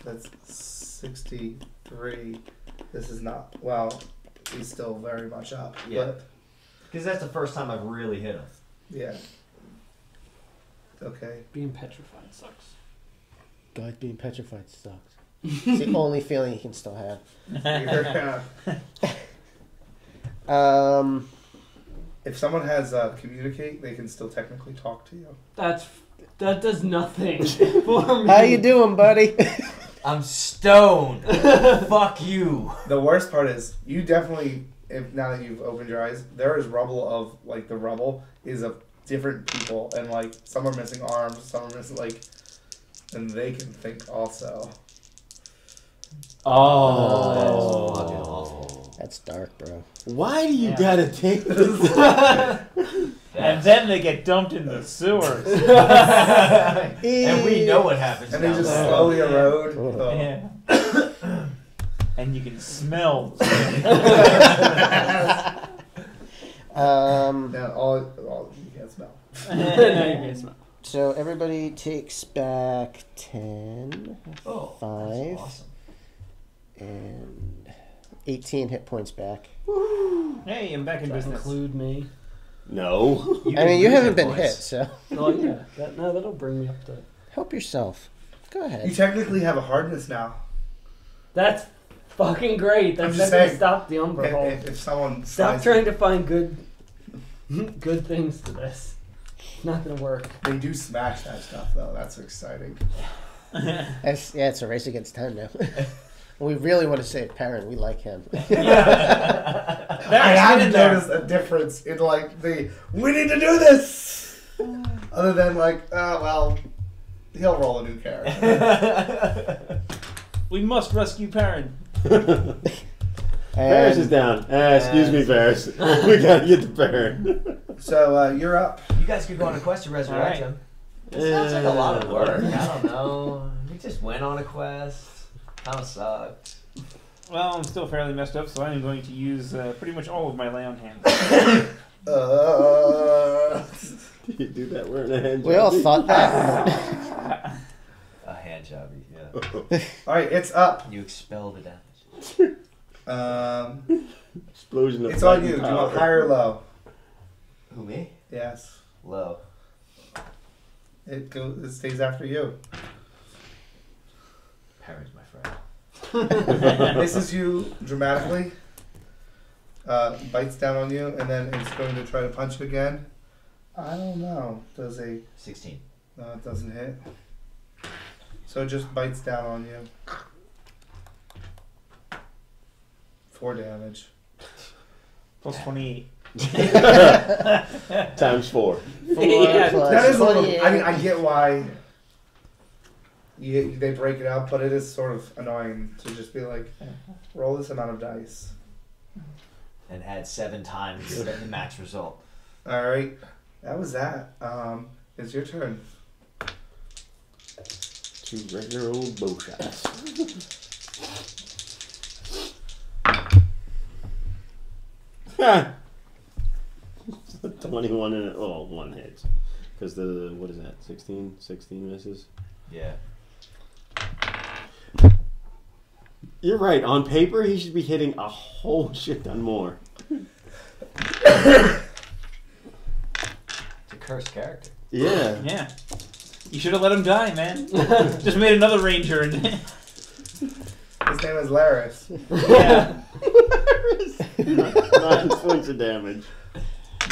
That's 63. This is not... Well, he's still very much up. Yeah. But, Because that's the first time I've really hit him. yeah. Okay. Being petrified sucks. God, being petrified sucks. It's the only feeling you can still have. If someone has communicate, they can still technically talk to you. That does nothing for me. How you doing, buddy? I'm stoned. Fuck you. The worst part is you definitely, if now that you've opened your eyes, there is rubble of like the rubble is of different people, and like some are missing arms, some are missing like, and they can think also. That's fucking awful. That's dark, bro. Why do you Yeah. gotta take this? And then they get dumped in the sewers. And we know what happens. And they down just there. slowly erode. Oh. Yeah. And you can smell. Yeah, all you can't smell. No, you can't smell. So everybody takes back 10, Oh, 5, that's awesome. and 18 hit points back. Hey, I'm back in Does that business. include me? No. I mean, you haven't been hit, so Oh yeah, that'll bring me up to. help yourself. Go You ahead. technically have a hardness now. That's fucking great. I'm That's just not gonna saying, stop the Umber If, Hole. if someone Stop finds trying to find good things to this. It's not gonna work. They do smash that stuff though. That's exciting. It's a race against time now. We really want to save Perrin. We like him. I That's haven't in there. noticed a difference in like we need to do this. Other than like, oh well, he'll roll a new character. We must rescue Perrin. Varys And is down. Excuse me, Varys. We gotta get to Baron. So you're up. You guys could go on a quest to resurrect him. It sounds like a lot of work. I don't know. We just went on a quest. Kind of sucked. Well, I'm still fairly messed up, so I'm going to use pretty much all of my lay on hands. You do that wearing a hand We all job. thought that. A hand job, yeah. All right, it's up. You expel the damage. Explosion of It's on lightning you. Do you want power. high or low? Who, me? Yes. Low. It stays after you. Parents, my friend. Misses you dramatically. Bites down on you, and then it's going to try to punch you again. I don't know. Does a 16. no? It doesn't hit. So it just bites down on you. 4 damage. Plus 28. Times 4. Yeah, Plus That is a little. 28. I mean, I get why they break it up, but it is sort of annoying to just be like, roll this amount of dice. And add 7 times the max result. All right, that was that. It's your turn. 2 regular old bow shots. Ha! 21 and oh, 1 hits. Because the, what is that, 16? 16 misses? Yeah. You're right. On paper, he should be hitting a whole shit ton more. It's a cursed character. Yeah. Yeah. You should have let him die, man. Just made another ranger. And His name is Laris. yeah. 9 points of damage.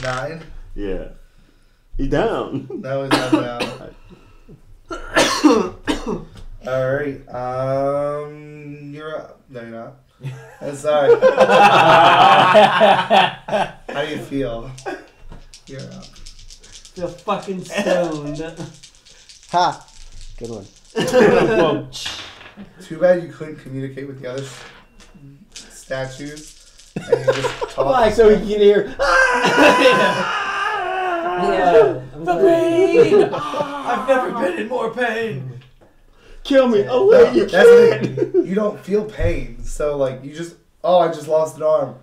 9. Yeah. He's down. No, he's not down. All right. You're up. No, you're not. I'm sorry. How do you feel? You're up. Feel fucking stoned. Ha! Good one. Whoa. Too bad you couldn't communicate with the other statues. And you just talk. Why? So he can hear. Yeah. I'm glad. I've never been in more pain. Kill me. Oh, wait, you That's the can't. thing. You don't feel pain, so like you just. Oh, I just lost an arm.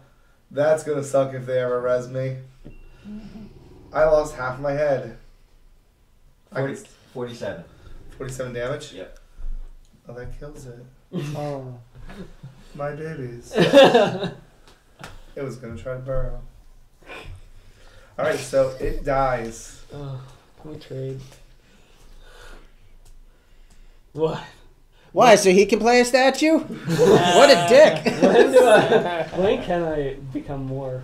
That's gonna suck if they ever res me. I lost half my head. I 40, get 47. 47 damage. Yep. Oh, that kills it. Oh. My babies. It was gonna try to burrow. All right, so it dies. Oh, can we trade? What? Why? So he can play a statue? What a dick! When can I become more?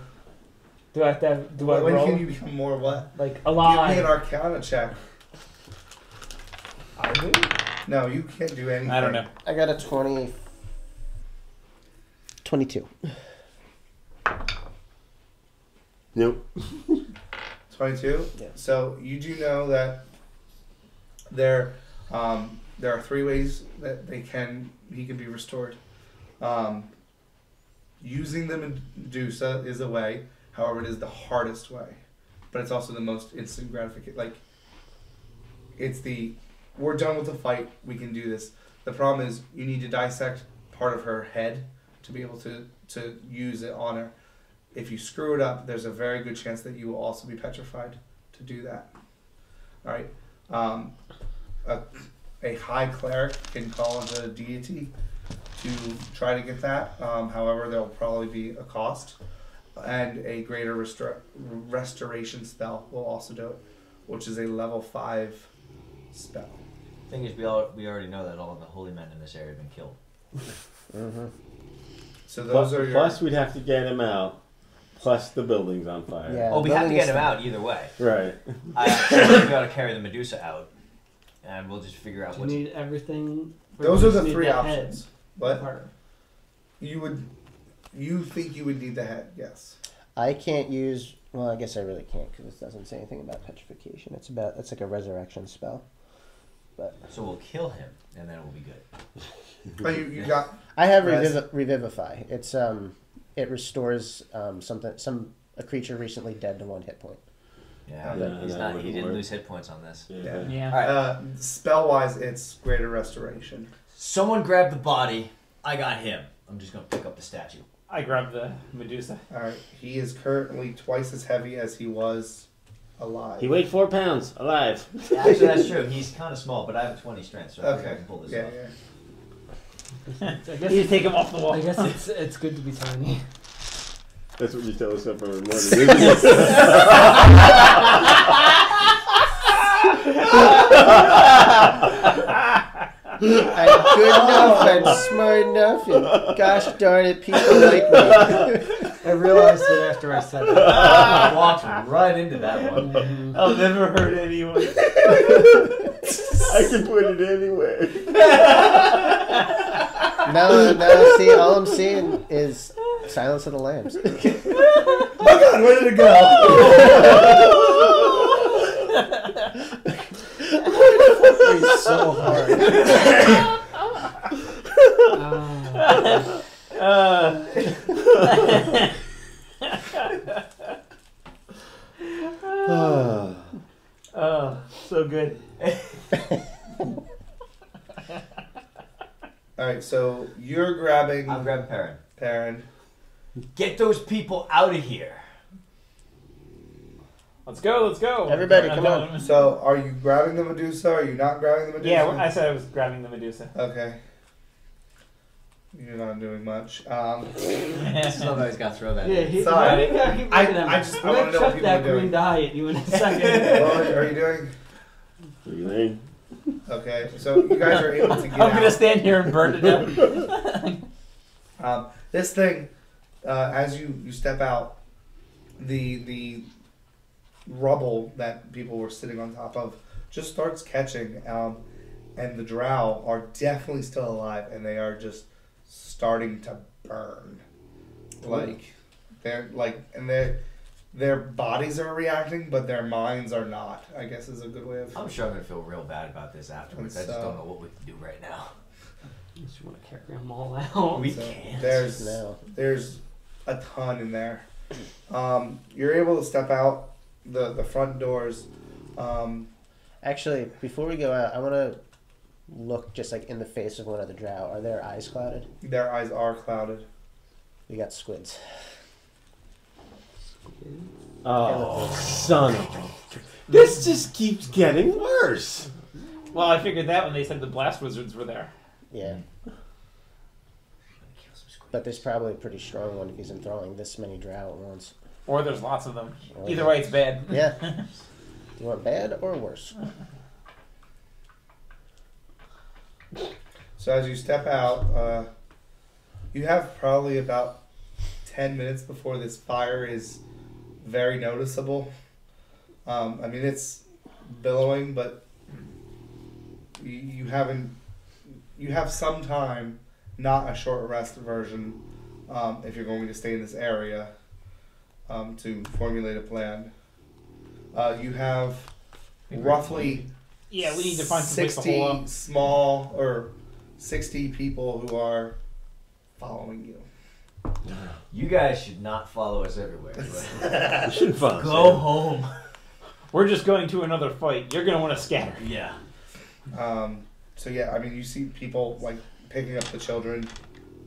Do I have to have, do I When roll? can you become more what? Like Give me an alive? Arcana check. I do? No, you can't do anything. I don't know. I got a 22. Nope. 22. Yeah. So you do know that there are 3 ways that he can be restored. Using the Medusa is a way. However, it is the hardest way, but it's also the most instant gratification. Like, we're done with the fight. We can do this. The problem is you need to dissect part of her head to be able to use it on her. If you screw it up, there's a very good chance that you will also be petrified to do that. All right. A high cleric can call on the deity to try to get that. However, there'll probably be a cost. And a greater restoration spell will also do it, which is a level 5 spell. Thing is, we already know that all of the holy men in this area have been killed. Mm-hmm. So those are your... Plus, we'd have to get him out. Plus, the building's on fire. Yeah. Oh, we have to building get is him fine. out either way. Right. I think we got to carry the Medusa out, and we'll just figure out Do you what's. need everything? or Those do are you the just need 3 the options. head What? part? You think you would need the head, yes. I can't use. Well, I guess I really can't because it doesn't say anything about petrification. It's like a resurrection spell. But So we'll kill him, and then it will be good. Oh, you got... I have Res- revivify. It's it restores a creature recently dead to 1 hit point. Yeah, Yeah, he's that not. He wouldn't didn't work. lose hit points on this. Yeah. Yeah. All right. Spell-wise, it's greater restoration. Someone grab the body. I got him. I'm just gonna pick up the statue. I grabbed the Medusa. All right. He is currently twice as heavy as he was alive. He weighed 4 pounds, alive. Actually, that's true. He's kind of small, but I have a 20 strength, so I think I Okay. can pull this Yeah, off. yeah. I You guess, just take him off the wall. I guess it's good to be tiny. That's what you tell us every morning. I'm good enough. I'm smart enough. And gosh darn it, people like me. I realized it after I said that. I walked right into that one. I'll never hurt anyone. I can put it anywhere. No, see, all I'm seeing is Silence of the Lambs. Oh God, where did it go? It's so hard. So good. All right, so you're grabbing I'm grabbing Perrin. Perrin. Get those people out of here. Let's go. Let's go. Everybody, come on. So, are you grabbing the Medusa? Are you not grabbing the Medusa? Yeah, I said I was grabbing the Medusa. Okay. You're not doing much. Somebody's got to throw that Yeah, in. Sorry. I I wanna know what chuck people that are doing. green dye at you in a second. What are you doing? What do you think? Okay, so you guys are able to get I'm gonna out. stand here and burn it down. This thing, as you step out, the rubble that people were sitting on top of just starts catching, and the drow are definitely still alive, and they are just starting to burn. Like they're and their bodies are reacting, but their minds are not. I guess is a good way of. I'm sure I'm gonna feel real bad about this afterwards. I just don't know what we can do right now. You just want to carry them all out. We So can't. there's a ton in there. You're able to step out the front doors. Actually, before we go out, I want to look just like in the face of one of the drow. Are their eyes clouded? Their eyes are clouded. We got squids. Oh, son of a... This just keeps getting worse. Well, I figured that when they said the blast wizards were there. Yeah. But there's probably a pretty strong one if he's enthralling this many drow at once. Or there's lots of them. Or- Either way, it's bad. Yeah. Do you want bad or worse? So as you step out, you have probably about 10 minutes before this fire is very noticeable. I mean, it's billowing, but you have some time, not a short rest version, if you're going to stay in this area, to formulate a plan. You have roughly Yeah, we need to find some place to hole up. small or 60 people who are following you. You guys should not follow us everywhere. You shouldn't follow Go home. We're just going to another fight. You're gonna want to scatter. Yeah. So yeah, I mean, you see people like picking up the children,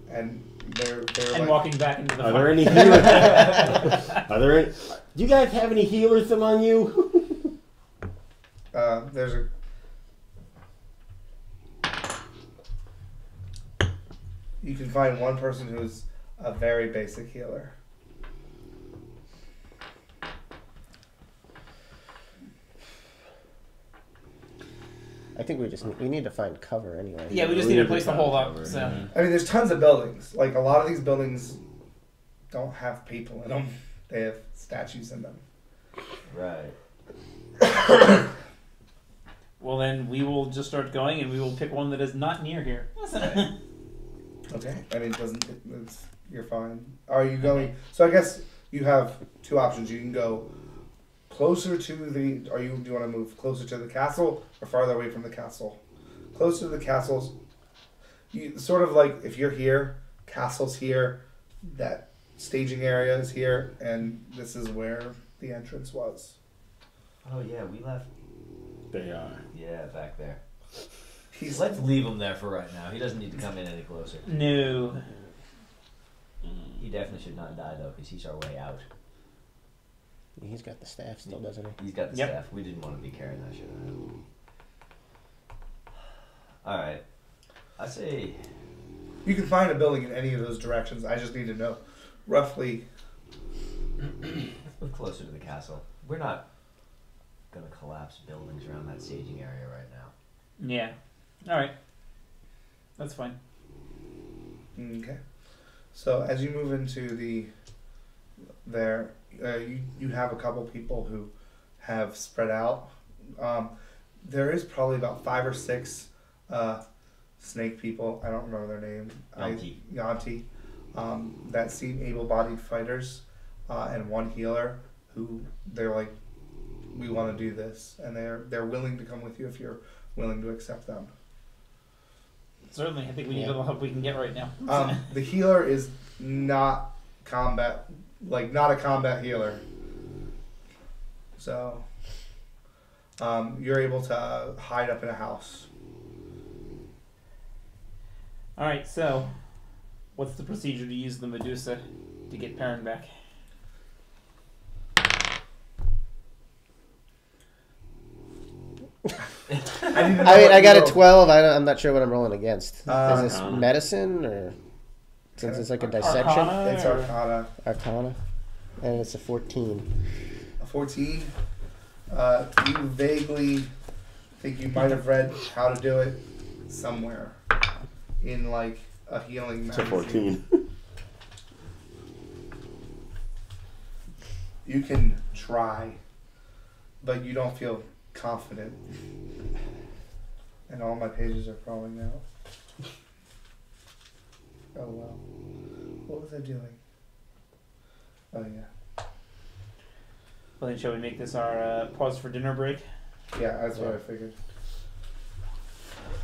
and they're And like, walking back into the Are fight. there any healers? Are there any... Do you guys have any healers among you? there's a. You can find one person who's a very basic healer. I think we need to find cover anyway. Yeah, we just need a place to hold up. So. I mean, there's tons of buildings. Like a lot of these buildings don't have people in them. They have statues in them. Right. Well, then we will just start going, and we will pick one that is not near here. Okay. I mean, you're fine. Are you going? So I guess you have two options. You can go closer to the. Do you want to move closer to the castle or farther away from the castle? Closer to the castles. You sort of like if you're here, castle's here, that staging area is here, and this is where the entrance was. Oh yeah, we left. They are. Yeah, back there. He's Let's leave him there for right now. He doesn't need to come in any closer. No. He definitely should not die though, because he's our way out. He's got the staff still, doesn't he? He's got the Yep. staff. We didn't want to be carrying that shit around. Alright. I say. You can find a building in any of those directions. I just need to know roughly. Let's move closer to the castle. We're not gonna collapse buildings around that staging area right now. Yeah. All right. That's fine. Okay. So as you move into there, you have a couple people who have spread out. There is probably about 5 or 6 snake people. I don't remember their name. Yanti. That seem able-bodied fighters, and one healer who they're like, we want to do this, and they're willing to come with you if you're willing to accept them. Certainly, I think we need all the help we can get right now. The healer is not combat, not a combat healer. So, you're able to hide up in a house. All right. So, what's the procedure to use the Medusa to get Perrin back? I got a 12. I'm not sure what I'm rolling against. Is this Arcana. medicine or since it's like a dissection? Arcana? It's Arcana. Arcana, and it's a 14. A 14. You vaguely think you might have read how to do it somewhere in like a healing It's a magazine. 14. You can try, but you don't feel confident. And all my pages are crawling out. Oh well. What was I doing? Oh yeah. Well, then, shall we make this our pause for dinner break? Yeah, that's what I figured.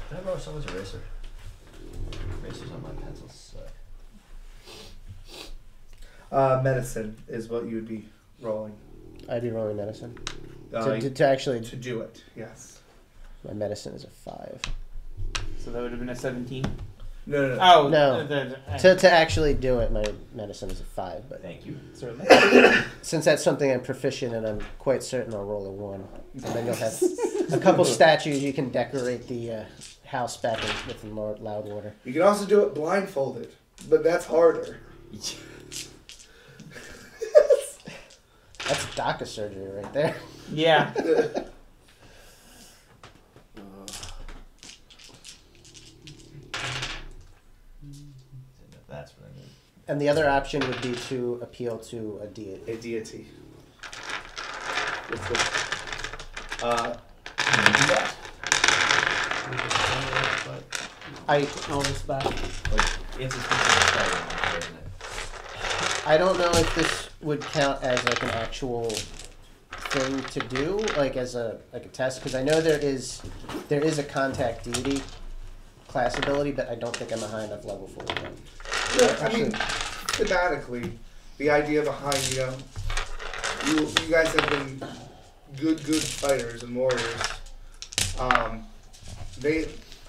Can I borrow someone's eraser? Erasers on my pencils suck. Medicine is what you would be rolling. I'd be rolling medicine To to actually. do it, yes. My medicine is a 5. So that would have been a 17. No. Oh No. To actually do it, my medicine is a 5. But Thank you. certainly. since that's something I'm proficient in, I'm quite certain I'll roll a 1. And then you'll have a couple statues. You can decorate the house back with more loud water. You can also do it blindfolded, but that's harder. That's DACA surgery right there. Yeah. That's what I mean. And the other option would be to appeal to a deity. A deity. Can you do that? All this back. It's a specific isn't it? I don't know if this would count as like an actual thing to do, like as a test, because I know there is a contact deity class ability, but I don't think I'm a high enough level for it yet. Yeah, I mean, thematically, the idea behind, you guys have been good fighters and warriors.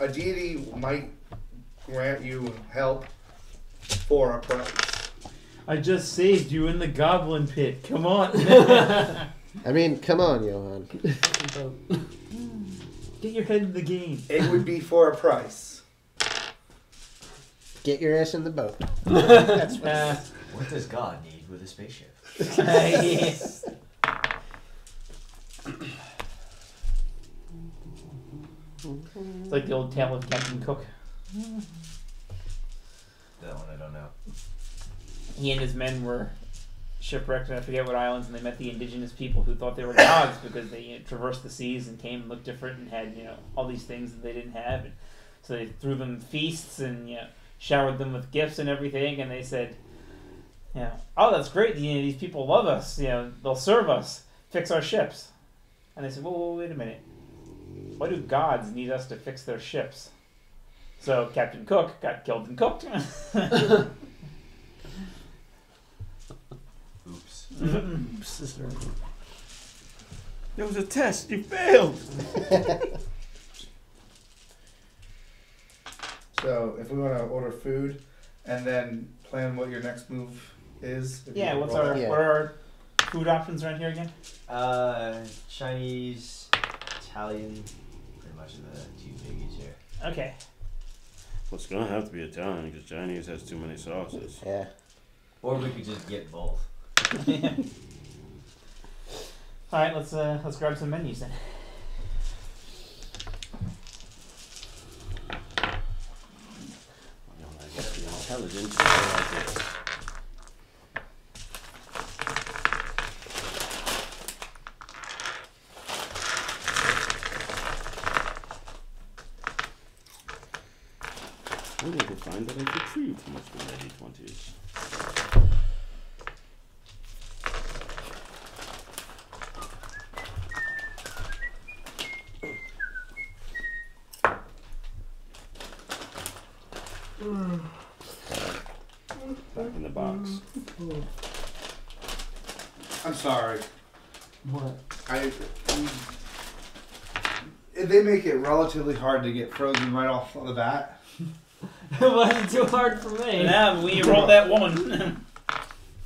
A deity might grant you help for a price. I just saved you in the goblin pit. Come on. I mean, come on, Johan. Get your head in the game. It would be for a price. Get your ass in the boat. That's what What does God need with a spaceship? Yes. It's like the old tale of Captain Cook. That one I don't know. He and his men were shipwrecked, and I forget what islands, and they met the indigenous people who thought they were gods because they traversed the seas and came and looked different and had all these things that they didn't have. And so they threw them feasts and showered them with gifts and everything, and they said, oh, that's great. These people love us. They'll serve us, fix our ships. And they said, whoa, wait a minute. Why do gods need us to fix their ships? So Captain Cook got killed and cooked. Oops. There was a test. You failed. So if we want to order food and then plan what your next move is. if you Yeah, wanna what's roll our that. Yeah. what are our food options around here again? Chinese, Italian, pretty much the two biggies here. Okay. Well, it's gonna have to be Italian because Chinese has too many sauces. Yeah. Or we could just get both. All right, let's grab some menus then. You know, I guess the intelligence is like this. I need to find that I've retrieved much of my D20s. Back in the box. I'm sorry. What? They make it relatively hard to get frozen right off the bat. Why is it too hard for me? Yeah, but when you roll that one.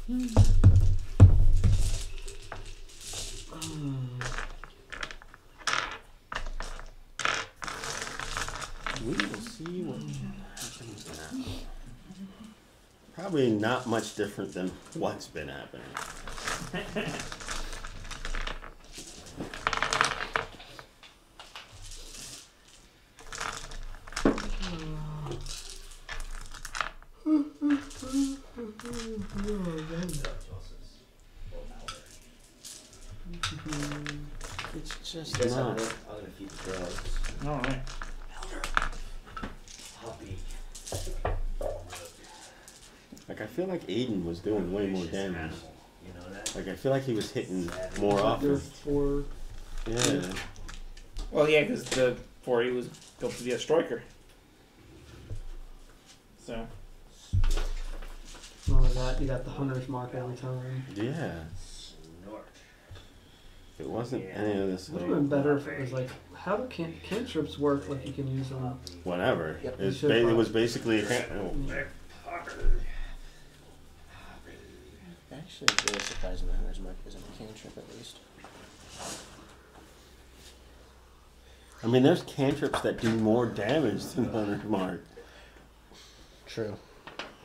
We will see what happens now. Probably not much different than what's been happening. It's just You guys have not. enough? I'm gonna feed the girls. All right. Puppy. Like, I feel like Aiden was doing way more damage. You know that? Like, I feel like he was hitting more often. There's 4. Yeah. Well, yeah, because the 40 was built to be a striker. So. All of that. You got the hunter's mark every time. Yeah. Snort. If it wasn't any of this, Would have like, been better if it was like, how do cantrips work? Like you can use them. whatever. Yep. It was basically. Actually, it's really surprising that Hunter's Mark isn't a cantrip at least. I mean, there's cantrips that do more damage than Hunter's Mark. True.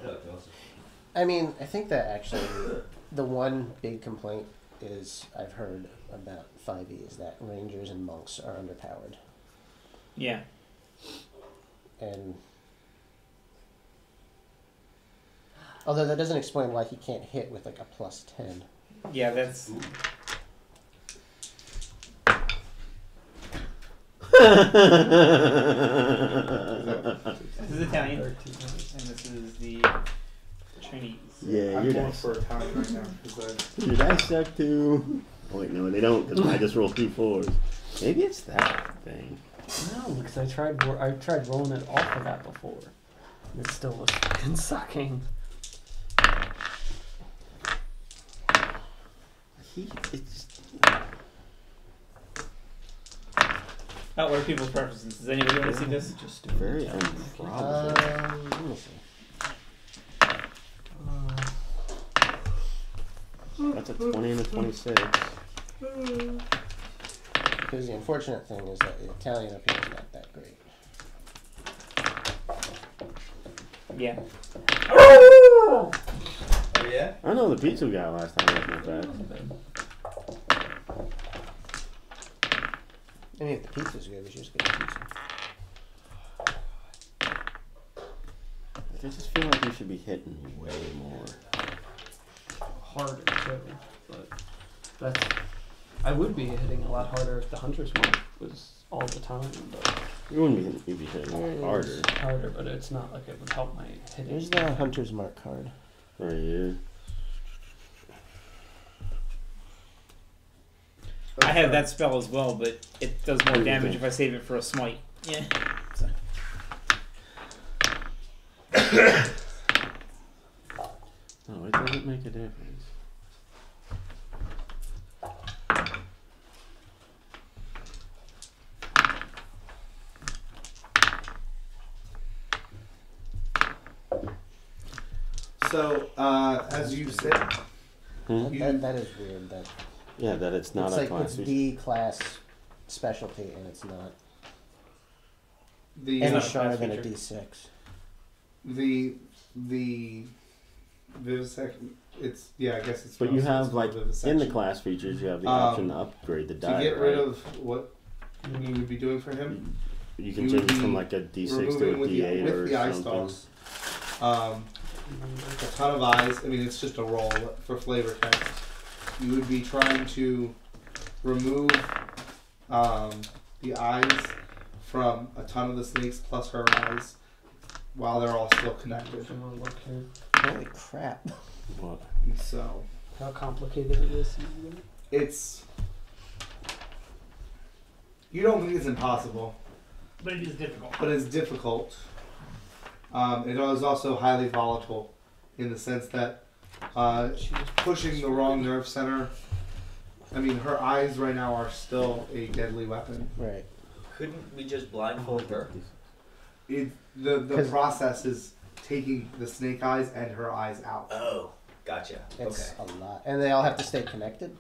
Hello, Joseph. I mean, I think that actually the one big complaint is I've heard about 5e is that rangers and monks are underpowered. Yeah. And although that doesn't explain why he can't hit with like a +10. Yeah, that's. This is Italian, and this is the Chinese. Yeah, I'm you're going nice. for Italian right now. 'Cause Your dice suck too. Oh, wait, no, they don't, because I just rolled 2 4s. Maybe it's that thing. No, because I tried rolling it off of that before. And it still was fucking sucking. It's Oh, what are people's preferences? Does anybody want to see this? Just very improbable. Let me see. That's a 20 and a 26. Because the unfortunate thing is that the Italian up here is not that great. Yeah. Oh yeah? I know the pizza we got last time wasn't that bad. I mean, if the pizza's good, we should just get the pizza. I just feel like we should be hitting way more. harder too. But that's I would be hitting a lot harder if the hunter's mark was all the time, but You wouldn't be hitting, you'd be hitting a lot harder. it's harder, but it's not like it would help my hitting. Here's the Hunter's Mark card. Right here. I have that spell as well, but it does more damage if I save it for a smite. Yeah. So. No, it doesn't make a difference. So, as you sit, Hmm? That is weird. That Yeah, that it's not it's a like class it's feature. D class specialty, and it's not The any not a stronger class than a feature. D6. the vivisector. It's I guess it's. But you mostly have it's like vivisection. in the class features, you have the Um, option to upgrade the to die. get rid right? of what you would be doing for him. You can you change would it from be like a D6 to Removing a with D8 with or the eye something. stalks. A ton of eyes. I mean, it's just a roll for flavor text. You would be trying to remove the eyes from a ton of the snakes plus her eyes while they're all still connected. I'm gonna look here. Holy crap! What? And so How complicated it is. it's. You don't think it's impossible, But it is difficult. but it's difficult. It is also highly volatile in the sense that pushing the wrong nerve center. I mean, her eyes right now are still a deadly weapon. Right. Couldn't we just blindfold her? The 'Cause- process is taking the snake eyes and her eyes out. Oh, gotcha. It's Okay. a lot, and they all have to stay connected.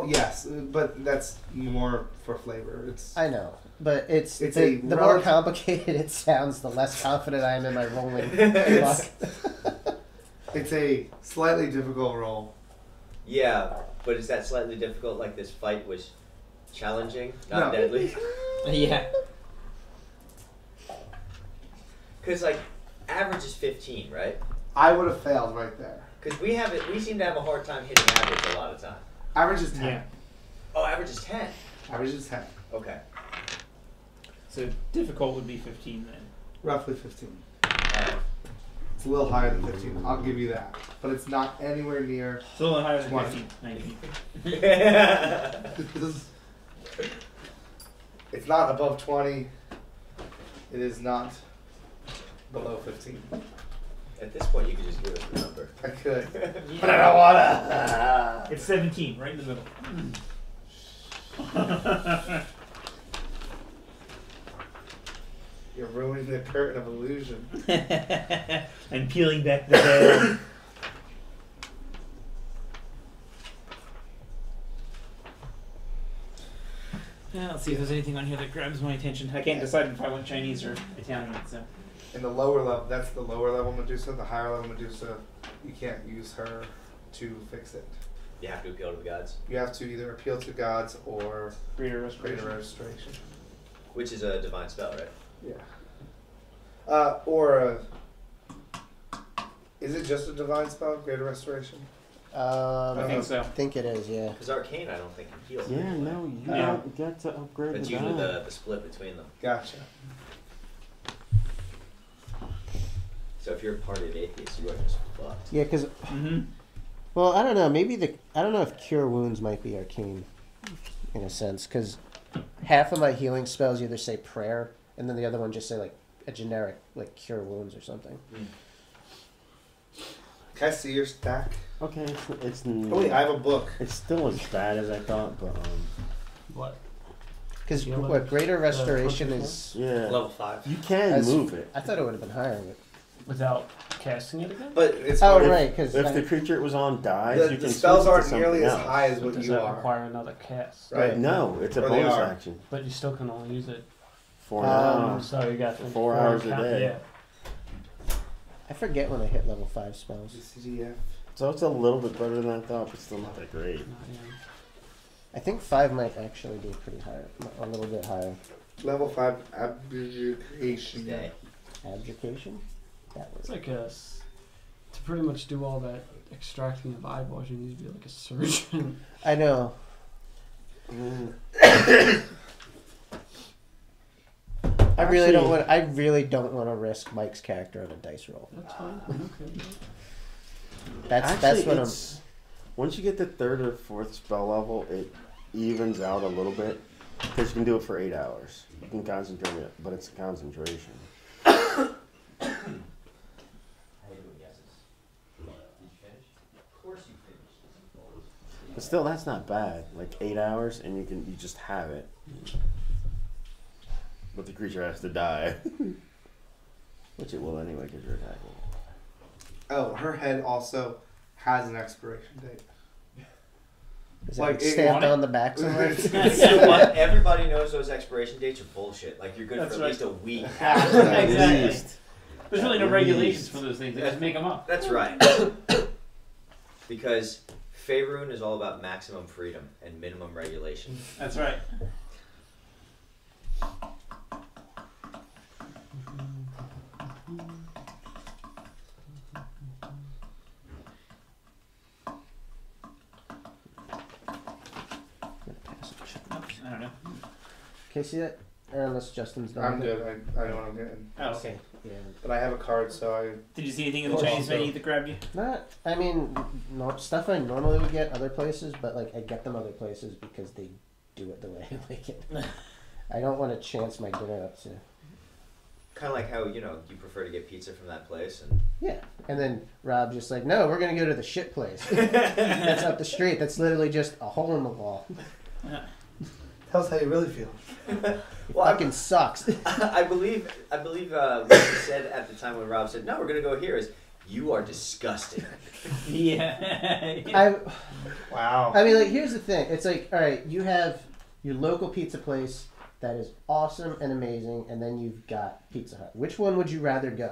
Yes, but that's more for flavor. It's I know, but it's It's the, a the more relative- complicated it sounds, the less confident I am in my rolling luck. it's a slightly difficult roll. Yeah, but is that slightly difficult? Like this fight was challenging, not No. deadly? Yeah. Because like average is 15, right? I would have failed right there. Because we seem to have a hard time hitting average a lot of time. Average is 10. Yeah. Oh, average is 10. Average is 10. Okay. So difficult would be 15 then. Roughly 15. Alright. It's a little higher than 15. I'll give you that. But it's not anywhere near. It's a little higher than 20. 15. 19. It's not above 20. It is not below 15. At this point, you could just give us the number. I could. But I don't wanna. It's 17, right in the middle. You're ruining the curtain of illusion. I'm peeling back the veil. Yeah, let's see if there's anything on here that grabs my attention. I can't decide if I want Chinese or Italian, so. In the lower level, that's the lower level Medusa. The higher level Medusa, you can't use her to fix it. You have to appeal to the gods, You have to either appeal to gods or Greater restoration. greater restoration. which is a divine spell, right? Yeah. Is it just a divine spell, greater restoration? I think so. I think it is, yeah. Because arcane, I don't think heals. Yeah, anyway. no, you Yeah. don't get to upgrade It's the usually die. the split between them. Gotcha. So if you're a party of atheists, you are just fucked. Yeah, because Mm-hmm. well, I don't know. Maybe I don't know if cure wounds might be arcane, in a sense, because half of my healing spells either say prayer, and then the other one just say like a generic like cure wounds or something. Can I see your stack? Okay, it's Oh wait, I have a book. it's still as bad as I thought, but What? Because Yeah, what greater restoration what is. yeah, Level 5. you can As- move it. I thought it would have been higher. Without casting it again? But it's Oh hard. right, because If the creature was on dies, The, you the can spells switch it to aren't nearly as something high as else. what Does uh, you that are. require another cast? Right. No, it's a Or they bonus are. action. But you still can only use it. 4 hours. So you got 4 hours a day. Yeah. I forget when I hit level 5 spells. CDF. So it's a little bit better than I thought, but still not that great. Yeah. I think 5 might actually be pretty higher, a little bit higher. Level 5 abjuration. Stay. Abjuration. That It's was like to pretty much do all that extracting of eyeballs, you need to be like a surgeon. I know. I really don't want. I really don't want to risk Mike's character on a dice roll. That's fine. Okay. That's what I'm. it's, once you get to 3rd or 4th spell level, it evens out a little bit because you can do it for 8 hours. You can concentrate it, but it's a concentration. How you doing, guesses? Did you finish? Of course you finished. But still, that's not bad. Like 8 hours, and you just have it. But the creature has to die, which it will anyway because you're attacking. Oh, her head also has an expiration date. Is Like, it it- stamped on the back somewhere? You know what? Everybody knows those expiration dates are bullshit. Like you're good That's for right. at least a week. Exactly. There's really no At regulations least. for those things. They just make them up. That's right. Because Faerun is all about maximum freedom and minimum regulation. That's right. I don't know. Can you see that? Or unless Justin's done. I'm with it. good. I know what I'm getting. Oh, Okay. Yeah. But I have a card, so I. Did you see anything in the Of course. Chinese menu that grabbed you? Not. I mean, no, stuff I normally would get other places, but like I get them other places because they do it the way I like it. I don't want to chance my dinner up to. Kind of like how you prefer to get pizza from that place, and Yeah. And then Rob just like, no, we're gonna go to the shit place. That's up the street. That's literally just a hole in the wall. Tell us how you really feel. well, Fucking sucks. I believe what you said at the time when Rob said, "No, we're gonna go here." Is you are disgusting. Yeah. Wow. I mean, like, here's the thing. It's like, all right, you have your local pizza place that is awesome and amazing, and then you've got Pizza Hut. Which one would you rather go?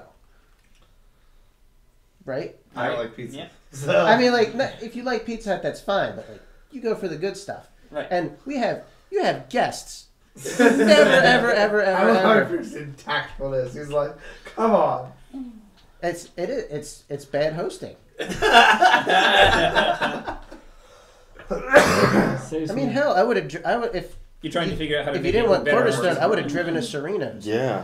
Right? I don't like pizza. Yeah. So. I mean, like, if you like Pizza Hut, that's fine, but like, you go for the good stuff. Right. And you have guests. Never, ever, I'm ever. 100% tactfulness. He's like, come on. It's bad hosting. Saves I mean, me- hell, I would if You're trying to figure out how to if make you didn't it want better. Cornerstone, I would have driven to Serena's. Yeah.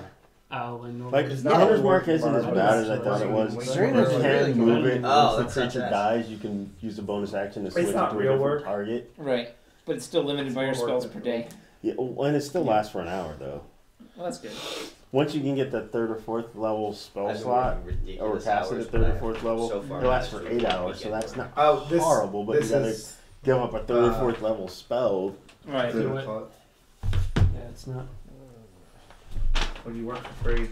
Oh, and Like, It's the not Hunter's a Mark working isn't as bar. bad as I thought it was. Serena's You is can really move good. it. Oh, Once the that's creature not dies, you can use the bonus action to It's switch it not to a real different work. target. Right. But it's still limited by your spells per day. Yeah, and it still lasts for an hour, though. Well, that's good. Once you can get that 3rd or 4th level spell I've been slot, working or ridiculous cast it hours, at but 3rd I or 4th level, so far it lasts for managed to 8 hours, so weekend that's work. not Oh, this horrible, but this you gotta is give up a 3rd or 4th level spell. Right. what do Do you it. call it? Yeah, it's not. When you work for free.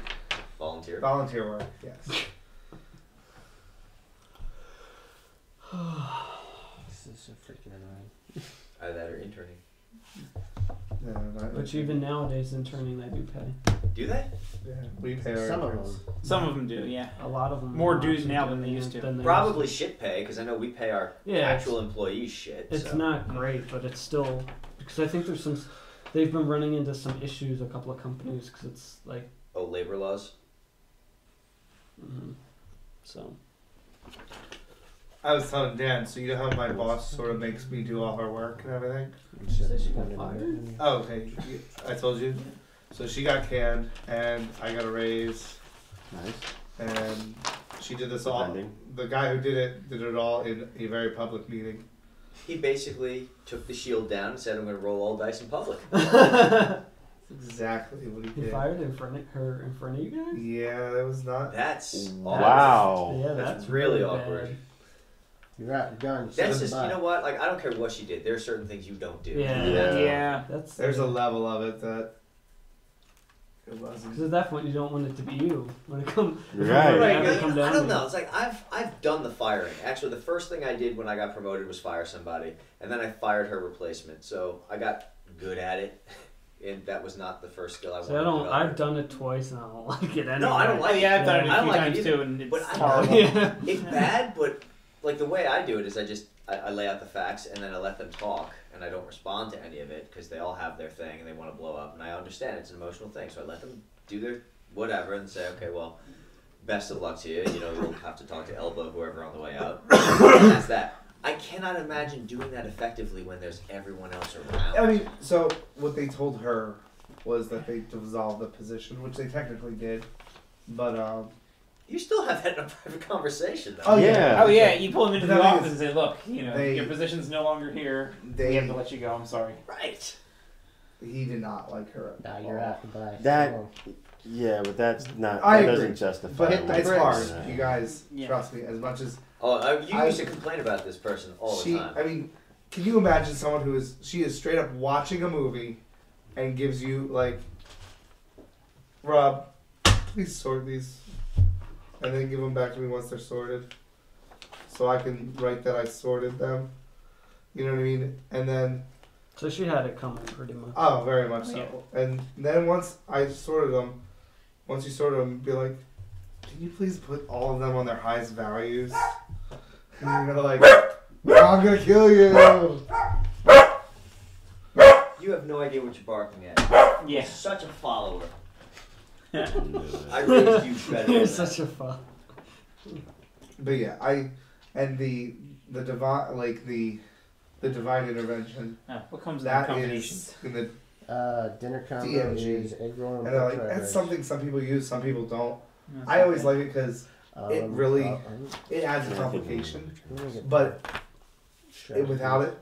volunteer. Volunteer work, yes. This is so freaking annoying. Either that or interning. Yeah, not- But even nowadays, interning they do pay. Do they? yeah, we pay our Some of interns. them. Some of them do, yeah. A lot of them More are dues actually now than doing they used it to. than they Probably used shit pay because I know we pay our Yeah, actual employees shit. It's so. not great, but it's still because I think there's some. They've been running into some issues. A couple of companies because it's like. Oh, labor laws. So. I was telling Dan, so you know how my boss sort of makes me do all her work and everything? Said she got fired? Oh, okay. I told you. So she got canned, and I got a raise, Nice. and she did this all. Depending. The guy who did it all in a very public meeting. He basically took the shield down and said, "I'm going to roll all dice in public." That's exactly what he He did. fired her in front of you guys. Yeah, that was not. That's awkward. Wow. Yeah, That's that's really really awkward. bad. You're out. You're done. That's Say just, goodbye. you know what? Like, I don't care what she did. There are certain things you don't do. Yeah. Yeah. That's There's a level of it that it because wasn't. at that point you don't want it to be you when it comes. Right. Right, Have you it know, come I down don't to know. you. It's like I've done the firing. Actually, the first thing I did when I got promoted was fire somebody, and then I fired her replacement. So I got good at it, and that was not the first skill I wanted. So I don't. to I've develop. done it twice and I don't like it anyway. No, I don't Oh, like yeah, I've done it I a don't few like times it either. too, and it's But I- horrible. Yeah. It's bad, but like the way I do it is I lay out the facts and then I let them talk and I don't respond to any of it because they all have their thing and they want to blow up and I understand it's an emotional thing, so I let them do their whatever and say, okay, well, best of luck to you. You know, you'll have to talk to Elbow, whoever on the way out. And that's that. I cannot imagine doing that effectively when there's everyone else around. I mean, so what they told her was that they dissolved the position, which they technically did, but You still have that in a private conversation, though. Oh, Yeah. Oh yeah, you pull them into But the that office is- and say, "Look, you know, they- your position's no longer here. We they have to let you go. I'm sorry." Right. he did not like her. at Nah, all. you're out. Goodbye. That- Oh. Yeah, but that's not. I that agree. doesn't justify. But Hit the it's bricks. hard, you guys. Yeah. Trust me. As much as Oh, you I- used to complain about this person all the time. I mean, can you imagine someone who is she is straight up watching a movie, and gives you like, Rob, please sort these, and then give them back to me once they're sorted. so I can write that I sorted them. You know what I mean? And then, So she had it coming pretty much. oh, very much so. Yeah. And then once I sorted them, once you sorted them, be like, can you please put all of them on their highest values? And you're like, I'm gonna kill you. You have no idea what you're barking at. Yeah. You're such a follower. No. I raised you better. You're than that. such a fuck. But yeah, the divine, like the divine intervention. What comes in the That combinations? is in the, Dinner combo DMG. is egg roll and and they're like, fried that's rice. something some people use, some people don't. That's I always okay. like it because it really- it adds a complication. But without it,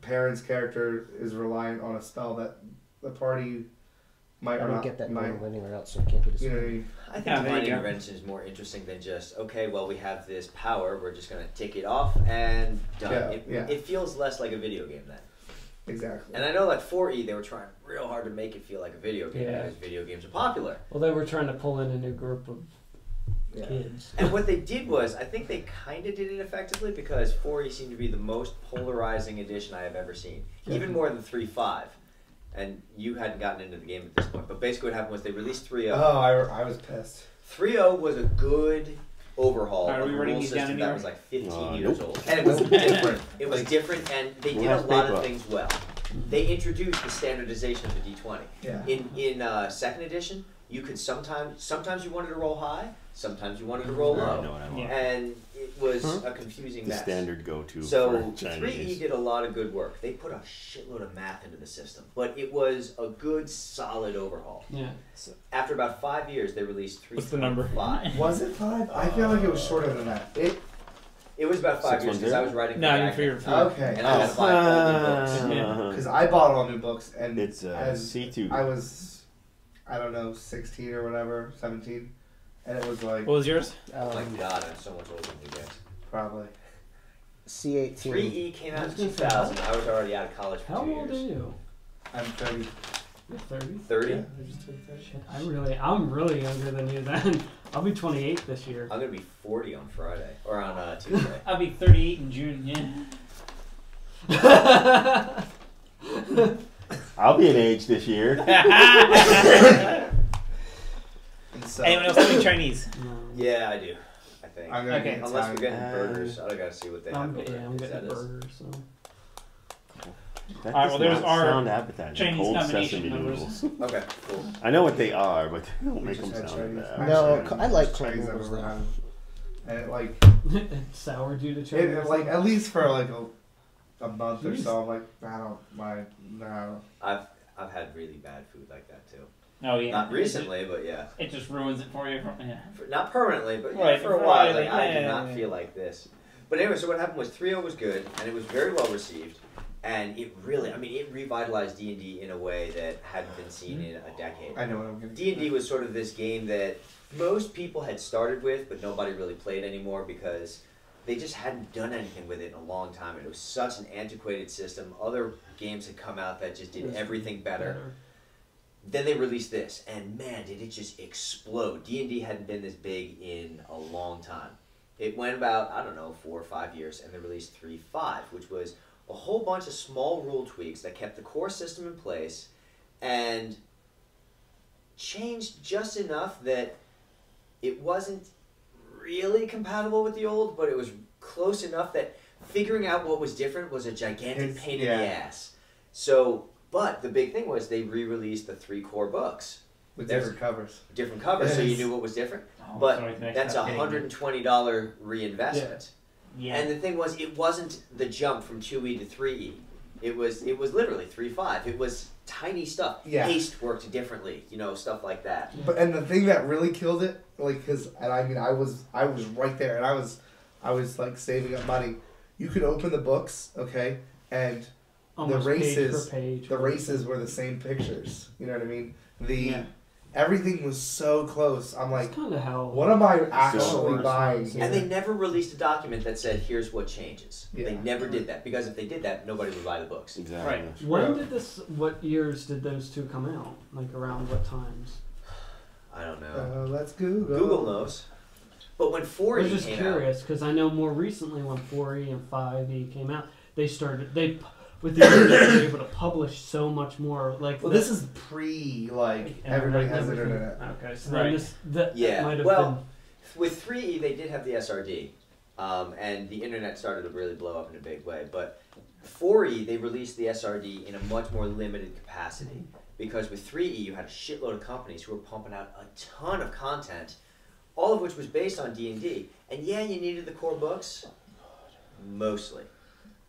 Perrin's character is reliant on a spell that the party might I or don't not. get that might, knowing anywhere else, so it can't be you know what I displayed. mean? I think Yeah, there divine you go. intervention is more interesting than just, okay, well, we have this power, we're just going to tick it off and done. Yeah, It feels less like a video game then. Exactly. And I know like 4E, they were trying real hard to make it feel like a video game Yeah. because video games are popular. Well, they were trying to pull in a new group of Yeah. kids. And what they did was, I think they kind of did it effectively because 4E seemed to be the most polarizing edition I have ever seen. Even more than 3.5. And you hadn't gotten into the game at this point. But basically what happened was they released 3.0. Oh, I was pissed. 3.0 was a good overhaul Are of we a writing rule these down system that anywhere? was like 15 Nope. years old. And it was different. It was different, and they did a Last lot paper. of things well. They introduced the standardization of the D20. Yeah. In second edition, you could sometimes you wanted to roll high, sometimes you wanted to roll I low. know what I want. Yeah. And it was a confusing The mess. standard go-to So for 3E Chinese. did a lot of good work. They put a shitload of math into the system, but it was a good, solid overhaul. Yeah. After about 5 years, they released 3.5. What's the number? Was it 5? I feel like it was shorter than that. It was about 5 years because I was writing. No, for you Magnet. figured for Okay. And I had to buy all the books. Yeah. Because I bought all new books, and It's as C2. I was, I don't know, 16 or whatever, 17, and it was like What was yours? Oh my god, I'm so much older than you guys. probably. C18. 3E came out in I was gonna say, 2000. I was already out of college for How 2 old are years. you? I'm 30. You're 30? 30? Yeah, I just turned 30. Shit, I'm really younger than you then. I'll be 28 this year. I'm gonna be 40 on Friday or on Tuesday. I'll be 38 in June. Yeah. I'll be an age this year. And so Anyone else speak Chinese? No. Yeah, I do. I think. I'm gonna Okay. get Unless we're Italian. getting burgers, I gotta see what they have I'm, over yeah, there. I'm Is getting that a us? burger, so. That All right, does well, there's not our sound appetizing. Chinese Cold combination sesame numbers. noodles. Okay, cool. I know what they are, but they don't We make them just had sound Chinese. bad. No, Actually, I like Chinese Chinese I've ever though. had. And it like, It soured you to Chinese. like at least for like a month or Jeez. so, I'm like, I don't mind. No. I've had really bad food like that too. Oh yeah. Not recently, but yeah. It just ruins it for you. Yeah. Not permanently, but Right, for a for while. a while, Like, I do yeah, not yeah. feel like this. But anyway, so what happened was 3.0 was good, and it was very well received, and it really, it revitalized D&D in a way that hadn't been seen in a decade. I know what I'm getting. D&D was sort of this game that most people had started with, but nobody really played anymore because they just hadn't done anything with it in a long time. It was such an antiquated system. Other games had come out that just did everything better. Then they released this, and man, did it just explode. D&D hadn't been this big in a long time. It went about, 4 or 5 years, and they released 3.5, which was a whole bunch of small rule tweaks that kept the core system in place and changed just enough that it wasn't really compatible with the old, but it was close enough that figuring out what was different was a gigantic pain in the ass. So, but the big thing was they re-released the 3 core books. With There's- different covers. Different covers, so you Yes. knew what was different. Oh, But sorry, can I that's a stop getting it? $120 reinvestment. Yeah. And the thing was, it wasn't the jump from 2E to 3E. It was literally 3.5. It was tiny stuff. Yeah. Haste worked differently, stuff like that. But and the thing that really killed it, like, I was right there, and I was like saving up money. You could open the books, okay, and Almost races- page per page. the races were the same pictures. You know what I mean? Yeah. Everything was so close. I'm like, That's kind of how. what am I Star actually Wars. buying? Yeah. And they never released a document that said, here's what changes. They Yeah. never did that. Because if they did that, nobody would buy the books. Exactly. Right. When did this? What years did those two come out? Like around what times? I don't know. Let's Google. Google knows. But when I 4E was just came curious because I know more recently when 4E and 5E came out, with the internet they were able to publish so much more. Like Well, this is pre everybody and has everything. internet. Okay, so Right. then that Yeah, might have well, with 3E they did have the SRD, and the internet started to really blow up in a big way. But 4E they released the SRD in a much more limited capacity because with 3E you had a shitload of companies who were pumping out a ton of content, all of which was based on D&D. And yeah, you needed the core books, mostly.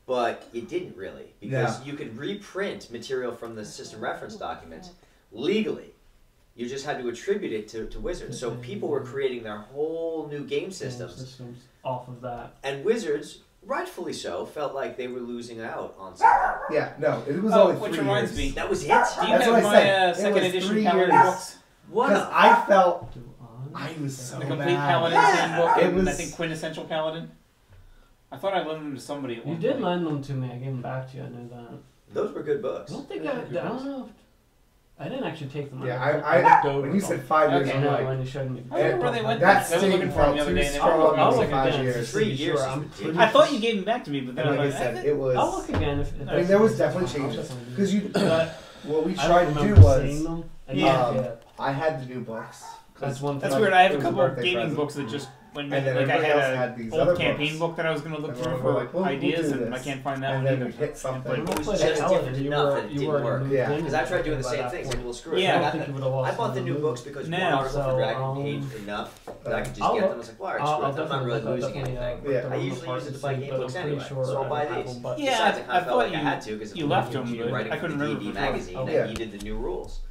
But it didn't really, because you could reprint material from the system reference document legally. You just had to attribute it to Wizards. So people were creating their whole new game systems. off of that. And Wizards, rightfully so, felt like they were losing out on something. Yeah, no, it was Oh, only 3 which reminds years. me. That was it? Do you That's have what I my said. It second was edition 3 Paladin years. books? What? Because I felt Do I was so The complete mad. Paladin handbook It and I was- think Quintessential Paladin. I thought I lent them to somebody at You one did point. lend them to me. I gave them back to you. I know that. Those were good I books. don't think Yeah, I good don't books. know. I didn't actually take them. Yeah, I looked over when you them. said 5 years, Okay. I'm No, like, when you showed me. I don't remember where they went. that I was looking sting for them the felt other too day. And they strong were I'll for look 5 again. years. To 3 be years sure. is I'm ridiculous. pretty I thought you gave them back to me, but then And I like I was like, said, it was. I'll look again if. I mean, there was definitely changes because you. What we I tried don't to do remember seeing was, them. And Yeah. I had the new books. 'cause That's one That's thing. weird. I have it a was couple of birthday gaming present. books that just when And then like I everybody had else a had these old other campaign books. book that I was going to look And through we're for like, we'll do ideas, and I this. can't find that And one then we either. hit something. When It we was played just Paladin, different you enough were that it you didn't were work. moved Yeah. in Because I tried doing the by same that things, point. and well, screw it. Yeah. I don't think you would have lost. I bought the them new in books because No. one article So, for Dragon paid enough that I could just I'll get them. I look. was like, well, alright, I'll screw it. I'm not definitely really look. I'll losing definitely, anything. Yeah. I usually use it to buy game books I'm anyway, pretty sure so I'll buy I have these. them, but Yeah, Besides, I I kind of felt thought like I had to because you left them, you're but writing I for the couldn't remember D&D for sure. magazine Oh, that yeah. needed the new rules.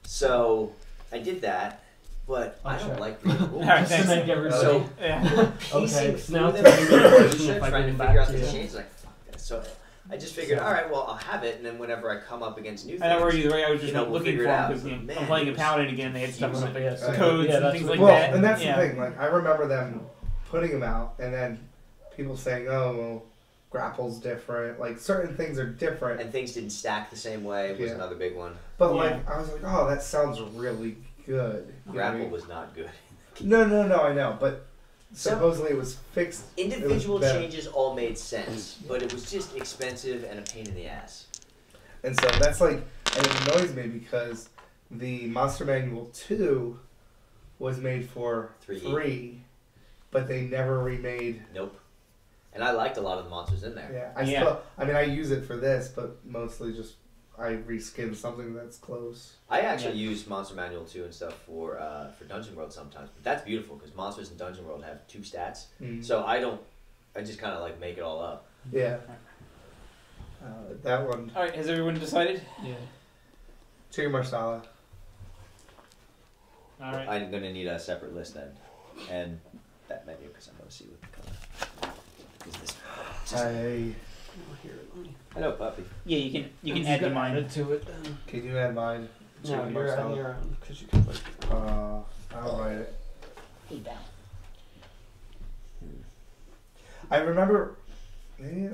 So I did that, but I don't check. like reading rules. Alright, Just to thanks. make everybody. So Yeah. piecing Okay, now through tell them me in the the question research, if I trying to give them figure back out to the you. changes, like fuck this. So I just figured, all right, well, I'll have it, and then whenever I come up against new And I were things, either way, I was just You know, we'll looking figure for it them out. because Man, I'm playing a it was- Paladin again. They had stuff was- with Yeah, so- codes yeah, and that's things what- like Well, that. and that's yeah. the thing. Like I remember them putting them out, and then people saying, "Oh, well, grapple's different. Like certain things are different." and things didn't stack the same way was Yeah. another big one. But Yeah. like I was like, "Oh, that sounds really good." You know what I Grapple mean? was not good. No, I know, but So- supposedly it was fixed. Individual It was better. changes all made sense, but it was just expensive and a pain in the ass. And so that's like, and it annoys me because the Monster Manual 2 was made for 3E. 3, but they never remade. Nope. And I liked a lot of the monsters in there. Yeah, I Yeah. still. I mean, I use it for this, but mostly just I reskin something that's close. I actually use Monster Manual 2 and stuff for Dungeon World sometimes. But that's beautiful because monsters in Dungeon World have 2 stats. Mm. So I just kind of like make it all up. Yeah. That one. All right, has everyone decided? Yeah. Tyrion Marsala. All right. I'm going to need a separate list then. And that menu because I'm going to see what the color is. This. I. Hello, puppy. Yeah, you can add to mine. to it. Then. Can you add mine? No, Tyrion you're on Marsala? your own because you can play. I'll write it. Hey, down. I remember. Yeah.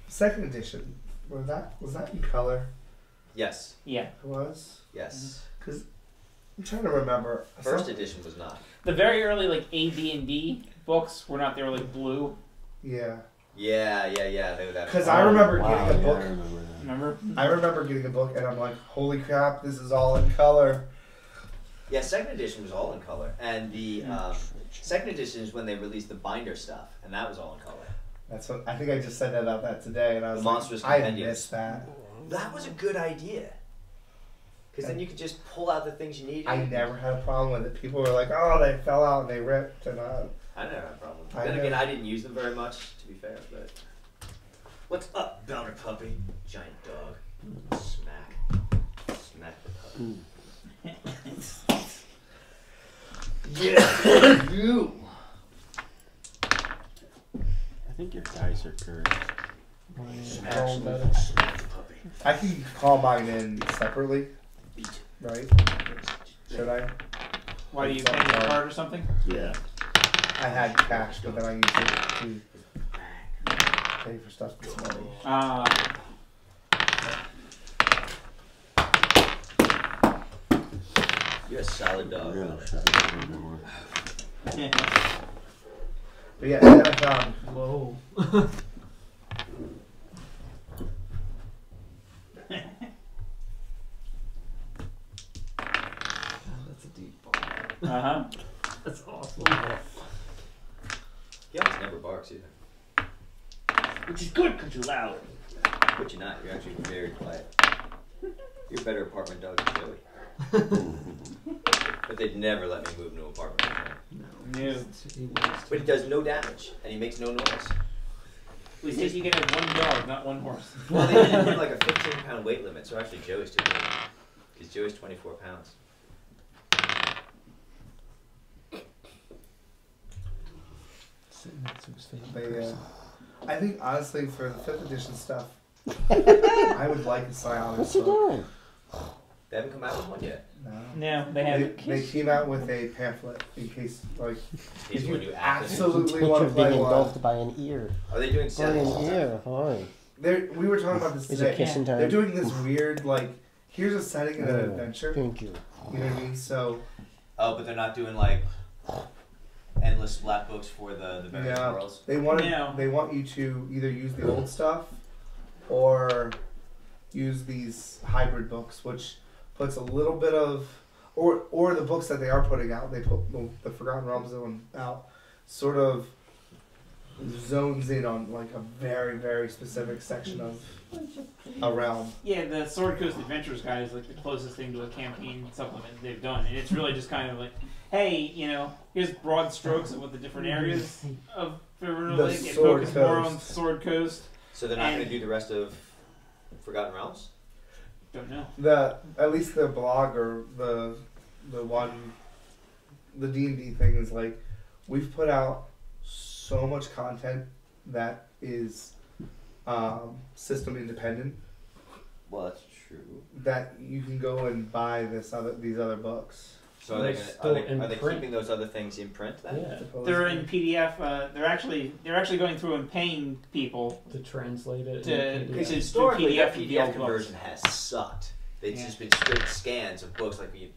Second edition. Was that in color? Yes. Yeah. It was. Yes. Because I'm trying to remember. First edition was not. The very early like A, B, and D books were not. They were like blue. Yeah. Yeah. They would have. Because I remember Wow, getting a yeah, book. I remember that. Remember? I remember getting a book, and I'm like, "Holy crap! This is all in color." Yeah, second edition was all in color, and the second edition is when they released the binder stuff, and that was all in color. That's what I think. I just said about that today, and I was The like, Monstrous "I Compendium. missed that." That was a good idea, because then you could just pull out the things you needed. I never had a problem with it. People were like, "Oh, they fell out and they ripped," and I never had a problem. I Then know. again, I didn't use them very much, to be fair. But what's up, Bounder Puppy? Giant dog. Smack the puppy. Yeah, you. I think your dice are correct. Smack the puppy. I can call mine in separately, Beat. right? Should I? Why do you pay your card or something? Yeah. I had cash, but then I used it to pay for stuff this morning. You're a solid dog. Yeah. But yeah, and I found Whoa. That's a deep ball. Uh-huh. That's awesome. He almost never barks either. Which is good because you're loud. But you're not. You're actually very quiet. You're a better apartment dog than Joey. But they'd never let me move into an apartment. No. No. He wants But he does no damage, and he makes no noise. We said you can have one dog, not one horse. Well, they didn't put like a 15-pound weight limit, so actually Joey's too big. Because Joey's 24 pounds. sitting next to his favorite But, person. I think honestly for the 5th edition stuff, I would like a psionic What's he book. doing? They haven't come out with one yet. No. No, they They, haven't. they came out with a pamphlet in case, like, He's if when you you activate. absolutely Picture want to of being play one. engulfed by an ear. Are they doing By settings? an ear. Hi. We were talking about this Is it today. kissing time? They're doing this weird, like, here's a setting in an Oh, adventure. Thank you. You know what I mean? So, Oh, but they're not doing like endless black books for the various Yeah. worlds. they want No. they want you to either use the old stuff or use these hybrid books, which puts a little bit of or the books that they are putting out. They put the Forgotten Realms one out, sort of zones in on like a very very specific section of a realm. Yeah, the Sword Coast Adventures guide is like the closest thing to a campaign supplement they've done, and it's really just kind of like, hey, you know, here's broad strokes of what the different areas of River The Lake and Sword focus more on Coast. Sword Coast. So they're not And- going to do the rest of Forgotten Realms? Don't know. At least the blog or the one the D&D thing is like we've put out so much content that is system independent Well, that's true. that you can go and buy these other books. So are they, They're gonna, still are in they print. keeping those other things in print then? Yeah, They're in PDF. They're actually going through and paying people to translate it. To- into Because Yeah. PDF. historically, PDF that of the PDF old conversion has sucked. They've Yeah. just been straight scans of books like we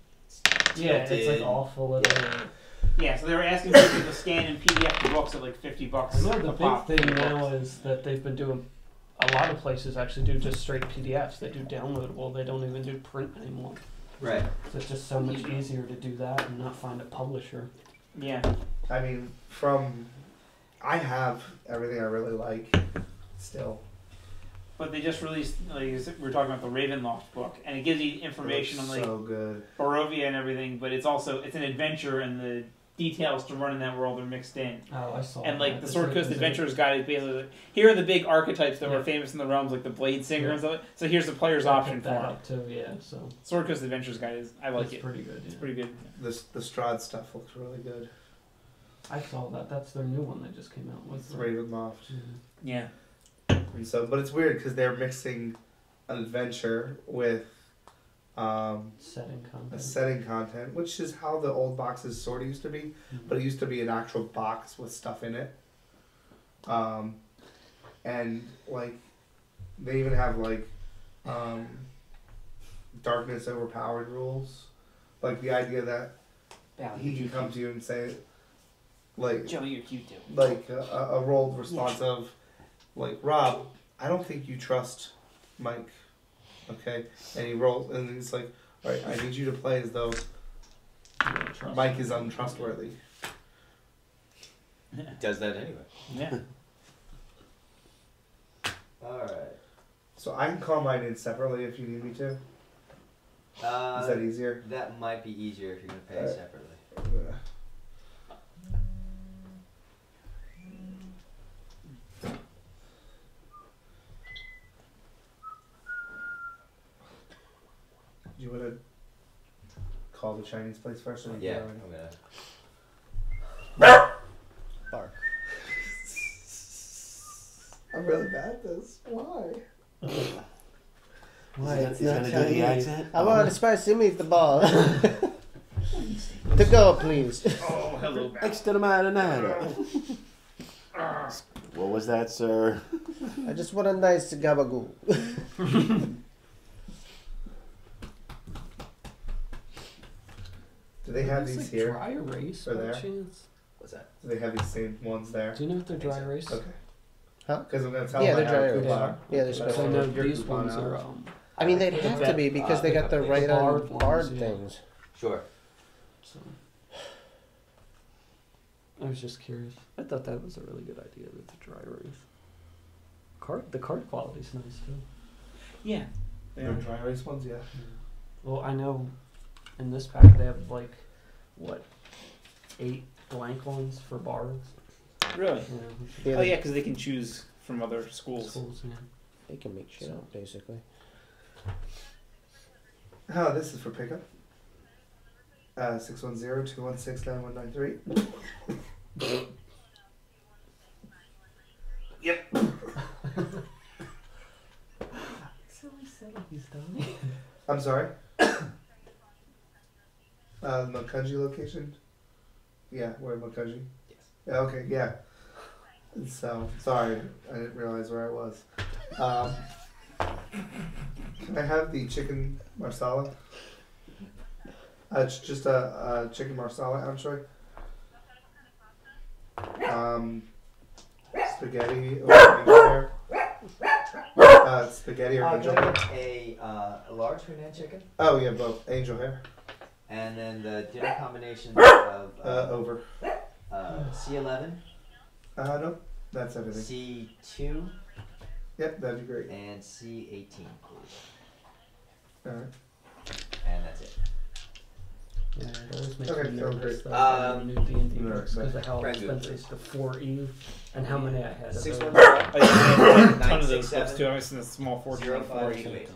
Yeah, it's like tilted. awful little. Yeah, so they were asking people to scan and PDF the books at like $50 I know the a pop. big thing for now books. is that they've been doing. A lot of places actually do just straight PDFs. They do downloadable. They don't even do print anymore. Right. So it's just so much easier to do that and not find a publisher. Yeah, I mean, I have everything I really like still. but they just released, like we were talking about the Ravenloft book, and it gives you information on like so good. Barovia and everything, but it's an adventure, and the details to run in that world are mixed in. Oh, I saw. And like that. the Is Sword it- Coast is it- Adventurers guide is basically like, here are the big archetypes that Yeah. were famous in the realms, like the Blade Singer Yeah. and stuff. So here's the player's I option picked for that it. up too. Yeah, so Sword Coast Adventures guide I like it's it. pretty good. It's Yeah. pretty good. The Strahd stuff looks really good. I saw that. That's their new one that just came out with. It's Ravenloft. Yeah. And so, but it's weird because they're mixing an adventure with Setting a content. setting content, which is how the old boxes sort of used to be, but it used to be an actual box with stuff in it. And like, they even have like, darkness overpowered rules, like the idea that he can come to you and say, like, Joey, you're cute too. like a rolled response of, like, Rob, I don't think you trust Mike, okay? And he rolls, and he's like, all right, I need you to play as though Mike is untrustworthy. He does that anyway. Yeah. Alright. So I can call mine in separately if you need me to. Is that easier? That might be easier if you're going to pay Alright. separately. Do you want to call the Chinese place first? Or you Yeah, go I'm in? going to. Bark. I'm really bad at this. Why? Why? He's It's gonna not do the Chinese. accent? I want a spicy meatball. To go, please. Oh, hello. Extra marinara. What was that, sir? I just want a nice gabagoo. they have It's these like here? dry erase Or by there? chance? What's that? Do they have these same ones there? Do you know if they're dry erase? Okay. Huh? Because I'm gonna tell Yeah, them I they're have a dry erase. coupon. Yeah, they're So supposed I to. know your these coupon ones out. are. I mean, they'd have to be because they got the right on hard ones, hard yeah. things. Sure. So. I was just curious. I thought that was a really good idea with the dry erase. The card quality's nice too. Yeah. They're dry erase ones, yeah. Well, I know in this pack they have like what 8 blank ones for bards. Really? Yeah, Oh yeah, because they can choose from other schools. Schools, yeah. They can make shit up, basically. Oh, this is for pickup. 610-216-9193. Yep. I'm sorry. Makunji location. Yeah, where Makunji? Yes. Yeah. Okay. Yeah. So sorry, I didn't realize where I was. Can I have the chicken marsala? It's just a chicken marsala entree. Spaghetti or angel hair. Spaghetti or angel Can I hair. get a large Hunan chicken, Oh yeah, both angel hair. and then the dinner combinations of Over. C11, No, that's everything. C2, Yep, that'd be great. and C18, please. All right. And that's it. Yeah, it always makes Okay, me sounds nervous great. though, new D&D no, books because of how Brand new. expensive the 4E and how many I had. of 610 those. I had a ton of those books too. I was in a small 0528.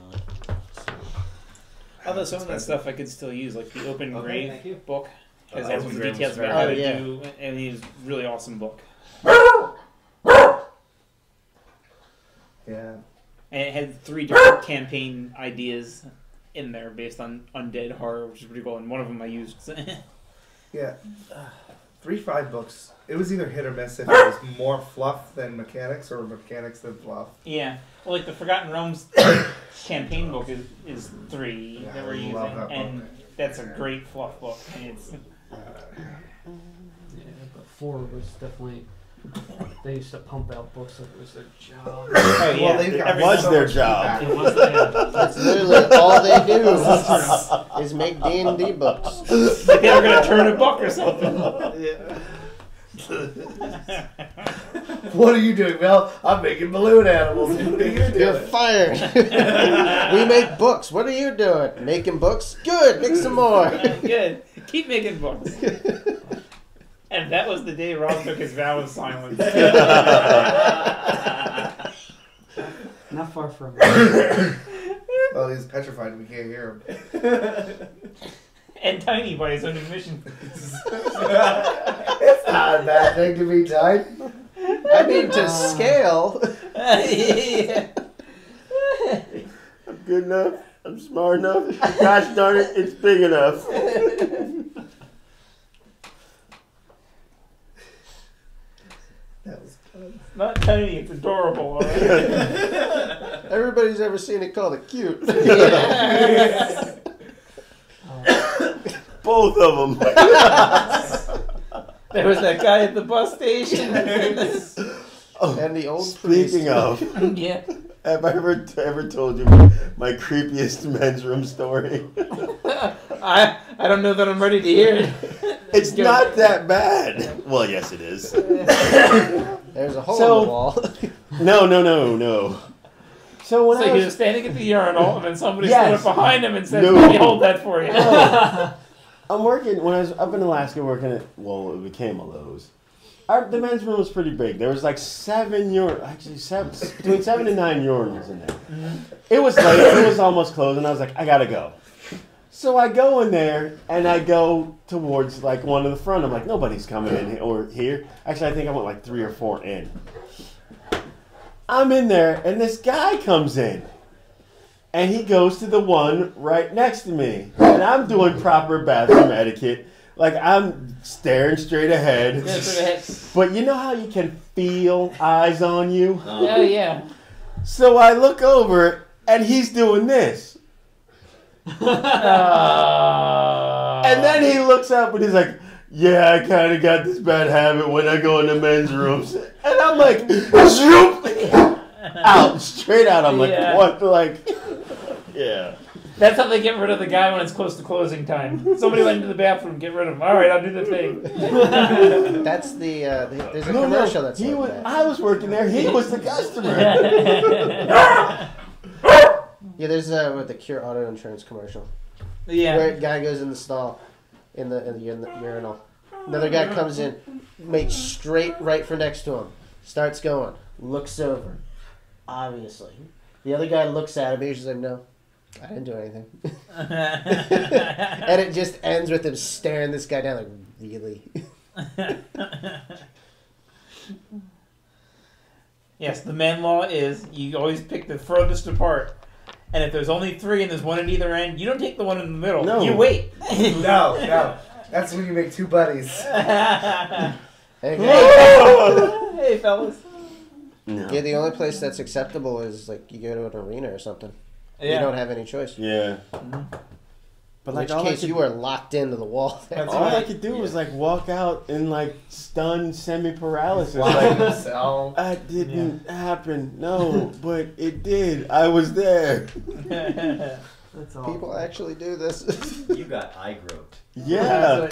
Although some of that stuff I could still use, like the Open Okay, Grave thank you. book, because Oh, that's Open the Grave details was about how very to good. do, and it's a really awesome book. Yeah. And it had 3 different campaign ideas in there based on undead horror, which is pretty cool. And one of them I used. Yeah. 3-5 books. It was either hit or miss if it was more fluff than mechanics or mechanics than fluff. Yeah, well, like the Forgotten Realms campaign book is 3 Yeah, that we're I using, love that and book. that's a great fluff book. And it's Yeah, but 4 was definitely. They used to pump out books like it was their job. oh yeah, Well, they've got It was so their much job. feedback. It was yeah. That's literally all they do is make D&D books. like they were gonna turn a book or something. What are you doing? Well, I'm making balloon animals. What are you You're doing? fired. We make books. What are you doing? Making books? Good. Make some more. Good, keep making books. And that was the day Rob took his vow of silence. Not far from. Well, he's petrified. We can't hear him. And tiny by his own admission. It's not a bad thing to be tight. I mean, to scale. Yeah. I'm good enough. I'm smart enough. Gosh darn it, it's big enough. That was fun. Not tiny, it's adorable. All right? Everybody's ever seen it called a cute. Both of them. There was that guy at the bus station. And the old priest. Speaking of, Yeah. have I ever told you my creepiest men's room story? I don't know that I'm ready to hear it. It's Go. not that bad. Well, yes, it is. There's a hole So- in the wall. No. So when So I he was was standing at the urinal, and then somebody Yes. stood up behind him and said, No. "Let me hold that for you." I'm working when I was up in Alaska working at it became a Lowe's. The men's room was pretty big. There was like between 7 and 9 urinals in there. It was late. It was almost closed, and I was like, I gotta go. So I go in there, and I go towards like one of the front. I'm like, nobody's coming in here. Actually, I think I went like 3 or 4 in. I'm in there, and this guy comes in. And he goes to the one right next to me. And I'm doing proper bathroom etiquette. Like, I'm staring straight ahead. But you know how you can feel eyes on you? Oh yeah. So I look over, and he's doing this. And And then he looks up and he's like, yeah, I kind of got this bad habit when I go in the men's rooms. And I'm like, zoop! Out, straight out. I'm like, Yeah. what? Like, yeah. That's how they get rid of the guy when it's close to closing time. Somebody went into the bathroom, get rid of him. All right, I'll do the thing. That's there's a No, commercial no, that's he like was, that. I was working there. He was the customer. Yeah, there's with the Cure Auto Insurance commercial. Yeah. Where a guy goes in the stall, in the urinal. Another guy comes in, makes straight right for next to him. Starts going, looks over. Obviously. The other guy looks at him, he's just like, no, I didn't do anything. And it just ends with him staring this guy down like, really? Yes, the man law is you always pick the furthest apart. And if there's only 3 and there's one at either end, you don't take the one in the middle. No. You wait. No. That's when you make 2 buddies. Hey, Hey, fellas. No. yeah, the only place that's acceptable is like you go to an arena or something. You Yeah. don't have any choice. Yeah. But In like, which all I case could- you are locked into the wall. There. That's all I right. could do was like walk out in like stunned semi-paralysis. Like, Like, so, that didn't happen. No, but it did. I was there. That's all. People actually do this. You got eye groped. Yeah.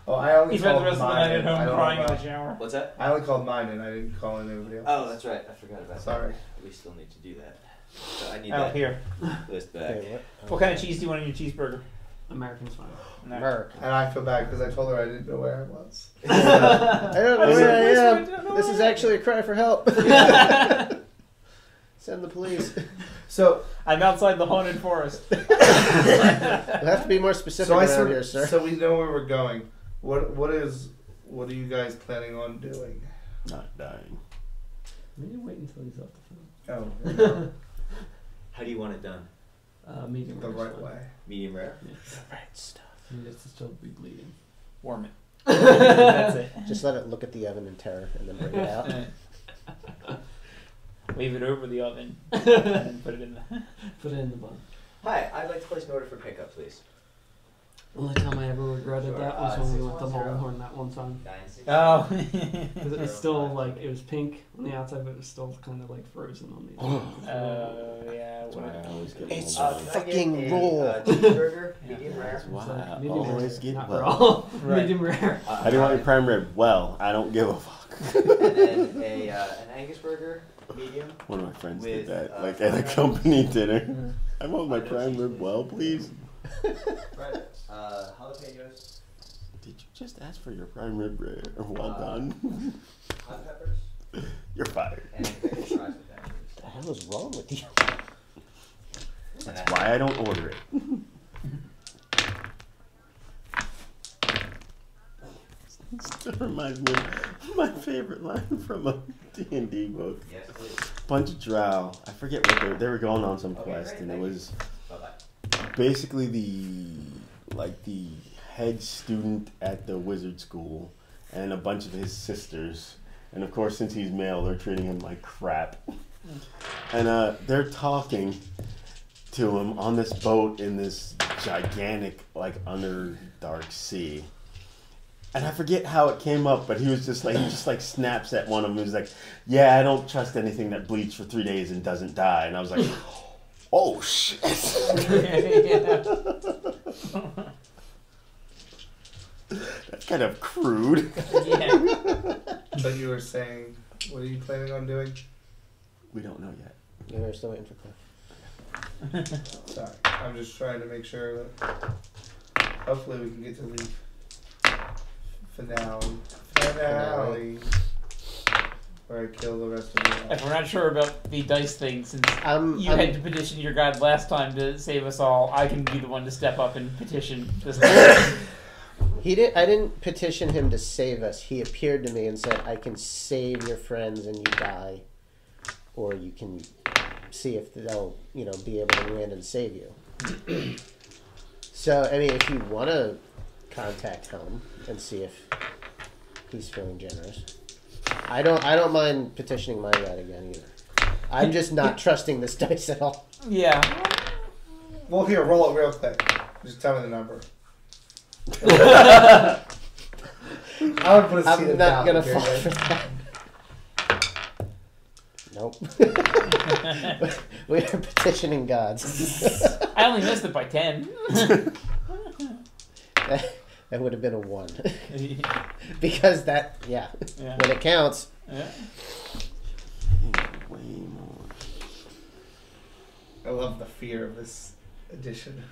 oh, I only He spent the called rest of the mine night at in. I home don't crying in know the shower. What's that? I only called mine and I didn't call in anybody else. Oh, that's right. I forgot about Sorry. that. We still need to do that. So I need Oh, that here. list back. Wait, what? What kind of cheese do you want in your cheeseburger? American's fine. No. Merc. And I feel bad because I told her I didn't know where I was. I don't know where I am. don't This is know. actually a cry for help. Send the police. So, I'm outside the haunted forest. You'll have to be more specific around here, sir. so we know where we're going. What are you guys planning on doing? Not dying. Maybe wait until he's off the phone. Oh, How do you want it done? Medium the rare's right fine. way. Medium rare? Right stuff. I mean, it's still be bleeding. Warm it. That's it. Just let it look at the oven in terror and then bring it out. Wave it over the oven and then put it in the. Put it in the bun. Hi, I'd like to place an order for pickup, please. The only time I ever regretted Sure, that was when we went to 610. Longhorn that one time. 960. Oh. Because it was still like, it was pink on the outside, but it was still kind of like frozen on the inside. Oh yeah. That's why I always get It's well Can I done. fucking get a, raw. cheeseburger, Yeah. medium rare. That's why So, I medium always rare, get not well. raw. Right. Medium rare. How do you want your prime rib? Well, I don't give a fuck. And then an Angus burger, medium. One of my friends With, did that, uh, like at a company dinner. Mhm. I want my prime rib well, please. Right. Jalapenos, Did you just ask for your prime rib rare? Well done. hot peppers, You're fired. and french fries with that. What the hell is wrong with you? That's why I don't order it. Still reminds me of my favorite line from a D&D book. Yes, please. Bunch of drow. I forget what they were going on some Okay, quest, great, and it thank you. was Bye-bye. basically the head student at the wizard school and a bunch of his sisters. And of course, since he's male, they're treating him like crap. And they're talking to him on this boat in this gigantic, like, underdark sea. And I forget how it came up, but he just snaps at one of them. He's like, yeah, I don't trust anything that bleeds for 3 days and doesn't die. And I was like, oh, shit. That's kind of crude. Yeah. But you were saying, what are you planning on doing? We don't know yet. Yeah, we're still waiting for Cliff. Sorry, I'm just trying to make sure that hopefully we can get to the finale where I kill the rest of If the we're not sure about the dice thing, since you I'm had to petition your god last time to save us all, I can be the one to step up and petition this time. I didn't petition him to save us. He appeared to me and said, I can save your friends and you die. Or you can see if they'll, be able to win and save you. So, I mean, if you want to contact Helm and see if he's feeling generous. I don't mind petitioning my god again either. I'm just not trusting this dice at all. Yeah. Well, here, roll it real quick. Just tell me the number. I would put a seed I'm of not doubt gonna in here, fall right? for that. Nope. We're petitioning gods. I only missed it by 10. That would have been a 1. Because that, yeah. Yeah. When it counts. Yeah. Way more. I love the fear of this edition.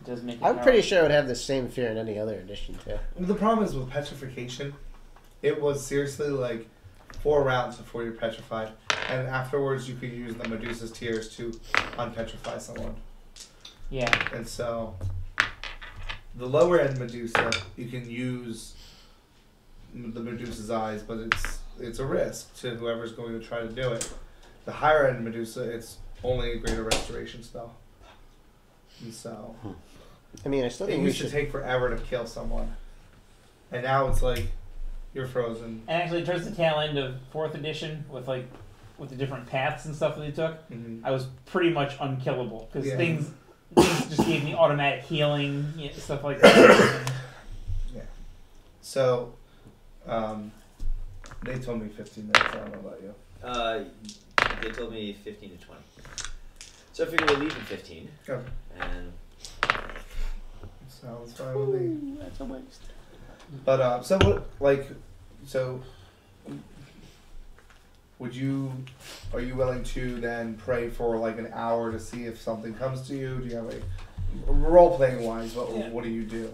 It does make it I'm hard. pretty sure I would have the same fear in any other edition, too. The problem is with petrification, it was seriously like 4 rounds before you're petrified, and afterwards you could use the Medusa's tears to unpetrify someone. Yeah. And so, the lower end Medusa, you can use the Medusa's eyes, but it's a risk to whoever's going to try to do it. The higher end Medusa, it's only a greater restoration spell. And so, I mean, I still it think we used to should. take forever to kill someone, and now it's like you're frozen. And actually, towards the tail end of 4th edition, with the different paths and stuff that they took, Mm-hmm. I was pretty much unkillable because Yeah. things just gave me automatic healing, stuff like that. So, they told me 15 minutes. I don't know about you. They told me 15 to 20. So I figured we'll leave in 15. Okay. And Sounds fine with me. That's a waste. But so what? So, would you? Are you willing to then pray for like an hour to see if something comes to you? Do you have a role playing wise? What do you do?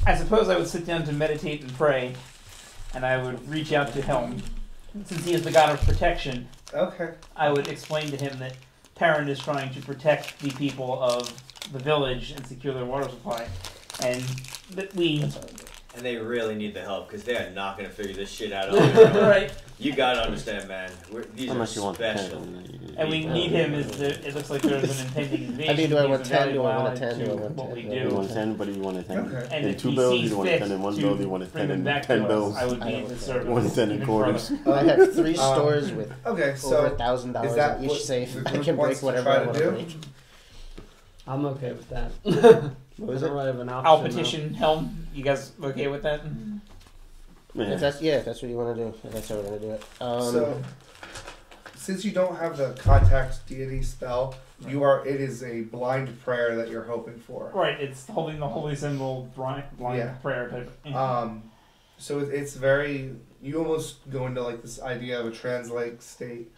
I suppose I would sit down to meditate and pray, and I would reach out to Helm. Since he is the god of protection, Okay. I would explain to him that Perrin is trying to protect the people of the village and secure their water supply, and that we... And they really need the help because they are not going to figure this shit out on their own. right. You got to understand, man. These Unless you are want the special. 10. And we need him as it looks like there's an impending invasion. I mean, do I He's want a 10? very Do I want a loud 10? Do I to want what 10? we Do I You do. want a 10, but you want a 10. Okay. And In if 2 he bills, sees you want a fit 10 in 1 to bill, you want a bring 10 them in back 10 to bills. us, I would I be don't in his care. service. One 10 in even quarters. further. I have 3 stores with Okay. over So, $1,000 is that in each what safe. the I group can wants break to whatever try I to want to do? break. I'm okay with that. What was it? Whenever I have an option, I'll petition Helm. You guys okay with that? Yeah. If that's what you want to do. If that's how we're gonna do it. So, since you don't have the contact deity spell, it is a blind prayer that you're hoping for. Right, it's holding the holy symbol blind Yeah. prayer type. So it's very, you almost go into like this idea of a translate state,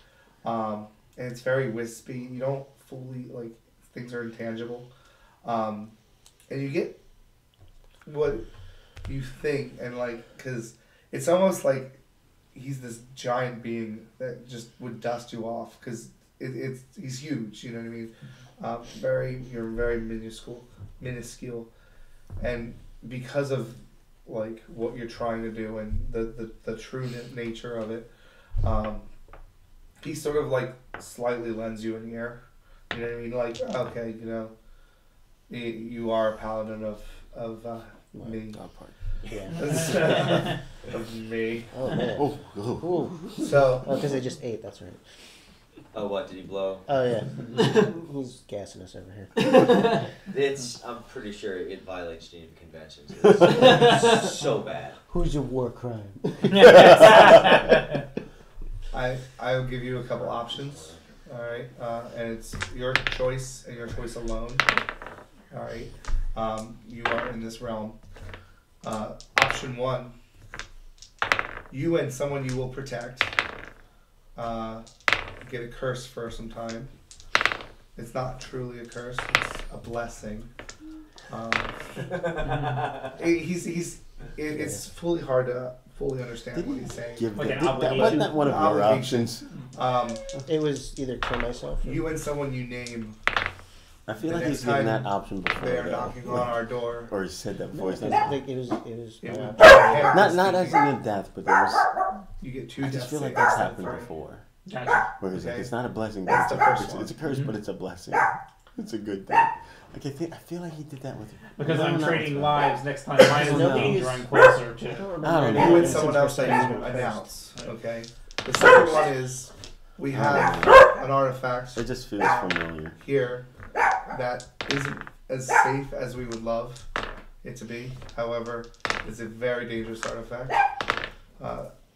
and it's very wispy. You don't fully, like, things are intangible, and you get what you think, and like, because it's almost like he's this giant being that just would dust you off, because he's huge, you know what I mean? You're very minuscule, and because of like what you're trying to do and the true nature of it, he sort of like slightly lends you an ear, you know what I mean? Like, okay, you know, you are a paladin of me. Dog park. Yeah. Of me. Oh man. Oh, oh. Ooh. So, Oh, because they just ate. That's right. Oh, what? Did he blow? Oh yeah. He's gassing us over here. I'm pretty sure it violates Geneva Conventions. It's so bad. Who's your war crime? I'll give you a couple options, all right, and it's your choice and your choice alone. All right, you are in this realm. Option 1: you and someone you will protect get a curse for some time. It's not truly a curse; it's a blessing. It's fully hard to fully understand what he's saying. Give Like the, an obligation. wasn't that one of your Obligation. options? It was either kill myself. Or... You and someone you name, I feel The like next he's given time that option before. they are though. knocking on our door. Or he said that before. It He's was, not, like, it was It my would- option. not as in the death, but there was. You get 2 I death just feel like saves that's instead of happened 3. before. Gotcha. Where he's like, Okay. it's not a blessing, but That's it's the a, first it's, one. it's a curse, but it's a blessing. It's a good thing. Like I feel like he did that with. Because I I'm don't know. trading lives next time. Mine is No. looking drawing closer I to. don't I remember. don't any know. You and instances someone where else that someone's you been announce. cursed. Okay. The second one is we have an artifact It just feels familiar. here that isn't as safe as we would love it to be. However, it's a very dangerous artifact.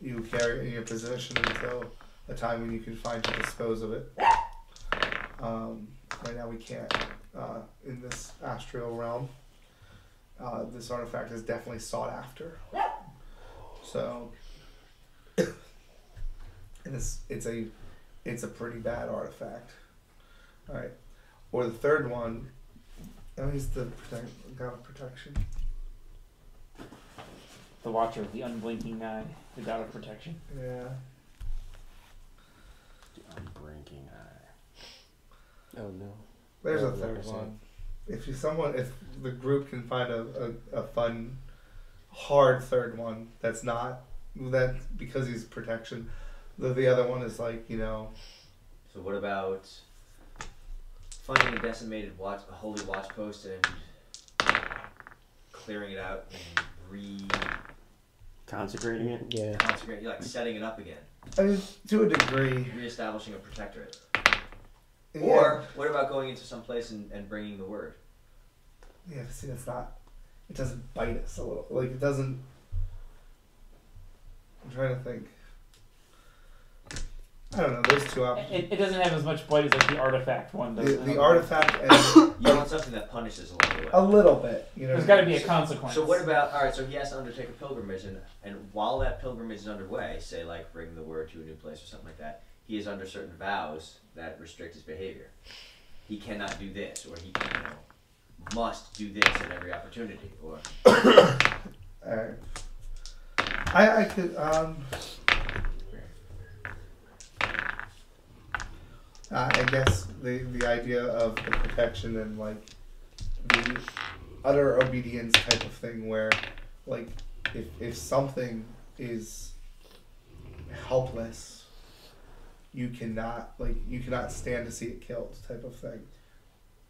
You carry it in your possession until a time when you can find to dispose of it. Right now we can't in this astral realm. This artifact is definitely sought after. So, and it's a pretty bad artifact. All right, or the third one. He's the god of protection. The Watcher, the unblinking eye, the god of protection. Yeah. The unblinking eye. Oh no. There's Yeah, a third like I said. one. If the group can find a fun, hard third one that's not that because he's protection, the other one is like So what about finding a decimated holy watch post and clearing it out and Consecrating it? Yeah. consecrating, like setting it up again, I mean, to a degree. reestablishing a protectorate? Yeah. Or what about going into some place and bringing the word? Yeah, see, that's not. It doesn't bite us a little. Like it doesn't. I'm trying to think. I don't know. There's two options. It doesn't have as much bite as like the artifact one does. The artifact and You want something that punishes along the way. a little bit. There's got to be a consequence. So what about, alright, so he has to undertake a pilgrimage, and while that pilgrimage is underway, say like bring the word to a new place or something like that, he is under certain vows that restrict his behavior. He cannot do this, or he must do this at every opportunity, or... Alright. I could I guess the idea of the protection and like the utter obedience type of thing where like if something is helpless you cannot stand to see it killed type of thing.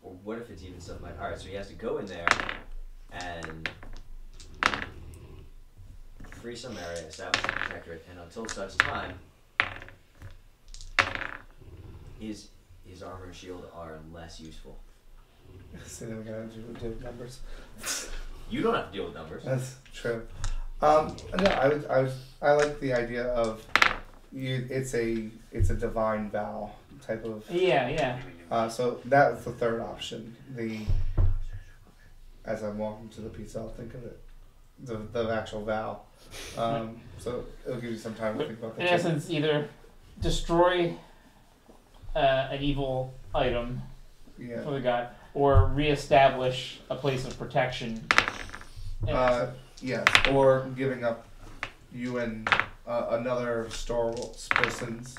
Or what if it's even something like, alright, so he has to go in there and free some area, establish a protectorate, and until such time, his armor and shield are less useful. So then we gotta do numbers. You don't have to deal with numbers. That's true. No, I like the idea of it's a divine vow type of. Yeah. So that's the third option. As I'm walking to the pizza, I'll think of it. The actual vow. So it'll give you some time to think about In that. essence, either destroy an evil item Yeah. for the god, or reestablish a place of protection. Yes. Or giving up you and another stalwart person's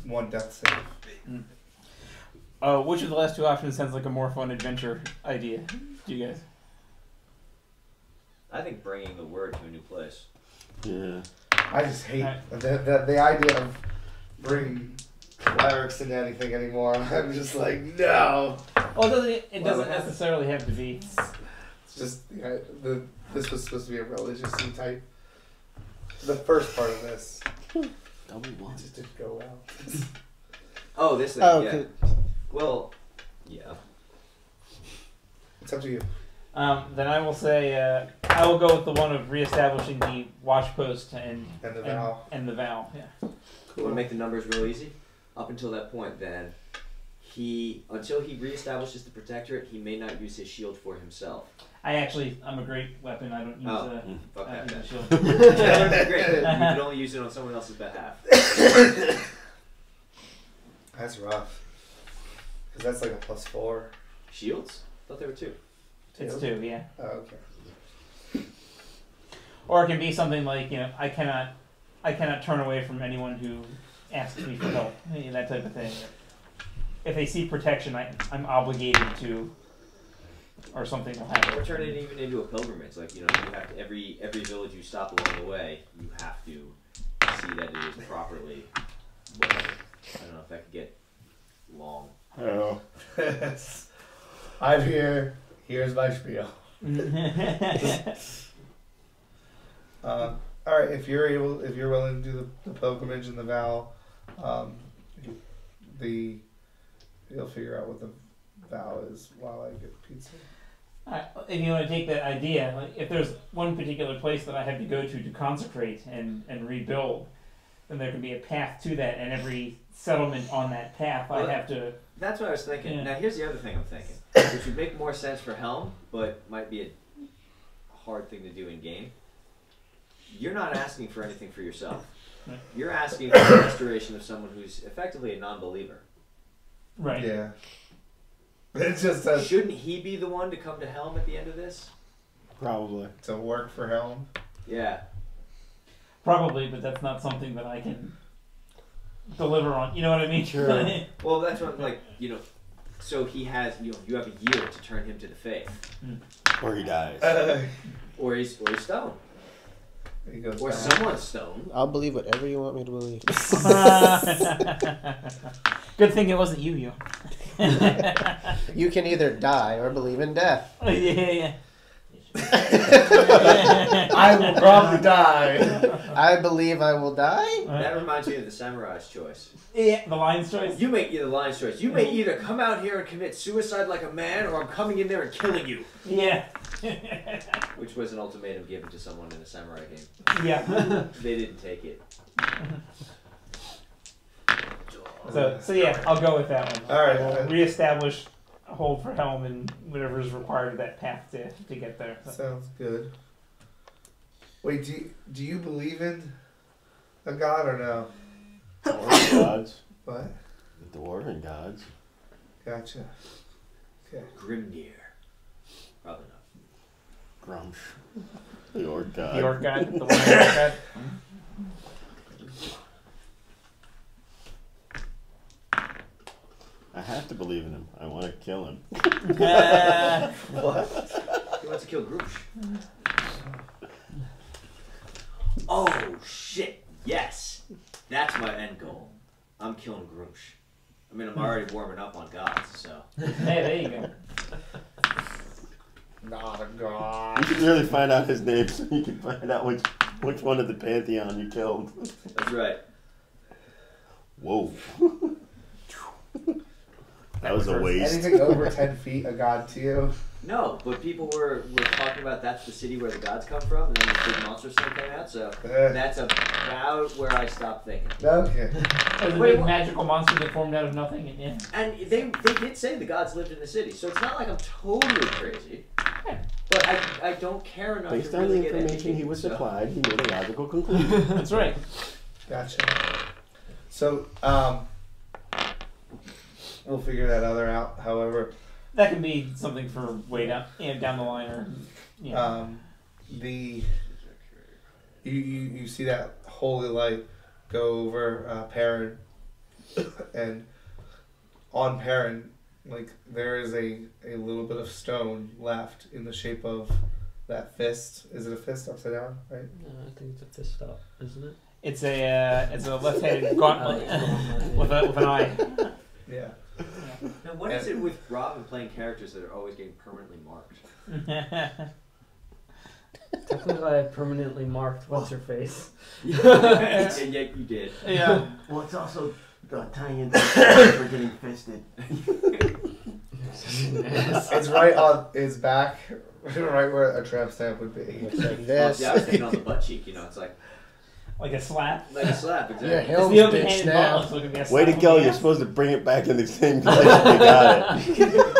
one death save. Which of the last two options sounds like a more fun adventure idea to you guys? I think bringing the word to a new place. Yeah. I just hate the idea of bringing clerics into anything anymore. I'm just like, no. Well, it doesn't necessarily have to be. It's just this was supposed to be a religiously type. The first part of this Double one. just didn't go well. Oh, this thing, Oh, yeah. okay. Well, yeah. It's up to you. Then I will say I will go with the one of reestablishing the watch post and And the vow. And the vow. Yeah. You want to make the numbers real easy? Up until that point, then, until he reestablishes the protectorate, he may not use his shield for himself. I'm a great weapon. I don't use Fuck that use then. a shield. That would be great. You can only use it on someone else's behalf. That's rough. Because that's like a +4. Shields? I thought they were 2. It's 2, yeah. Oh, okay. Or it can be something like, I cannot turn away from anyone who asks me for help. That type of thing. If they see protection, I'm obligated to, or something will happen. Or turn it even into a pilgrimage. Like, you have to, every village you stop along the way, you have to see that it is properly, whatever. I don't know if that could get long. Oh. I'm here. Here's my spiel. All right. If you're willing to do the pilgrimage and the vow, you'll figure out what vow is while I get pizza. If you want to take that idea, like if there's one particular place that I have to go to consecrate and rebuild, then there can be a path to that, and every settlement on that path Well, I have to. That's what I was thinking. Yeah. Now here's the other thing I'm thinking, which would make more sense for Helm, but might be a hard thing to do in game. You're not asking for anything for yourself. Right. You're asking for the restoration of someone who's effectively a non-believer. Right. Yeah. It's just a, Shouldn't he be the one to come to Helm at the end of this? Probably. to work for Helm. Yeah. Probably, but that's not something that I can deliver on. You know what I mean? Sure. Well, that's what, like, so he has, you have a year to turn him to the faith. Or he dies. Or he's stone. He goes Or back. someone's stone. I'll believe whatever you want me to believe. Good thing it wasn't you. You can either die or believe in death. Yeah. I will probably die. I believe I will die. That reminds me of the samurai's choice. Yeah, the lion's choice. You make the lion's choice. You may either come out here and commit suicide like a man, or I'm coming in there and killing you. Yeah. Which was an ultimatum given to someone in a samurai game. Yeah. They didn't take it. So yeah, I'll go with that one. All right. We'll reestablish a hold for Helm and whatever is required of that path to get there. So. Sounds good. Wait, do you believe in a god or no? Dwarven gods. What? The dwarven gods. Gotcha. Okay. Grimnir. Probably not. Grumsh. The orc god. The orc god, the one orc god. I have to believe in him. I want to kill him. What? He wants to kill Groosh. Oh, shit. Yes. That's my end goal. I'm killing Groosh. I mean, I'm already warming up on gods, so. Hey, there you go. Not a You god. can really find out his name so you can find out which one of the pantheon you killed. That's right. Whoa. That was a waste. Anything over 10 feet, a god to you? No, but people were talking about that's the city where the gods come from, and then the big monster thing came out, so that's about where I stopped thinking. Okay. There's a Wait, big what? magical monster that formed out of nothing, and yeah. And they did say the gods lived in the city, so it's not like I'm totally crazy. But I don't care enough Based to on really the get information educated, he was so. supplied, he made a logical conclusion. That's right. Gotcha. So, we'll figure that other out. However, That can be something for way down, down the line, or you see that holy light go over Perrin, and on Perrin, like there is a little bit of stone left in the shape of that fist. Is it a fist upside down? Right. I think it's a fist up, isn't it? it's a left-handed gauntlet with an eye. Yeah. Now, what is it with Robin playing characters that are always getting permanently marked? Technically, I permanently marked what's her face. And yet you did. Yeah. Well, it's also tying into for getting fisted. It's right on his back, right where a tramp stamp would be. Looks like this. Yeah, I was thinking on the butt cheek, it's like Like a slap. a slap, exactly. Yeah, It's Helm's the bitch open-handed now. gauntlet, so it could be a Way to slap go, on the you're ass. supposed to bring it back in the same place. You got it.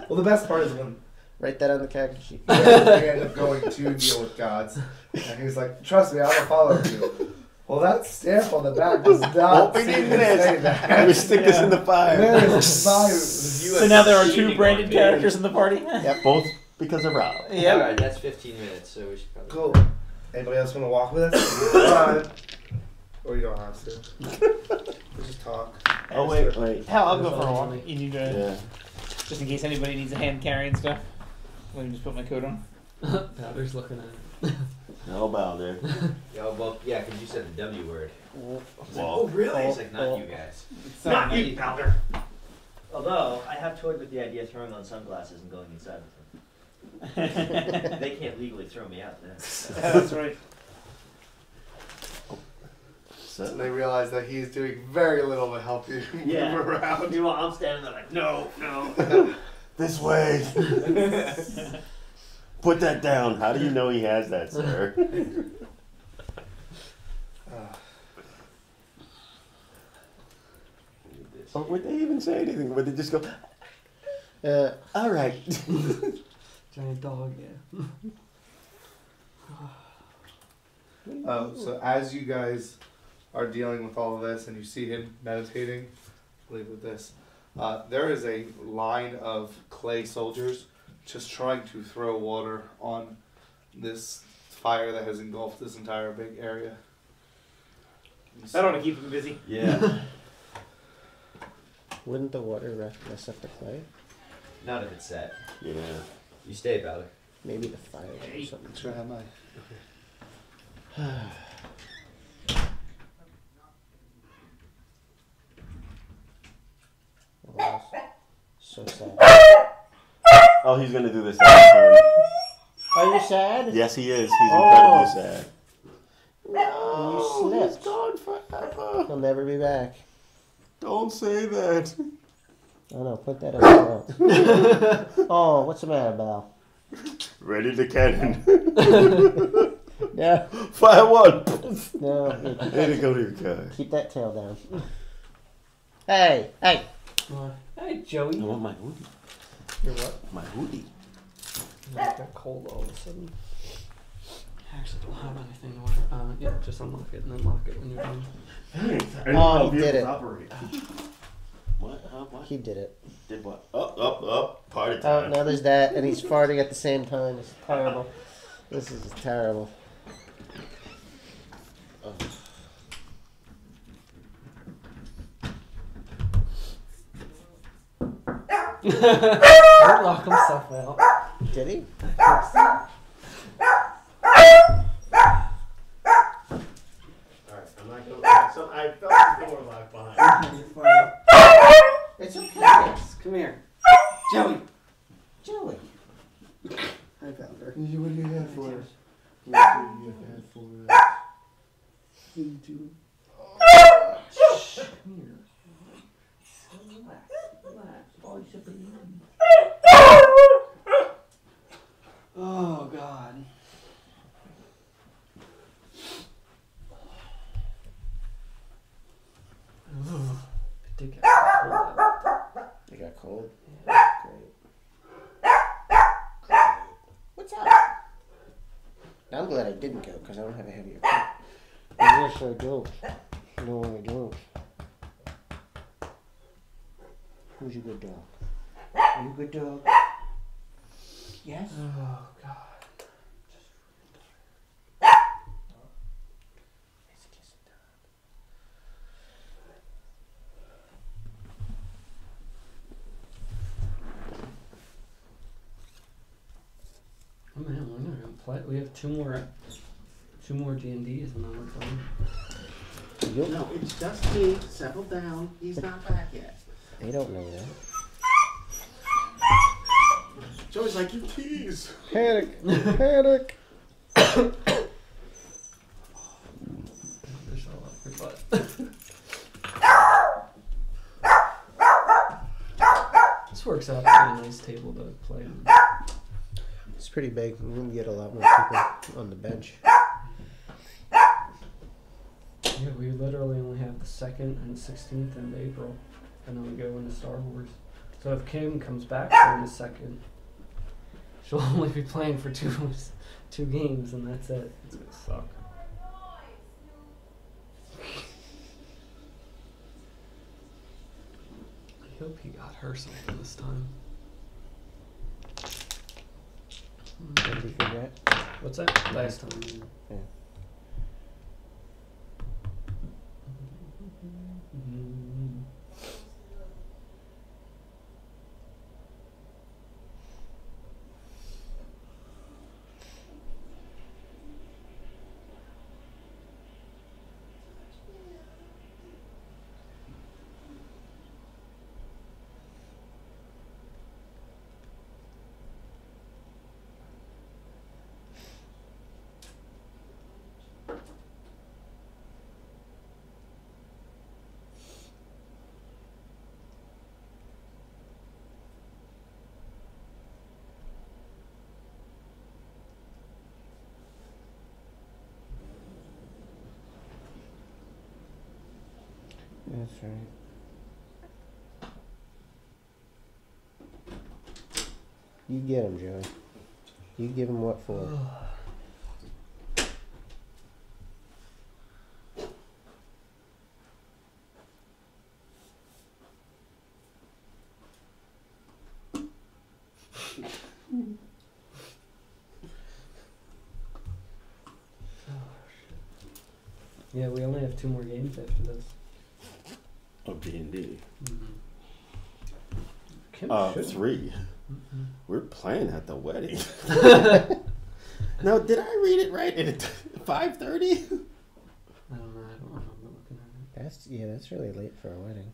Well, the best part is when Write that on the character sheet. they end up going to deal with gods, and he's like, "Trust me, I will follow you." Well, that stamp on the back does not Open seem to this. say I'm that. gonna stick this in the fire. Where is my? So now there are two branded characters in the party. Both because of Rob. Yep. Alright, that's 15 minutes, so we should probably. Cool. Anybody else want to walk with us? Fine. Or you don't have to. We just talk. Oh wait. Hell, I'll go for a walk. You need to, Yeah. just in case anybody needs a hand carrying stuff. Let me just put my coat on. Powder's looking at it. No Balder. Yeah, because you said the W word. Well, Really? It's like, not you guys. Not you, Powder. Although, I have toyed with the idea of throwing on sunglasses and going inside with them. They can't legally throw me out there. That's right. So They realize that he is doing very little to help you Yeah. move around. Meanwhile, I'm standing there like, no. this way. Put that down. How do you know he has that, sir? Or would they even say anything? Would they just go, all right? Giant dog, yeah. So as you guys are dealing with all of this and you see him meditating, leave with this. There is a line of clay soldiers just trying to throw water on this fire that has engulfed this entire big area. That ought to keep him busy. Yeah. Wouldn't the water mess up the clay? Not if it's set. Yeah. You stay, Bowder. Maybe the fire or something. Sure, have my. Oh, so sad. Oh, he's gonna do this every time. Are you sad? Yes, he is. He's incredibly sad. You He's slipped. gone forever. He'll never be back. Don't say that. Oh no, put that up. Oh, what's the matter, Belle? Ready to cannon. No, Fire one. no. Way to go to your car. Keep that tail down. Hey, hey. Hey, Joey. I want my hoodie. You're what? My hoodie. I got cold all of a sudden. I actually don't have anything to wear. Yeah, just unlock it and then lock it when you're done. Oh, he did it. What? What? He did it. Did what? Up. Party Oh, time. now there's that, and he's farting at the same time. It's terrible. This is terrible. Oh. Don't lock himself out. Did he? Alright, I'm not gonna. So I felt the door locked behind. It's okay. Come here. Joey. Joey. I found her. What do you have for us? Shh. Come here. Relax. Relax. Oh, you should be in. Oh, God. Ooh. I did get cold out. You got cold? Yeah. Great. What's up? I'm glad I didn't go because I don't have a heavier coat. Yes, I do. No, I don't. Who's your good dog? Are you a good dog? Yes? Oh, God. Oh man, we're not gonna play. We have two more D&Ds and then we're playing. Yep. No, it's just me. Settle down. He's not back yet. They don't know that. Joey's like, you tease. Panic! Panic! There's all up your butt. This works out to be a nice table to play on. It's pretty big. We're going to get a lot more people on the bench. Yeah, we literally only have the 2nd and 16th in April, and then we go into Star Wars. So if Kim comes back for the 2nd, she'll only be playing for two games, and that's it. It's gonna suck. I hope he got her something this time. What did you forget? What's that? Last time. Yeah. That's right. You get him, Joey. You give him what for? Yeah, we only have 2 more games after this. Oh, D&D. Kim should. 3. Mm-hmm. We're playing at the wedding. Now, did I read it right? At 5:30? I don't know. I don't remember looking at it. That's really late for a wedding.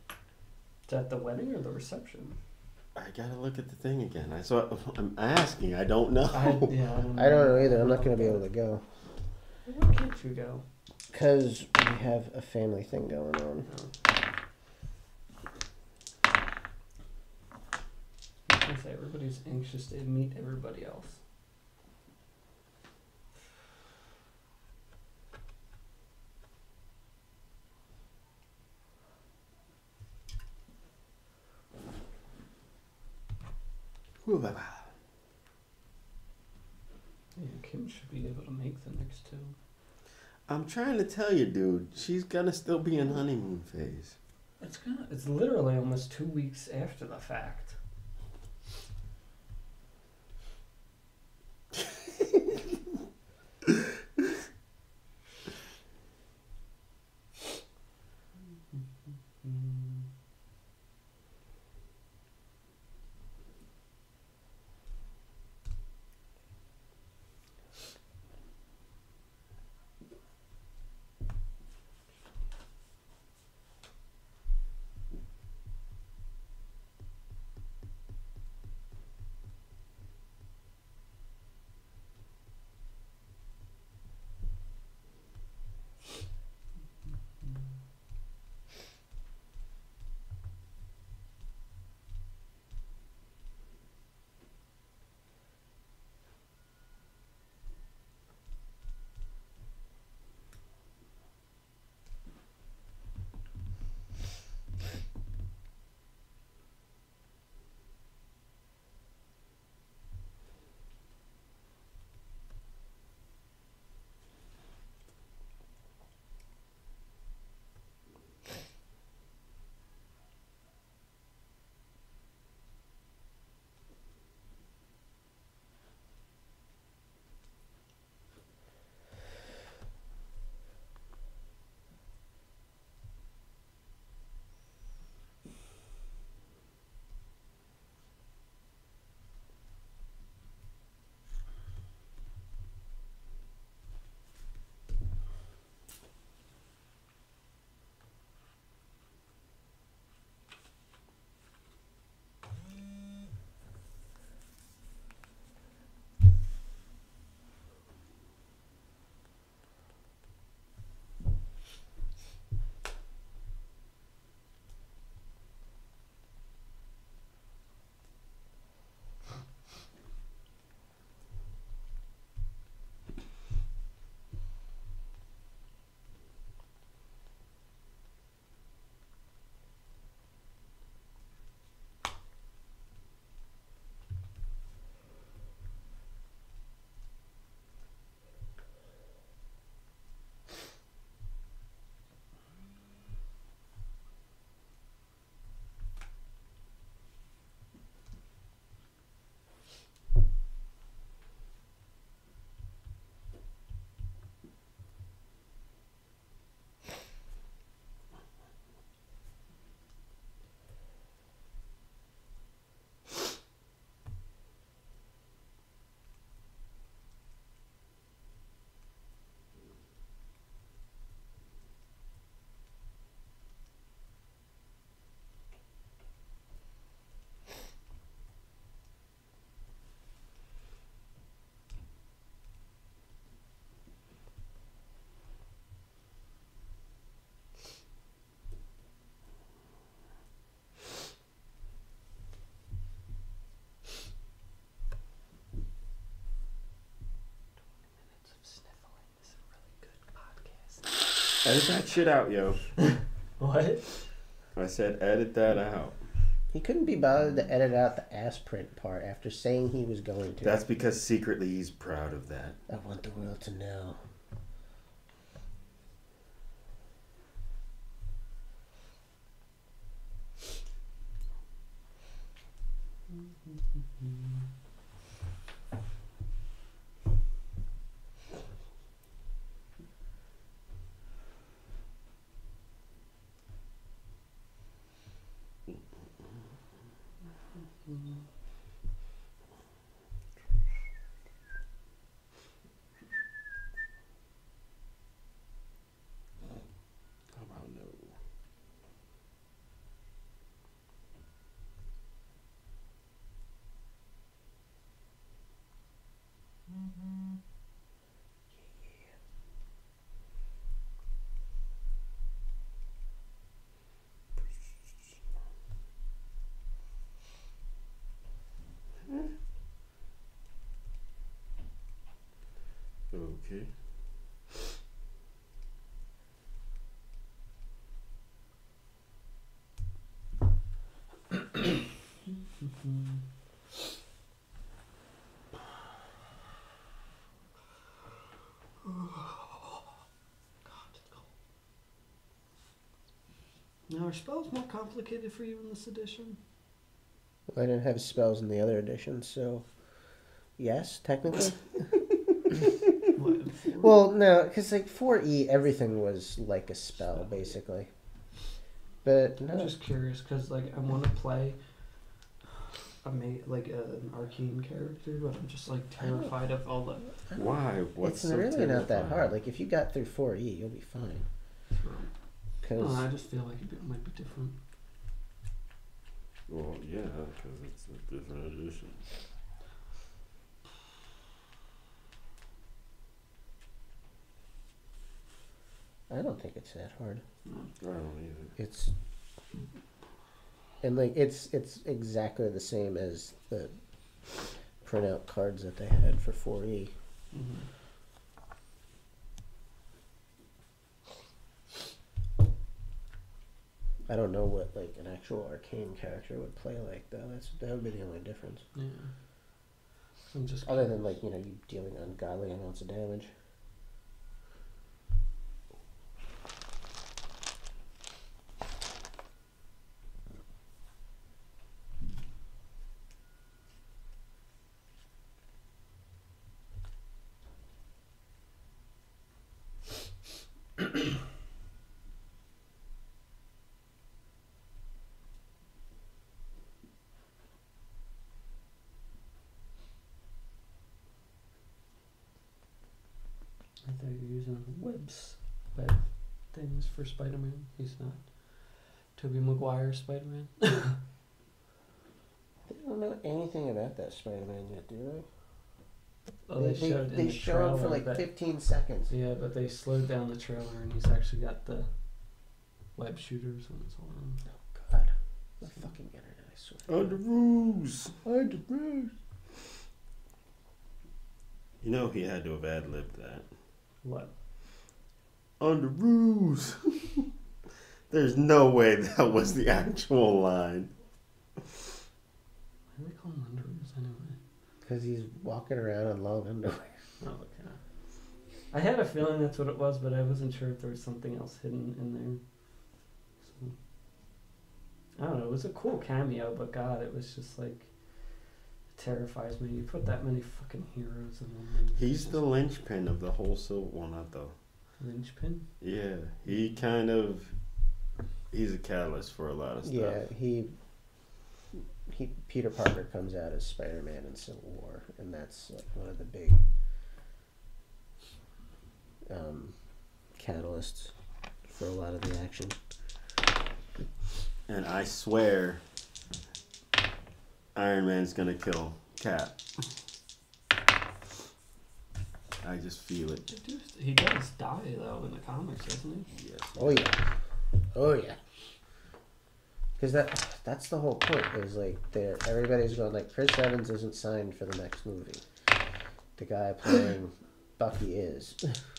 Is that the wedding or the reception? I gotta look at the thing again. I'm asking. I don't know. I don't know. I don't know either. I'm not going to be able to go Why can't you go? because we have a family thing going on. I was gonna say everybody's anxious to meet everybody else. Yeah, Kim should be able to make the next 2. I'm trying to tell you, dude. She's gonna still be in honeymoon phase. It's literally almost 2 weeks after the fact. Edit that shit out, yo. What? I said edit that out. He couldn't be bothered to edit out the ass print part after saying he was going to. That's because secretly he's proud of that. I want the world to know. How about no? Okay. Now, are spells more complicated for you in this edition? I didn't have spells in the other edition, so yes, technically. What? Well, no, because like 4E, everything was like a spell basically. But I'm no, just curious because like I want to play like an arcane character, but I'm just like terrified of all the. Why? What's it's so really not that terrifying? hard. Like if you got through 4E, you'll be fine. I don't know, I just feel like it might be different. Well, yeah, because it's a different edition. I don't think it's that hard. I don't either. It's and like it's exactly the same as the printout cards that they had for 4E. Mm-hmm. I don't know what like an actual arcane character would play like though. That would be the only difference. Yeah. I'm just Other than like, you dealing ungodly amounts of damage. I thought you were using web things for Spider-Man. He's not Tobey Maguire Spider-Man. They don't know anything about that Spider-Man yet, do they? Oh, they showed in they the show trailer him for like that, 15 seconds. Yeah, but they slowed down the trailer and he's actually got the web shooters when it's all on. Oh God, the fucking internet! I swear. Under rules. Under rules. You know he had to have ad-libbed that. What? Under rules. There's no way that was the actual line. Why do they call him Underoos anyway? Because he's walking around in long underwear. Oh, okay. I had a feeling that's what it was, but I wasn't sure if there was something else hidden in there. So, I don't know. It was a cool cameo, but God, it was just like it terrifies me. You put that many fucking heroes in one. He's the linchpin of the whole well, not the linchpin. Yeah, he's a catalyst for a lot of stuff. Yeah, Peter Parker comes out as Spider-Man in Civil War, and that's like one of the big catalysts for a lot of the action. And I swear Iron Man's gonna kill Cap. I just feel it. He does die though in the comics, doesn't he? Yes. Oh yeah, oh yeah. Because that's the whole point. Is like everybody's going like Chris Evans isn't signed for the next movie. The guy playing Bucky is.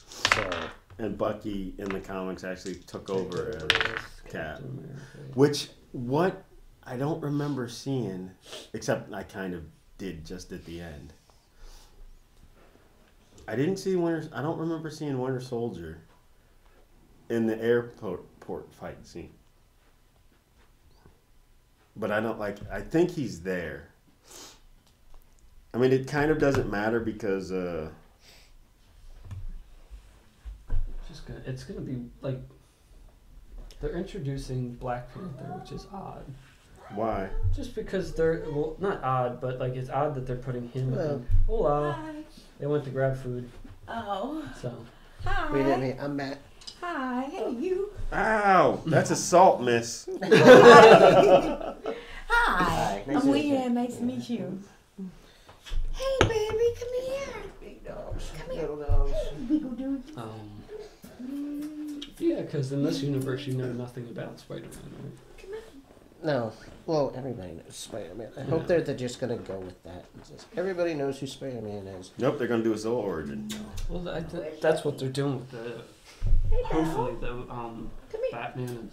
So and Bucky in the comics actually took over as Cap. America. Which, what I don't remember seeing, except I kind of did just at the end. I didn't see I don't remember seeing Winter Soldier in the airport fight scene. But I think he's there. I mean, it kind of doesn't matter because, It's gonna be like they're introducing Black Panther, which is odd. why? Just because not odd, but like it's odd that they're putting him in. Hola. Hi. They went to grab food, Oh. so Hi. We didn't meet. I'm Matt. Hi. Hey, you. Ow! That's assault, miss. Hi. Hi, nice to I'm meet you. Leah. Nice to meet you. Hey, baby. Come here. Big dogs. Come here. Little dogs. Wiggle do. yeah, because in this universe you know nothing about Spider-Man, right? Come on. No. Well, everybody knows Spider-Man. I hope they're just gonna go with that. Everybody knows who Spider-Man is. Nope, they're gonna do his origin. Well, that's what they're doing with the Hey, hopefully the Come here. Batman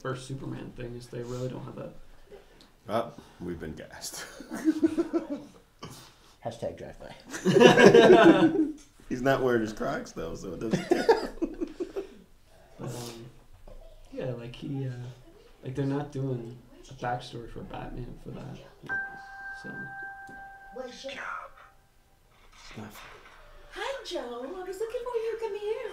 or Superman thing is they really don't have that. Oh, we've been gassed. Hashtag drive-by. He's not wearing his Crocs though, so it doesn't. But yeah, like like they're not doing a backstory for Batman for that. So What's your Hi, Joe. I was looking for you. Come here.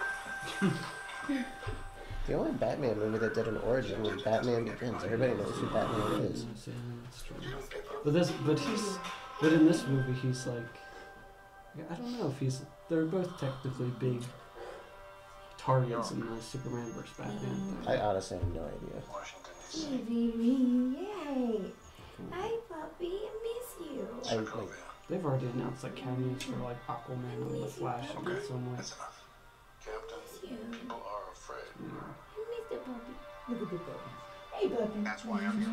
The only Batman movie that did an origin was Batman Begins. Everybody knows who Batman is. so that's true. But in this movie he's like, I don't know if they're both technically big targets in the Superman vs Batman thing. I honestly have no idea. Hey, baby. Yay. Hi, puppy. I miss you. They've already announced like cameos for like Aquaman and the Flash and so much. Miss you. Yeah. I miss the puppy. Look at the puppy. Hey, puppy. That's why I'm here. I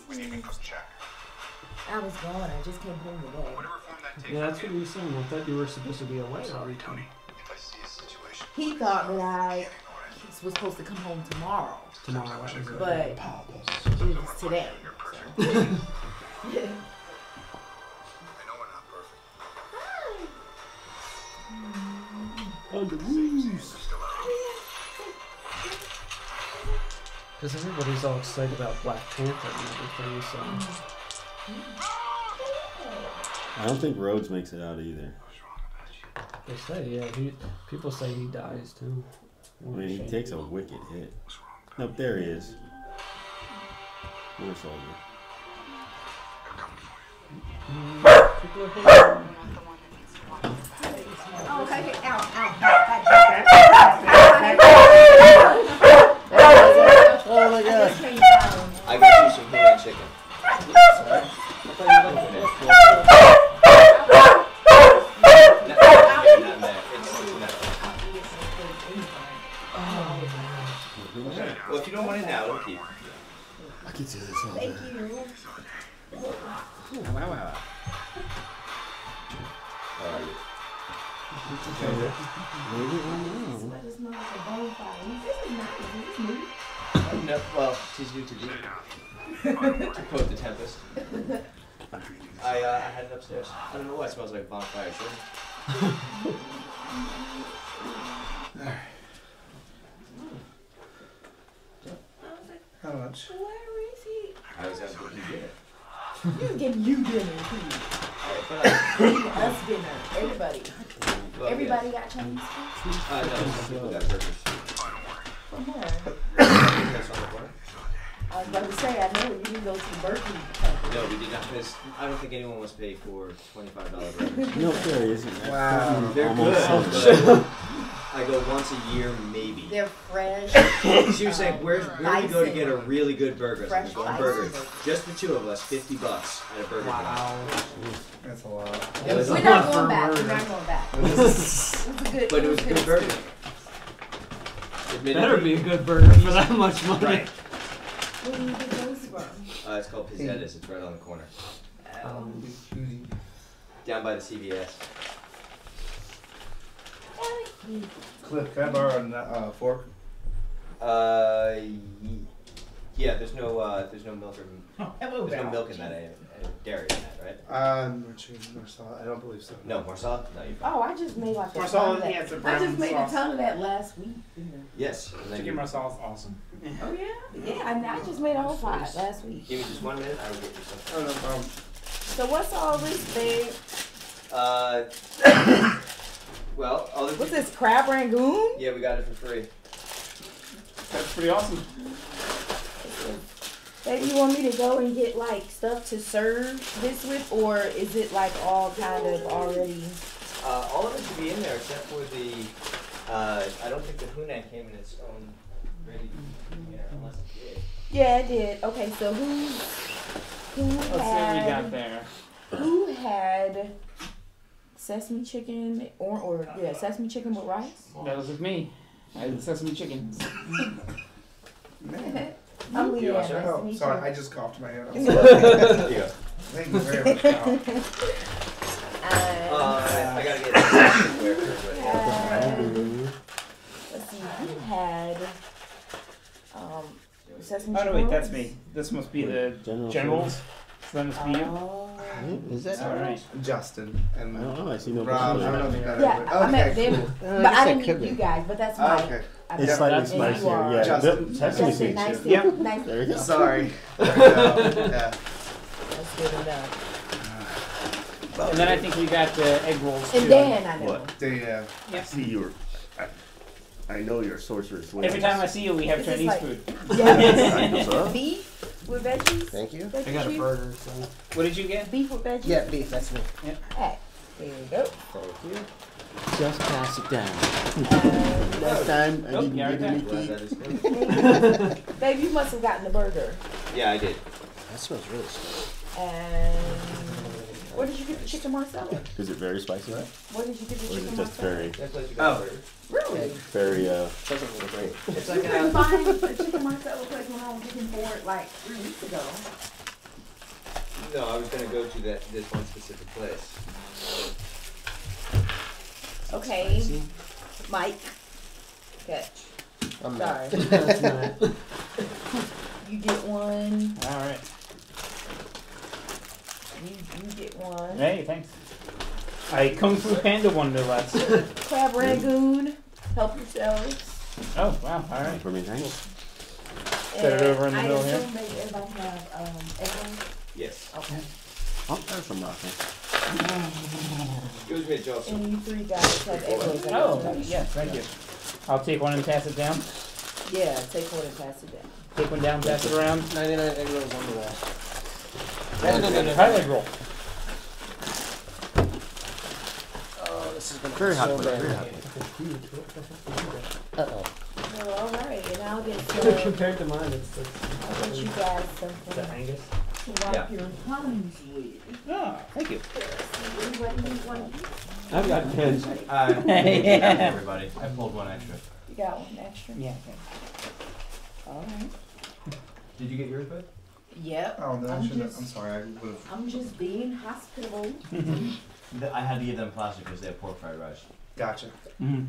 miss you. I was gone. I just came home today. Yeah, that's what he was saying. I thought you were supposed to be away all the time. He thought that I was supposed to come home tomorrow, Tomorrow, that was it. but it was today. So. On the roofs. Because everybody's all excited about Black Panther and everything, so. I don't think Rhodes makes it out either. They say, yeah, people say he dies too. I mean, he takes a wicked hit. Nope, there he is. Winter Soldier. People are hating. Oh, okay. Ow, Oh my god. I got you some Korean chicken. Well, if you don't want it now, it'll keep. I can do this all Thank day. you. Wow. Let us know the bonfire. This is nice. This is new. No, well, she's new to me. To quote The Tempest. I had it upstairs. I don't know why it smells like bonfire. Sure. How much? Where is he? I was asking what he did. You give you dinner, please. Us dinner. Everybody. Well, Everybody got Chinese food? No, some people got burgers. From where? That's on the corner. I was about to say, I know you didn't go to Berkeley. No, we did not. Because I don't think anyone wants to pay for $25 burgers. No, there he isn't. Wow. They're Almost good. But I go once a year, maybe. They're fresh. She was saying, where do we go to get a really good burger? So Fresh we go on ice. burgers. Just the two of us, $50 at a burger joint. That's a lot. It was We're a not lot going for back. a We're burger. not going back. It was good. But it was a good burger. Better be a good burger for that much money. Right. Where do you get those from? It's called Pizzettas. It's right on the corner. Oh. Down by the CVS. Cliff, can I borrow a fork? Yeah. There's no milk or Hello, there's no Val. milk in that dairy in that, right? Marcella, I don't believe so. No, Marsala? No, you're fine. Oh, I just made like a Marsala, ton of that. yeah, it's a I brown just made sauce. a ton of that last week. Yes. And then Chicken marsala is awesome. Oh yeah, yeah. I just made a whole pot last week. give me just 1 minute. I will get you some. Oh, no problem. So what's all this, babe? Well, all What's this crab rangoon? Yeah, we got it for free. That's pretty awesome. Baby, you want me to go and get like stuff to serve this with, or is it like all kind of already? All of it should be in there except for the. I don't think the hunan came in its own ready container unless it did. Yeah, it did. Okay, so who Let's see what we got had there. who had sesame chicken or sesame chicken with rice? That was with me. I had the sesame chicken. Man. I'm You Leanne. want some? Nice to Oh, meet sorry, you. I just coughed my hand. I'm There sorry. you go. Thank you very much. Al. I gotta get where Let's see, who had sesame Oh chicken no, wait, with that's rice? me. This must be the General generals. So that must be you. Oh. Is that? All right. Justin and I don't know. I see no. Rob. I don't know if you got it. Yeah, but- I met okay, them, cool. but I didn't meet you guys. But that's Mike. Okay. I It's met slightly That's- and you spicier. are Yeah. Justin. The sesame Justin, seeds. nice to Yep. nice. There you go. Sorry. Yeah. That's good enough. And then I think we got the egg rolls And too. Dan, I know. What? Yeah. See your. I know your sorcerer's ways. Every time I see you, we have This is Chinese like- food. Yeah. Beef with veggies. Thank you. Veggie I got a cheese? burger. So. What did you get? Beef with veggies. Yeah, beef. That's me. Hey, there you go. Thank you. Just pass it down. Um, Last time I Nope, didn't you get already any Glad teeth. that is good. babe, you must have gotten the burger. Yeah, I did. That smells really spicy. And where did you get the chicken marsala? Is it very spicy? Or Where did you get the is chicken it just marsala? very, That place you got burger. Really? very, Doesn't look great. It's You like couldn't find the chicken marsala place when I was looking for it like 3 weeks ago. No, I was gonna go to this one specific place. Okay, Mike. Catch. I'm Sorry. That's not. You get one. All right. You get one. Hey, thanks. I Kung Fu Panda one no less. Crab rangoon. Help yourselves. Oh wow! All right. for me, thanks. Set it over in the I middle here. assume that everybody have egg rolls? Yes. Okay. Oh, there's some rocket. It was made Joseph. And you 3 guys have egg rolls. Oh yes, thank you. I'll take one and pass it down. Yeah, take one and pass it down. Take one down, pass it around. 99 egg rolls on the wall. Try egg roll. Oh, this is gonna Very be hot so plate. bad. Very hot plate. Uh-oh. Well, all right, and I'll get Compared to mine, it's I'll get you guys the something Angus. to wipe your hands with. Oh, thank you. Anybody need one? I've got 10. Yeah. Everybody, I pulled one extra. You got one extra? Yeah. All right. Did you get yours, bud? Yep. Oh, no, I I'm shouldn't. just- I'm sorry. I would have. I'm just being hospitable. I had to give them plastic because they have pork fried rice. Gotcha. Mm.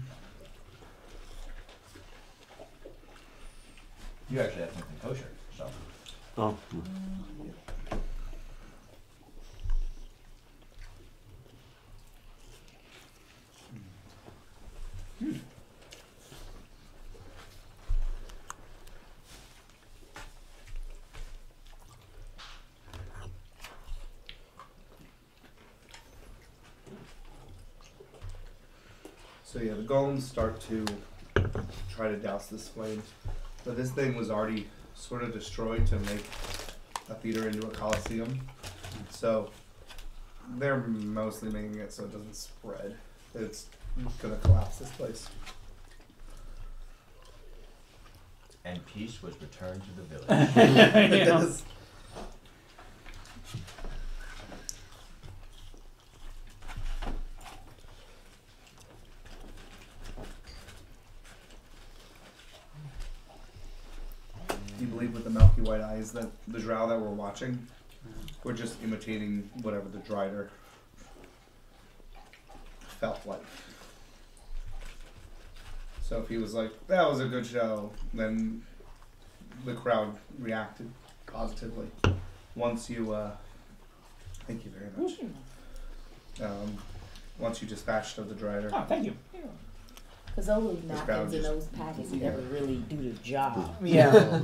You actually have something kosher, so. Oh. So yeah, the golems start to try to douse this flame, but this thing was already sort of destroyed to make a theater into a coliseum. So they're mostly making it so it doesn't spread. It's gonna collapse this place. And peace was returned to the village. It Yeah. is. Do you believe with the milky white eyes that the drow that we're watching were just imitating whatever the Drider felt like? So if he was like, "That was a good show," then the crowd reacted positively. Once you, thank you very much. Once you dispatched of the driver. Oh, thank you. Because those crowd napkins and just- those packets never really do the job. Yeah.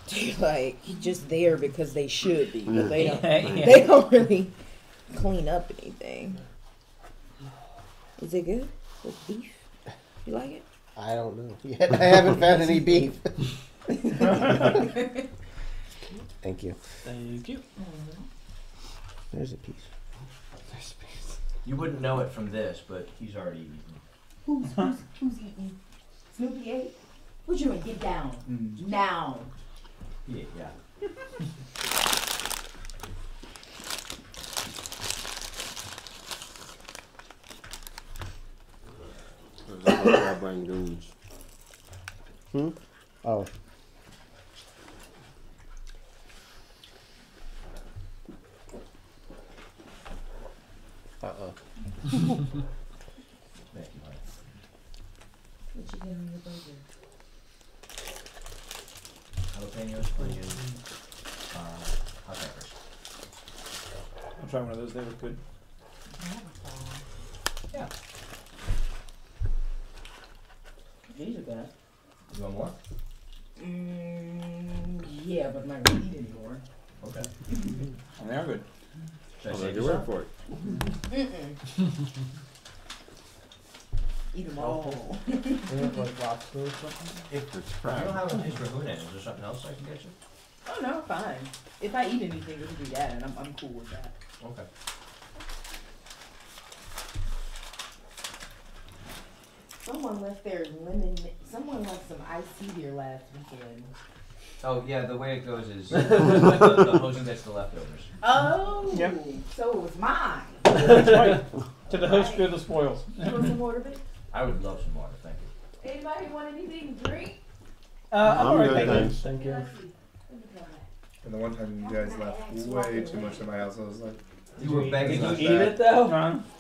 They're like just there because they should be, but they don't. Yeah. They don't really clean up anything. Is it good with beef? You like it? I don't know yet. I haven't found any beef. Thank you. Thank you. There's a piece. There's space. You wouldn't know it from this, but he's already eaten. Who's eating? Snoopy ate. What you doing? Get down now. Yeah, yeah. I bring goons. Oh. Uh-oh. Thank you, honey. What you get on your burger? Jalapenos, onion, hot peppers. I'll try one of those. They look good. Yeah. These are bad. You want more? Yeah, but I'm not gonna eat anymore. Okay. And they are good. Should I I'll save make you you work some? for it. Eat them all. We have like lobster or something. If you don't have a piece for Hunan, is there something else I can get you? Oh no, fine. If I eat anything, it'll be that, and I'm cool with that. Okay. Someone left their lemon. Someone left some iced tea here last weekend. Oh, yeah, the way it goes is the host gets the leftovers. Oh, Yep. so it was mine. That's right. To the host go the spoils. You want some water, babe? I would love some water, thank you. Anybody want anything to drink? I'm I'm alright, good, thank you. thanks. Thank you. Let me try that. And the one time you guys left way too much in my house, I was like, You were begging us. Did you eat it though?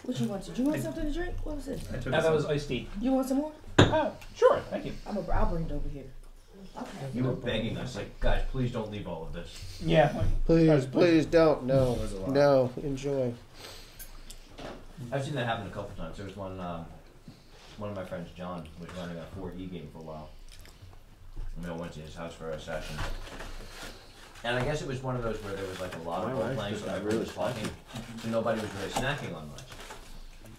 What you want? Did you want something to drink? What was it? I took That some. was iced tea. You want some more? Oh, sure. Thank you. I'll bring it over here. Okay. You were begging us, like, guys, please don't leave all of this. Yeah. Please don't. No. There was a lot. No. Enjoy. I've seen that happen a couple times. There was one of my friends, John, was running a 4E game for a while. And we all went to his house for a session. And I guess it was one of those where there was like a lot of My role wife playing, just so got everyone really was talking, so nobody was really snacking on much.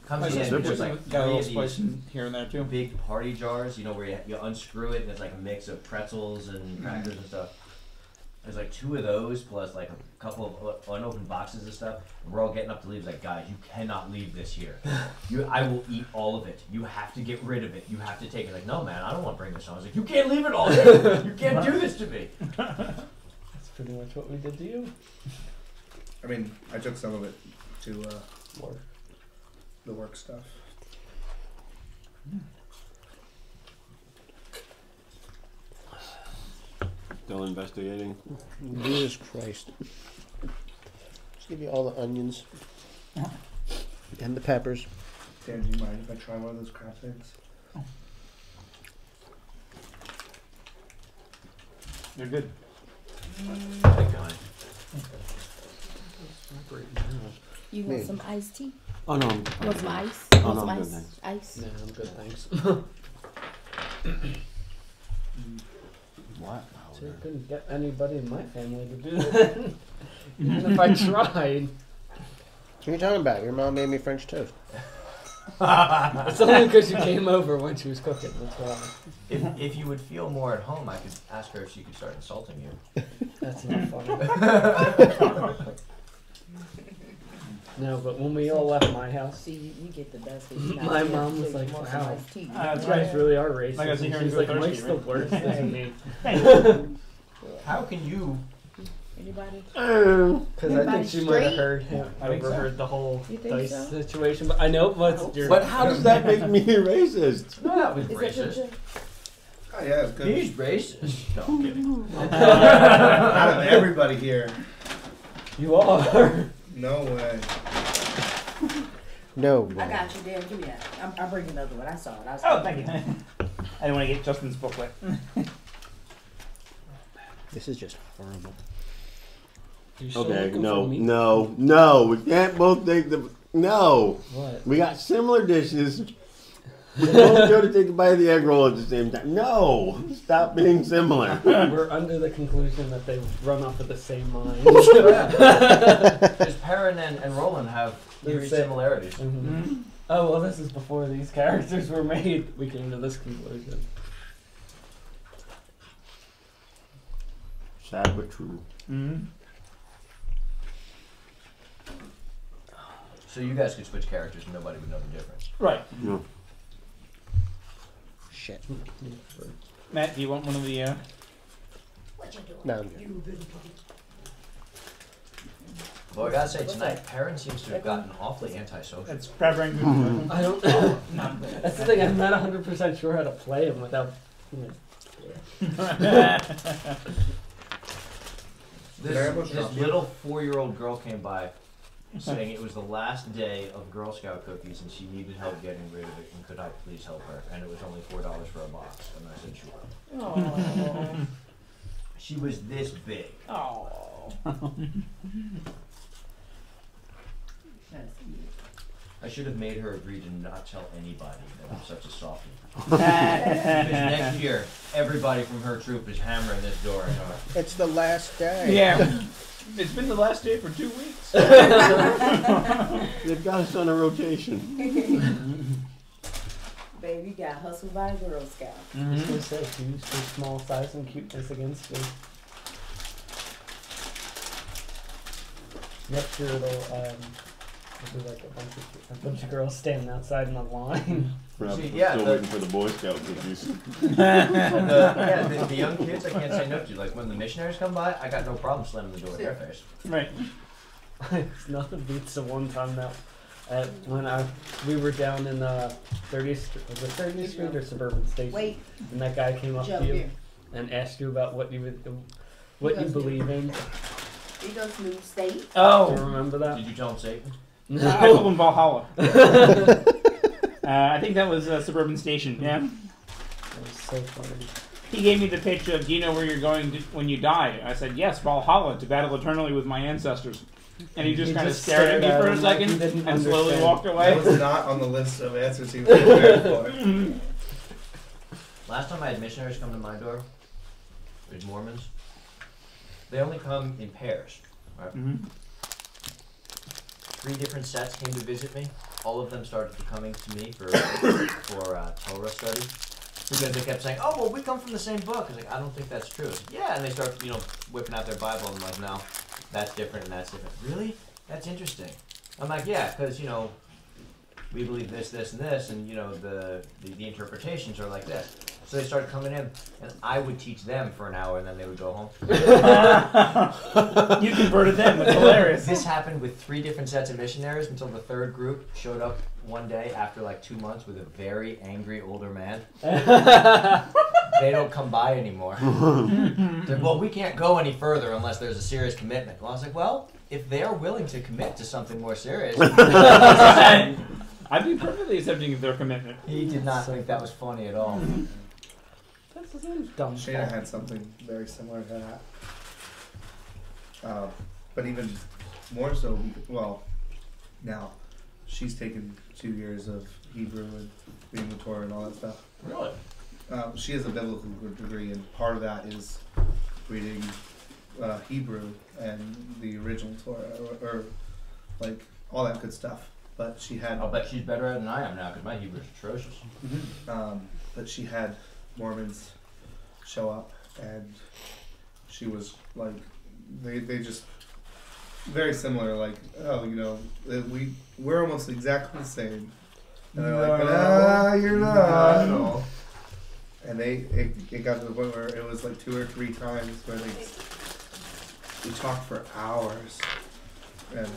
Comes Nice. in, there's like Got a three little of spice these in here and there too. big party jars, you know, where you unscrew it and it's like a mix of pretzels and crackers and stuff. There's like 2 of those plus like a couple of unopened boxes of stuff. And we're all getting up to leave. It's like, guys, you cannot leave this here. I will eat all of it. You have to get rid of it. You have to take it. Like, no, man, I don't want to bring this home. I was like, you can't leave it all here. You can't do this to me. That's pretty much what we did to you. I mean, I took some of it to Work. the work stuff. Still investigating. Jesus Christ. Just give you all the onions. And the peppers. Dan, do you mind if I try one of those crab things? They're good. Thank God. You want some iced tea? Oh no. You want some ice? Oh, You want no, some I'm good, ice? thanks. Ice? No, I'm good, thanks. What? See, I couldn't get anybody in my family to do that. Even if I tried. What are you talking about? Your mom made me French toast. It's only because you came over when she was cooking. That's why. If you would feel more at home, I could ask her if she could start insulting you. That's not funny. No, but when we all left my house, See, you get the best. My mom was like, wow. You That's you right. guys really are racist. Like I was And hearing she's you like, thirsty, Mike's the right? worst than me. How can you? Anybody? Because I Everybody think she might have straight? heard him, I think so. overheard the whole You think dice so? situation. But I know what's your. But how does that make me racist? No, that was Is that your racist. joke? Oh yeah, it's good. He's racist. No, I'm kidding. Out of everybody here, You are. no way. No. I got you, Dan. Give me that. I'll bring another one. I saw it. I was Oh, thank you. I didn't want to get Justin's booklet. This is just horrible. You still Okay, looking no, for meat? no. We can't both take the. No. What? We got similar dishes. We both go to take a bite of the egg roll at the same time. No. Stop being similar. We're under the conclusion that they run off of the same line. Because Perrin and Roland have eerie That's it. similarities. Mhm. Oh well, this is before these characters were made. We came to this conclusion. Sad but true. Mm-hmm. So you guys could switch characters and nobody would know the difference. Right. No. Shit. Matt, do you want one of the? No, I'm good. Well, I gotta say, tonight, Perrin seems to have gotten awfully antisocial. That's crab rangoon. I don't. That's the thing. I'm not 100% sure how to play them without. This little 4-year-old girl came by saying it was the last day of Girl Scout cookies and she needed help getting rid of it and could I please help her? And it was only $4 for a box. And I said, sure. Aww. She was this big. Aww. I should have made her agree to not tell anybody that I'm such a softie. Because next year, everybody from her troop is hammering this door. And It's the last day. Yeah. It's been the last day for 2 weeks. They've got us on a rotation. Baby, you got hustled by a Girl Scout. I was gonna say, use your small size and cuteness against me. Next year it'll be like a bunch of girls standing outside in a line. Probably See, yeah, still the- waiting for the Boy Scout cookies. the young kids, I can't say no to. Like when the missionaries come by, I got no problem slamming the door in their face. Right. It's nothing beats the one time that when we were down in 30th Street, was it 30th Street or Suburban Station? Wait, And that guy came up jump to you here. and asked you about what you believe in. You go to New State. Do you Oh. remember that? Did you tell him Satan? I told him Valhalla. I think that was Suburban Station. Yeah. That was so funny. He gave me the pitch of, do you know where you're going when you die? I said, yes, Valhalla, to battle eternally with my ancestors. And he just He kind of just stared at me stared for at a him like he second didn't and slowly understand. walked That away. was not on the list of answers he was prepared for. Last time I had missionaries come to my door, there's Mormons. They only come in pairs. Right? Mhm. 3 different sets came to visit me. All of them started coming to me for Torah study. Because they kept saying, oh, well, we come from the same book. I was like, I don't think that's true. I said, yeah, and they start, whipping out their Bible. And I'm like, no, that's different and that's different. Really? That's interesting. I'm like, yeah, because, we believe this, this, and this, and, the interpretations are like this. So they started coming in, and I would teach them for an hour, and then they would go home. You converted them. It's hilarious. This happened with 3 different sets of missionaries until the 3rd group showed up one day after like 2 months with a very angry older man. They don't come by anymore. They're, well, we can't go any further unless there's a serious commitment. Well, I was like, well, if they're willing to commit to something more serious. I'd be perfectly accepting of their commitment. He did not think that was funny at all. That's dumb. Shayna had something very similar to that. But even more so, well, now she's taken 2 years of Hebrew and reading the Torah and all that stuff. Really? She has a biblical degree, and part of that is reading Hebrew and the original Torah, or like all that good stuff. But she had. I'll bet she's better at it than I am now because my Hebrew is atrocious. But she had Mormons show up, and she was like, they just very similar. Like, oh, we're almost exactly the same. And they're like, you're not at all. And it got to the point where it was like 2 or 3 times where we talked for hours, and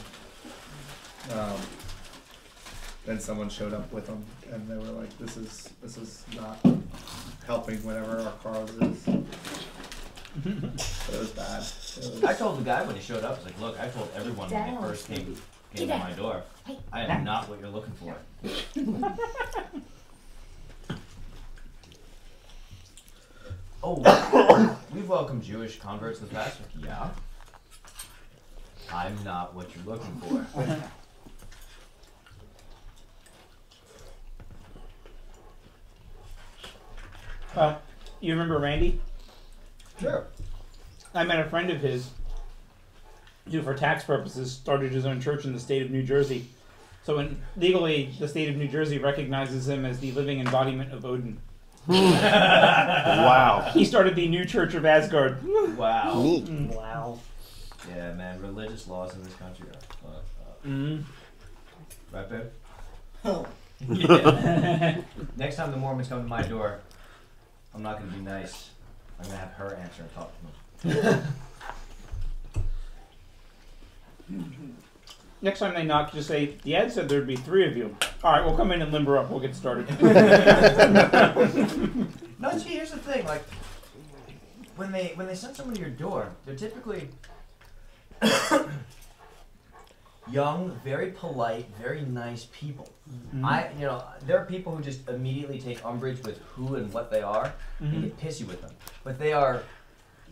then someone showed up with them, and they were like, "This is not helping whatever our cause is." It was bad. I told the guy when he showed up, I was like, look, I told everyone when they first came to my door, I am not what you're looking for. Oh, we've welcomed Jewish converts in the past. Yeah. I'm not what you're looking for. Well, you remember Randy? Sure. I met a friend of his who, for tax purposes, started his own church in the state of New Jersey. So, legally, the state of New Jersey recognizes him as the living embodiment of Odin. Wow. He started the New Church of Asgard. Wow. Neat. Wow. Yeah, man, religious laws in this country are fucked up. Mm. Right, babe? Oh. Yeah. Next time the Mormons come to my door, I'm not going to be nice. I'm going to have her answer and talk to them. Next time they knock, just say, the ad said there'd be 3 of you. All right, we'll come in and limber up. We'll get started. No, see, here's the thing. Like, when they send someone to your door, they're typically young, very polite, very nice people. Mhm. There are people who just immediately take umbrage with who and what they are and get pissy with them. But they're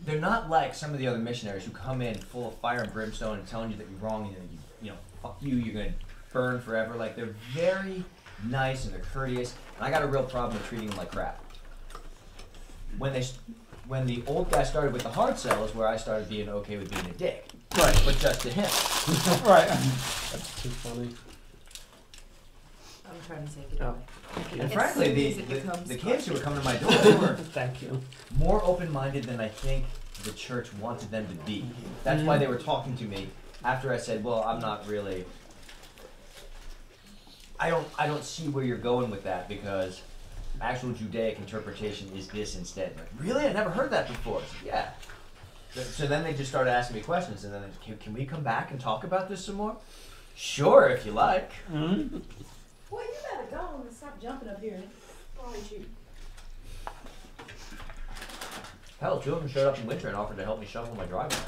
not like some of the other missionaries who come in full of fire and brimstone and telling you that you're wrong and fuck you, you're gonna burn forever. Like, they're very nice and they're courteous. And I got a real problem with treating them like crap. When the old guy started with the hard sell is where I started being okay with being a dick. Right. But just to him. Right. That's too funny. I'm trying to take it Oh. away. And As frankly, soon the as it becomes kids who were coming to my door they were Thank you. more open-minded than I think the church wanted them to be. That's why they were talking to me after I said, well, I'm not really... I don't see where you're going with that because actual Judaic interpretation is this instead. Like, really? I never heard that before. I said, yeah. So then they just started asking me questions, and then can we come back and talk about this some more? Sure, if you like. Mm-hmm. Well, you better go and stop jumping up here. Why would you? Hell, 2 of them showed up in winter and offered to help me shovel my driveway.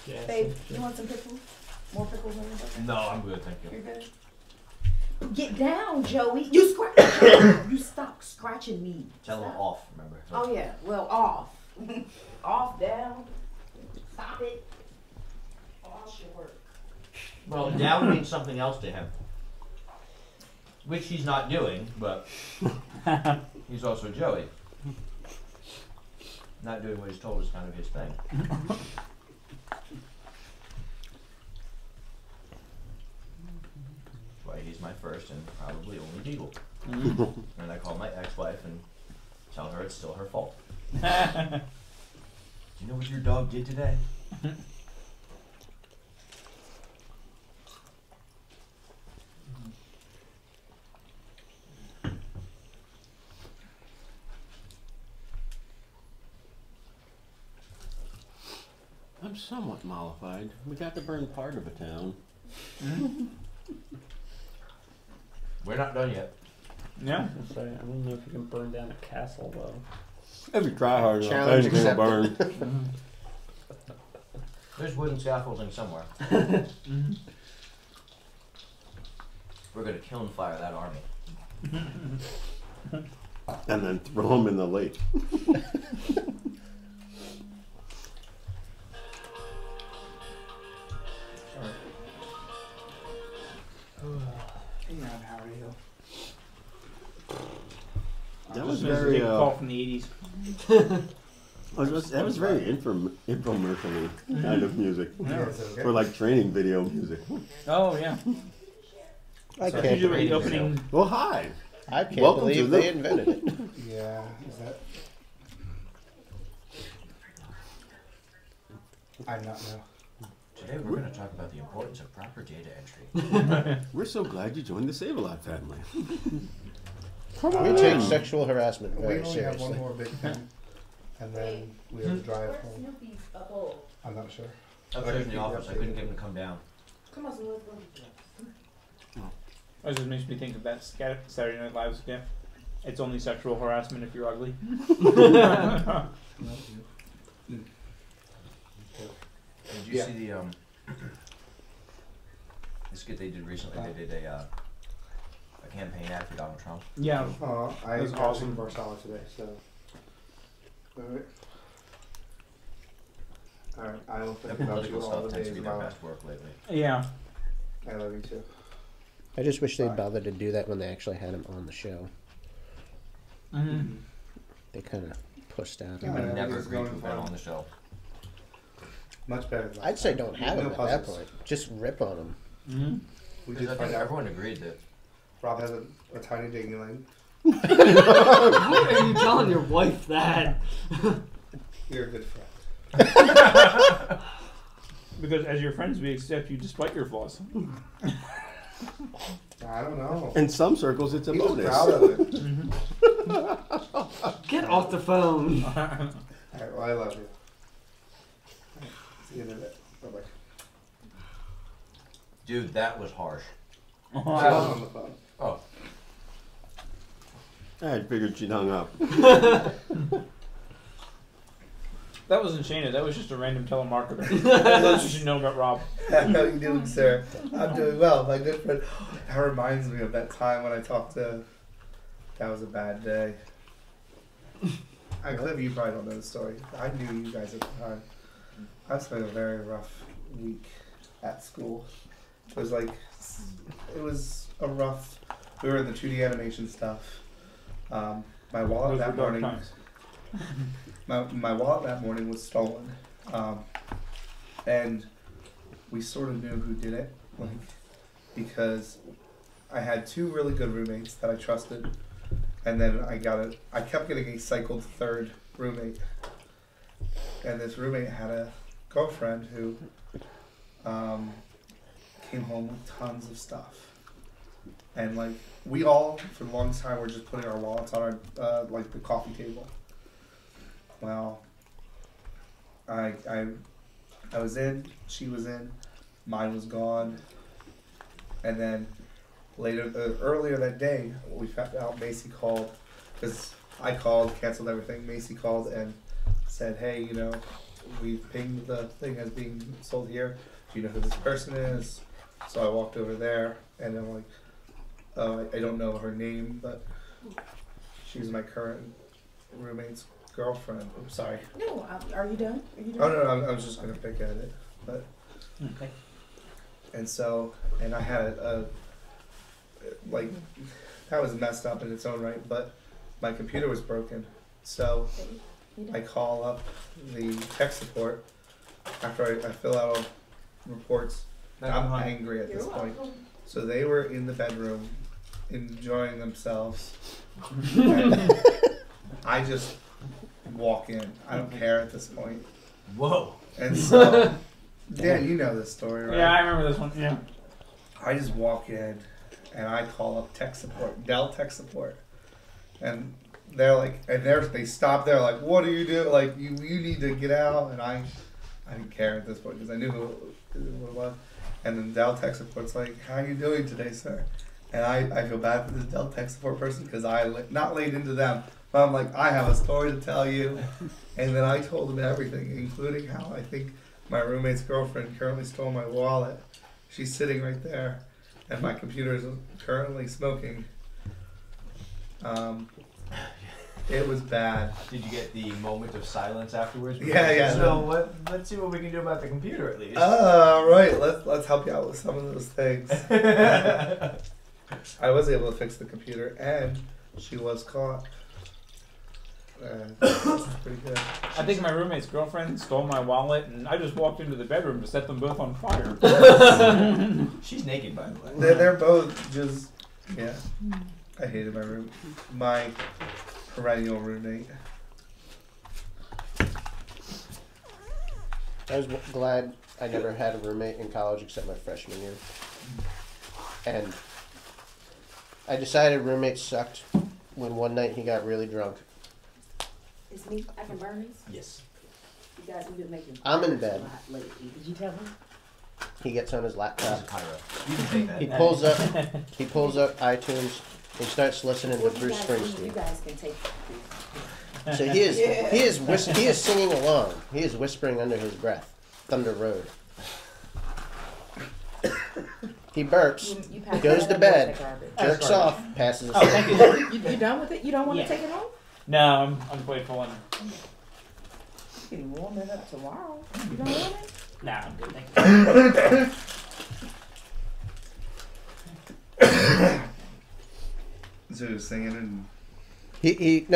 Yes. Babe, you want some pickles? More pickles on your burger? No, I'm good, thank you. You're good. Get down, Joey. You scratch. You stop scratching me. Tell them Stop. off, remember? Oh yeah. Well, off. Off, down. Stop it. Off should work. Well, down means something else to him. Which he's not doing, but he's also Joey. Not doing what he's told is kind of his thing. That's why he's my first and probably only beagle. And I call my ex-wife and tell her it's still her fault. Do you know what your dog did today? I'm somewhat mollified. We got to burn part of a town. We're not done yet. Yeah. I don't know if you can burn down a castle though. If you try hard enough, Challenge anything will burn. accepted. There's wooden scaffolding somewhere. We're gonna kiln fire that army. And then throw them in the lake. How are you? That was This is a very. big call from the 80s. That was very infomercial-y kind of music. Yeah, is it okay? Or like training video music. Oh, yeah. I So can't usually believe the it. opening. Well, hi. I can't Welcome to believe the- they invented it. Yeah, is that? I'm not now. Today we're gonna talk about the importance of proper data entry. We're so glad you joined the Save-A-Lot family. We take sexual harassment We very only have one seriously. more big thing, and then we have to drive home. Snoopy's up old. I'm not sure. Upstairs in the office, I couldn't get him to come down. Come on, so let's go. That just makes me think of that Saturday Night Live skit. It's only sexual harassment if you're ugly. Did you see the the skit they did recently? They did a campaign ad for Donald Trump. Yeah. I That's got awesome. some Marsala today, so. Alright. Alright, I will think That about you political all stuff the tends days to be of their my life. best work lately. Yeah. I love you too. I just wish they'd bothered to do that when they actually had him on the show. Mm-hmm. They kind of pushed out. We Yeah, would I never think it's agree to going have been fine. on the show. Much better than I'd say don't have No him at that puzzles. point. Just rip on him. Mm-hmm. We Because did I find think out everyone agreed that Rob has a tiny digging leg. Why are you telling your wife that? You're a good friend. Because as your friends, we accept you despite your flaws. I don't know. In some circles, it's a He was bonus. proud of it. Get off the phone. Alright, well, I love you. Alright, see you in a bit. Bye-bye. dude, that was harsh. She was on the phone. Oh, I figured she'd hung up. That wasn't Shayna. That was just a random telemarketer. That's what you should know about Rob. How are you doing, sir? I'm doing well. My good friend. That reminds me of that time when I talked to. That was a bad day. Cliff, you probably don't know the story. I knew you guys at the time. I spent a very rough week at school. It was like, it was a rough. We were in the 2D animation stuff. My wallet Those that were dark morning. times. My wallet that morning was stolen, and we sort of knew who did it, like, because I had two really good roommates that I trusted, and then I kept getting a cycled third roommate, and this roommate had a girlfriend who came home with tons of stuff, and like we all for the longest time were just putting our wallets on our like the coffee table. Well, I was in, she was in, mine was gone, and then earlier that day, we found out Macy called, because I called, canceled everything. Macy called and said, "Hey, you know, we've pinged the thing as being sold here. Do you know who this person is?" So I walked over there, and I'm like, I don't know her name, but she's my current roommate's girlfriend. I'm sorry. No, are you done? Are you done? Oh no, I was just gonna pick at it, but Okay. and so I had a like that was messed up in its own right, but my computer was broken, so I call up the tech support after I fill out all reports. And I'm angry at this point. So they were in the bedroom enjoying themselves. And I just walk in. I don't care at this point. whoa. And so, Dan, you know this story, right? Yeah, I remember this one. Yeah. I just walk in and I call up tech support, Dell tech support, and they're like, they stop there like, "What do you do? Like, you need to get out." And I didn't care at this point because I knew who it was. And then Dell tech support's like, "How are you doing today, sir?" And I feel bad for this Dell tech support person because I not laid into them, but I'm like, I have a story to tell you, and then I told them everything, including how I think my roommate's girlfriend currently stole my wallet. She's sitting right there, and my computer is currently smoking. It was bad. Did you get the moment of silence afterwards? Yeah. So let's see what we can do about the computer at least. All right, let's help you out with some of those things. I was able to fix the computer, and she was caught. That's pretty good. I think my roommate's girlfriend stole my wallet, and I just walked into the bedroom to set them both on fire. She's naked, by the way. They're both just yeah. I hated my perennial roommate. I was glad I never had a roommate in college except my freshman year. And I decided roommates sucked when one night he got really drunk. It's me. I can burn this. Yes. You guys have been making. I'm in bed. a lot lately. Did you tell him? He gets on his He's a laptop. pyro. You can take that. He pulls up iTunes. He starts listening to Well, you Bruce guys- You Springsteen. guys can take. So he is singing along. He is whispering under his breath. Thunder Road. He burps, You pass Goes that to bed. up, garbage. jerks off, passes Oh, asleep. thank you. You done with it? You don't want Yeah. to take it home? No, I'm grateful one. You can warm it up tomorrow. You don't want it? Nah, I'm good. Thank you. So he was singing and He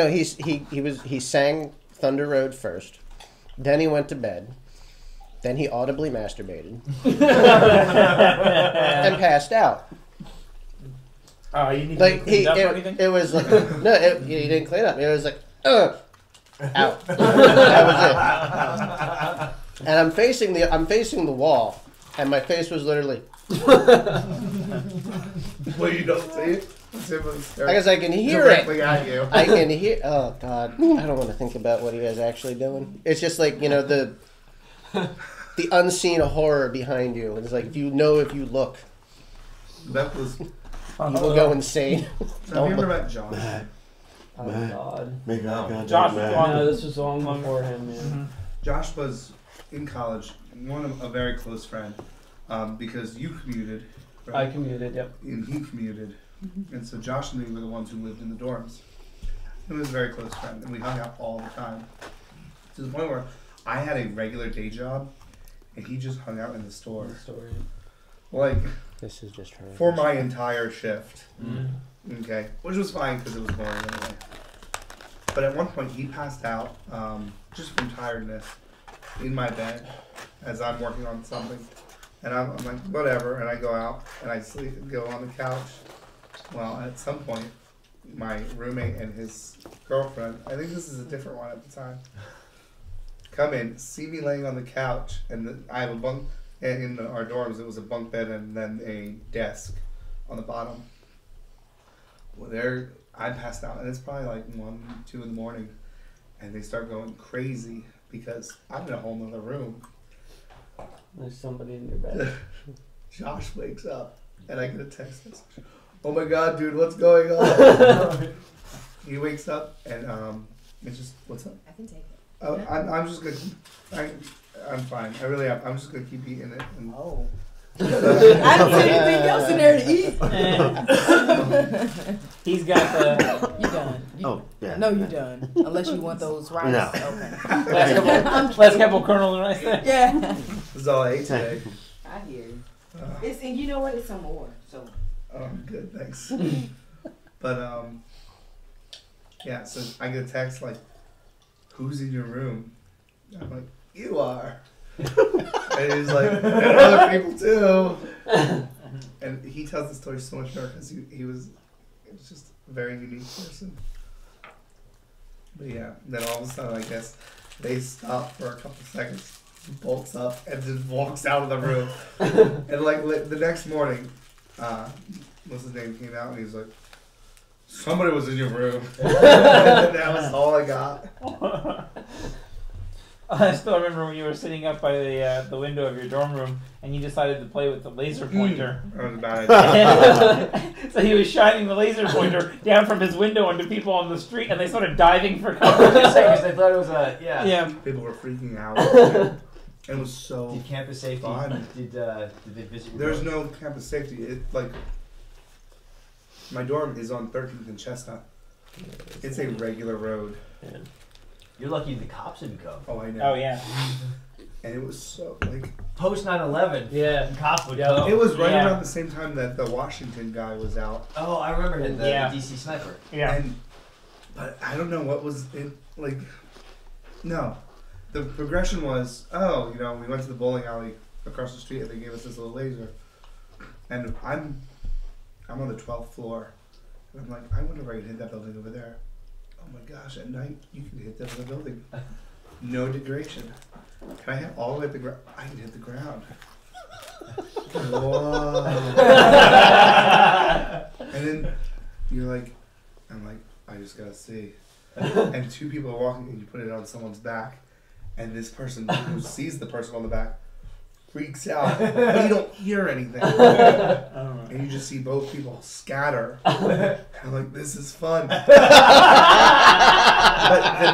sang Thunder Road first. Then he went to bed. Then he audibly masturbated and passed out. Oh, you need Like to clean up or it anything? was like no, he didn't clean up. It was like out. That was it. And I'm facing the wall, and my face was literally. well, you don't see it. I guess I can hear it. directly at you. I can hear. Oh God, I don't want to think about what he was actually doing. It's just like the unseen horror behind you. It's like if you look, That was. you will go insane. Have you ever met Josh? Oh Man. God. Make eye contact, Josh man. was long. No, this was long before him, man. Mhm. Josh was in college, a very close friend, because you commuted, I right? commuted. Yep. And he commuted, and so Josh and me were the ones who lived in the dorms. He was a very close friend, and we hung out all the time. To the point where I had a regular day job, and he just hung out in the store, Story. like This is just her. for my entire shift. Mm. Okay, which was fine because it was boring anyway. But at one point, he passed out just from tiredness in my bed as I'm working on something, and I'm like, whatever, and I go out and I sleep and go on the couch. Well, at some point, my roommate and his girlfriend, I think this is a different one at the time, come in, see me laying on the couch, and I have a bunk in our dorms. It was a bunk bed and then a desk on the bottom. Well, I passed out, and it's probably like 1, 2 in the morning, and they start going crazy because I'm in a whole nother room. There's somebody in your bed. Josh wakes up, and I get a text message. Oh my God, dude, what's going on? He wakes up, and it's just, what's up? I can take it. I'm just gonna, I'm fine. I really am. I'm just gonna keep eating it. And, Oh. I didn't see anything else in there to eat. He's got the You done. Oh, yeah. No, you done. Unless you want those rice. No. last couple kernels of rice there. Yeah. this is all I ate today. I hear you. Uh, It's, and you know what? It's some more. So. good, thanks. But yeah. So I get a text like, "Who's in your room?" I'm like, "You are." And he's like, "And other people too." And he tells the story so much better because he was just a very unique person. But yeah, then all of a sudden, I guess they stop for a couple seconds, he bolts up, and just walks out of the room. And like the next morning, what's his name, came out and he was like, "Somebody was in your room." And that was all I got. I still remember when you were sitting up by the window of your dorm room and you decided to play with the laser pointer. That was a bad idea. So he was shining the laser pointer down from his window onto people on the street, and they started diving for cover. Because they thought it was a Yeah. People were freaking out. It was so Did campus safety? fun. Did they visit? Your There's dorm? no campus safety. It like my dorm is on 13th and Chestnut. It's a regular road. Yeah. You're lucky the cops didn't come. Oh, I know. Oh yeah. And it was so like Post 9/11. Yeah. The cops would Yeah. come. it was right Yeah. around the same time that the Washington guy was out. Oh, I remember him. The Yeah. DC sniper. Yeah. And but I don't know what was in like. No, the progression was we went to the bowling alley across the street and they gave us this little laser, and I'm on the 12th floor, and I'm like, I wonder if I could hit that building over there. Oh my gosh! At night you can hit that other building, no degradation. Can I hit all the way at the ground? I can hit the ground. Whoa! And then you're like, I'm like, I just gotta see. And 2 people are walking and you put it on someone's back, and this person who sees the person on the back freaks out, but you don't hear anything. And you just see both people scatter. And I'm like, this is fun. But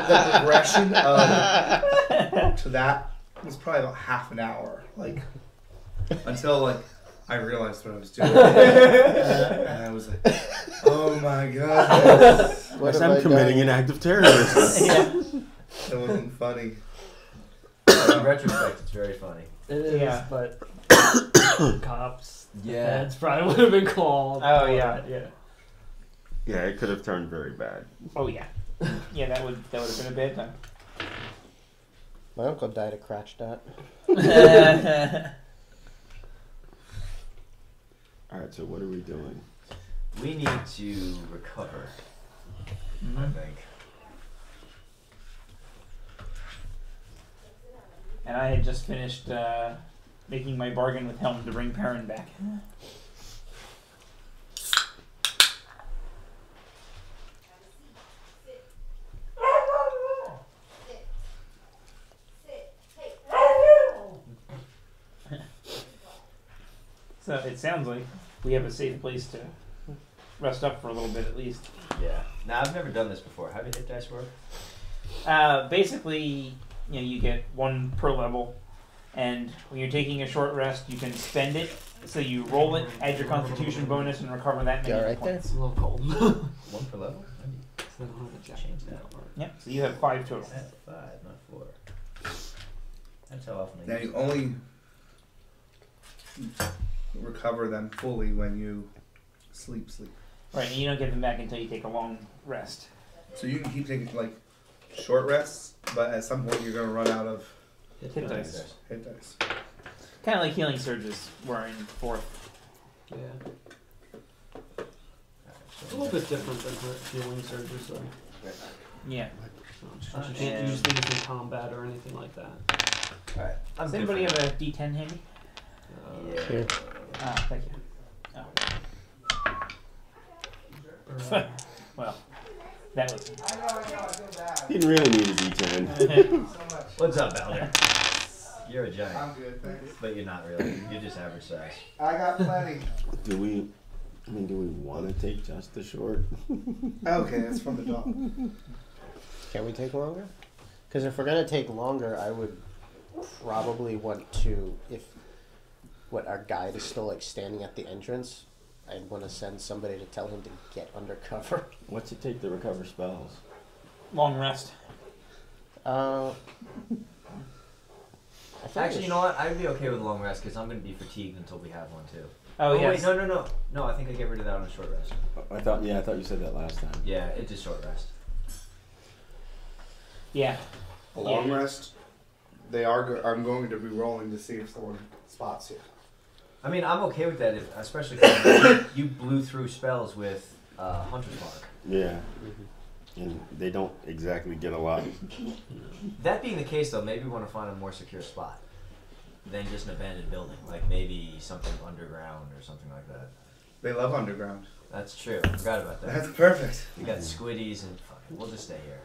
the progression to that was probably about half an hour. Like, until like I realized what I was doing. And I was like, oh my god. What Yes, have I I'm committing done? an act of terrorism. That wasn't funny. In retrospect, it's very funny. It is, Yeah. but cops, Yeah. feds probably would have been called. Oh, yeah. Yeah, it could have turned very bad. Oh yeah. Yeah, that would have been a bad time. My uncle died of Kratstadt. Alright, so what are we doing? We need to recover, I think. And I had just finished making my bargain with Helm to bring Perrin back. So it sounds like we have a safe place to rest up for a little bit at least. Yeah. Now, I've never done this before. How did hit dice work? Basically, you get one per level, and when you're taking a short rest, you can spend it. So you roll it, add your Constitution bonus, and recover that many You all right there? points. It's a little cold. One per level? Change that. Yep. So you have 5 total. That's 5, not 4. That's how often I Now use you only recover them fully when you sleep. Right, and you don't get them back until you take a long rest. So you can keep taking like short rests, but at some point you're gonna run out of Hit dice. hit dice. Kind of like healing surges were in 4th. Yeah. It's a little bit different than her healing surges, though. Yeah. You can't use these in combat or anything like that. Alright. Does anybody have a D10 handy? Yeah. Here. Ah, thank you. Oh. Well, that was. Didn't really need a D10. What's up, Elder? You're a giant. I'm good, thanks. But you're not really. You're just average size. I got plenty. Do we want to take just the short? Okay, that's from the dog. Can we take longer? Because if we're gonna take longer, I would probably want to, if our guide is still like standing at the entrance, I'd want to send somebody to tell him to get undercover. What's it take to recover spells? Long rest. I think Actually, you know what? I'd be okay with a long rest because I'm going to be fatigued until we have one too. Oh, yes. Wait, no. No, I think I get rid of that on a short rest. I thought you said that last time. Yeah, it's a short rest. Yeah. A long rest. I'm going to be rolling to see if someone spots you. I mean, I'm okay with that, especially because you blew through spells with Hunter's Mark. Yeah. And they don't exactly get a lot. That being the case, though, maybe we want to find a more secure spot than just an abandoned building, like maybe something underground or something like that. They love underground. That's true. I forgot about that. That's perfect. We got squiddies and fucking. We'll just stay here.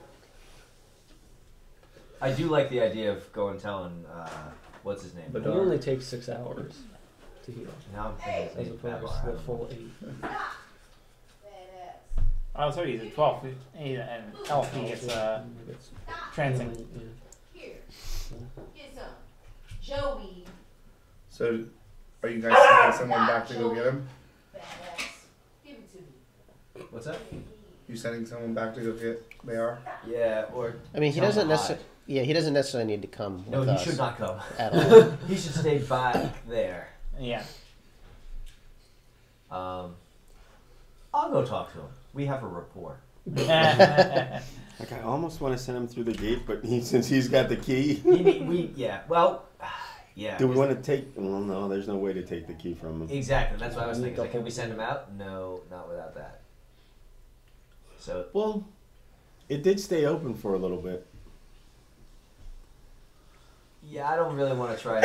I do like the idea of going telling what's his name. But it only takes 6 hours to heal, Now I'm thinking his as name's opposed Babar. to the full 8. Oh, sorry, he's at 12. And Elf, he gets trancing. Here, get some. Joey, So, are you guys sending someone back to go get him? badass. Give it to me. What's that? You sending someone back to go get? They are. Yeah, or I mean, he tell him doesn't to necessarily. Yeah, he doesn't necessarily need to come hide. No, with he us should not come. at all. He should stay back there. Yeah. I'll go talk to him. We have a rapport. Like I almost want to send him through the gate, but since he's got the key. Yeah. Well, yeah. Do we want to take? Well, no. There's no way to take the key from him. Exactly. That's what I was thinking. Like, can we send him out? No, not without that. So Well, it did stay open for a little bit. yeah, I don't really want to try.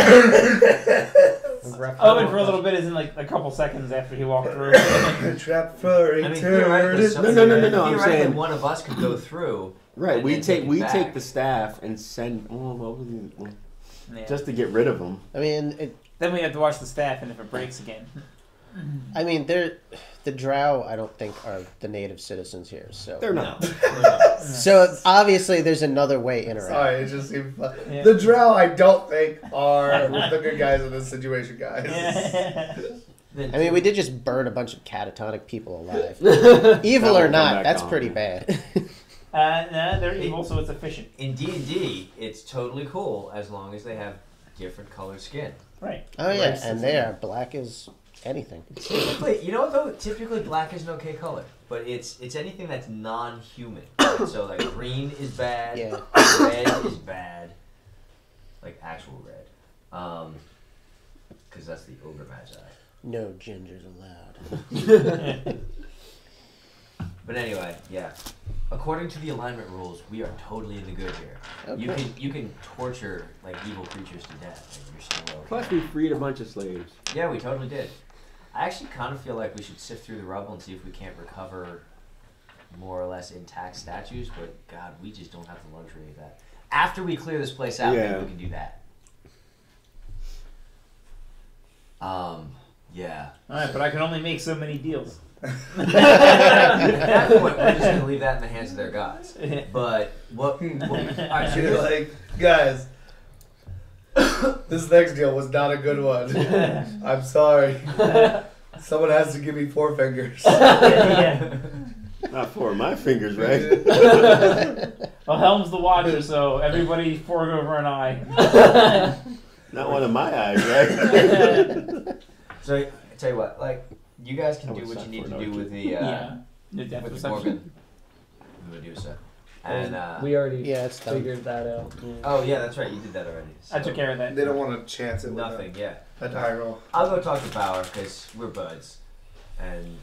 Open for a little bit isn't like a couple seconds after he walked through. Trap for I mean, eternity. theoretically, No, I'm saying- one of us could go through. Right. And We then take take it take back. the staff and send. Oh, well, Yeah. just to get rid of them. I mean, Then we have to watch the staff, and if it breaks again. the Drow, I don't think are the native citizens here. So They're not. No. So obviously, there's another way in or out. Sorry, it just seemed fun. Yeah. The Drow, I don't think, are the good guys in this situation, guys. I mean, we did just burn a bunch of catatonic people alive. Evil That or will come not, back that's on. pretty bad. Nah, they're evil, so it's efficient. In D&D, it's totally cool as long as they have different colored skin. Right. Oh yeah, Racism. and they are black as anything. Typically, you know what though? Typically, black is an okay color, but it's anything that's non-human. So like green is bad, Yeah. red is bad, like actual red, because that's the ogre magi. No gingers allowed. But anyway, yeah. According to the alignment rules, we are totally in the good here. Okay. You can torture like evil creatures to death, and you're still okay. Plus, we freed a bunch of slaves. Yeah, we totally did. I actually kind of feel like we should sift through the rubble and see if we can't recover more or less intact statues, but God, we just don't have the luxury of that. After we clear this place out, Yeah. maybe we can do that. Yeah. Alright, but I can only make so many deals. At that point, we're just going to leave that in the hands of their gods. But what alright, so You're like, guys, this next deal was not a good one. I'm sorry. Someone has to give me 4 fingers. Yeah. Not four, my fingers, right? Well, Helm's the watcher, so everybody fork over an eye. Not one of my eyes, right? So I tell you what, like you guys can I do would what you suck need for to an do archer. with the Yeah. The depth with the perception. Gorgon, the Medusa, and we already Yeah, it's done. figured that out. oh yeah, that's right, you did that already. I took care of that. They don't want to chance it with Nothing, yeah. a die roll. I'll go talk to Bauer because we're buds, and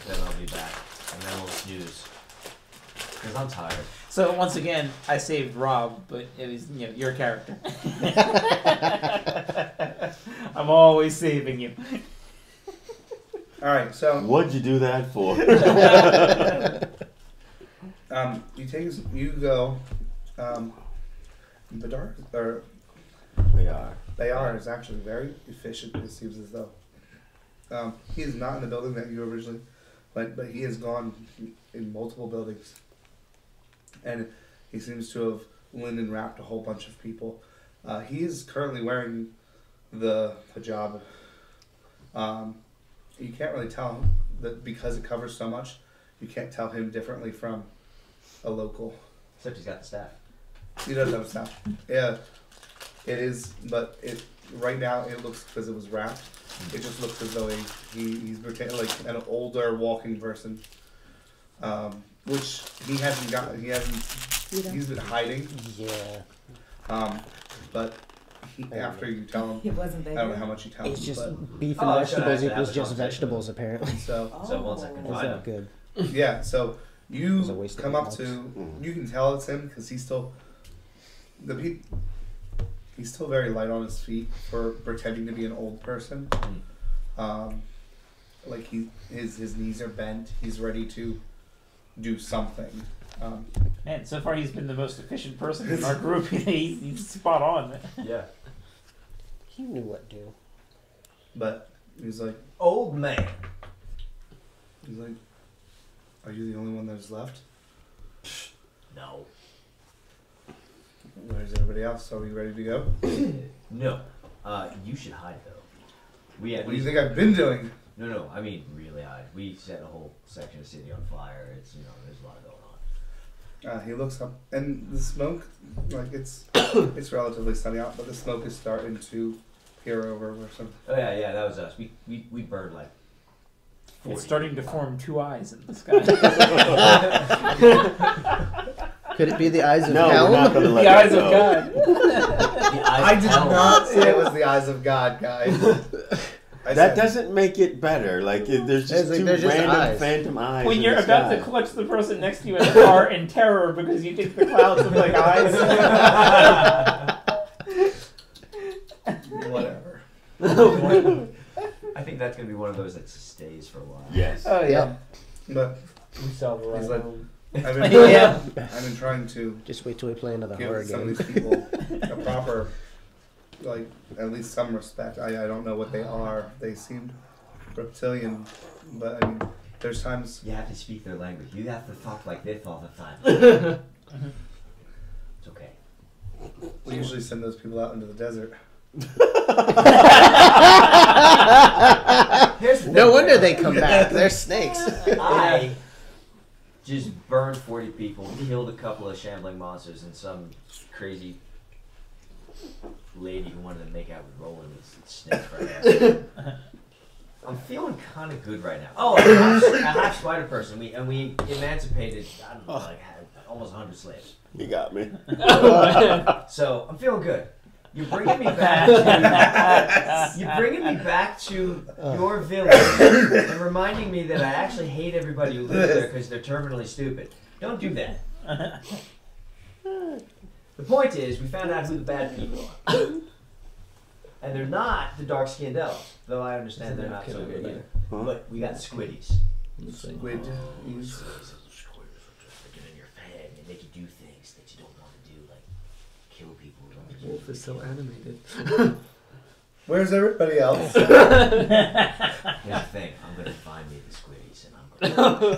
then I'll be back, and then we'll snooze because I'm tired. So once again, I saved Rob, but it was your character. I'm always saving you. All right, so What'd you do that for? you go. Badar or They are. Bayar is actually very efficient. It seems as though he is not in the building that you originally went, but he has gone in multiple buildings, and he seems to have linen wrapped a whole bunch of people. He is currently wearing the hijab. You can't really tell that because it covers so much. You can't tell him differently from a local. Except he's got the staff. He does have a staff. Yeah, it is, but it right now it looks because it was wrapped. It just looks as though he's like an older walking person, which he hasn't got. He's been hiding. Yeah. But after you tell him, It wasn't I that don't know good. how much you tell him, It's just but beef and Oh, vegetables should I equals have a just conversation? vegetables, apparently. so Once I can Is find that him. good? yeah, so you It's a waste of come up bucks. to. You can tell it's him because he's still he's still very light on his feet for pretending to be an old person. Like his knees are bent. He's ready to do something. Man, so far he's been the most efficient person in our group. He's spot on. Yeah. He knew what to do. But he's like, Old man. are you the only one that's left? No. Where's everybody else? Are we ready to go? No. You should hide though. We What do you think I've been doing? No. I mean, really hide. We set a whole section of city on fire. It's there's a lot going on. He looks up, and the smoke, like it's relatively sunny out, but the smoke is starting to peer over or something. Oh yeah, that was us. We burned like. 40 It's starting to people. form 2 eyes in the sky. Could it be the eyes of No, we're Helm? not going to let The that eyes of go. God. The eyes I of did hell. not say it was the eyes of God, guys. I That said- doesn't make it better. Like, there's just There's two just random eyes. phantom eyes. When in you're the about sky. to clutch the person next to you in the car in terror because you think the clouds look like eyes. Whatever. I think that's gonna be one of those that stays for a while. Yes. Oh yeah. But We saw the He's right like- home. I've been, Yeah. I've been trying to Just wait till we play another horror give some game. of these people a proper, like, at least some respect. I don't know what they are. They seem reptilian, but I mean, there's times. You have to speak their language. You have to talk like this all the time. It's okay. We usually send those people out into the desert. Here's the No thing, wonder man. they come back. They're snakes. I just burned 40 people, killed a couple of shambling monsters, and some crazy lady who wanted to make out with Roland with snakes right now. I'm feeling kind of good right now. Oh, a half spider person. We emancipated, I don't know, like almost 100 slaves. You got me. So I'm feeling good. You're bringing me back to your village and reminding me that I actually hate everybody who lives there because they're terminally stupid. Don't do that. The point is, we found out who the bad people are. And they're not the dark-skinned elves, though I understand they're not so good either. Huh? But we got squiddies. Squid. Squiddies get in your head and they make you do things that you don't want to do, like kill people. Wolf is so animated. Where's everybody else? Here's the thing, I'm gonna find me the squiddies and I'm gonna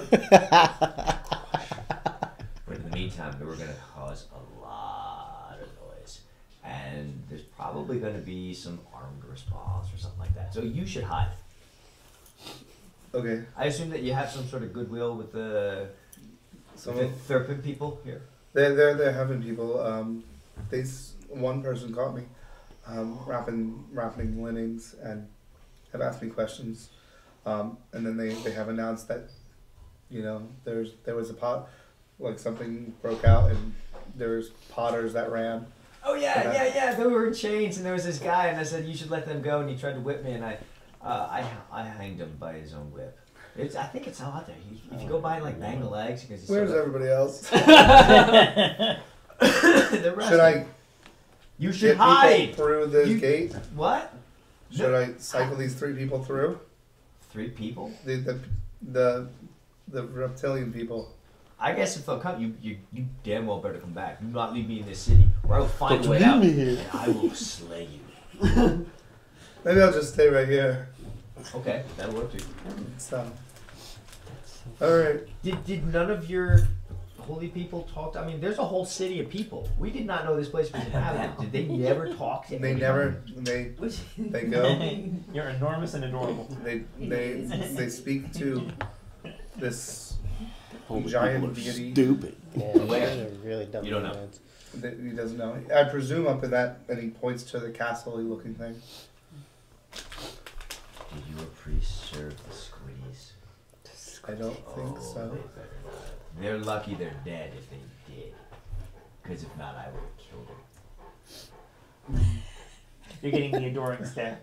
but in the meantime, we're gonna cause a lot of noise. And there's probably gonna be some armed response or something like that. So you should hide. Okay. I assume that you have some sort of goodwill with the Thurpin people here. They're having people. One person caught me wrapping linens and have asked me questions, and then they have announced that, you know, there was a pot, like something broke out and there's potters that ran. Oh yeah. They were in chains, and there was this guy, and I said you should let them go, and he tried to whip me, and I hanged him by his own whip. I think it's all out there. If you go by and like bang the legs, because Where's everybody else? Should I? You should Get hide. people through this gate. What? Should I cycle these 3 people through? 3 people? The reptilian people. I guess if they'll come, you damn well better come back. Do not leave me in this city, or I will find a way out, and I will slay you. Maybe I'll just stay right here. Okay, that'll work too. So, all right. Did none of your holy people talk to? I mean, there's a whole city of people. We did not know this place was inhabited. Did they never talk to? They anyone? never. They go. You're enormous and adorable. They speak to this Holy giant people are deity. Stupid. Yeah, Where? they're really dumb. You don't know. nerds. That he doesn't know. I presume up in that, and he points to the castle-y looking thing. Did your priest serve the squiddies? I don't think They so. better not. They're lucky they're dead if they did. Because if not, I would have killed them. You're getting the adoring stare.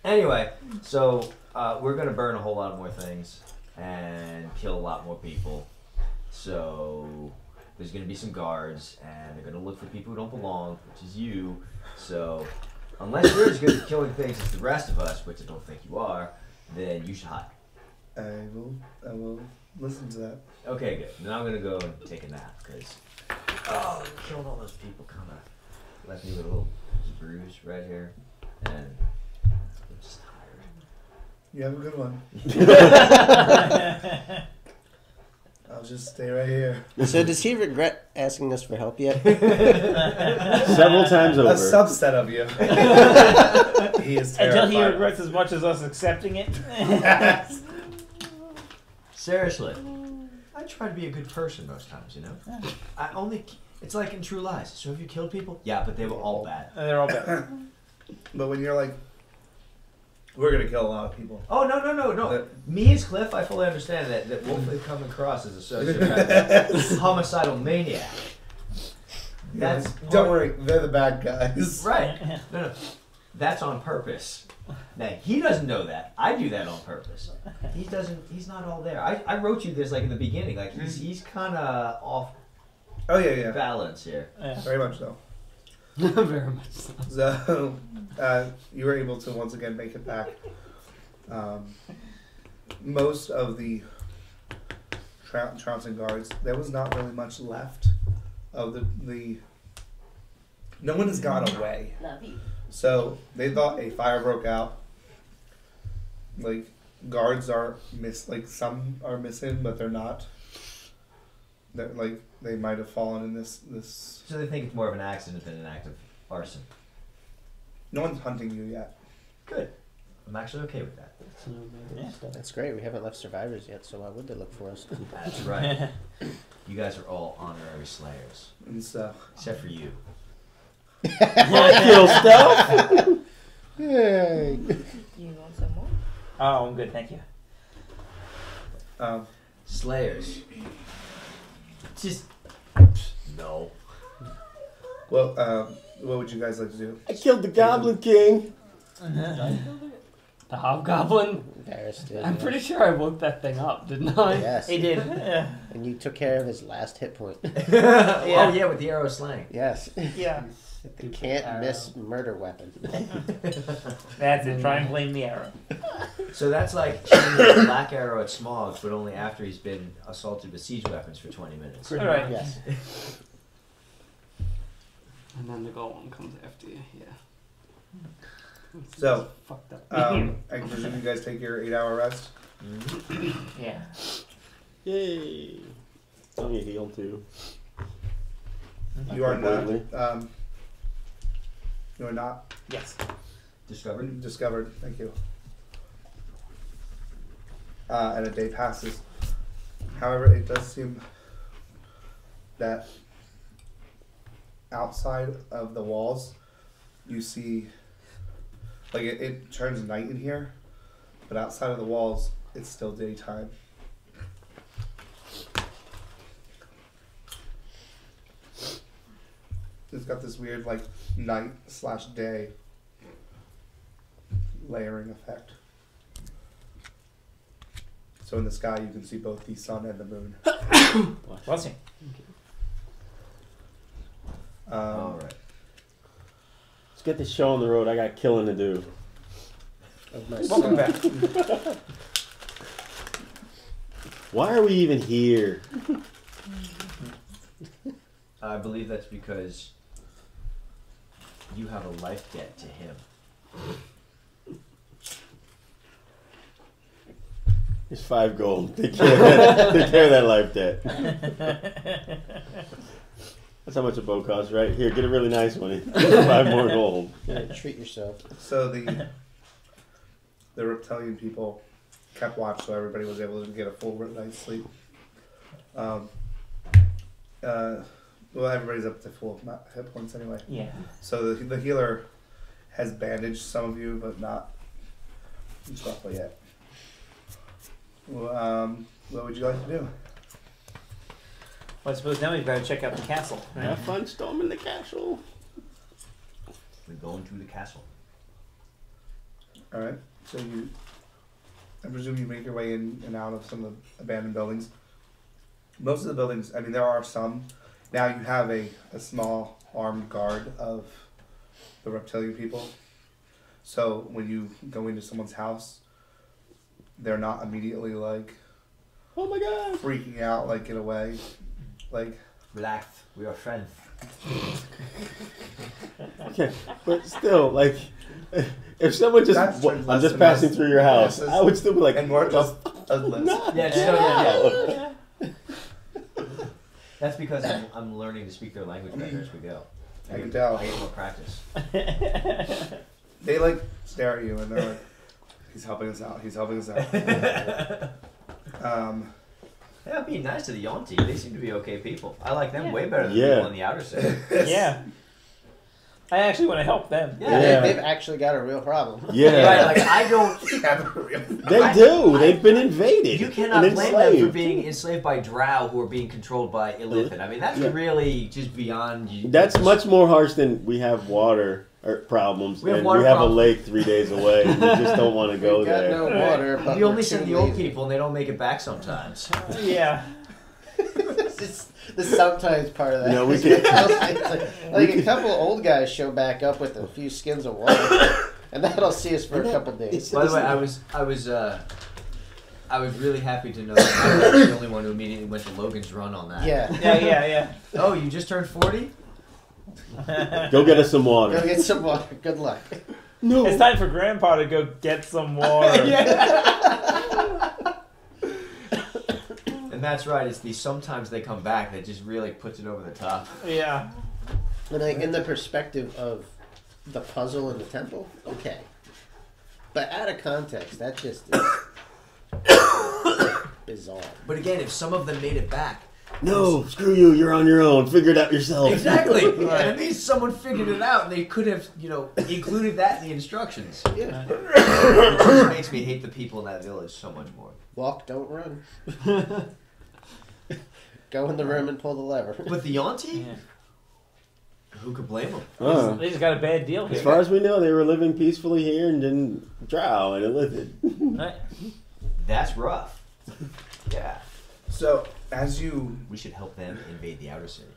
Anyway, so we're going to burn a whole lot more things and kill a lot more people. So there's going to be some guards, and they're going to look for people who don't belong, which is you. So unless you're as good at killing things as the rest of us, which I don't think you are, then you should hide. I will listen to that. Okay, good. Then I'm going to go and take a nap, because killing all those people kind of left me with a little bruise right here, and I'm just tired. You have a good one. I'll just stay right here. So does he regret asking us for help yet? Several times A over. subset of you. He is terrified. Until he regrets as much as us accepting it. Seriously, I try to be a good person most times, you know? It's like in True Lies. So have you killed people? Yeah, but they were all bad. They're all bad. But when you're like, we're gonna kill a lot of people. Oh, no. Me as Cliff, I fully understand that Wolf is coming across as a sociopath, homicidal maniac. That's Don't worry, they're the bad guys. Right. No. That's on purpose. Now, he doesn't know that. I do that on purpose. He's not all there. I wrote you this like in the beginning. Like he's kind of off Oh yeah. balance here. Yeah. Very much so. Very much so. So, you were able to once again make it back. Most of the trouncing guards, there was not really much left of the. No one has gone away. So they thought a fire broke out. Like guards are some are missing, but they're not. They're they might have fallen in this. So they think it's more of an accident than an act of arson. No one's hunting you yet. Good. I'm actually okay with that. So maybe Yeah. stuff. That's great. We haven't left survivors yet, so why would they look for us? That's right. You guys are all honorary slayers, And so, except for you. I kill stuff. Yay! You want some more? Oh, I'm good, thank you. Slayers. Just no. well, what would you guys like to do? I killed the Goblin King. The Hobgoblin? Darius did. I'm yeah. pretty sure I woke that thing up, didn't I? Yes. He did. Yeah. And you took care of his last hit point. Oh yeah, with the arrow slang. Yes. Yeah. The can't miss murder weapon. That's it. Try and blame the arrow. So that's like shooting a black arrow at Smogs, but only after he's been assaulted with siege weapons for 20 minutes. All right. Yes. And then the golem comes after you, yeah. So, Fucked up. I presume you guys take your 8-hour rest. Yeah. Yay. I'm gonna heal too. You are Completely. not. You are not Yes. Discovered. discovered. Thank you. And a day passes. However, it does seem that outside of the walls, you see, like it turns night in here, but outside of the walls, it's still daytime. It's got this weird like night/day layering effect. So in the sky, you can see both the sun and the moon. Bless you. All right. Let's get this show on the road. I got killing to do. Of my Welcome son. back. Why are we even here? I believe that's because you have a life debt to him. It's 5 gold. Take care of that, take care of that life debt. That's how much a bow costs, right? Here, get a really nice one. 5 more gold. Yeah, treat yourself. So the reptilian people kept watch, so everybody was able to get a full night's sleep. Well, everybody's up to full hit points anyway. Yeah. So the healer has bandaged some of you, but not roughly yet. Well, what would you like to do? Well, I suppose now we've got to check out the castle. Right? Have fun storming the castle. We're going to the castle. All right. So I presume you make your way in and out of some of the abandoned buildings. Most of the buildings, I mean, there are some. Now you have a small armed guard of the reptilian people. So when you go into someone's house, they're not immediately like, Oh my god. freaking out, like, get away. Like, Relax, we are friends. Okay, but still, like, if someone just, That's true. I'm just Less passing and through your less. house, I would still be like, and more just a no. list. Yeah, yeah. That's because I'm learning to speak their language better as we go. I can tell. I get more practice. They like stare at you and they're like, he's helping us out. He's helping us out. Yeah, I'm being nice to the Yonti. They seem to be okay people. I like them Yeah. way better than Yeah. people in the outer city. Yeah. I actually want to help them. Yeah. Yeah. They've actually got a real problem. Yeah, Right, like I don't. they do. They've been invaded. You cannot and blame them for enslaved. being enslaved by drow who are being controlled by Illithid. I mean, that's Yeah. really just beyond you. That's much more harsh than we have water problems We have and water we have problems. a lake 3 days away. We just don't want to go We've got there. no water, but You only we're send too the old lazy. people and they don't make it back sometimes. Yeah. It's the sometimes part of that. No, we can- like a couple old guys show back up with a few skins of water, and that'll see us for a couple days. By the way, I was really happy to know that I was the only one who immediately went to Logan's Run on that. Yeah. Yeah. Oh, you just turned 40? Go get us some Go water. get some water. Good luck. No. It's time for Grandpa to go get some water. And that's right. It's the sometimes they come back that just really puts it over the top. Yeah. And like in the perspective of the puzzle in the temple, okay. But out of context, that just is bizarre. But again, if some of them made it back, No, screw you. You're on your own. Figure it out yourself. exactly. And at least someone figured it out, and they could have, included that in the instructions. Yeah. Which just makes me hate the people in that village so much more. Walk, don't run. Go in the room and pull the lever. But the Yonti? Yeah. Who could blame them? They just got a bad deal here. As far as we know, they were living peacefully here and didn't drow and illicit. Right. That's rough. Yeah. So as you We should help them invade the outer city.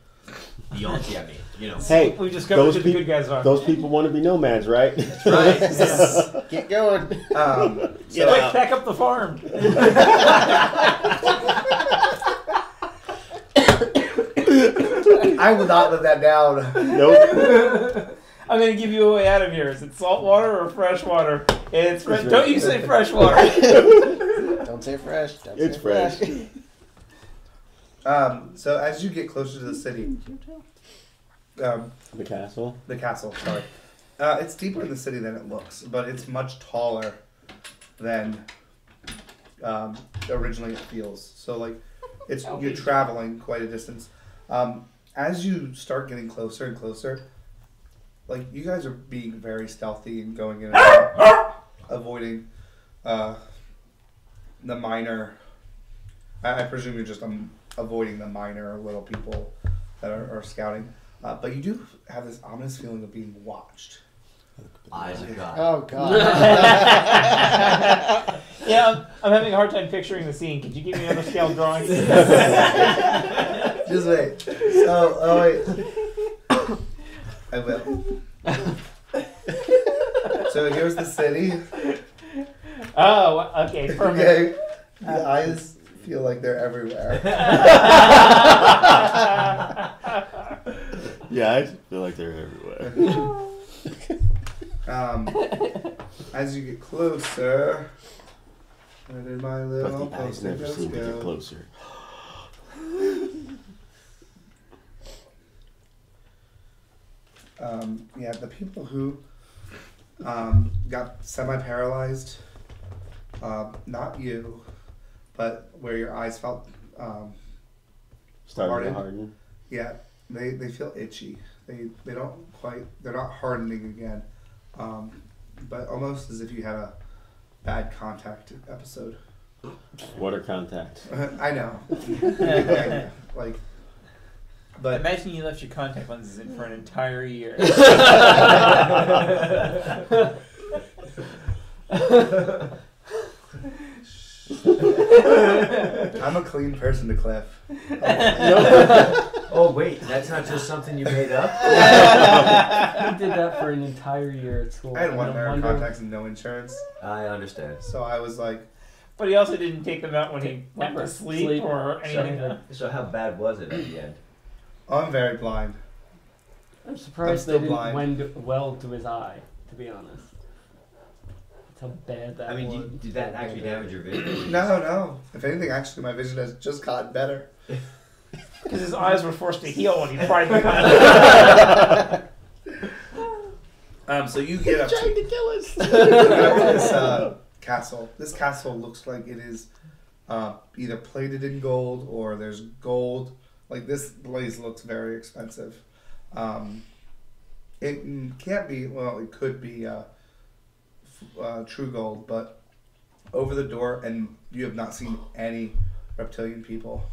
The Yonti, I mean, Hey, We discovered those who the peop- good guys are. those people want to be nomads, right? That's right. yes. Get going. Get Quick, out. pack up the farm. I will not live that down. Nope. I'm gonna give you a way out of here. Is it salt water or fresh water? It's fresh. It's Don't you say fresh water. Don't say fresh. Don't It's say fresh. So as you get closer to the city, The castle. the castle, sorry, it's deeper in the city than it looks, but it's much taller than originally it feels. So like, you're traveling quite a distance. As you start getting closer and closer, like you guys are being very stealthy and going in and out, avoiding the minor. I presume you're just avoiding the minor little people that are scouting. But you do have this ominous feeling of being watched. Eyes of God. Oh, God. Yeah, I'm having a hard time picturing the scene. Could you give me another scale drawing? Just wait. Oh wait. I will. So here's the city. Oh, okay, perfect. Okay. The eyes feel like they're everywhere. Yeah, I feel like they're everywhere. As you get closer, where did my little But the eyes post-it never notes seem to go? get closer. Yeah, the people who got semi-paralyzed, not you, but where your eyes felt, Starting to Harden. harden. yeah, they feel itchy. They don't quite, they're not hardening again, but almost as if you had a bad contact episode. Water contact. I know. Yeah, like, but Imagine you left your contact lenses in for an entire year. I'm a clean person to Cliff. Oh, wait, that's not just something you made up? I did that for an entire year at school. I had and one no pair of wonder- contacts and no insurance, I understand. so I was like, But he also didn't take them out when he went to Never. sleep, Sleep. or anything. So how bad was it at the end? oh, I'm very blind. I'm surprised I'm they still didn't blind. weld to his eye, to be honest. That's how bad that I mean, was. did that actually damage your vision? No. If anything, actually, my vision has just gotten better. Because his eyes were forced to heal when he pried them out. So you get up Trying to, to kill us. you get up to this castle. This castle looks like it is either plated in gold or there's gold. Like, this place looks very expensive. It can't be, well, it could be true gold, but over the door, and you have not seen any reptilian people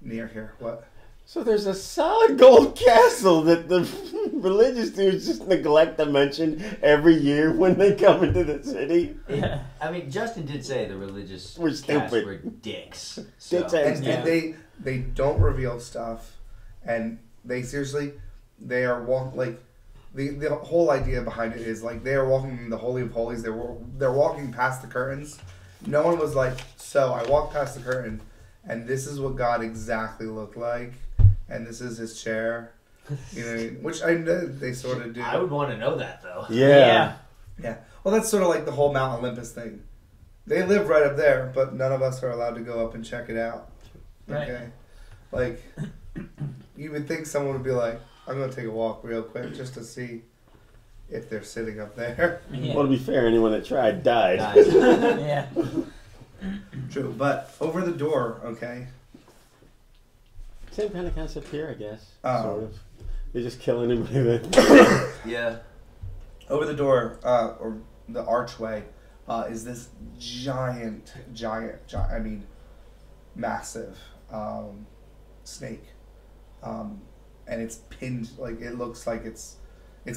near here. What? So there's a solid gold castle that the religious dudes just neglect to mention every year when they come into the city. I mean, Justin did say the religious We're cats stupid. were dicks. So. Dicks and- And they don't reveal stuff, and they seriously, they are like the whole idea behind it is like they are walking in the Holy of Holies. They're walking past the curtains. No one was like, so I walked past the curtain, and this is what God exactly looked like, and this is his chair. You know, which I know they sort of do. I would want to know that, though. Yeah. Yeah. Well, that's sort of like the whole Mount Olympus thing. They live right up there, but none of us are allowed to go up and check it out. Right. Okay? Like, you would think someone would be like, I'm going to take a walk real quick just to see if they're sitting up there. Yeah. Well, to be fair, anyone that tried died. Guys. Yeah. True, but over the door, okay. Same kind of concept here, I guess. Oh. Sort of. They just kill anybody that. Yeah. Over the door, or the archway, is this giant, I mean, massive snake. And it's pinned, like, it looks like it's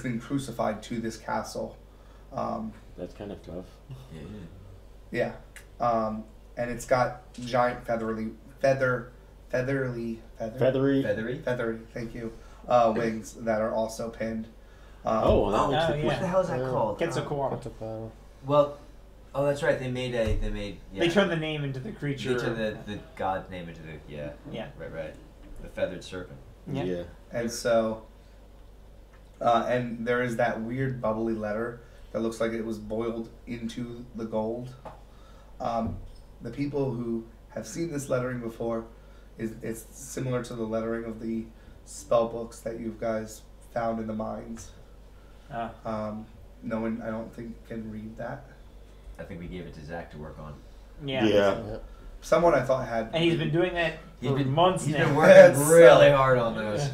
been crucified to this castle. That's kind of tough. Yeah. And it's got giant feathery, Feathery. thank you, wings that are also pinned. Oh, well, that makes Oh, it yeah. What the hell is that Yeah. called? Quetzalcoatl. Well, oh, that's right. They made. Yeah. They turned the name into the They creature. turned the god name into the Yeah. Right. The feathered serpent. Yeah. And so, and there is that weird bubbly letter that looks like it was boiled into the gold. The people who have seen this lettering before, it's similar to the lettering of the spell books that you guys found in the mines. No one, I don't think, can read that. I think we gave it to Zach to work on. Yeah. Someone I thought had. And he's been doing that for months He's now. been working really hard on those.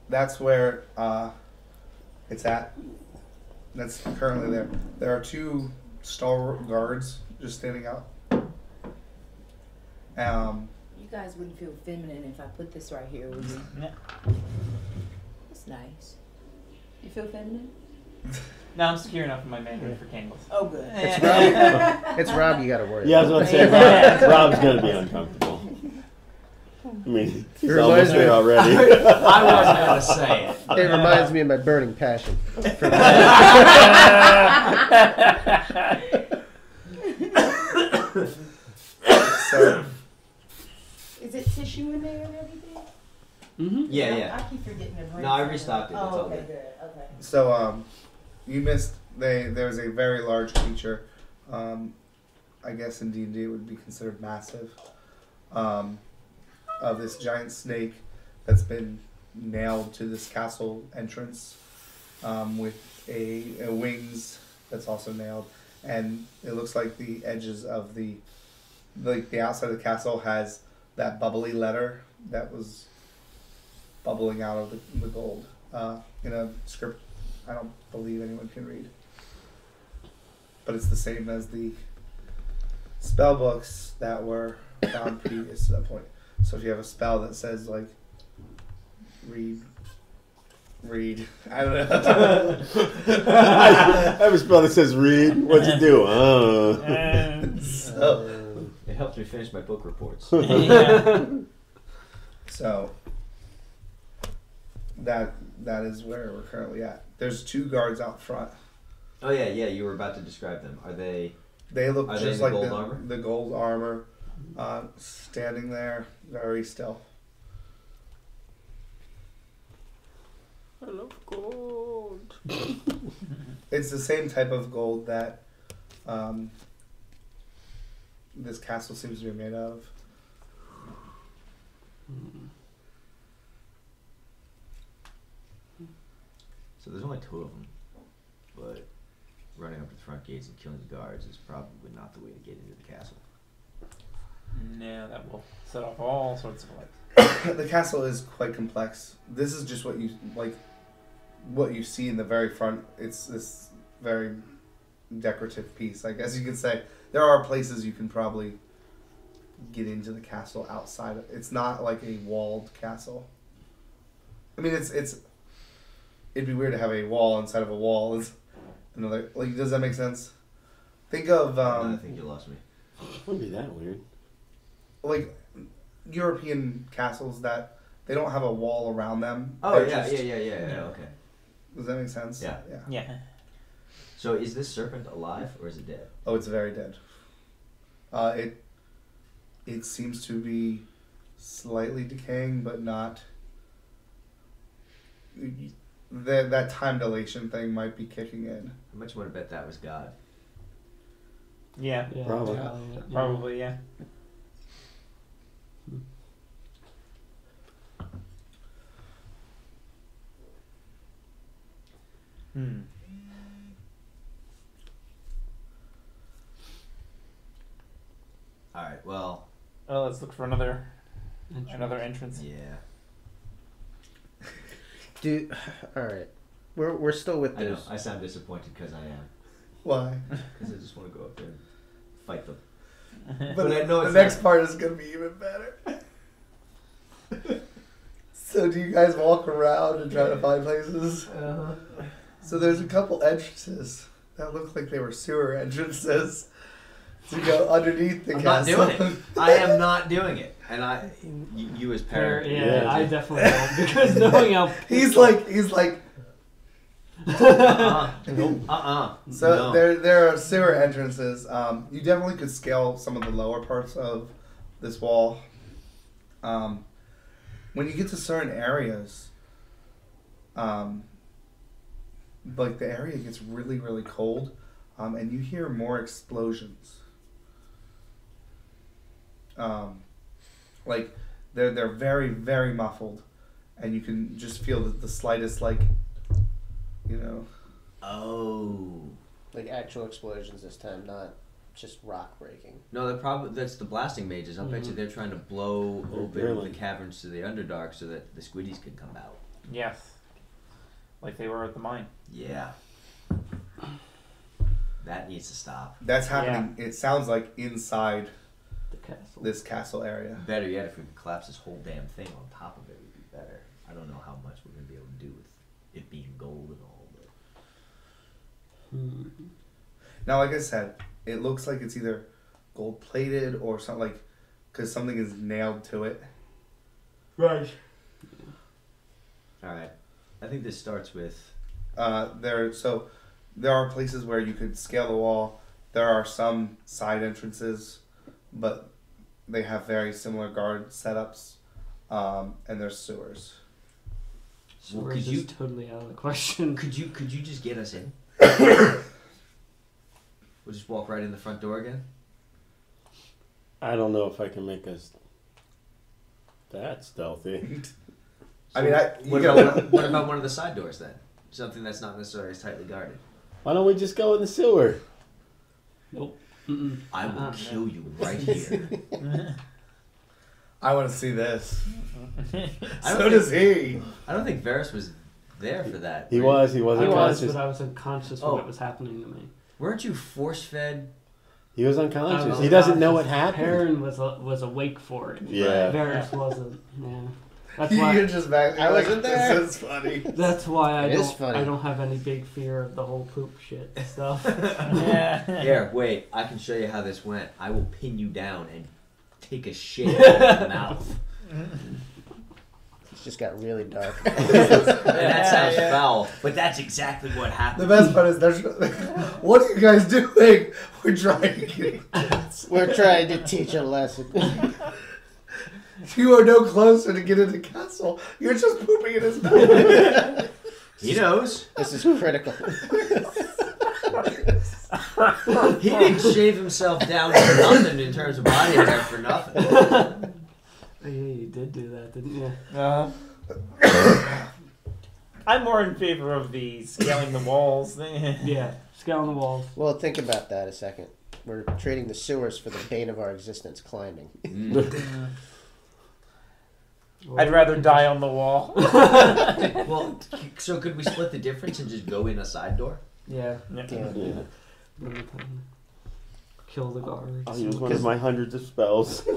That's where it's at. That's currently there. There are two stalwart guards just standing out. You guys wouldn't feel feminine if I put this right here, would you? Yeah. That's nice. You feel feminine? No, I'm secure enough in my Mandarin for candles. Oh, good. It's Rob. It's Rob. You got to worry. Yeah, I was about. about to say, Rob's going to be uncomfortable. I mean, he's It almost reminds me- there already. I wasn't gonna say it. It reminds me of my burning passion. So Is it tissue in there and everything? Mm-hmm. Yeah. I keep forgetting to bring No, I some. restocked it, that's Oh, all okay, good. good. Okay. So, you missed. There's a very large creature. I guess in D&D it would be considered massive. Of this giant snake that's been nailed to this castle entrance, with a wings that's also nailed, and it looks like the edges of the outside of the castle has that bubbly letter that was bubbling out of the gold in a script I don't believe anyone can read. But it's the same as the spell books that were found previous to that point. So if you have a spell that says like read, I don't know. I have a spell that says read. What's it do? So, It helps me finish my book reports. so that is where we're currently at. There's two guards out front. Oh yeah. You were about to describe them. Are they? They look Are they just in the like gold armor? the gold armor, standing there very still. I love gold. It's the same type of gold that this castle seems to be made out of. So there's only two of them, but running up to the front gates and killing the guards is probably not the way to get into the castle. No, that will set off all sorts of like. The castle is quite complex. This is just what you see in the very front. It's this very decorative piece, I guess you could say. There are places you can probably get into the castle outside of, it's not like a walled castle. I mean, it'd be weird to have a wall inside of a wall. It's another, like, does that make sense? Think of I think you lost me. Wouldn't be that weird. like European castles that they don't have a wall around them. Oh They're yeah, just- yeah. Okay. Does that make sense? Yeah. Yeah. So is this serpent alive or is it dead? Oh, it's very dead. It seems to be slightly decaying, but not. That time dilation thing might be kicking in. How much would I bet that was God? Yeah. Yeah, Probably. Probably, yeah. All right. Well. Oh, let's look for another entrance. Yeah. Dude, all right. We're still with I know. this. I sound disappointed because I am. Why? Because I just want to go up there and fight them. But I know the it's next not. part is gonna be even better. So do you guys walk around and try to find places? So there's a couple entrances that look like they were sewer entrances to go underneath the I'm not castle. doing it. I am not doing it. And you as parent. Yeah, Yeah. I definitely don't because knowing how He's like. So No. there are sewer entrances. You definitely could scale some of the lower parts of this wall. When you get to certain areas, like the area gets really, really cold, and you hear more explosions. Like they're very, very muffled, and you can just feel the slightest Oh. Like actual explosions this time, not just rock breaking. No, that's the blasting mages. I'll bet you they're trying to blow open Really? the caverns to the Underdark so that the squiddies can come out. Yes. Like they were at the mine. Yeah. That needs to stop. That's happening. It sounds like inside the castle. this castle area. Better yet, if we could collapse this whole damn thing on top of it, would be better. I don't know how much we're going to be able to do with it being gold and all, but... Now, like I said, it looks like it's either gold plated or something like, because something is nailed to it. Right. Alright. I think this starts with... There are places where you could scale the wall. There are some side entrances, but they have very similar guard setups, and there's sewers. So Well, we're could just you- totally out of the question. Could you just get us in? We'll just walk right in the front door again? I don't know if I can make us that stealthy. I mean, What about one of the side doors then? Something that's not necessarily as tightly guarded. Why don't we just go in the sewer? Nope. Mm-mm. I will kill you right here. I want to see this. I So don't does he. I don't think Varys was there for that. He Were- was I unconscious. was, but I was unconscious when Oh. it was happening to me. Weren't you force-fed? He was unconscious. I was He doesn't know what unconscious. happened. Perrin was awake for it. Yeah. Varys wasn't. Yeah. That's You're why. just back. I wasn't there. This is funny. That's why I It is don't. funny. I don't have any big fear of the whole poop shit stuff. Yeah. Here, wait. I can show you how this went. I will pin you down and take a shit out of the mouth. It's just got really dark. And that sounds Yeah. foul, but that's exactly what The happened. best part is, what are you guys doing? We're trying to get. We're trying to teach a lesson. You are no closer to get into the castle. You're just pooping in his mouth. He knows. This is critical. He didn't shave himself down for nothing in terms of body hair for nothing. Yeah, you did do that, didn't you? I'm more in favor of the scaling the walls thing. Yeah. Scale on the walls. Well, think about that a second. We're trading the sewers for the bane of our existence, climbing. I'd rather die on the wall. Well, so could we split the difference and just go in a side door? Yeah. Yeah. Yeah. Kill the guards. I'll use one of my hundreds of spells.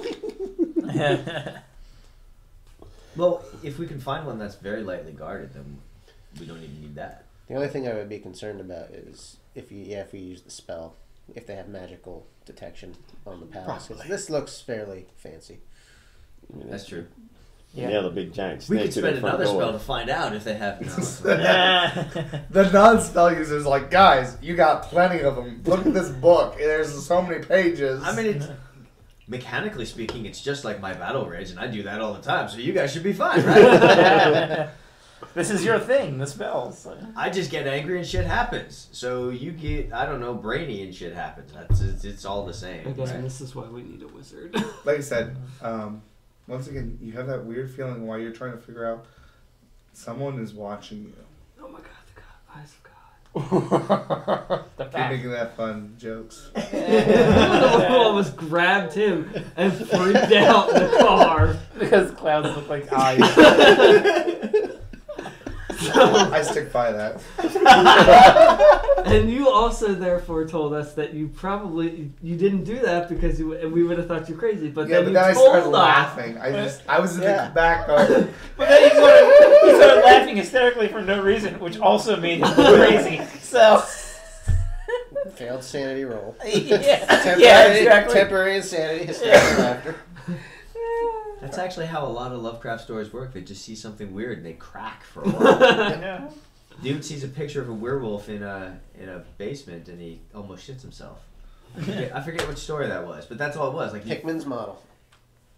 Well, if we can find one that's very lightly guarded, then we don't even need that. The only thing I would be concerned about is if we use the spell, if they have magical detection on the palace. 'Cause this looks fairly fancy. I mean, That's true. Yeah, the big giant We snake could to spend the front another door. spell to find out if they have. No. The non-spell user's like, guys, you got plenty of them. Look at this book. There's so many pages. I mean, it's, mechanically speaking, it's just like my battle rage, and I do that all the time. So you guys should be fine, right? This is your thing, the spells. I just get angry and shit happens. So you get, I don't know, brainy and shit happens. It's all the same. Again, right? this is why we need a wizard. Like I said, once again, you have that weird feeling while you're trying to figure out someone is watching you. Oh my god, the eyes of God. The Keep fact. making that fun jokes. The almost grabbed him and freaked out in the car. Because clouds look like eyes. I stick by that. And you also therefore told us that you didn't do that because we would have thought you crazy. But Yeah, then but you then I told started us. laughing. I was in Yeah. the back going, But then he started laughing hysterically for no reason, which also made him go crazy. So, Failed sanity roll. yeah, Temporary, exactly. temporary insanity, hysterical laughter. That's actually how a lot of Lovecraft stories work. They just see something weird and they crack for a while. Yeah. Dude sees a picture of a werewolf in a basement and he almost shits himself. I forget which story that was, but that's all it was. Like Hickman's model.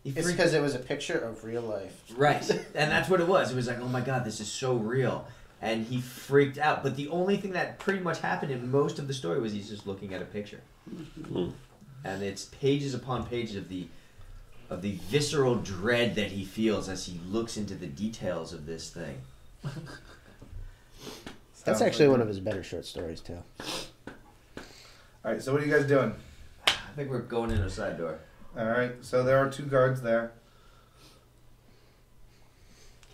he It's freaked- because it was a picture of real life. right, and that's what it was. It was like, oh my god, this is so real, and he freaked out. But the only thing that pretty much happened in most of the story was he's just looking at a picture, and it's pages upon pages of the visceral dread that he feels as he looks into the details of this thing. That's actually one of his better short stories, too. Alright, so what are you guys doing? I think we're going in a side door. Alright, so there are 2 guards there.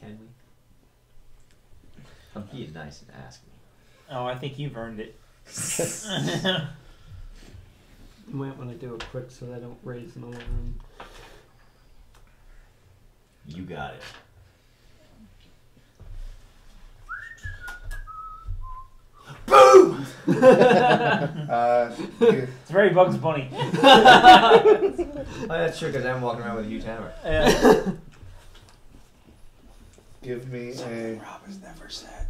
Can we? I'm being nice and asking. Oh, I think you've earned it. You might want to do it quick so they don't raise an alarm. You got it. Boom! you- It's very Bugs Bunny. Oh, that's true, because I'm walking around with a huge hammer. Yeah. give me a. Robert's never said.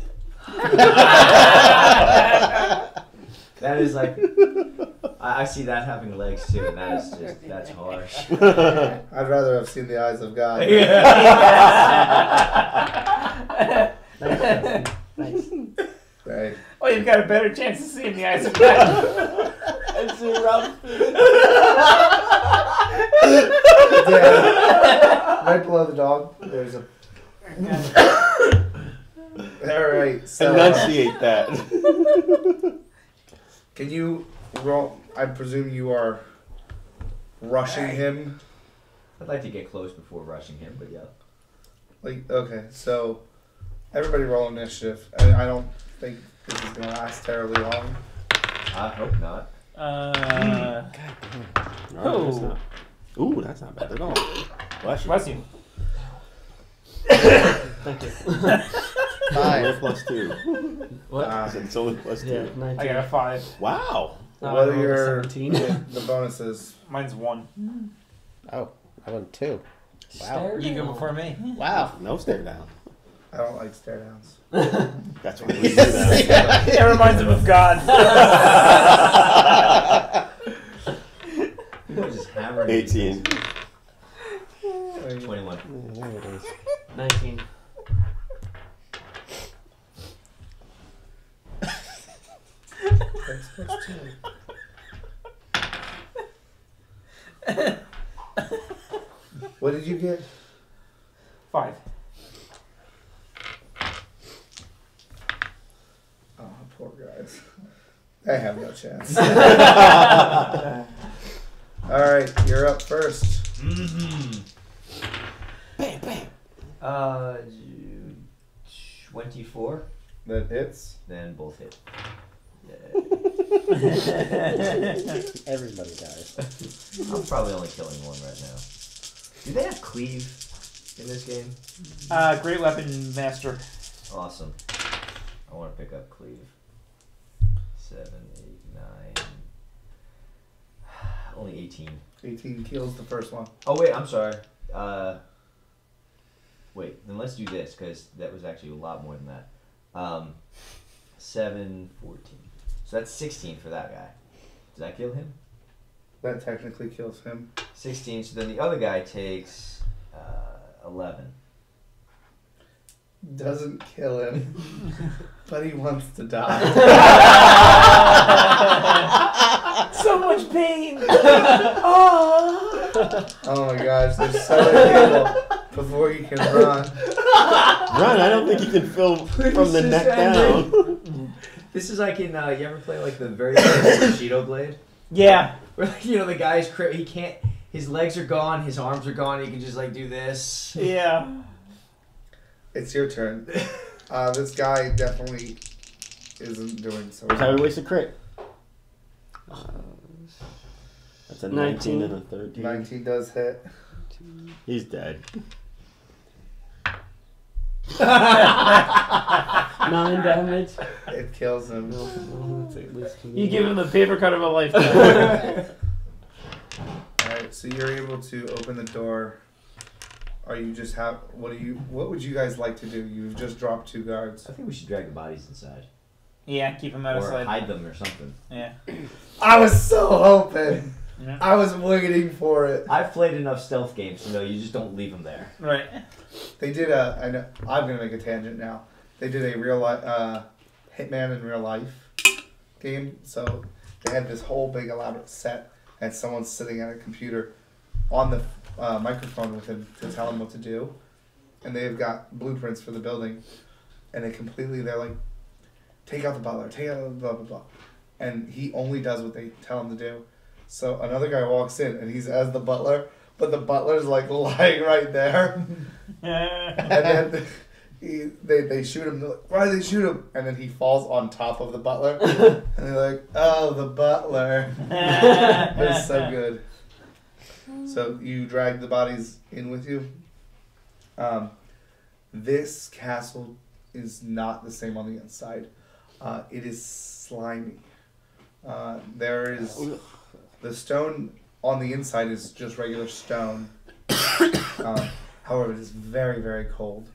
That is like, I see that having legs too, and that is just, that's harsh. I'd rather have seen the eyes of God. Nice. Right. Oh, you've got a better chance of seeing the eyes of God. I see Robert. Yeah. Right below the dog, there's a. Alright, so. Enunciate that. Can you roll? I presume you are rushing him. I'd like to get close before rushing him, but yeah. Like, okay, so everybody roll initiative. I don't think this is gonna last terribly long. I hope not. That's not, ooh, that's not bad at all. Bless you. Bless you. Thank you. Only Five. +2. What? Ah, It's only +2. Yeah, 19. I got a 5. Wow. No, what I are rolled a your 17. the bonuses? Mine's 1. Oh, I went 2. Wow. You go before me. Wow. No stare down. I don't like stare downs. That's what we do that. It reminds him of God. People just hammering. 18. 21. There it is. 19. That's +2. What did you get? 5. Oh, poor guys. They have no chance. Alright, you're up first. Mm-hmm. Bam, bam. 24. That hits. Then both hit. Everybody dies. I'm probably only killing one right now. Do they have cleave in this game? Great weapon master. Awesome. I want to pick up cleave. 7, 8, 9. Only 18. 18 kills the first one. Oh wait, I'm sorry. Wait, then let's do this because that was actually a lot more than that. 7, 14. So that's 16 for that guy. Does that kill him? That technically kills him. 16. So then the other guy takes 11. Doesn't kill him, but he wants to die. So much pain. Oh my gosh, there's so many people before you can run. Run, I don't think you can fill from the neck down. This is like in you ever play like the very first Bushido Blade? Yeah. Where like, you know the guy's he can't. His legs are gone. His arms are gone. He can just like do this. Yeah. It's your turn. This guy definitely isn't doing so How well. we waste a crit? That's a 19 and a 13. 19 does hit. He's dead. 9 damage. It kills him. You give him the paper cut of a lifetime. Alright, so you're able to open the door. Are you just what would you guys like to do? You've just dropped 2 guards. I think we should drag the bodies inside. Yeah, keep him out of Or sight. hide them or something. Yeah. I was so hoping. Yeah. I was waiting for it. I've played enough stealth games to know you just don't leave them there. Right. They did I'm gonna make a tangent now. They did a real life Hitman in real life game. So they had this whole big elaborate set, and someone's sitting at a computer on the microphone with him to tell him what to do, and they've got blueprints for the building, and they're like, take out the butler, take out the blah blah blah, and he only does what they tell him to do. So another guy walks in, and he's as the butler, but the butler's like lying right there. And then they shoot him. They're like, why did they shoot him? And then he falls on top of the butler. And they're like, oh, the butler. It's so good. So you drag the bodies in with you. This castle is not the same on the inside. It is slimy. There is the stone on the inside is just regular stone. However, it is very, very cold.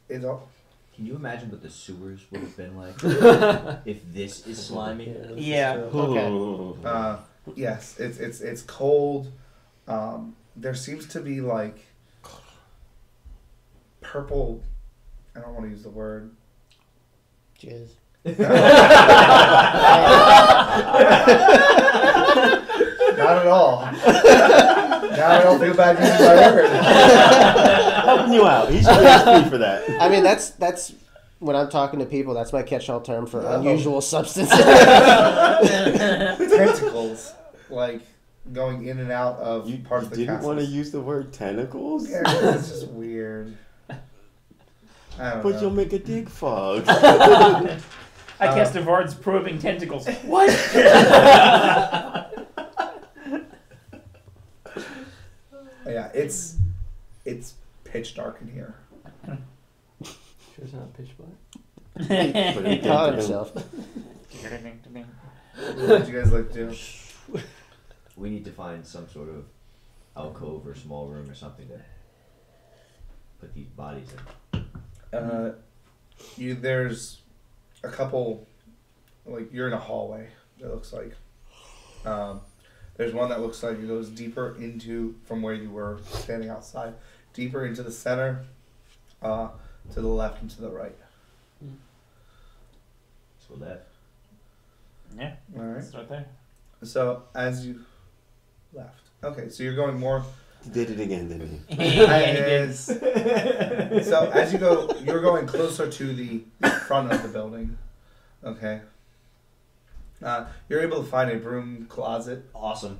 It's all, Can you imagine what the sewers would have been like if this is slimy? Yeah. Okay. yes, it's cold. There seems to be like purple. I don't want to use the word. Jizz. Not at all. Now I don't feel bad using my word. Helping you out. He's really XP for that. I mean, that's when I'm talking to people. That's my catch-all term for unusual substances. Tentacles, like going in and out of parts of the didn't castle. want to use the word tentacles? Yeah, it's just weird. I don't But know. you'll make a dick fog. I cast Avard's probing tentacles. What? Yeah, it's pitch dark in here. Sure it's not pitch black. He caught himself. What would you guys like to do? We need to find some sort of alcove or small room or something to put these bodies in. There's a couple, like you're in a hallway. It looks like. There's one that looks like it goes deeper into from where you were standing outside, deeper into the center, to the left and to the right. So that. Yeah. All right. Start there. So as you left, okay. So you're going more. He did it again, didn't he? So as you go, you're going closer to the front of the building. Okay. You're able to find a broom closet. Awesome.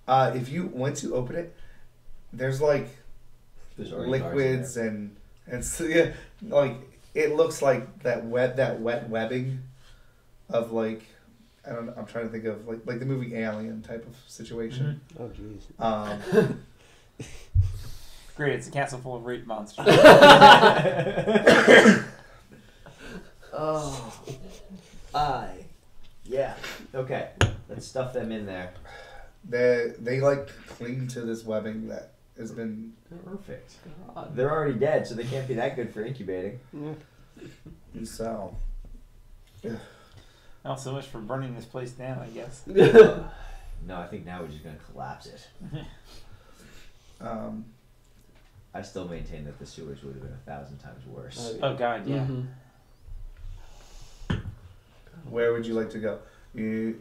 Once you open it, there's like There's already liquids and so, yeah, like it looks like that wet webbing of like I'm trying to think of like the movie Alien type of situation. Oh, jeez. Great, it's a castle full of rape monsters. Oh. Yeah. Okay. Let's stuff them in there. They like cling to this webbing that has been Perfect. They're already dead, so they can't be that good for incubating. so. Well, so much for burning this place down, I guess. No, I think now we're just gonna collapse it. I still maintain that the sewers would have been 1,000 times worse. Oh God, yeah. Mm-hmm. Where would you like to go? You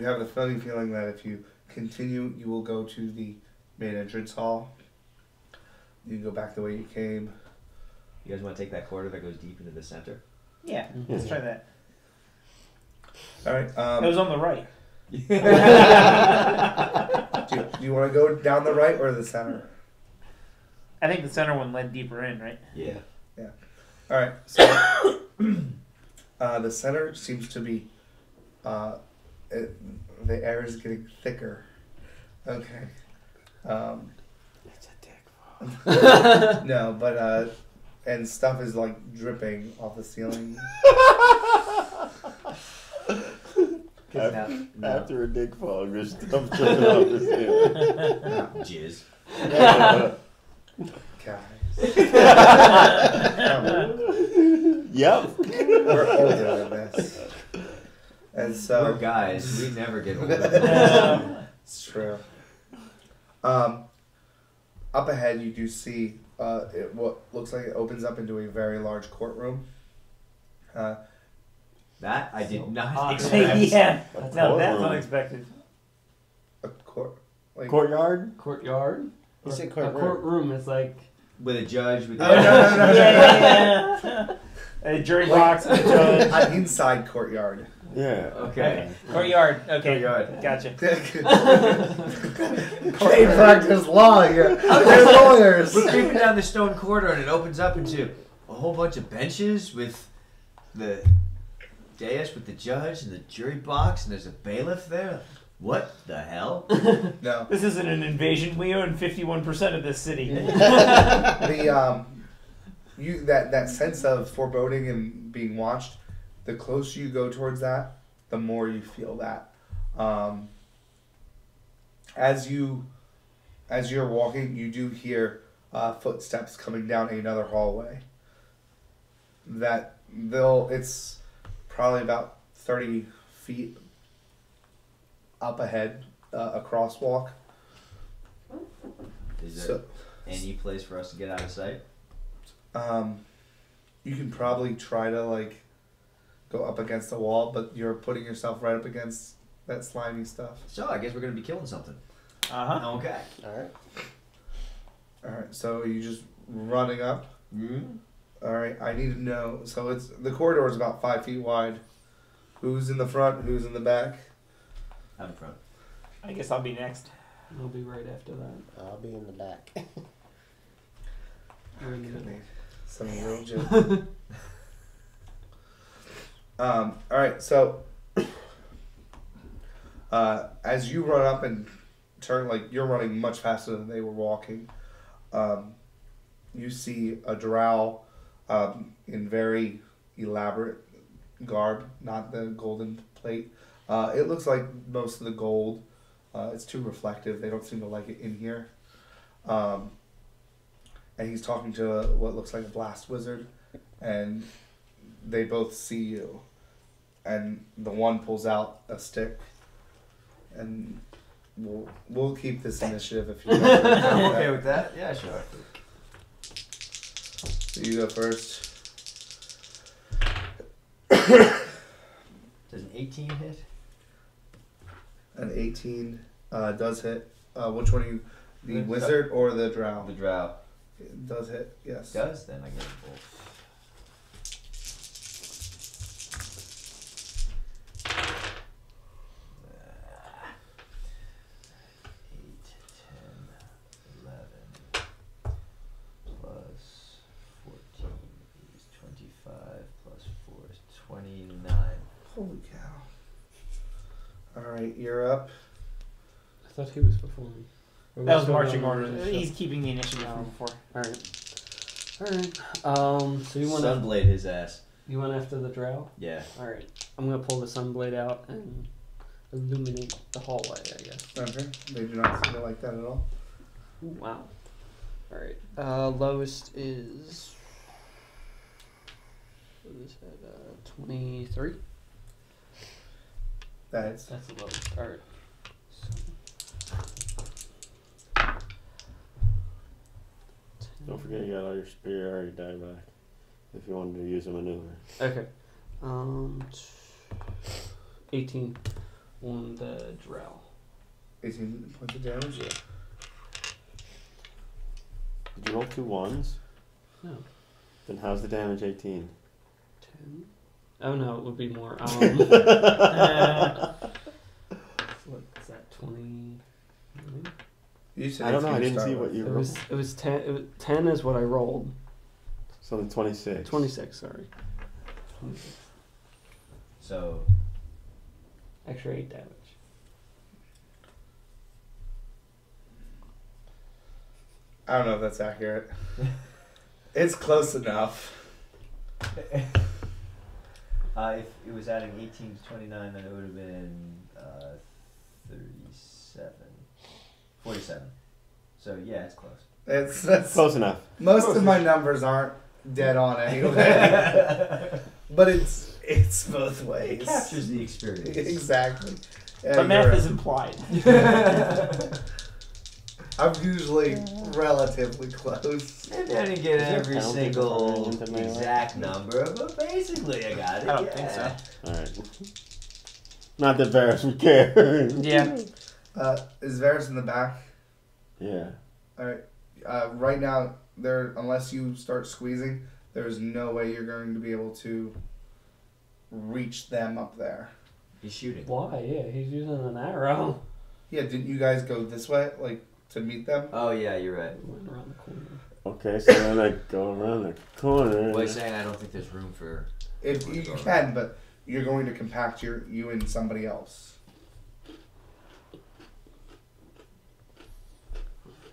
have the funny feeling that if you continue, you will go to the main entrance hall. You go back the way you came. You guys want to take that corridor that goes deep into the center? Yeah, let's try that. All right. It was on the right. Do you want to go down the right or the center? I think the center one led deeper in, right? Yeah. All right. So the center seems to be. The air is getting thicker. Okay. It's a dick. No, but and stuff is like dripping off the ceiling. After a dick fog, there's stuff dripping off the ceiling. Jizz. Guys. Yep. We're older than this. And so We're guys. We never get older. it's true. Up ahead, you do see what looks like it opens up into a very large courtroom. That I did not Yeah. expect. No, that's courtroom. unexpected. A court, like Courtyard? Courtyard. You said A courtroom. courtroom is like With a judge. With Oh, no. Yeah. A jury box, a judge. an inside courtyard. Yeah. Okay. Courtyard. Okay. Courtyard. Gotcha. They practice law here. They're lawyers. We're creeping down the stone corridor and it opens up into a whole bunch of benches with the dais with the judge and the jury box and there's a bailiff there. What the hell? No. This isn't an invasion. We own 51% of this city. The that sense of foreboding and being watched, the closer you go towards that, the more you feel that. As you're walking, you do hear footsteps coming down another hallway. It's probably about 30 feet up ahead, a crosswalk. Is there any place for us to get out of sight? You can probably try to go up against the wall, but you're putting yourself right up against that slimy stuff. So I guess we're gonna be killing something. Uh-huh. Okay. All right, so are you just running up? Mm-hmm. All right, I need to know. So the corridor is about 5 feet wide. Who's in the front? Who's in the back? I'm in front. I guess I'll be next. I'll be right after that. I'll be in the back. You're in the middle. Some real joke. All right, so as you run up and turn, you're running much faster than they were walking. You see a drow in very elaborate garb, not the golden plate. It looks like most of the gold. It's too reflective. They don't seem to like it in here. And he's talking to what looks like a blast wizard, and they both see you. And the one pulls out a stick, and we'll keep this initiative if you guys are okay I'm with okay that. with that. Yeah, sure. So you go first. Does an 18 hit? An 18 does hit. Which one are you? The The wizard or the drow? The drow. It does hit, yes. Does? Then I get a bolt. Eight, 10, 11, plus 14 is 25, plus 4 is 29. Holy cow. Alright, you're up. I thought he was before me. Or we That was still marching going orders. on the He's show? keeping the initiative from before. Alright. So you went Sunblade his ass. you went after the drow? Yeah. Alright. I'm gonna pull the sunblade out and illuminate the hallway, I guess. Okay. They do not seem to like that at all. Ooh, wow. Alright. Lowest is what is that, 23? That's That's the lowest. Alright. Don't forget you got all your superiority die back if you wanted to use a maneuver. Okay. 18 on the drow. 18 points of damage. Did you roll 2 1s? No. Then how's the damage 18? 10. Oh no, it would be more. What's that? 20. You said I don't know. I 18 to didn't start see with. what you It rolled. was 10. 10 is what I rolled. So then 26. 26. Sorry. 26. So Extra 8 damage. I don't know if that's accurate. It's close enough. if it was adding 18 to 29, then it would have been 37. 47. So yeah, it's close. That's Close enough. most of my numbers aren't dead on anyway. But it's both It ways. captures the experience. Exactly. Yeah, But math you're is right. implied. I'm usually relatively close. I didn't get Is there every penalty single for melee? exact number, but basically I got it. I don't think so. Alright. Not that Varys would care. Yeah. Is Varys in the back? Yeah. All right. Right now, unless you start squeezing, there's no way you're going to be able to reach them up there. He's shooting. Why? Yeah, he's using an arrow. Yeah, didn't you guys go this way, like to meet them? Oh yeah, you're right. Went around the corner. Okay, so then I go around the corner. Well, he's saying I don't think there's room for. If you can, but you're going to compact you and somebody else.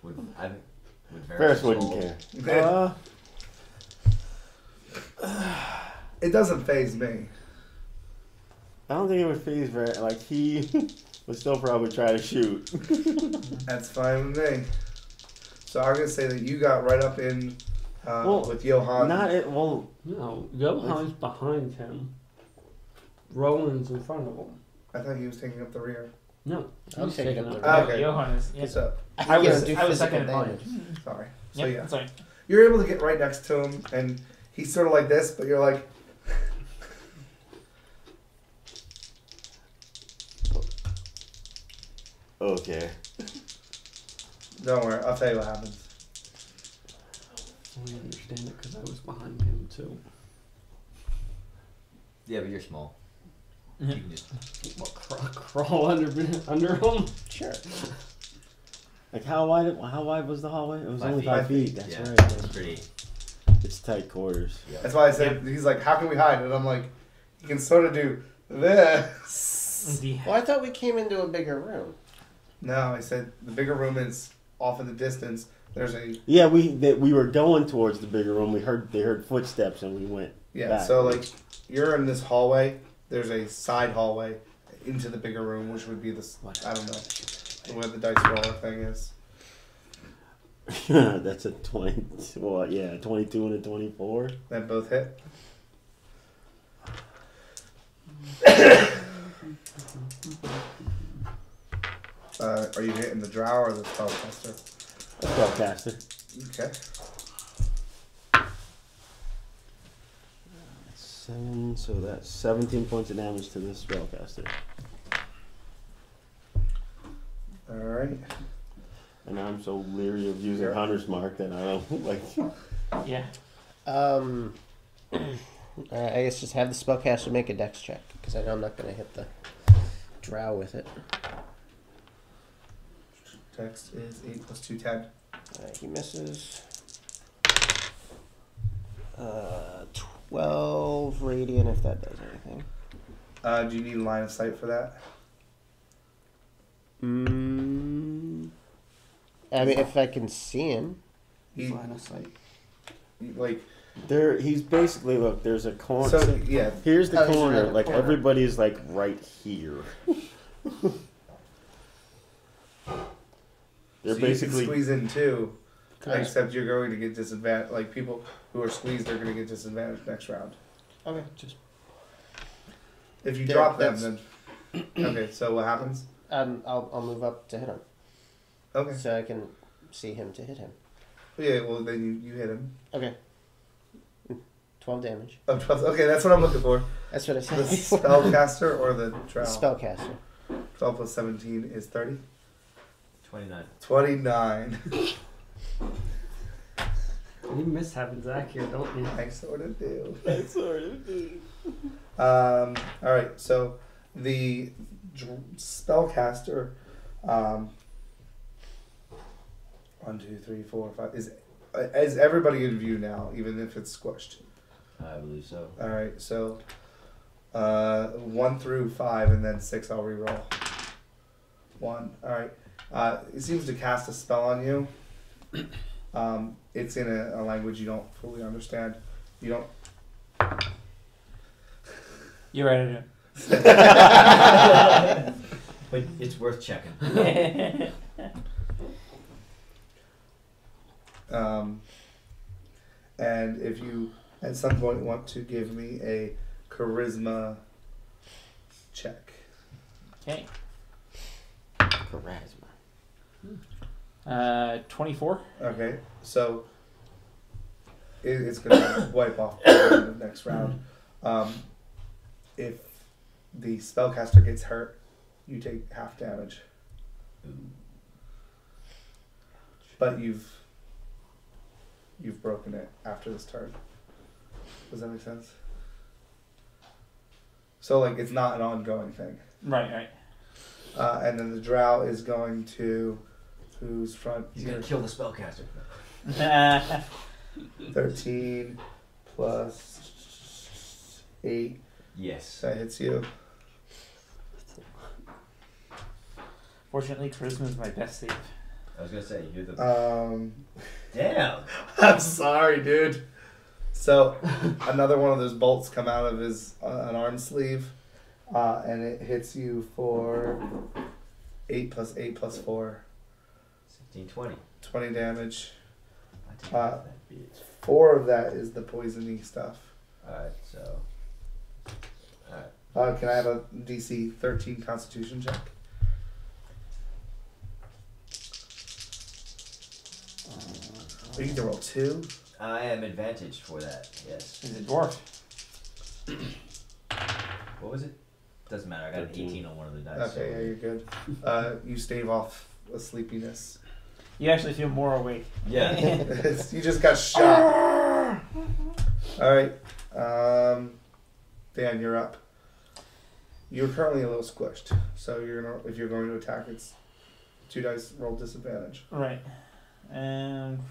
Would Varys wouldn't care. It doesn't phase me. I don't think it would phase Varys. Like, he would still probably try to shoot. That's fine with me. So I'm gonna say that you got right up in Well, with Johan. Not it. Well, No, Johan's behind him. Roland's in front of him. I thought he was taking up the rear. No, I'm he's taking taking up up the the Okay. Johan is. Yeah. So I You was. can't do I was physical second in line. damage. sorry. So Yep. yeah, Sorry. you're able to get right next to him, and he's sort of like this, but you're like. okay. Don't worry, I'll tell you what happens. I understand it because I was behind him too. Yeah, but you're small. Mhm. You can just. What, crawl under him? Sure. Like, how wide was the hallway? It was 5 only feet. 5 feet. That's Yeah, right. That's pretty. It's tight quarters. That's why I said he's like, how can we hide? And I'm like, you can sort of do this. Yeah. Well, I thought we came into a bigger room. No, I said the bigger room is off in the distance. There's a Yeah, we were going towards the bigger room. They heard footsteps, and we went. yeah. So like, you're in this hallway. There's a side hallway into the bigger room, which would be this. I don't know where the dice roller thing is. That's a 20. Well, yeah, 22 and a 24. That both hit. Are you hitting the drow or the spellcaster? Spellcaster. Okay. 7, so that's 17 points of damage to this spellcaster. Alright. And I'm so leery of using Yeah. Hunter's Mark that I don't like. Yeah. I guess just have the spellcaster make a dex check because I know I'm not going to hit the drow with it. Text is 8 plus 2, 10. He misses. 12 radiant if that does anything. Do you need a line of sight for that? I mean, if I can see him. He, Line of sight. like, He's basically, look, there's a corner. so, yeah. Here's the Oh, he's corner. around the Like, corner. everybody's, like, right here. They're So basically. you can squeeze in too, Correct. except you're going to get disadvantage. Like, people who are squeezed are going to get disadvantage next round. Okay, just If you There, drop them, that's- then. Okay, so what happens? I'll move up to hit him Okay. so I can see him to hit him. Yeah, well, then you hit him. Okay. 12 damage. Oh, 12. Okay, that's what I'm looking for. That's what I The said. spellcaster or the drow? Spellcaster. 12 plus 17 is 30. 29. 29. You miss having Zach here, don't you? I sort of do. Sorry. All right, so the spellcaster, 1, 2, 3, 4, 5 is everybody in view now, even if it's squished. I believe so. All right, so 1 through 5, and then 6 I'll reroll. 1. All right. It seems to cast a spell on you. It's in a language you don't fully understand. You don't. You're right. But it's worth checking. And if you at some point want to give me a charisma check. Okay. Charisma. 24. Okay, so it's going to wipe off the next round. If the spellcaster gets hurt, you take half damage. But you've broken it after this turn. Does that make sense? So like it's not an ongoing thing. Right. And then the drow is going to whose front? He's gonna kill the spellcaster. 13 plus 8. Yes. That hits you. Fortunately, charisma is my best save. I was gonna say you're the. Damn. Damn. I'm sorry, dude. So another one of those bolts come out of his an arm sleeve, and it hits you for 8 plus 8 plus 4. 16, 20. 20 damage. I take that beat. 4 of that is the poisony stuff. Alright, so. Can I have a DC 13 Constitution check? You get to roll 2. I am advantaged for that, yes. He's a dwarf. What was it? Doesn't matter, I got an 18 on one of the dice. Okay, yeah, you're good. You stave off a sleepiness. You actually feel more awake. Yeah. You just got shot. Alright. Dan, you're up. You're currently a little squished. So if you're going to attack, it's 2 dice roll disadvantage. Right. And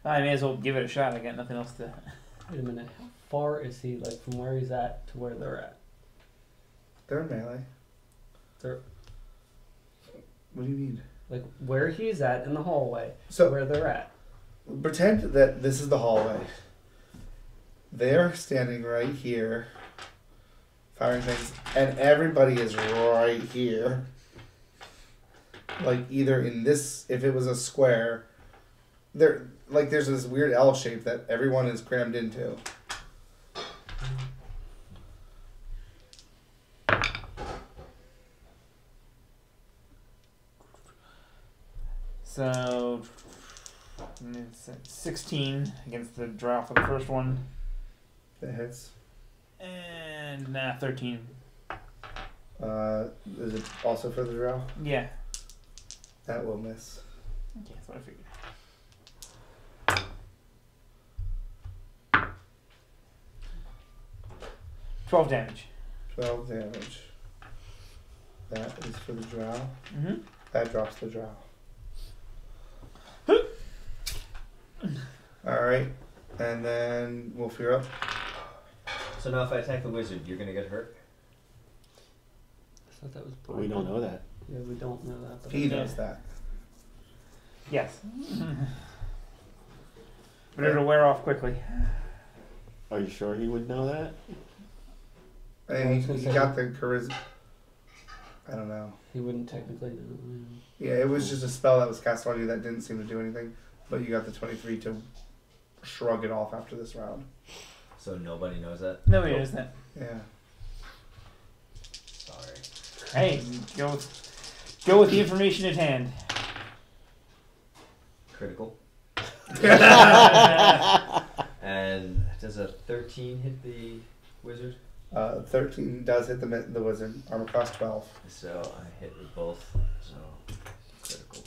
I may as well give it a shot. I got nothing else to. Wait a minute. How far is he, like, from where he's at to where they're at? They're in melee. They're What do you mean? like where he's at in the hallway. So Where they're at. pretend that this is the hallway. They're standing right here, firing things, and everybody is right here. Like either in this, if it was a square, there's this weird L shape that everyone is crammed into. So, it's 16 against the drow for the first one. That hits. And 13. Is it also for the drow? Yeah. That will miss. Okay, that's what I figured. 12 damage. 12 damage. That is for the drow. Mm-hmm. That drops the drow. Alright. And then Wolf, you're up. So now if I attack the wizard, you're gonna get hurt? I thought that was We don't know that. Yeah, we don't know that. But He knows that. Yes. But it'll wear off quickly. Are you sure he would know that? And he got the charisma. I don't know. He wouldn't technically know. Yeah, it was just a spell that was cast on you that didn't seem to do anything. But you got the 23 to shrug it off after this round. So nobody knows that? Nobody knows that. Yeah. Sorry. Hey, go with the information at hand. Critical. And does a 13 hit the wizard? 13 does hit the wizard. Armor class 12. So I hit with both. So critical.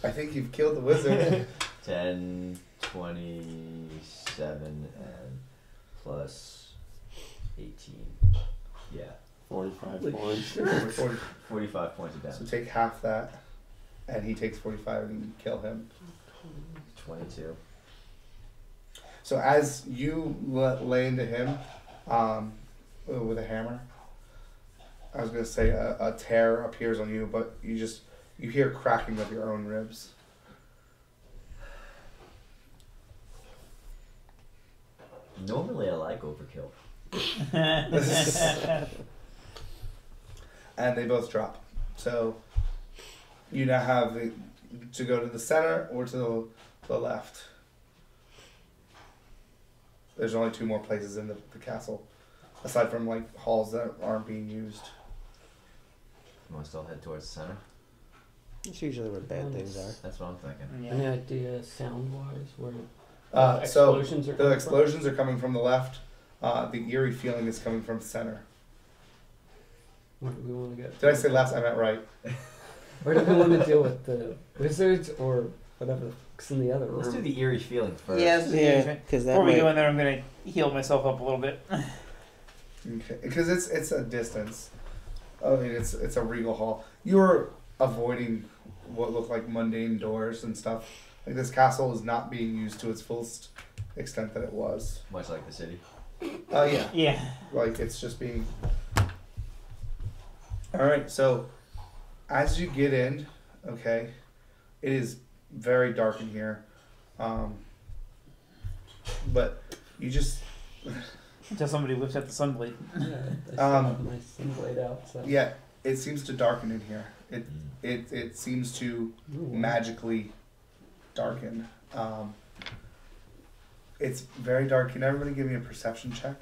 I think you've killed the wizard. 10, 27, and plus 18. Yeah. 45 points. 45 points of So damage. take half that, and he takes 45, and you kill him. 22. So as you lay into him with a hammer, I was gonna say a tear appears on you, but you hear cracking of your own ribs. Normally I like overkill. And they both drop. So you now have to go to the center or to the left. There's only 2 more places in the castle, aside from like halls that aren't being used. You want to still head towards the center? That's usually where bad things are. That's what I'm thinking. Any idea sound-wise where So explosions are the coming explosions are coming from the left. The eerie feeling is coming from the center. from? Where do we want to get? Did I say left? I meant right. Where do we want to deal with the wizards or whatever? It's in the other room. Let's do the eerie feeling first. Yeah, because that Before we might- go in there, I'm gonna heal myself up a little bit. Okay, because it's a distance. I mean, it's a regal hall. You're avoiding what look like mundane doors and stuff. Like this castle is not being used to its fullest extent that it was. Much like the city. Oh yeah, Yeah. like it's just being. All right, so as you get in, okay, it is very dark in here, but you just Until somebody whips out the sunblade. Yeah, I still Um, have my sunblade out. So. yeah, it seems to darken in here. It seems to Ooh. magically darken. It's very dark. Can everybody give me a perception check?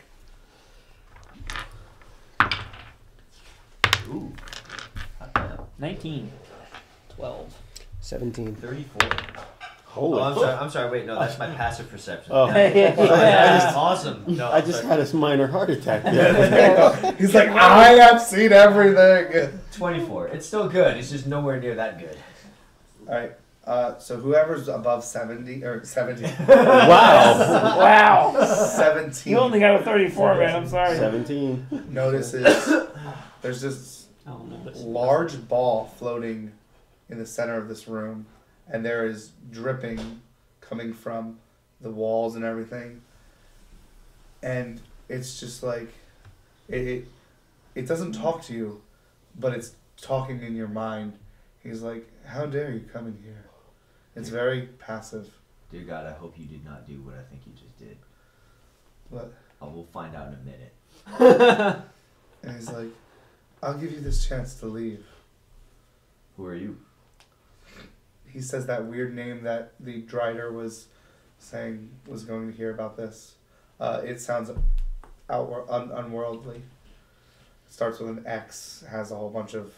Ooh. 19. 12. 17. 34. Holy Oh, fuck. I'm sorry. Wait, no, that's my passive perception. Oh. That is awesome. No, I just sorry. had a minor heart attack there. He's like, I have seen everything. 24. It's still good. It's just nowhere near that good. All right. So whoever's above 70 or 70, Wow. Wow. 17 You only got a 34, man. I'm sorry. 17. notices there's this I don't know. large ball floating in the center of this room, and there is dripping coming from the walls and everything. And it's just like it doesn't talk to you, but it's talking in your mind. He's like, "How dare you come in here?" It's very passive. Dear God, I hope you did not do what I think you just did. But We'll find out in a minute. and he's like, "I'll give you this chance to leave." Who are you? He says that weird name that the Drider was saying was going to hear about this. It sounds unworldly. Starts with an X, has a whole bunch of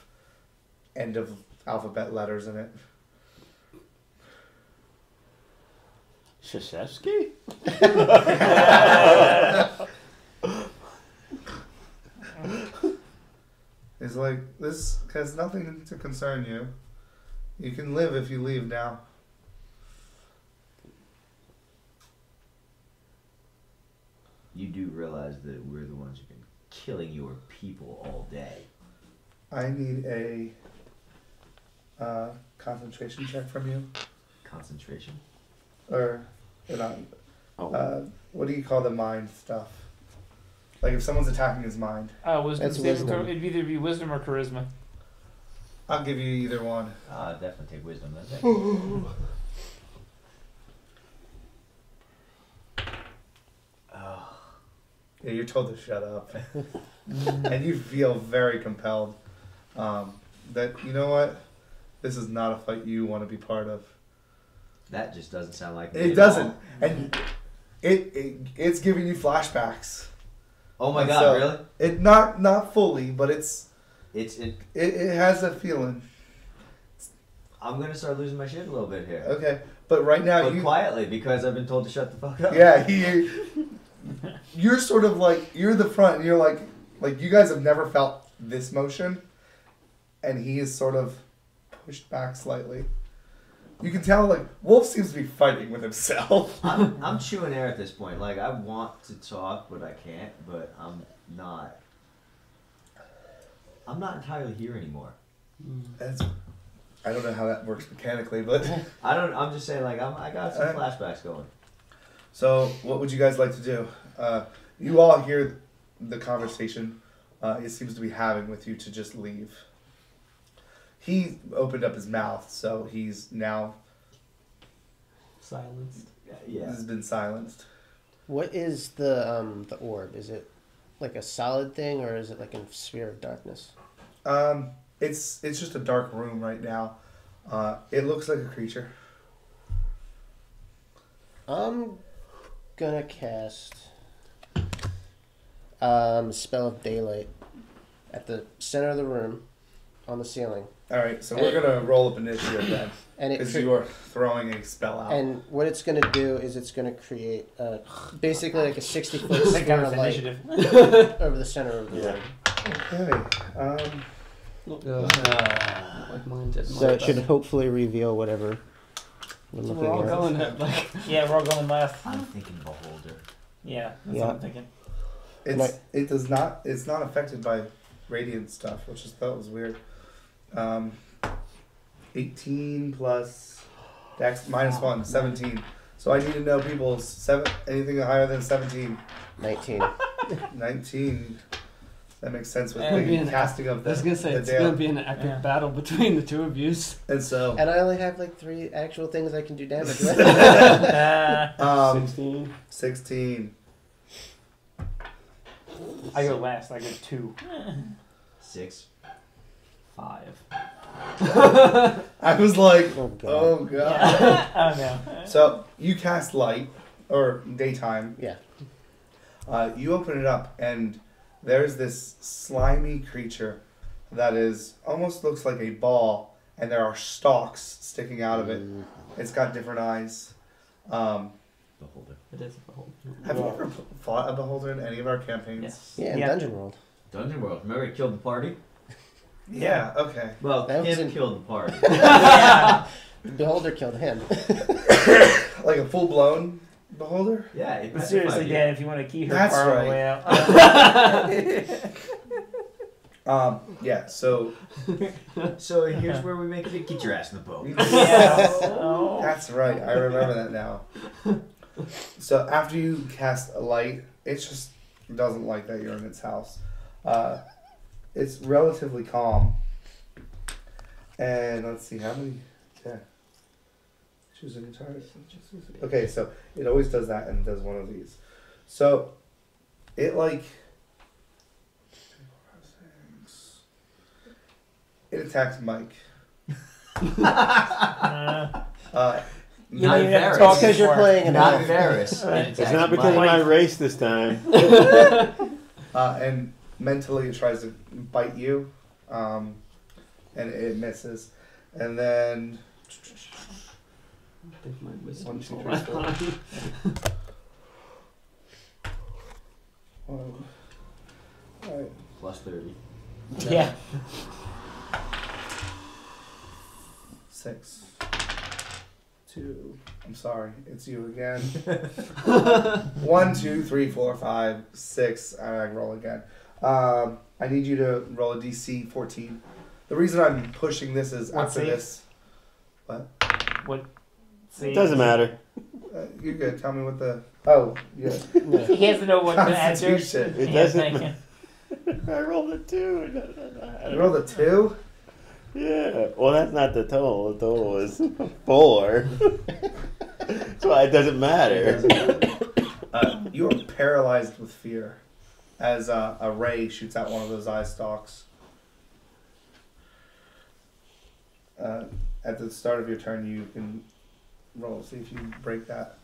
end of alphabet letters in it. Shashevsky? He's like, this has nothing to concern you. You can live if you leave now. You do realize that we're the ones who've been killing your people all day. I need a concentration check from you. Concentration. Or not. Oh. What do you call the mind stuff? Like if someone's attacking his mind. Wisdom. That's saving wisdom. throw. It'd either be wisdom or charisma. I'll give you either one. I'll definitely take wisdom. That's it. Oh, Yeah, you're told to shut up. And you feel very compelled that, you know what? This is not a fight you want to be part of. that just doesn't sound like me It at doesn't. all. And it's giving you flashbacks. Oh my And God! so- Really? It not fully, but it has a feeling. I'm gonna start losing my shit a little bit here. Okay. But right now But you quietly, because I've been told to shut the fuck up. yeah, you're sort of like you're the front and you're like you guys have never felt this motion, and he is sort of pushed back slightly. You can tell, like, Wolf seems to be fighting with himself. I'm chewing air at this point. Like, I want to talk, but I can't. But I'm not entirely here anymore. I don't know how that works mechanically, but I'm just saying, like, I got some flashbacks going. so what would you guys like to do? You all hear the conversation it seems to be having with you to just leave. He opened up his mouth, so he's now Silenced. Yeah. has been silenced. What is the orb? Is it like a solid thing, or is it like a sphere of darkness? It's just a dark room right now. It looks like a creature. I'm gonna cast spell of daylight at the center of the room on the ceiling. All right, so we're gonna roll up initiative then, And because you are throwing a spell out. and what it's gonna do is it's gonna create basically like a 60-foot That sphere kind of of light initiative. over the center of the Yeah. room. Okay. Like mine did. So it should hopefully reveal whatever we're So looking we're all at. going at like. Yeah, we're all going last. I'm thinking Beholder. Yeah, that's Yeah. what I'm thinking. It does not. It's not affected by radiant stuff, which I thought was weird. 18 plus Dex minus 1, 17. So I need to know people's anything higher than 17. 19. 19. That makes sense with It's gonna be the an casting of I was gonna say the it's Dale. gonna be an epic Yeah. battle between the two of you. And so And I only have like 3 actual things I can do damage with. 16. 16. I go last. I go 2. 6. 5. I was like, Oh, God. oh god. Yeah. Oh no. So you cast light or daytime. Yeah. You open it up and there's this slimy creature that is almost looks like a ball, and there are stalks sticking out of it. It's got different eyes. Beholder. It is a whole. Have you ever fought a beholder in any of our campaigns? Yes. Yeah, in Yeah. Dungeon World. Dungeon World. Remember he killed the party? Yeah. Okay. Well, That was him in- killed the party. Yeah. The Beholder killed him. Like a full blown beholder. Yeah. It But seriously, petrified you. Dan, if you want to key her That's car on right. the way out. Yeah. So So here's where we make it. Get your ass in the boat. Yeah. Oh. that's right. I remember that now. So after you cast a light, it just doesn't like that you're in its house. It's relatively calm. And let's see how many. Yeah. Choosing a target. Okay, so it always does that and does one of these. So it like. It attacks Mike. You Not don't even have to Varys. talk Because you're anymore. playing an Not elf. Varys. It's not because of my race this time. And mentally it tries to bite you, and it misses. And then I think my wisdom 1, 2, roll 3, went 4. on. Alright. Plus 30. Yeah. 6, 2. I'm sorry, it's you again. 1, 2, 3, 4, 5, 6. And I roll again. I need you to roll a DC 14. The reason I'm pushing this is What after save? this. What? See, It doesn't matter. You're good. Tell me what the. Oh, yeah. He has to know what to answer. Constitution. It Yeah, doesn't thank matter. I rolled a 2. It doesn't You matter. rolled a 2? Yeah. Well, that's not the total. The total is 4. That's why it doesn't matter. You are paralyzed with fear as a ray shoots out one of those eye stalks. At the start of your turn, you can roll, see if you break that.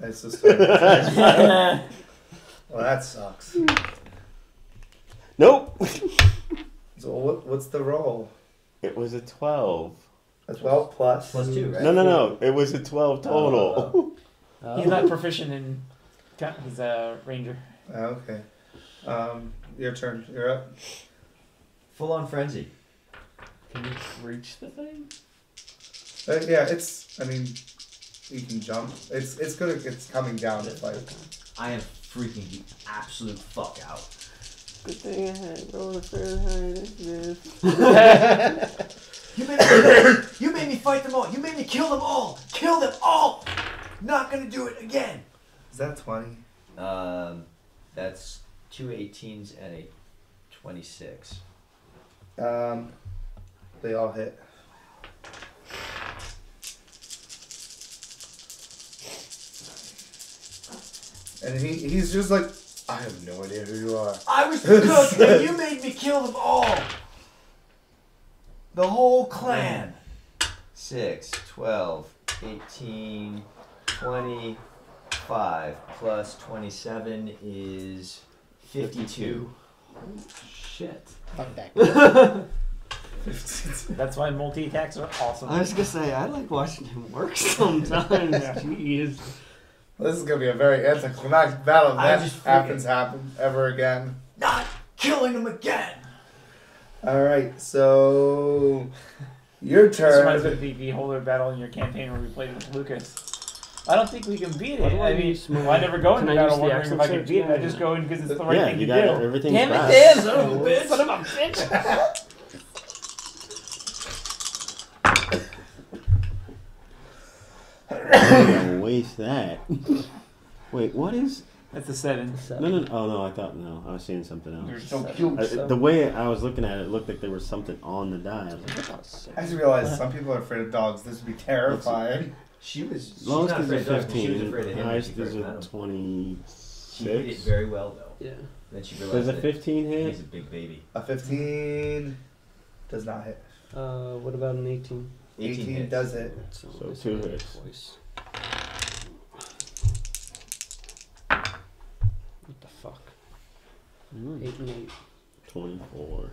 It's the start of your turn. Well, that sucks. Nope. So what's the roll? It was a 12. A 12 plus? Plus 2, right? No. It was a 12 total. He's not proficient in. He's a ranger. Okay. Your turn. You're up. Full on frenzy. Can you reach the thing? Yeah, it's. I mean, you can jump. It's good. It's coming down to fight. I am freaking the absolute fuck out. Good thing I had roll a fair high. You made me fight them all. You made me kill them all. Kill them all. Not gonna do it again. Is that 20? That's 2 18s and a 26. They all hit. And he's just like, I have no idea who you are. I was the cook, and you made me kill them all. The whole clan. 6, 12, 18, 25 plus 27 is 52. Shit. Fuck that. That's why multi-attacks are awesome. I was gonna say, I like watching him work sometimes. Jeez. This is gonna be a very anticlimactic battle if I'm that just happen ever again. Not killing them again. Alright, so your This reminds me turn. of the Beholder battle in your campaign where we played with Lucas. I don't think we can beat How it. do I I mean, use my- well, I never go Can into I use battle the wondering accent if I can search? beat it. I Yeah. just go in because it's the right Yeah, thing you to got do. everything's Damn it, fast. Dan! Son of a bitch! Son of a bitch! I'm gonna waste that. Wait, what is? That's a 7. No. Oh no, I thought no. I was seeing something You're else. so cute. The way I was looking at it, it looked like there was something on the die. I was like, I just realized some people are afraid of dogs. This would be terrifying. She was. She's lowest not is afraid a of dogs, but she was 15. afraid of him. when Highest she is first met a him. 26. She did it very well though. Yeah. Then she Does realized a that 15 he's hit? a big baby. A 15 does not hit. What about an 18? 18 hits. does hit. So this 2 one hits. twice. What the fuck? 8 and 8. 24.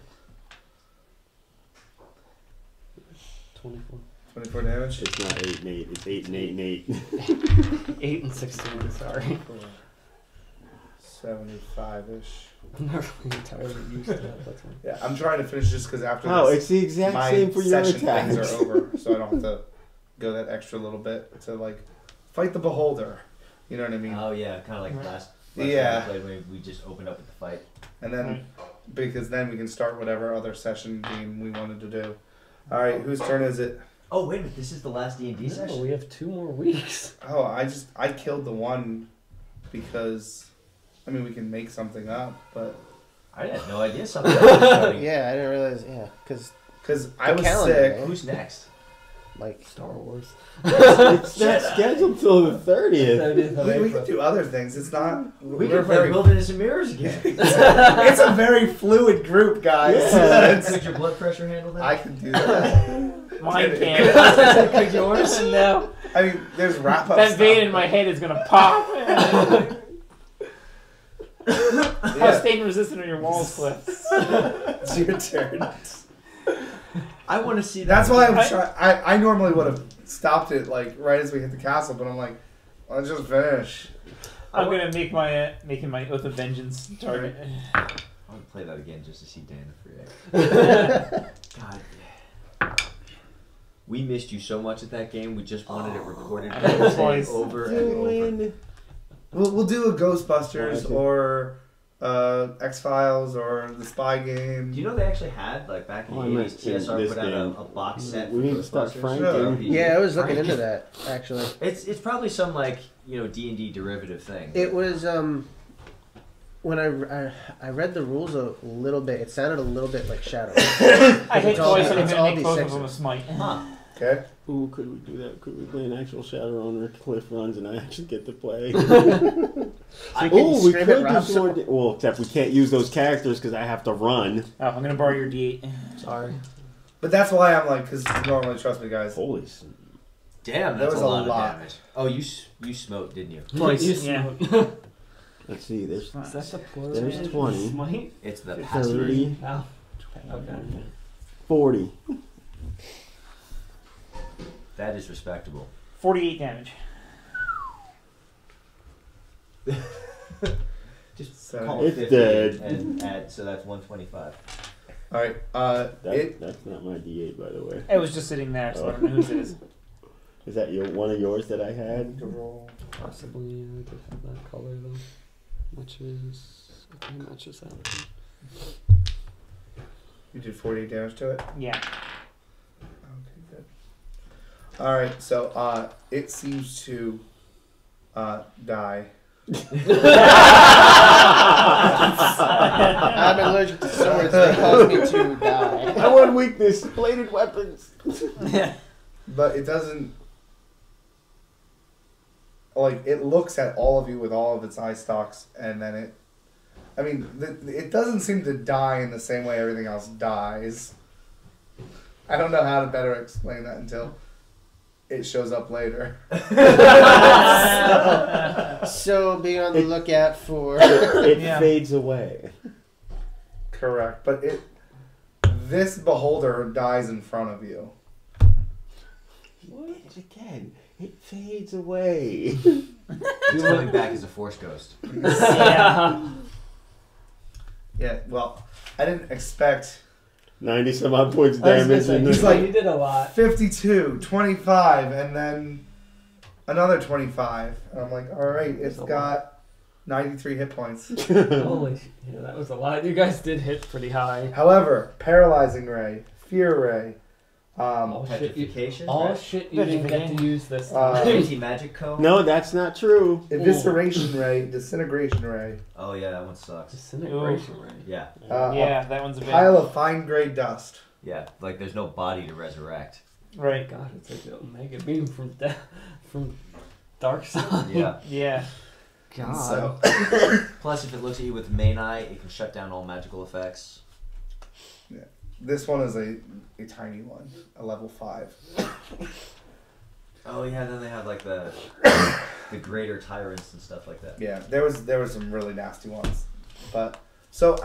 24. 24 damage. It's not 8 and 8. It's 8 and 8 and 8. 8 and 16, sorry. 75-ish. I'm not really entirely used to that, that's fine. Yeah, I'm trying to finish just because after Oh, this, it's the exact my same for your session things attacks. are over, so I don't have to go that extra little bit to like fight the beholder. You know what I mean? Oh yeah, kind of like last Yeah. time we played when we just opened up with the fight. And then because then we can start whatever other session game we wanted to do. All right, whose turn is it? Oh wait a minute, this is the last D&D No, session. we have 2 more weeks. Oh, I killed the one because I mean we can make something up, but I had no idea something else was starting. Yeah, I didn't realize. Yeah, because I was calendar, sick. man. Who's next? like Star Wars. It's not scheduled till the 30th. We can do other things. It's not. We we're can play very. Wilderness and Mirrors again. It's a very fluid group, guys. Yeah. Could your blood pressure handle that? I can do that. Mine can't. Could yours? No. I mean, there's wrap up. That vein in my head is gonna pop. How Yeah, stain resistant are your walls, Cliff? it's your turn. I want to see. That's why I'm I- trying. I normally would have stopped it like right as we hit the castle, but I'm like, let's just finish. I'm gonna make my making my oath of vengeance target. I'm gonna play that again just to see Dan the God. We missed you so much at that game. We just wanted it recorded Boys. over and over. We'll do a Ghostbusters Okay. or X Files or the Spy Game. Do you know they actually had like back in Oh, I the meant 80s? in TSR this put out game. a box set. We for need to start Ghostbusters. franking. yeah, I was looking into that actually. It's probably some like D&D derivative thing. It was when I read the rules a little bit. It sounded a little bit like Shadow. I hate It's all- twice, and I'm it's gonna all make both of D6s. them a smite. Huh. Okay. Ooh, could we do that? Could we play an actual Shadowrunner Cliff runs and I actually get to play? So you can Oh, we scream could at do Rob sword. Well, except we can't use those characters because I have to run. Oh, I'm gonna borrow your D8. Sorry. But that's why I'm like, because normally, trust me, guys. Holy. Damn, That that's was a a lot, lot. of damage. Oh, you smoked, didn't you? Twice. Yeah. Let's see. There's Is that the plural? There's 20. Smite? It's the past version. 30, Oh. Okay. 40. That is respectable. 48 damage. Just So- call It's 50 dead. and add, so that's 125. All right. That's not my D8, by the way. It was just sitting there, so I don't know whose it is. Is that one of yours that I had? Possibly, I could have that color though. Matches. I think it matches that. You did 48 damage to it? Yeah. Okay, good. Alright, so it seems to die. I'm allergic to swords. They cause me to die. I want weakness. Bladed weapons. But it doesn't. Like, it looks at all of you with all of its eye stalks, and then it. I mean, it doesn't seem to die in the same way everything else dies. I don't know how to better explain that until it shows up later. So be on the lookout for. It Yeah. fades away. Correct. But this beholder dies in front of you. What? Again, it fades away. It's coming back as a force ghost. Yeah. Yeah, well, I didn't expect 90 some odd points of I was gonna damage. say, And He's this like- you did a lot. 52, 25, and then another 25. And I'm like, alright, it's got 93 hit points. Holy shit, yeah, that was a lot. You guys did hit pretty high. However, Paralyzing Ray, Fear Ray, All shit you, Petrification. all right? shit you didn't get to use this time. Anti-magic cone. No, that's not true. Evisceration Ray, Disintegration Ray, Oh yeah, that one sucks. Disintegration ray. Yeah, Yeah, that one's a a bit. pile of fine gray dust. yeah. Like there's no body to resurrect. Right. God, it's like the Omega beam from Dark Side. Yeah. Yeah. God. So, Plus, if it looks at you with main eye, it can shut down all magical effects. this one is a tiny one, a level 5. Oh yeah, then they have like the greater tyrants and stuff like that. Yeah, there was some really nasty ones. But so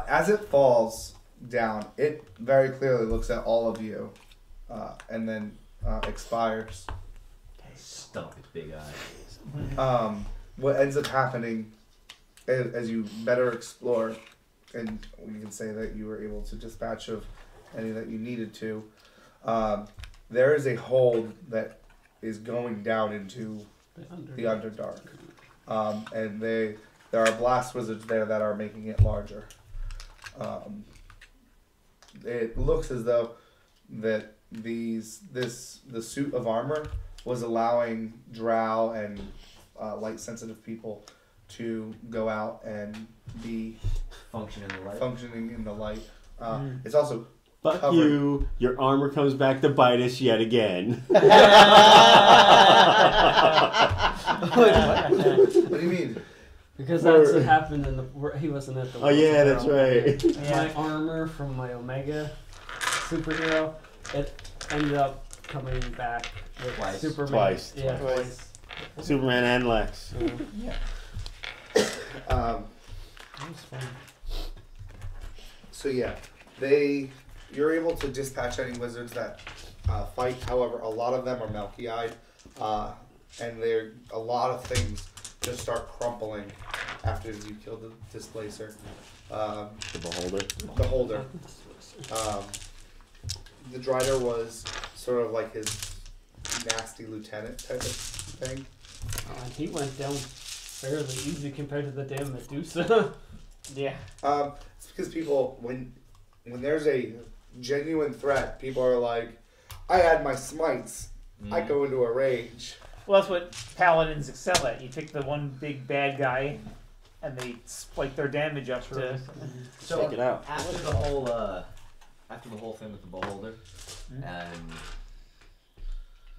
as it falls down, it very clearly looks at all of you, and then expires. Stump its big eye. What ends up happening as you better explore, and we can say that you were able to dispatch of any that you needed to, there is a hold that is going down into the Underdark. And there are blast wizards there that are making it larger. It looks as though that the suit of armor was allowing drow and light sensitive people to go out and be Function in the light. functioning in the light. It's also Fuck covered. you. Your armor comes back to bite us yet again. What do you mean? Because that's what happened in the. He wasn't at the. Oh yeah, that's right. My armor from my Omega superhero, it ended up coming back with Twice. Superman. Twice. Yeah, Twice. twice. Superman and Lex. That was fun. So yeah, you're able to dispatch any wizards that fight. However, a lot of them are milky-eyed, and a lot of things just start crumpling after you kill the displacer. The beholder. The holder. The Drider was sort of like his nasty lieutenant type of thing. And he went down fairly easy compared to the damn Medusa. Yeah. It's because people, when there's a genuine threat, people are like, I had my smites. I go into a rage. Well, that's what paladins excel at. You pick the one big bad guy, and they spike their damage up to. So Check it out. after the whole thing with the beholder, and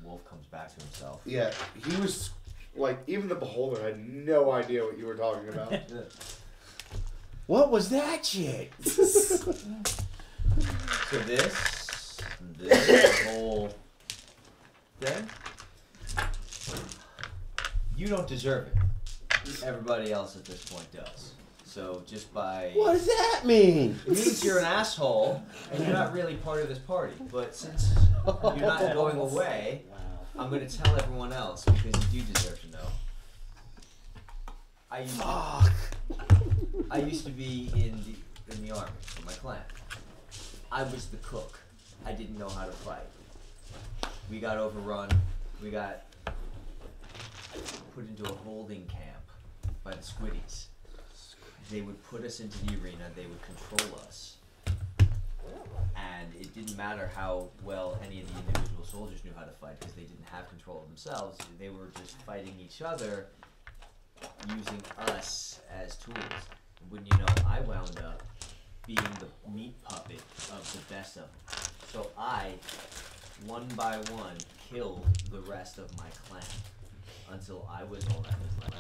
Wolf comes back to himself. Yeah, he was like, even the beholder had no idea what you were talking about. What was that shit? So this whole thing, you don't deserve it. Everybody else at this point does. So just by What does that mean? it means you're an asshole and you're not really part of this party. But since you're not going away, I'm going to tell everyone else because you do deserve to know. I used to be in the army for my clan. I was the cook. I didn't know how to fight. We got overrun. we got put into a holding camp by the Squiddies. They would put us into the arena, they would control us. And it didn't matter how well any of the individual soldiers knew how to fight because they didn't have control of themselves. They were just fighting each other using us as tools. Wouldn't you know, I wound up being the meat puppet of the best of them. So I, one by one, killed the rest of my clan until I was all that was left.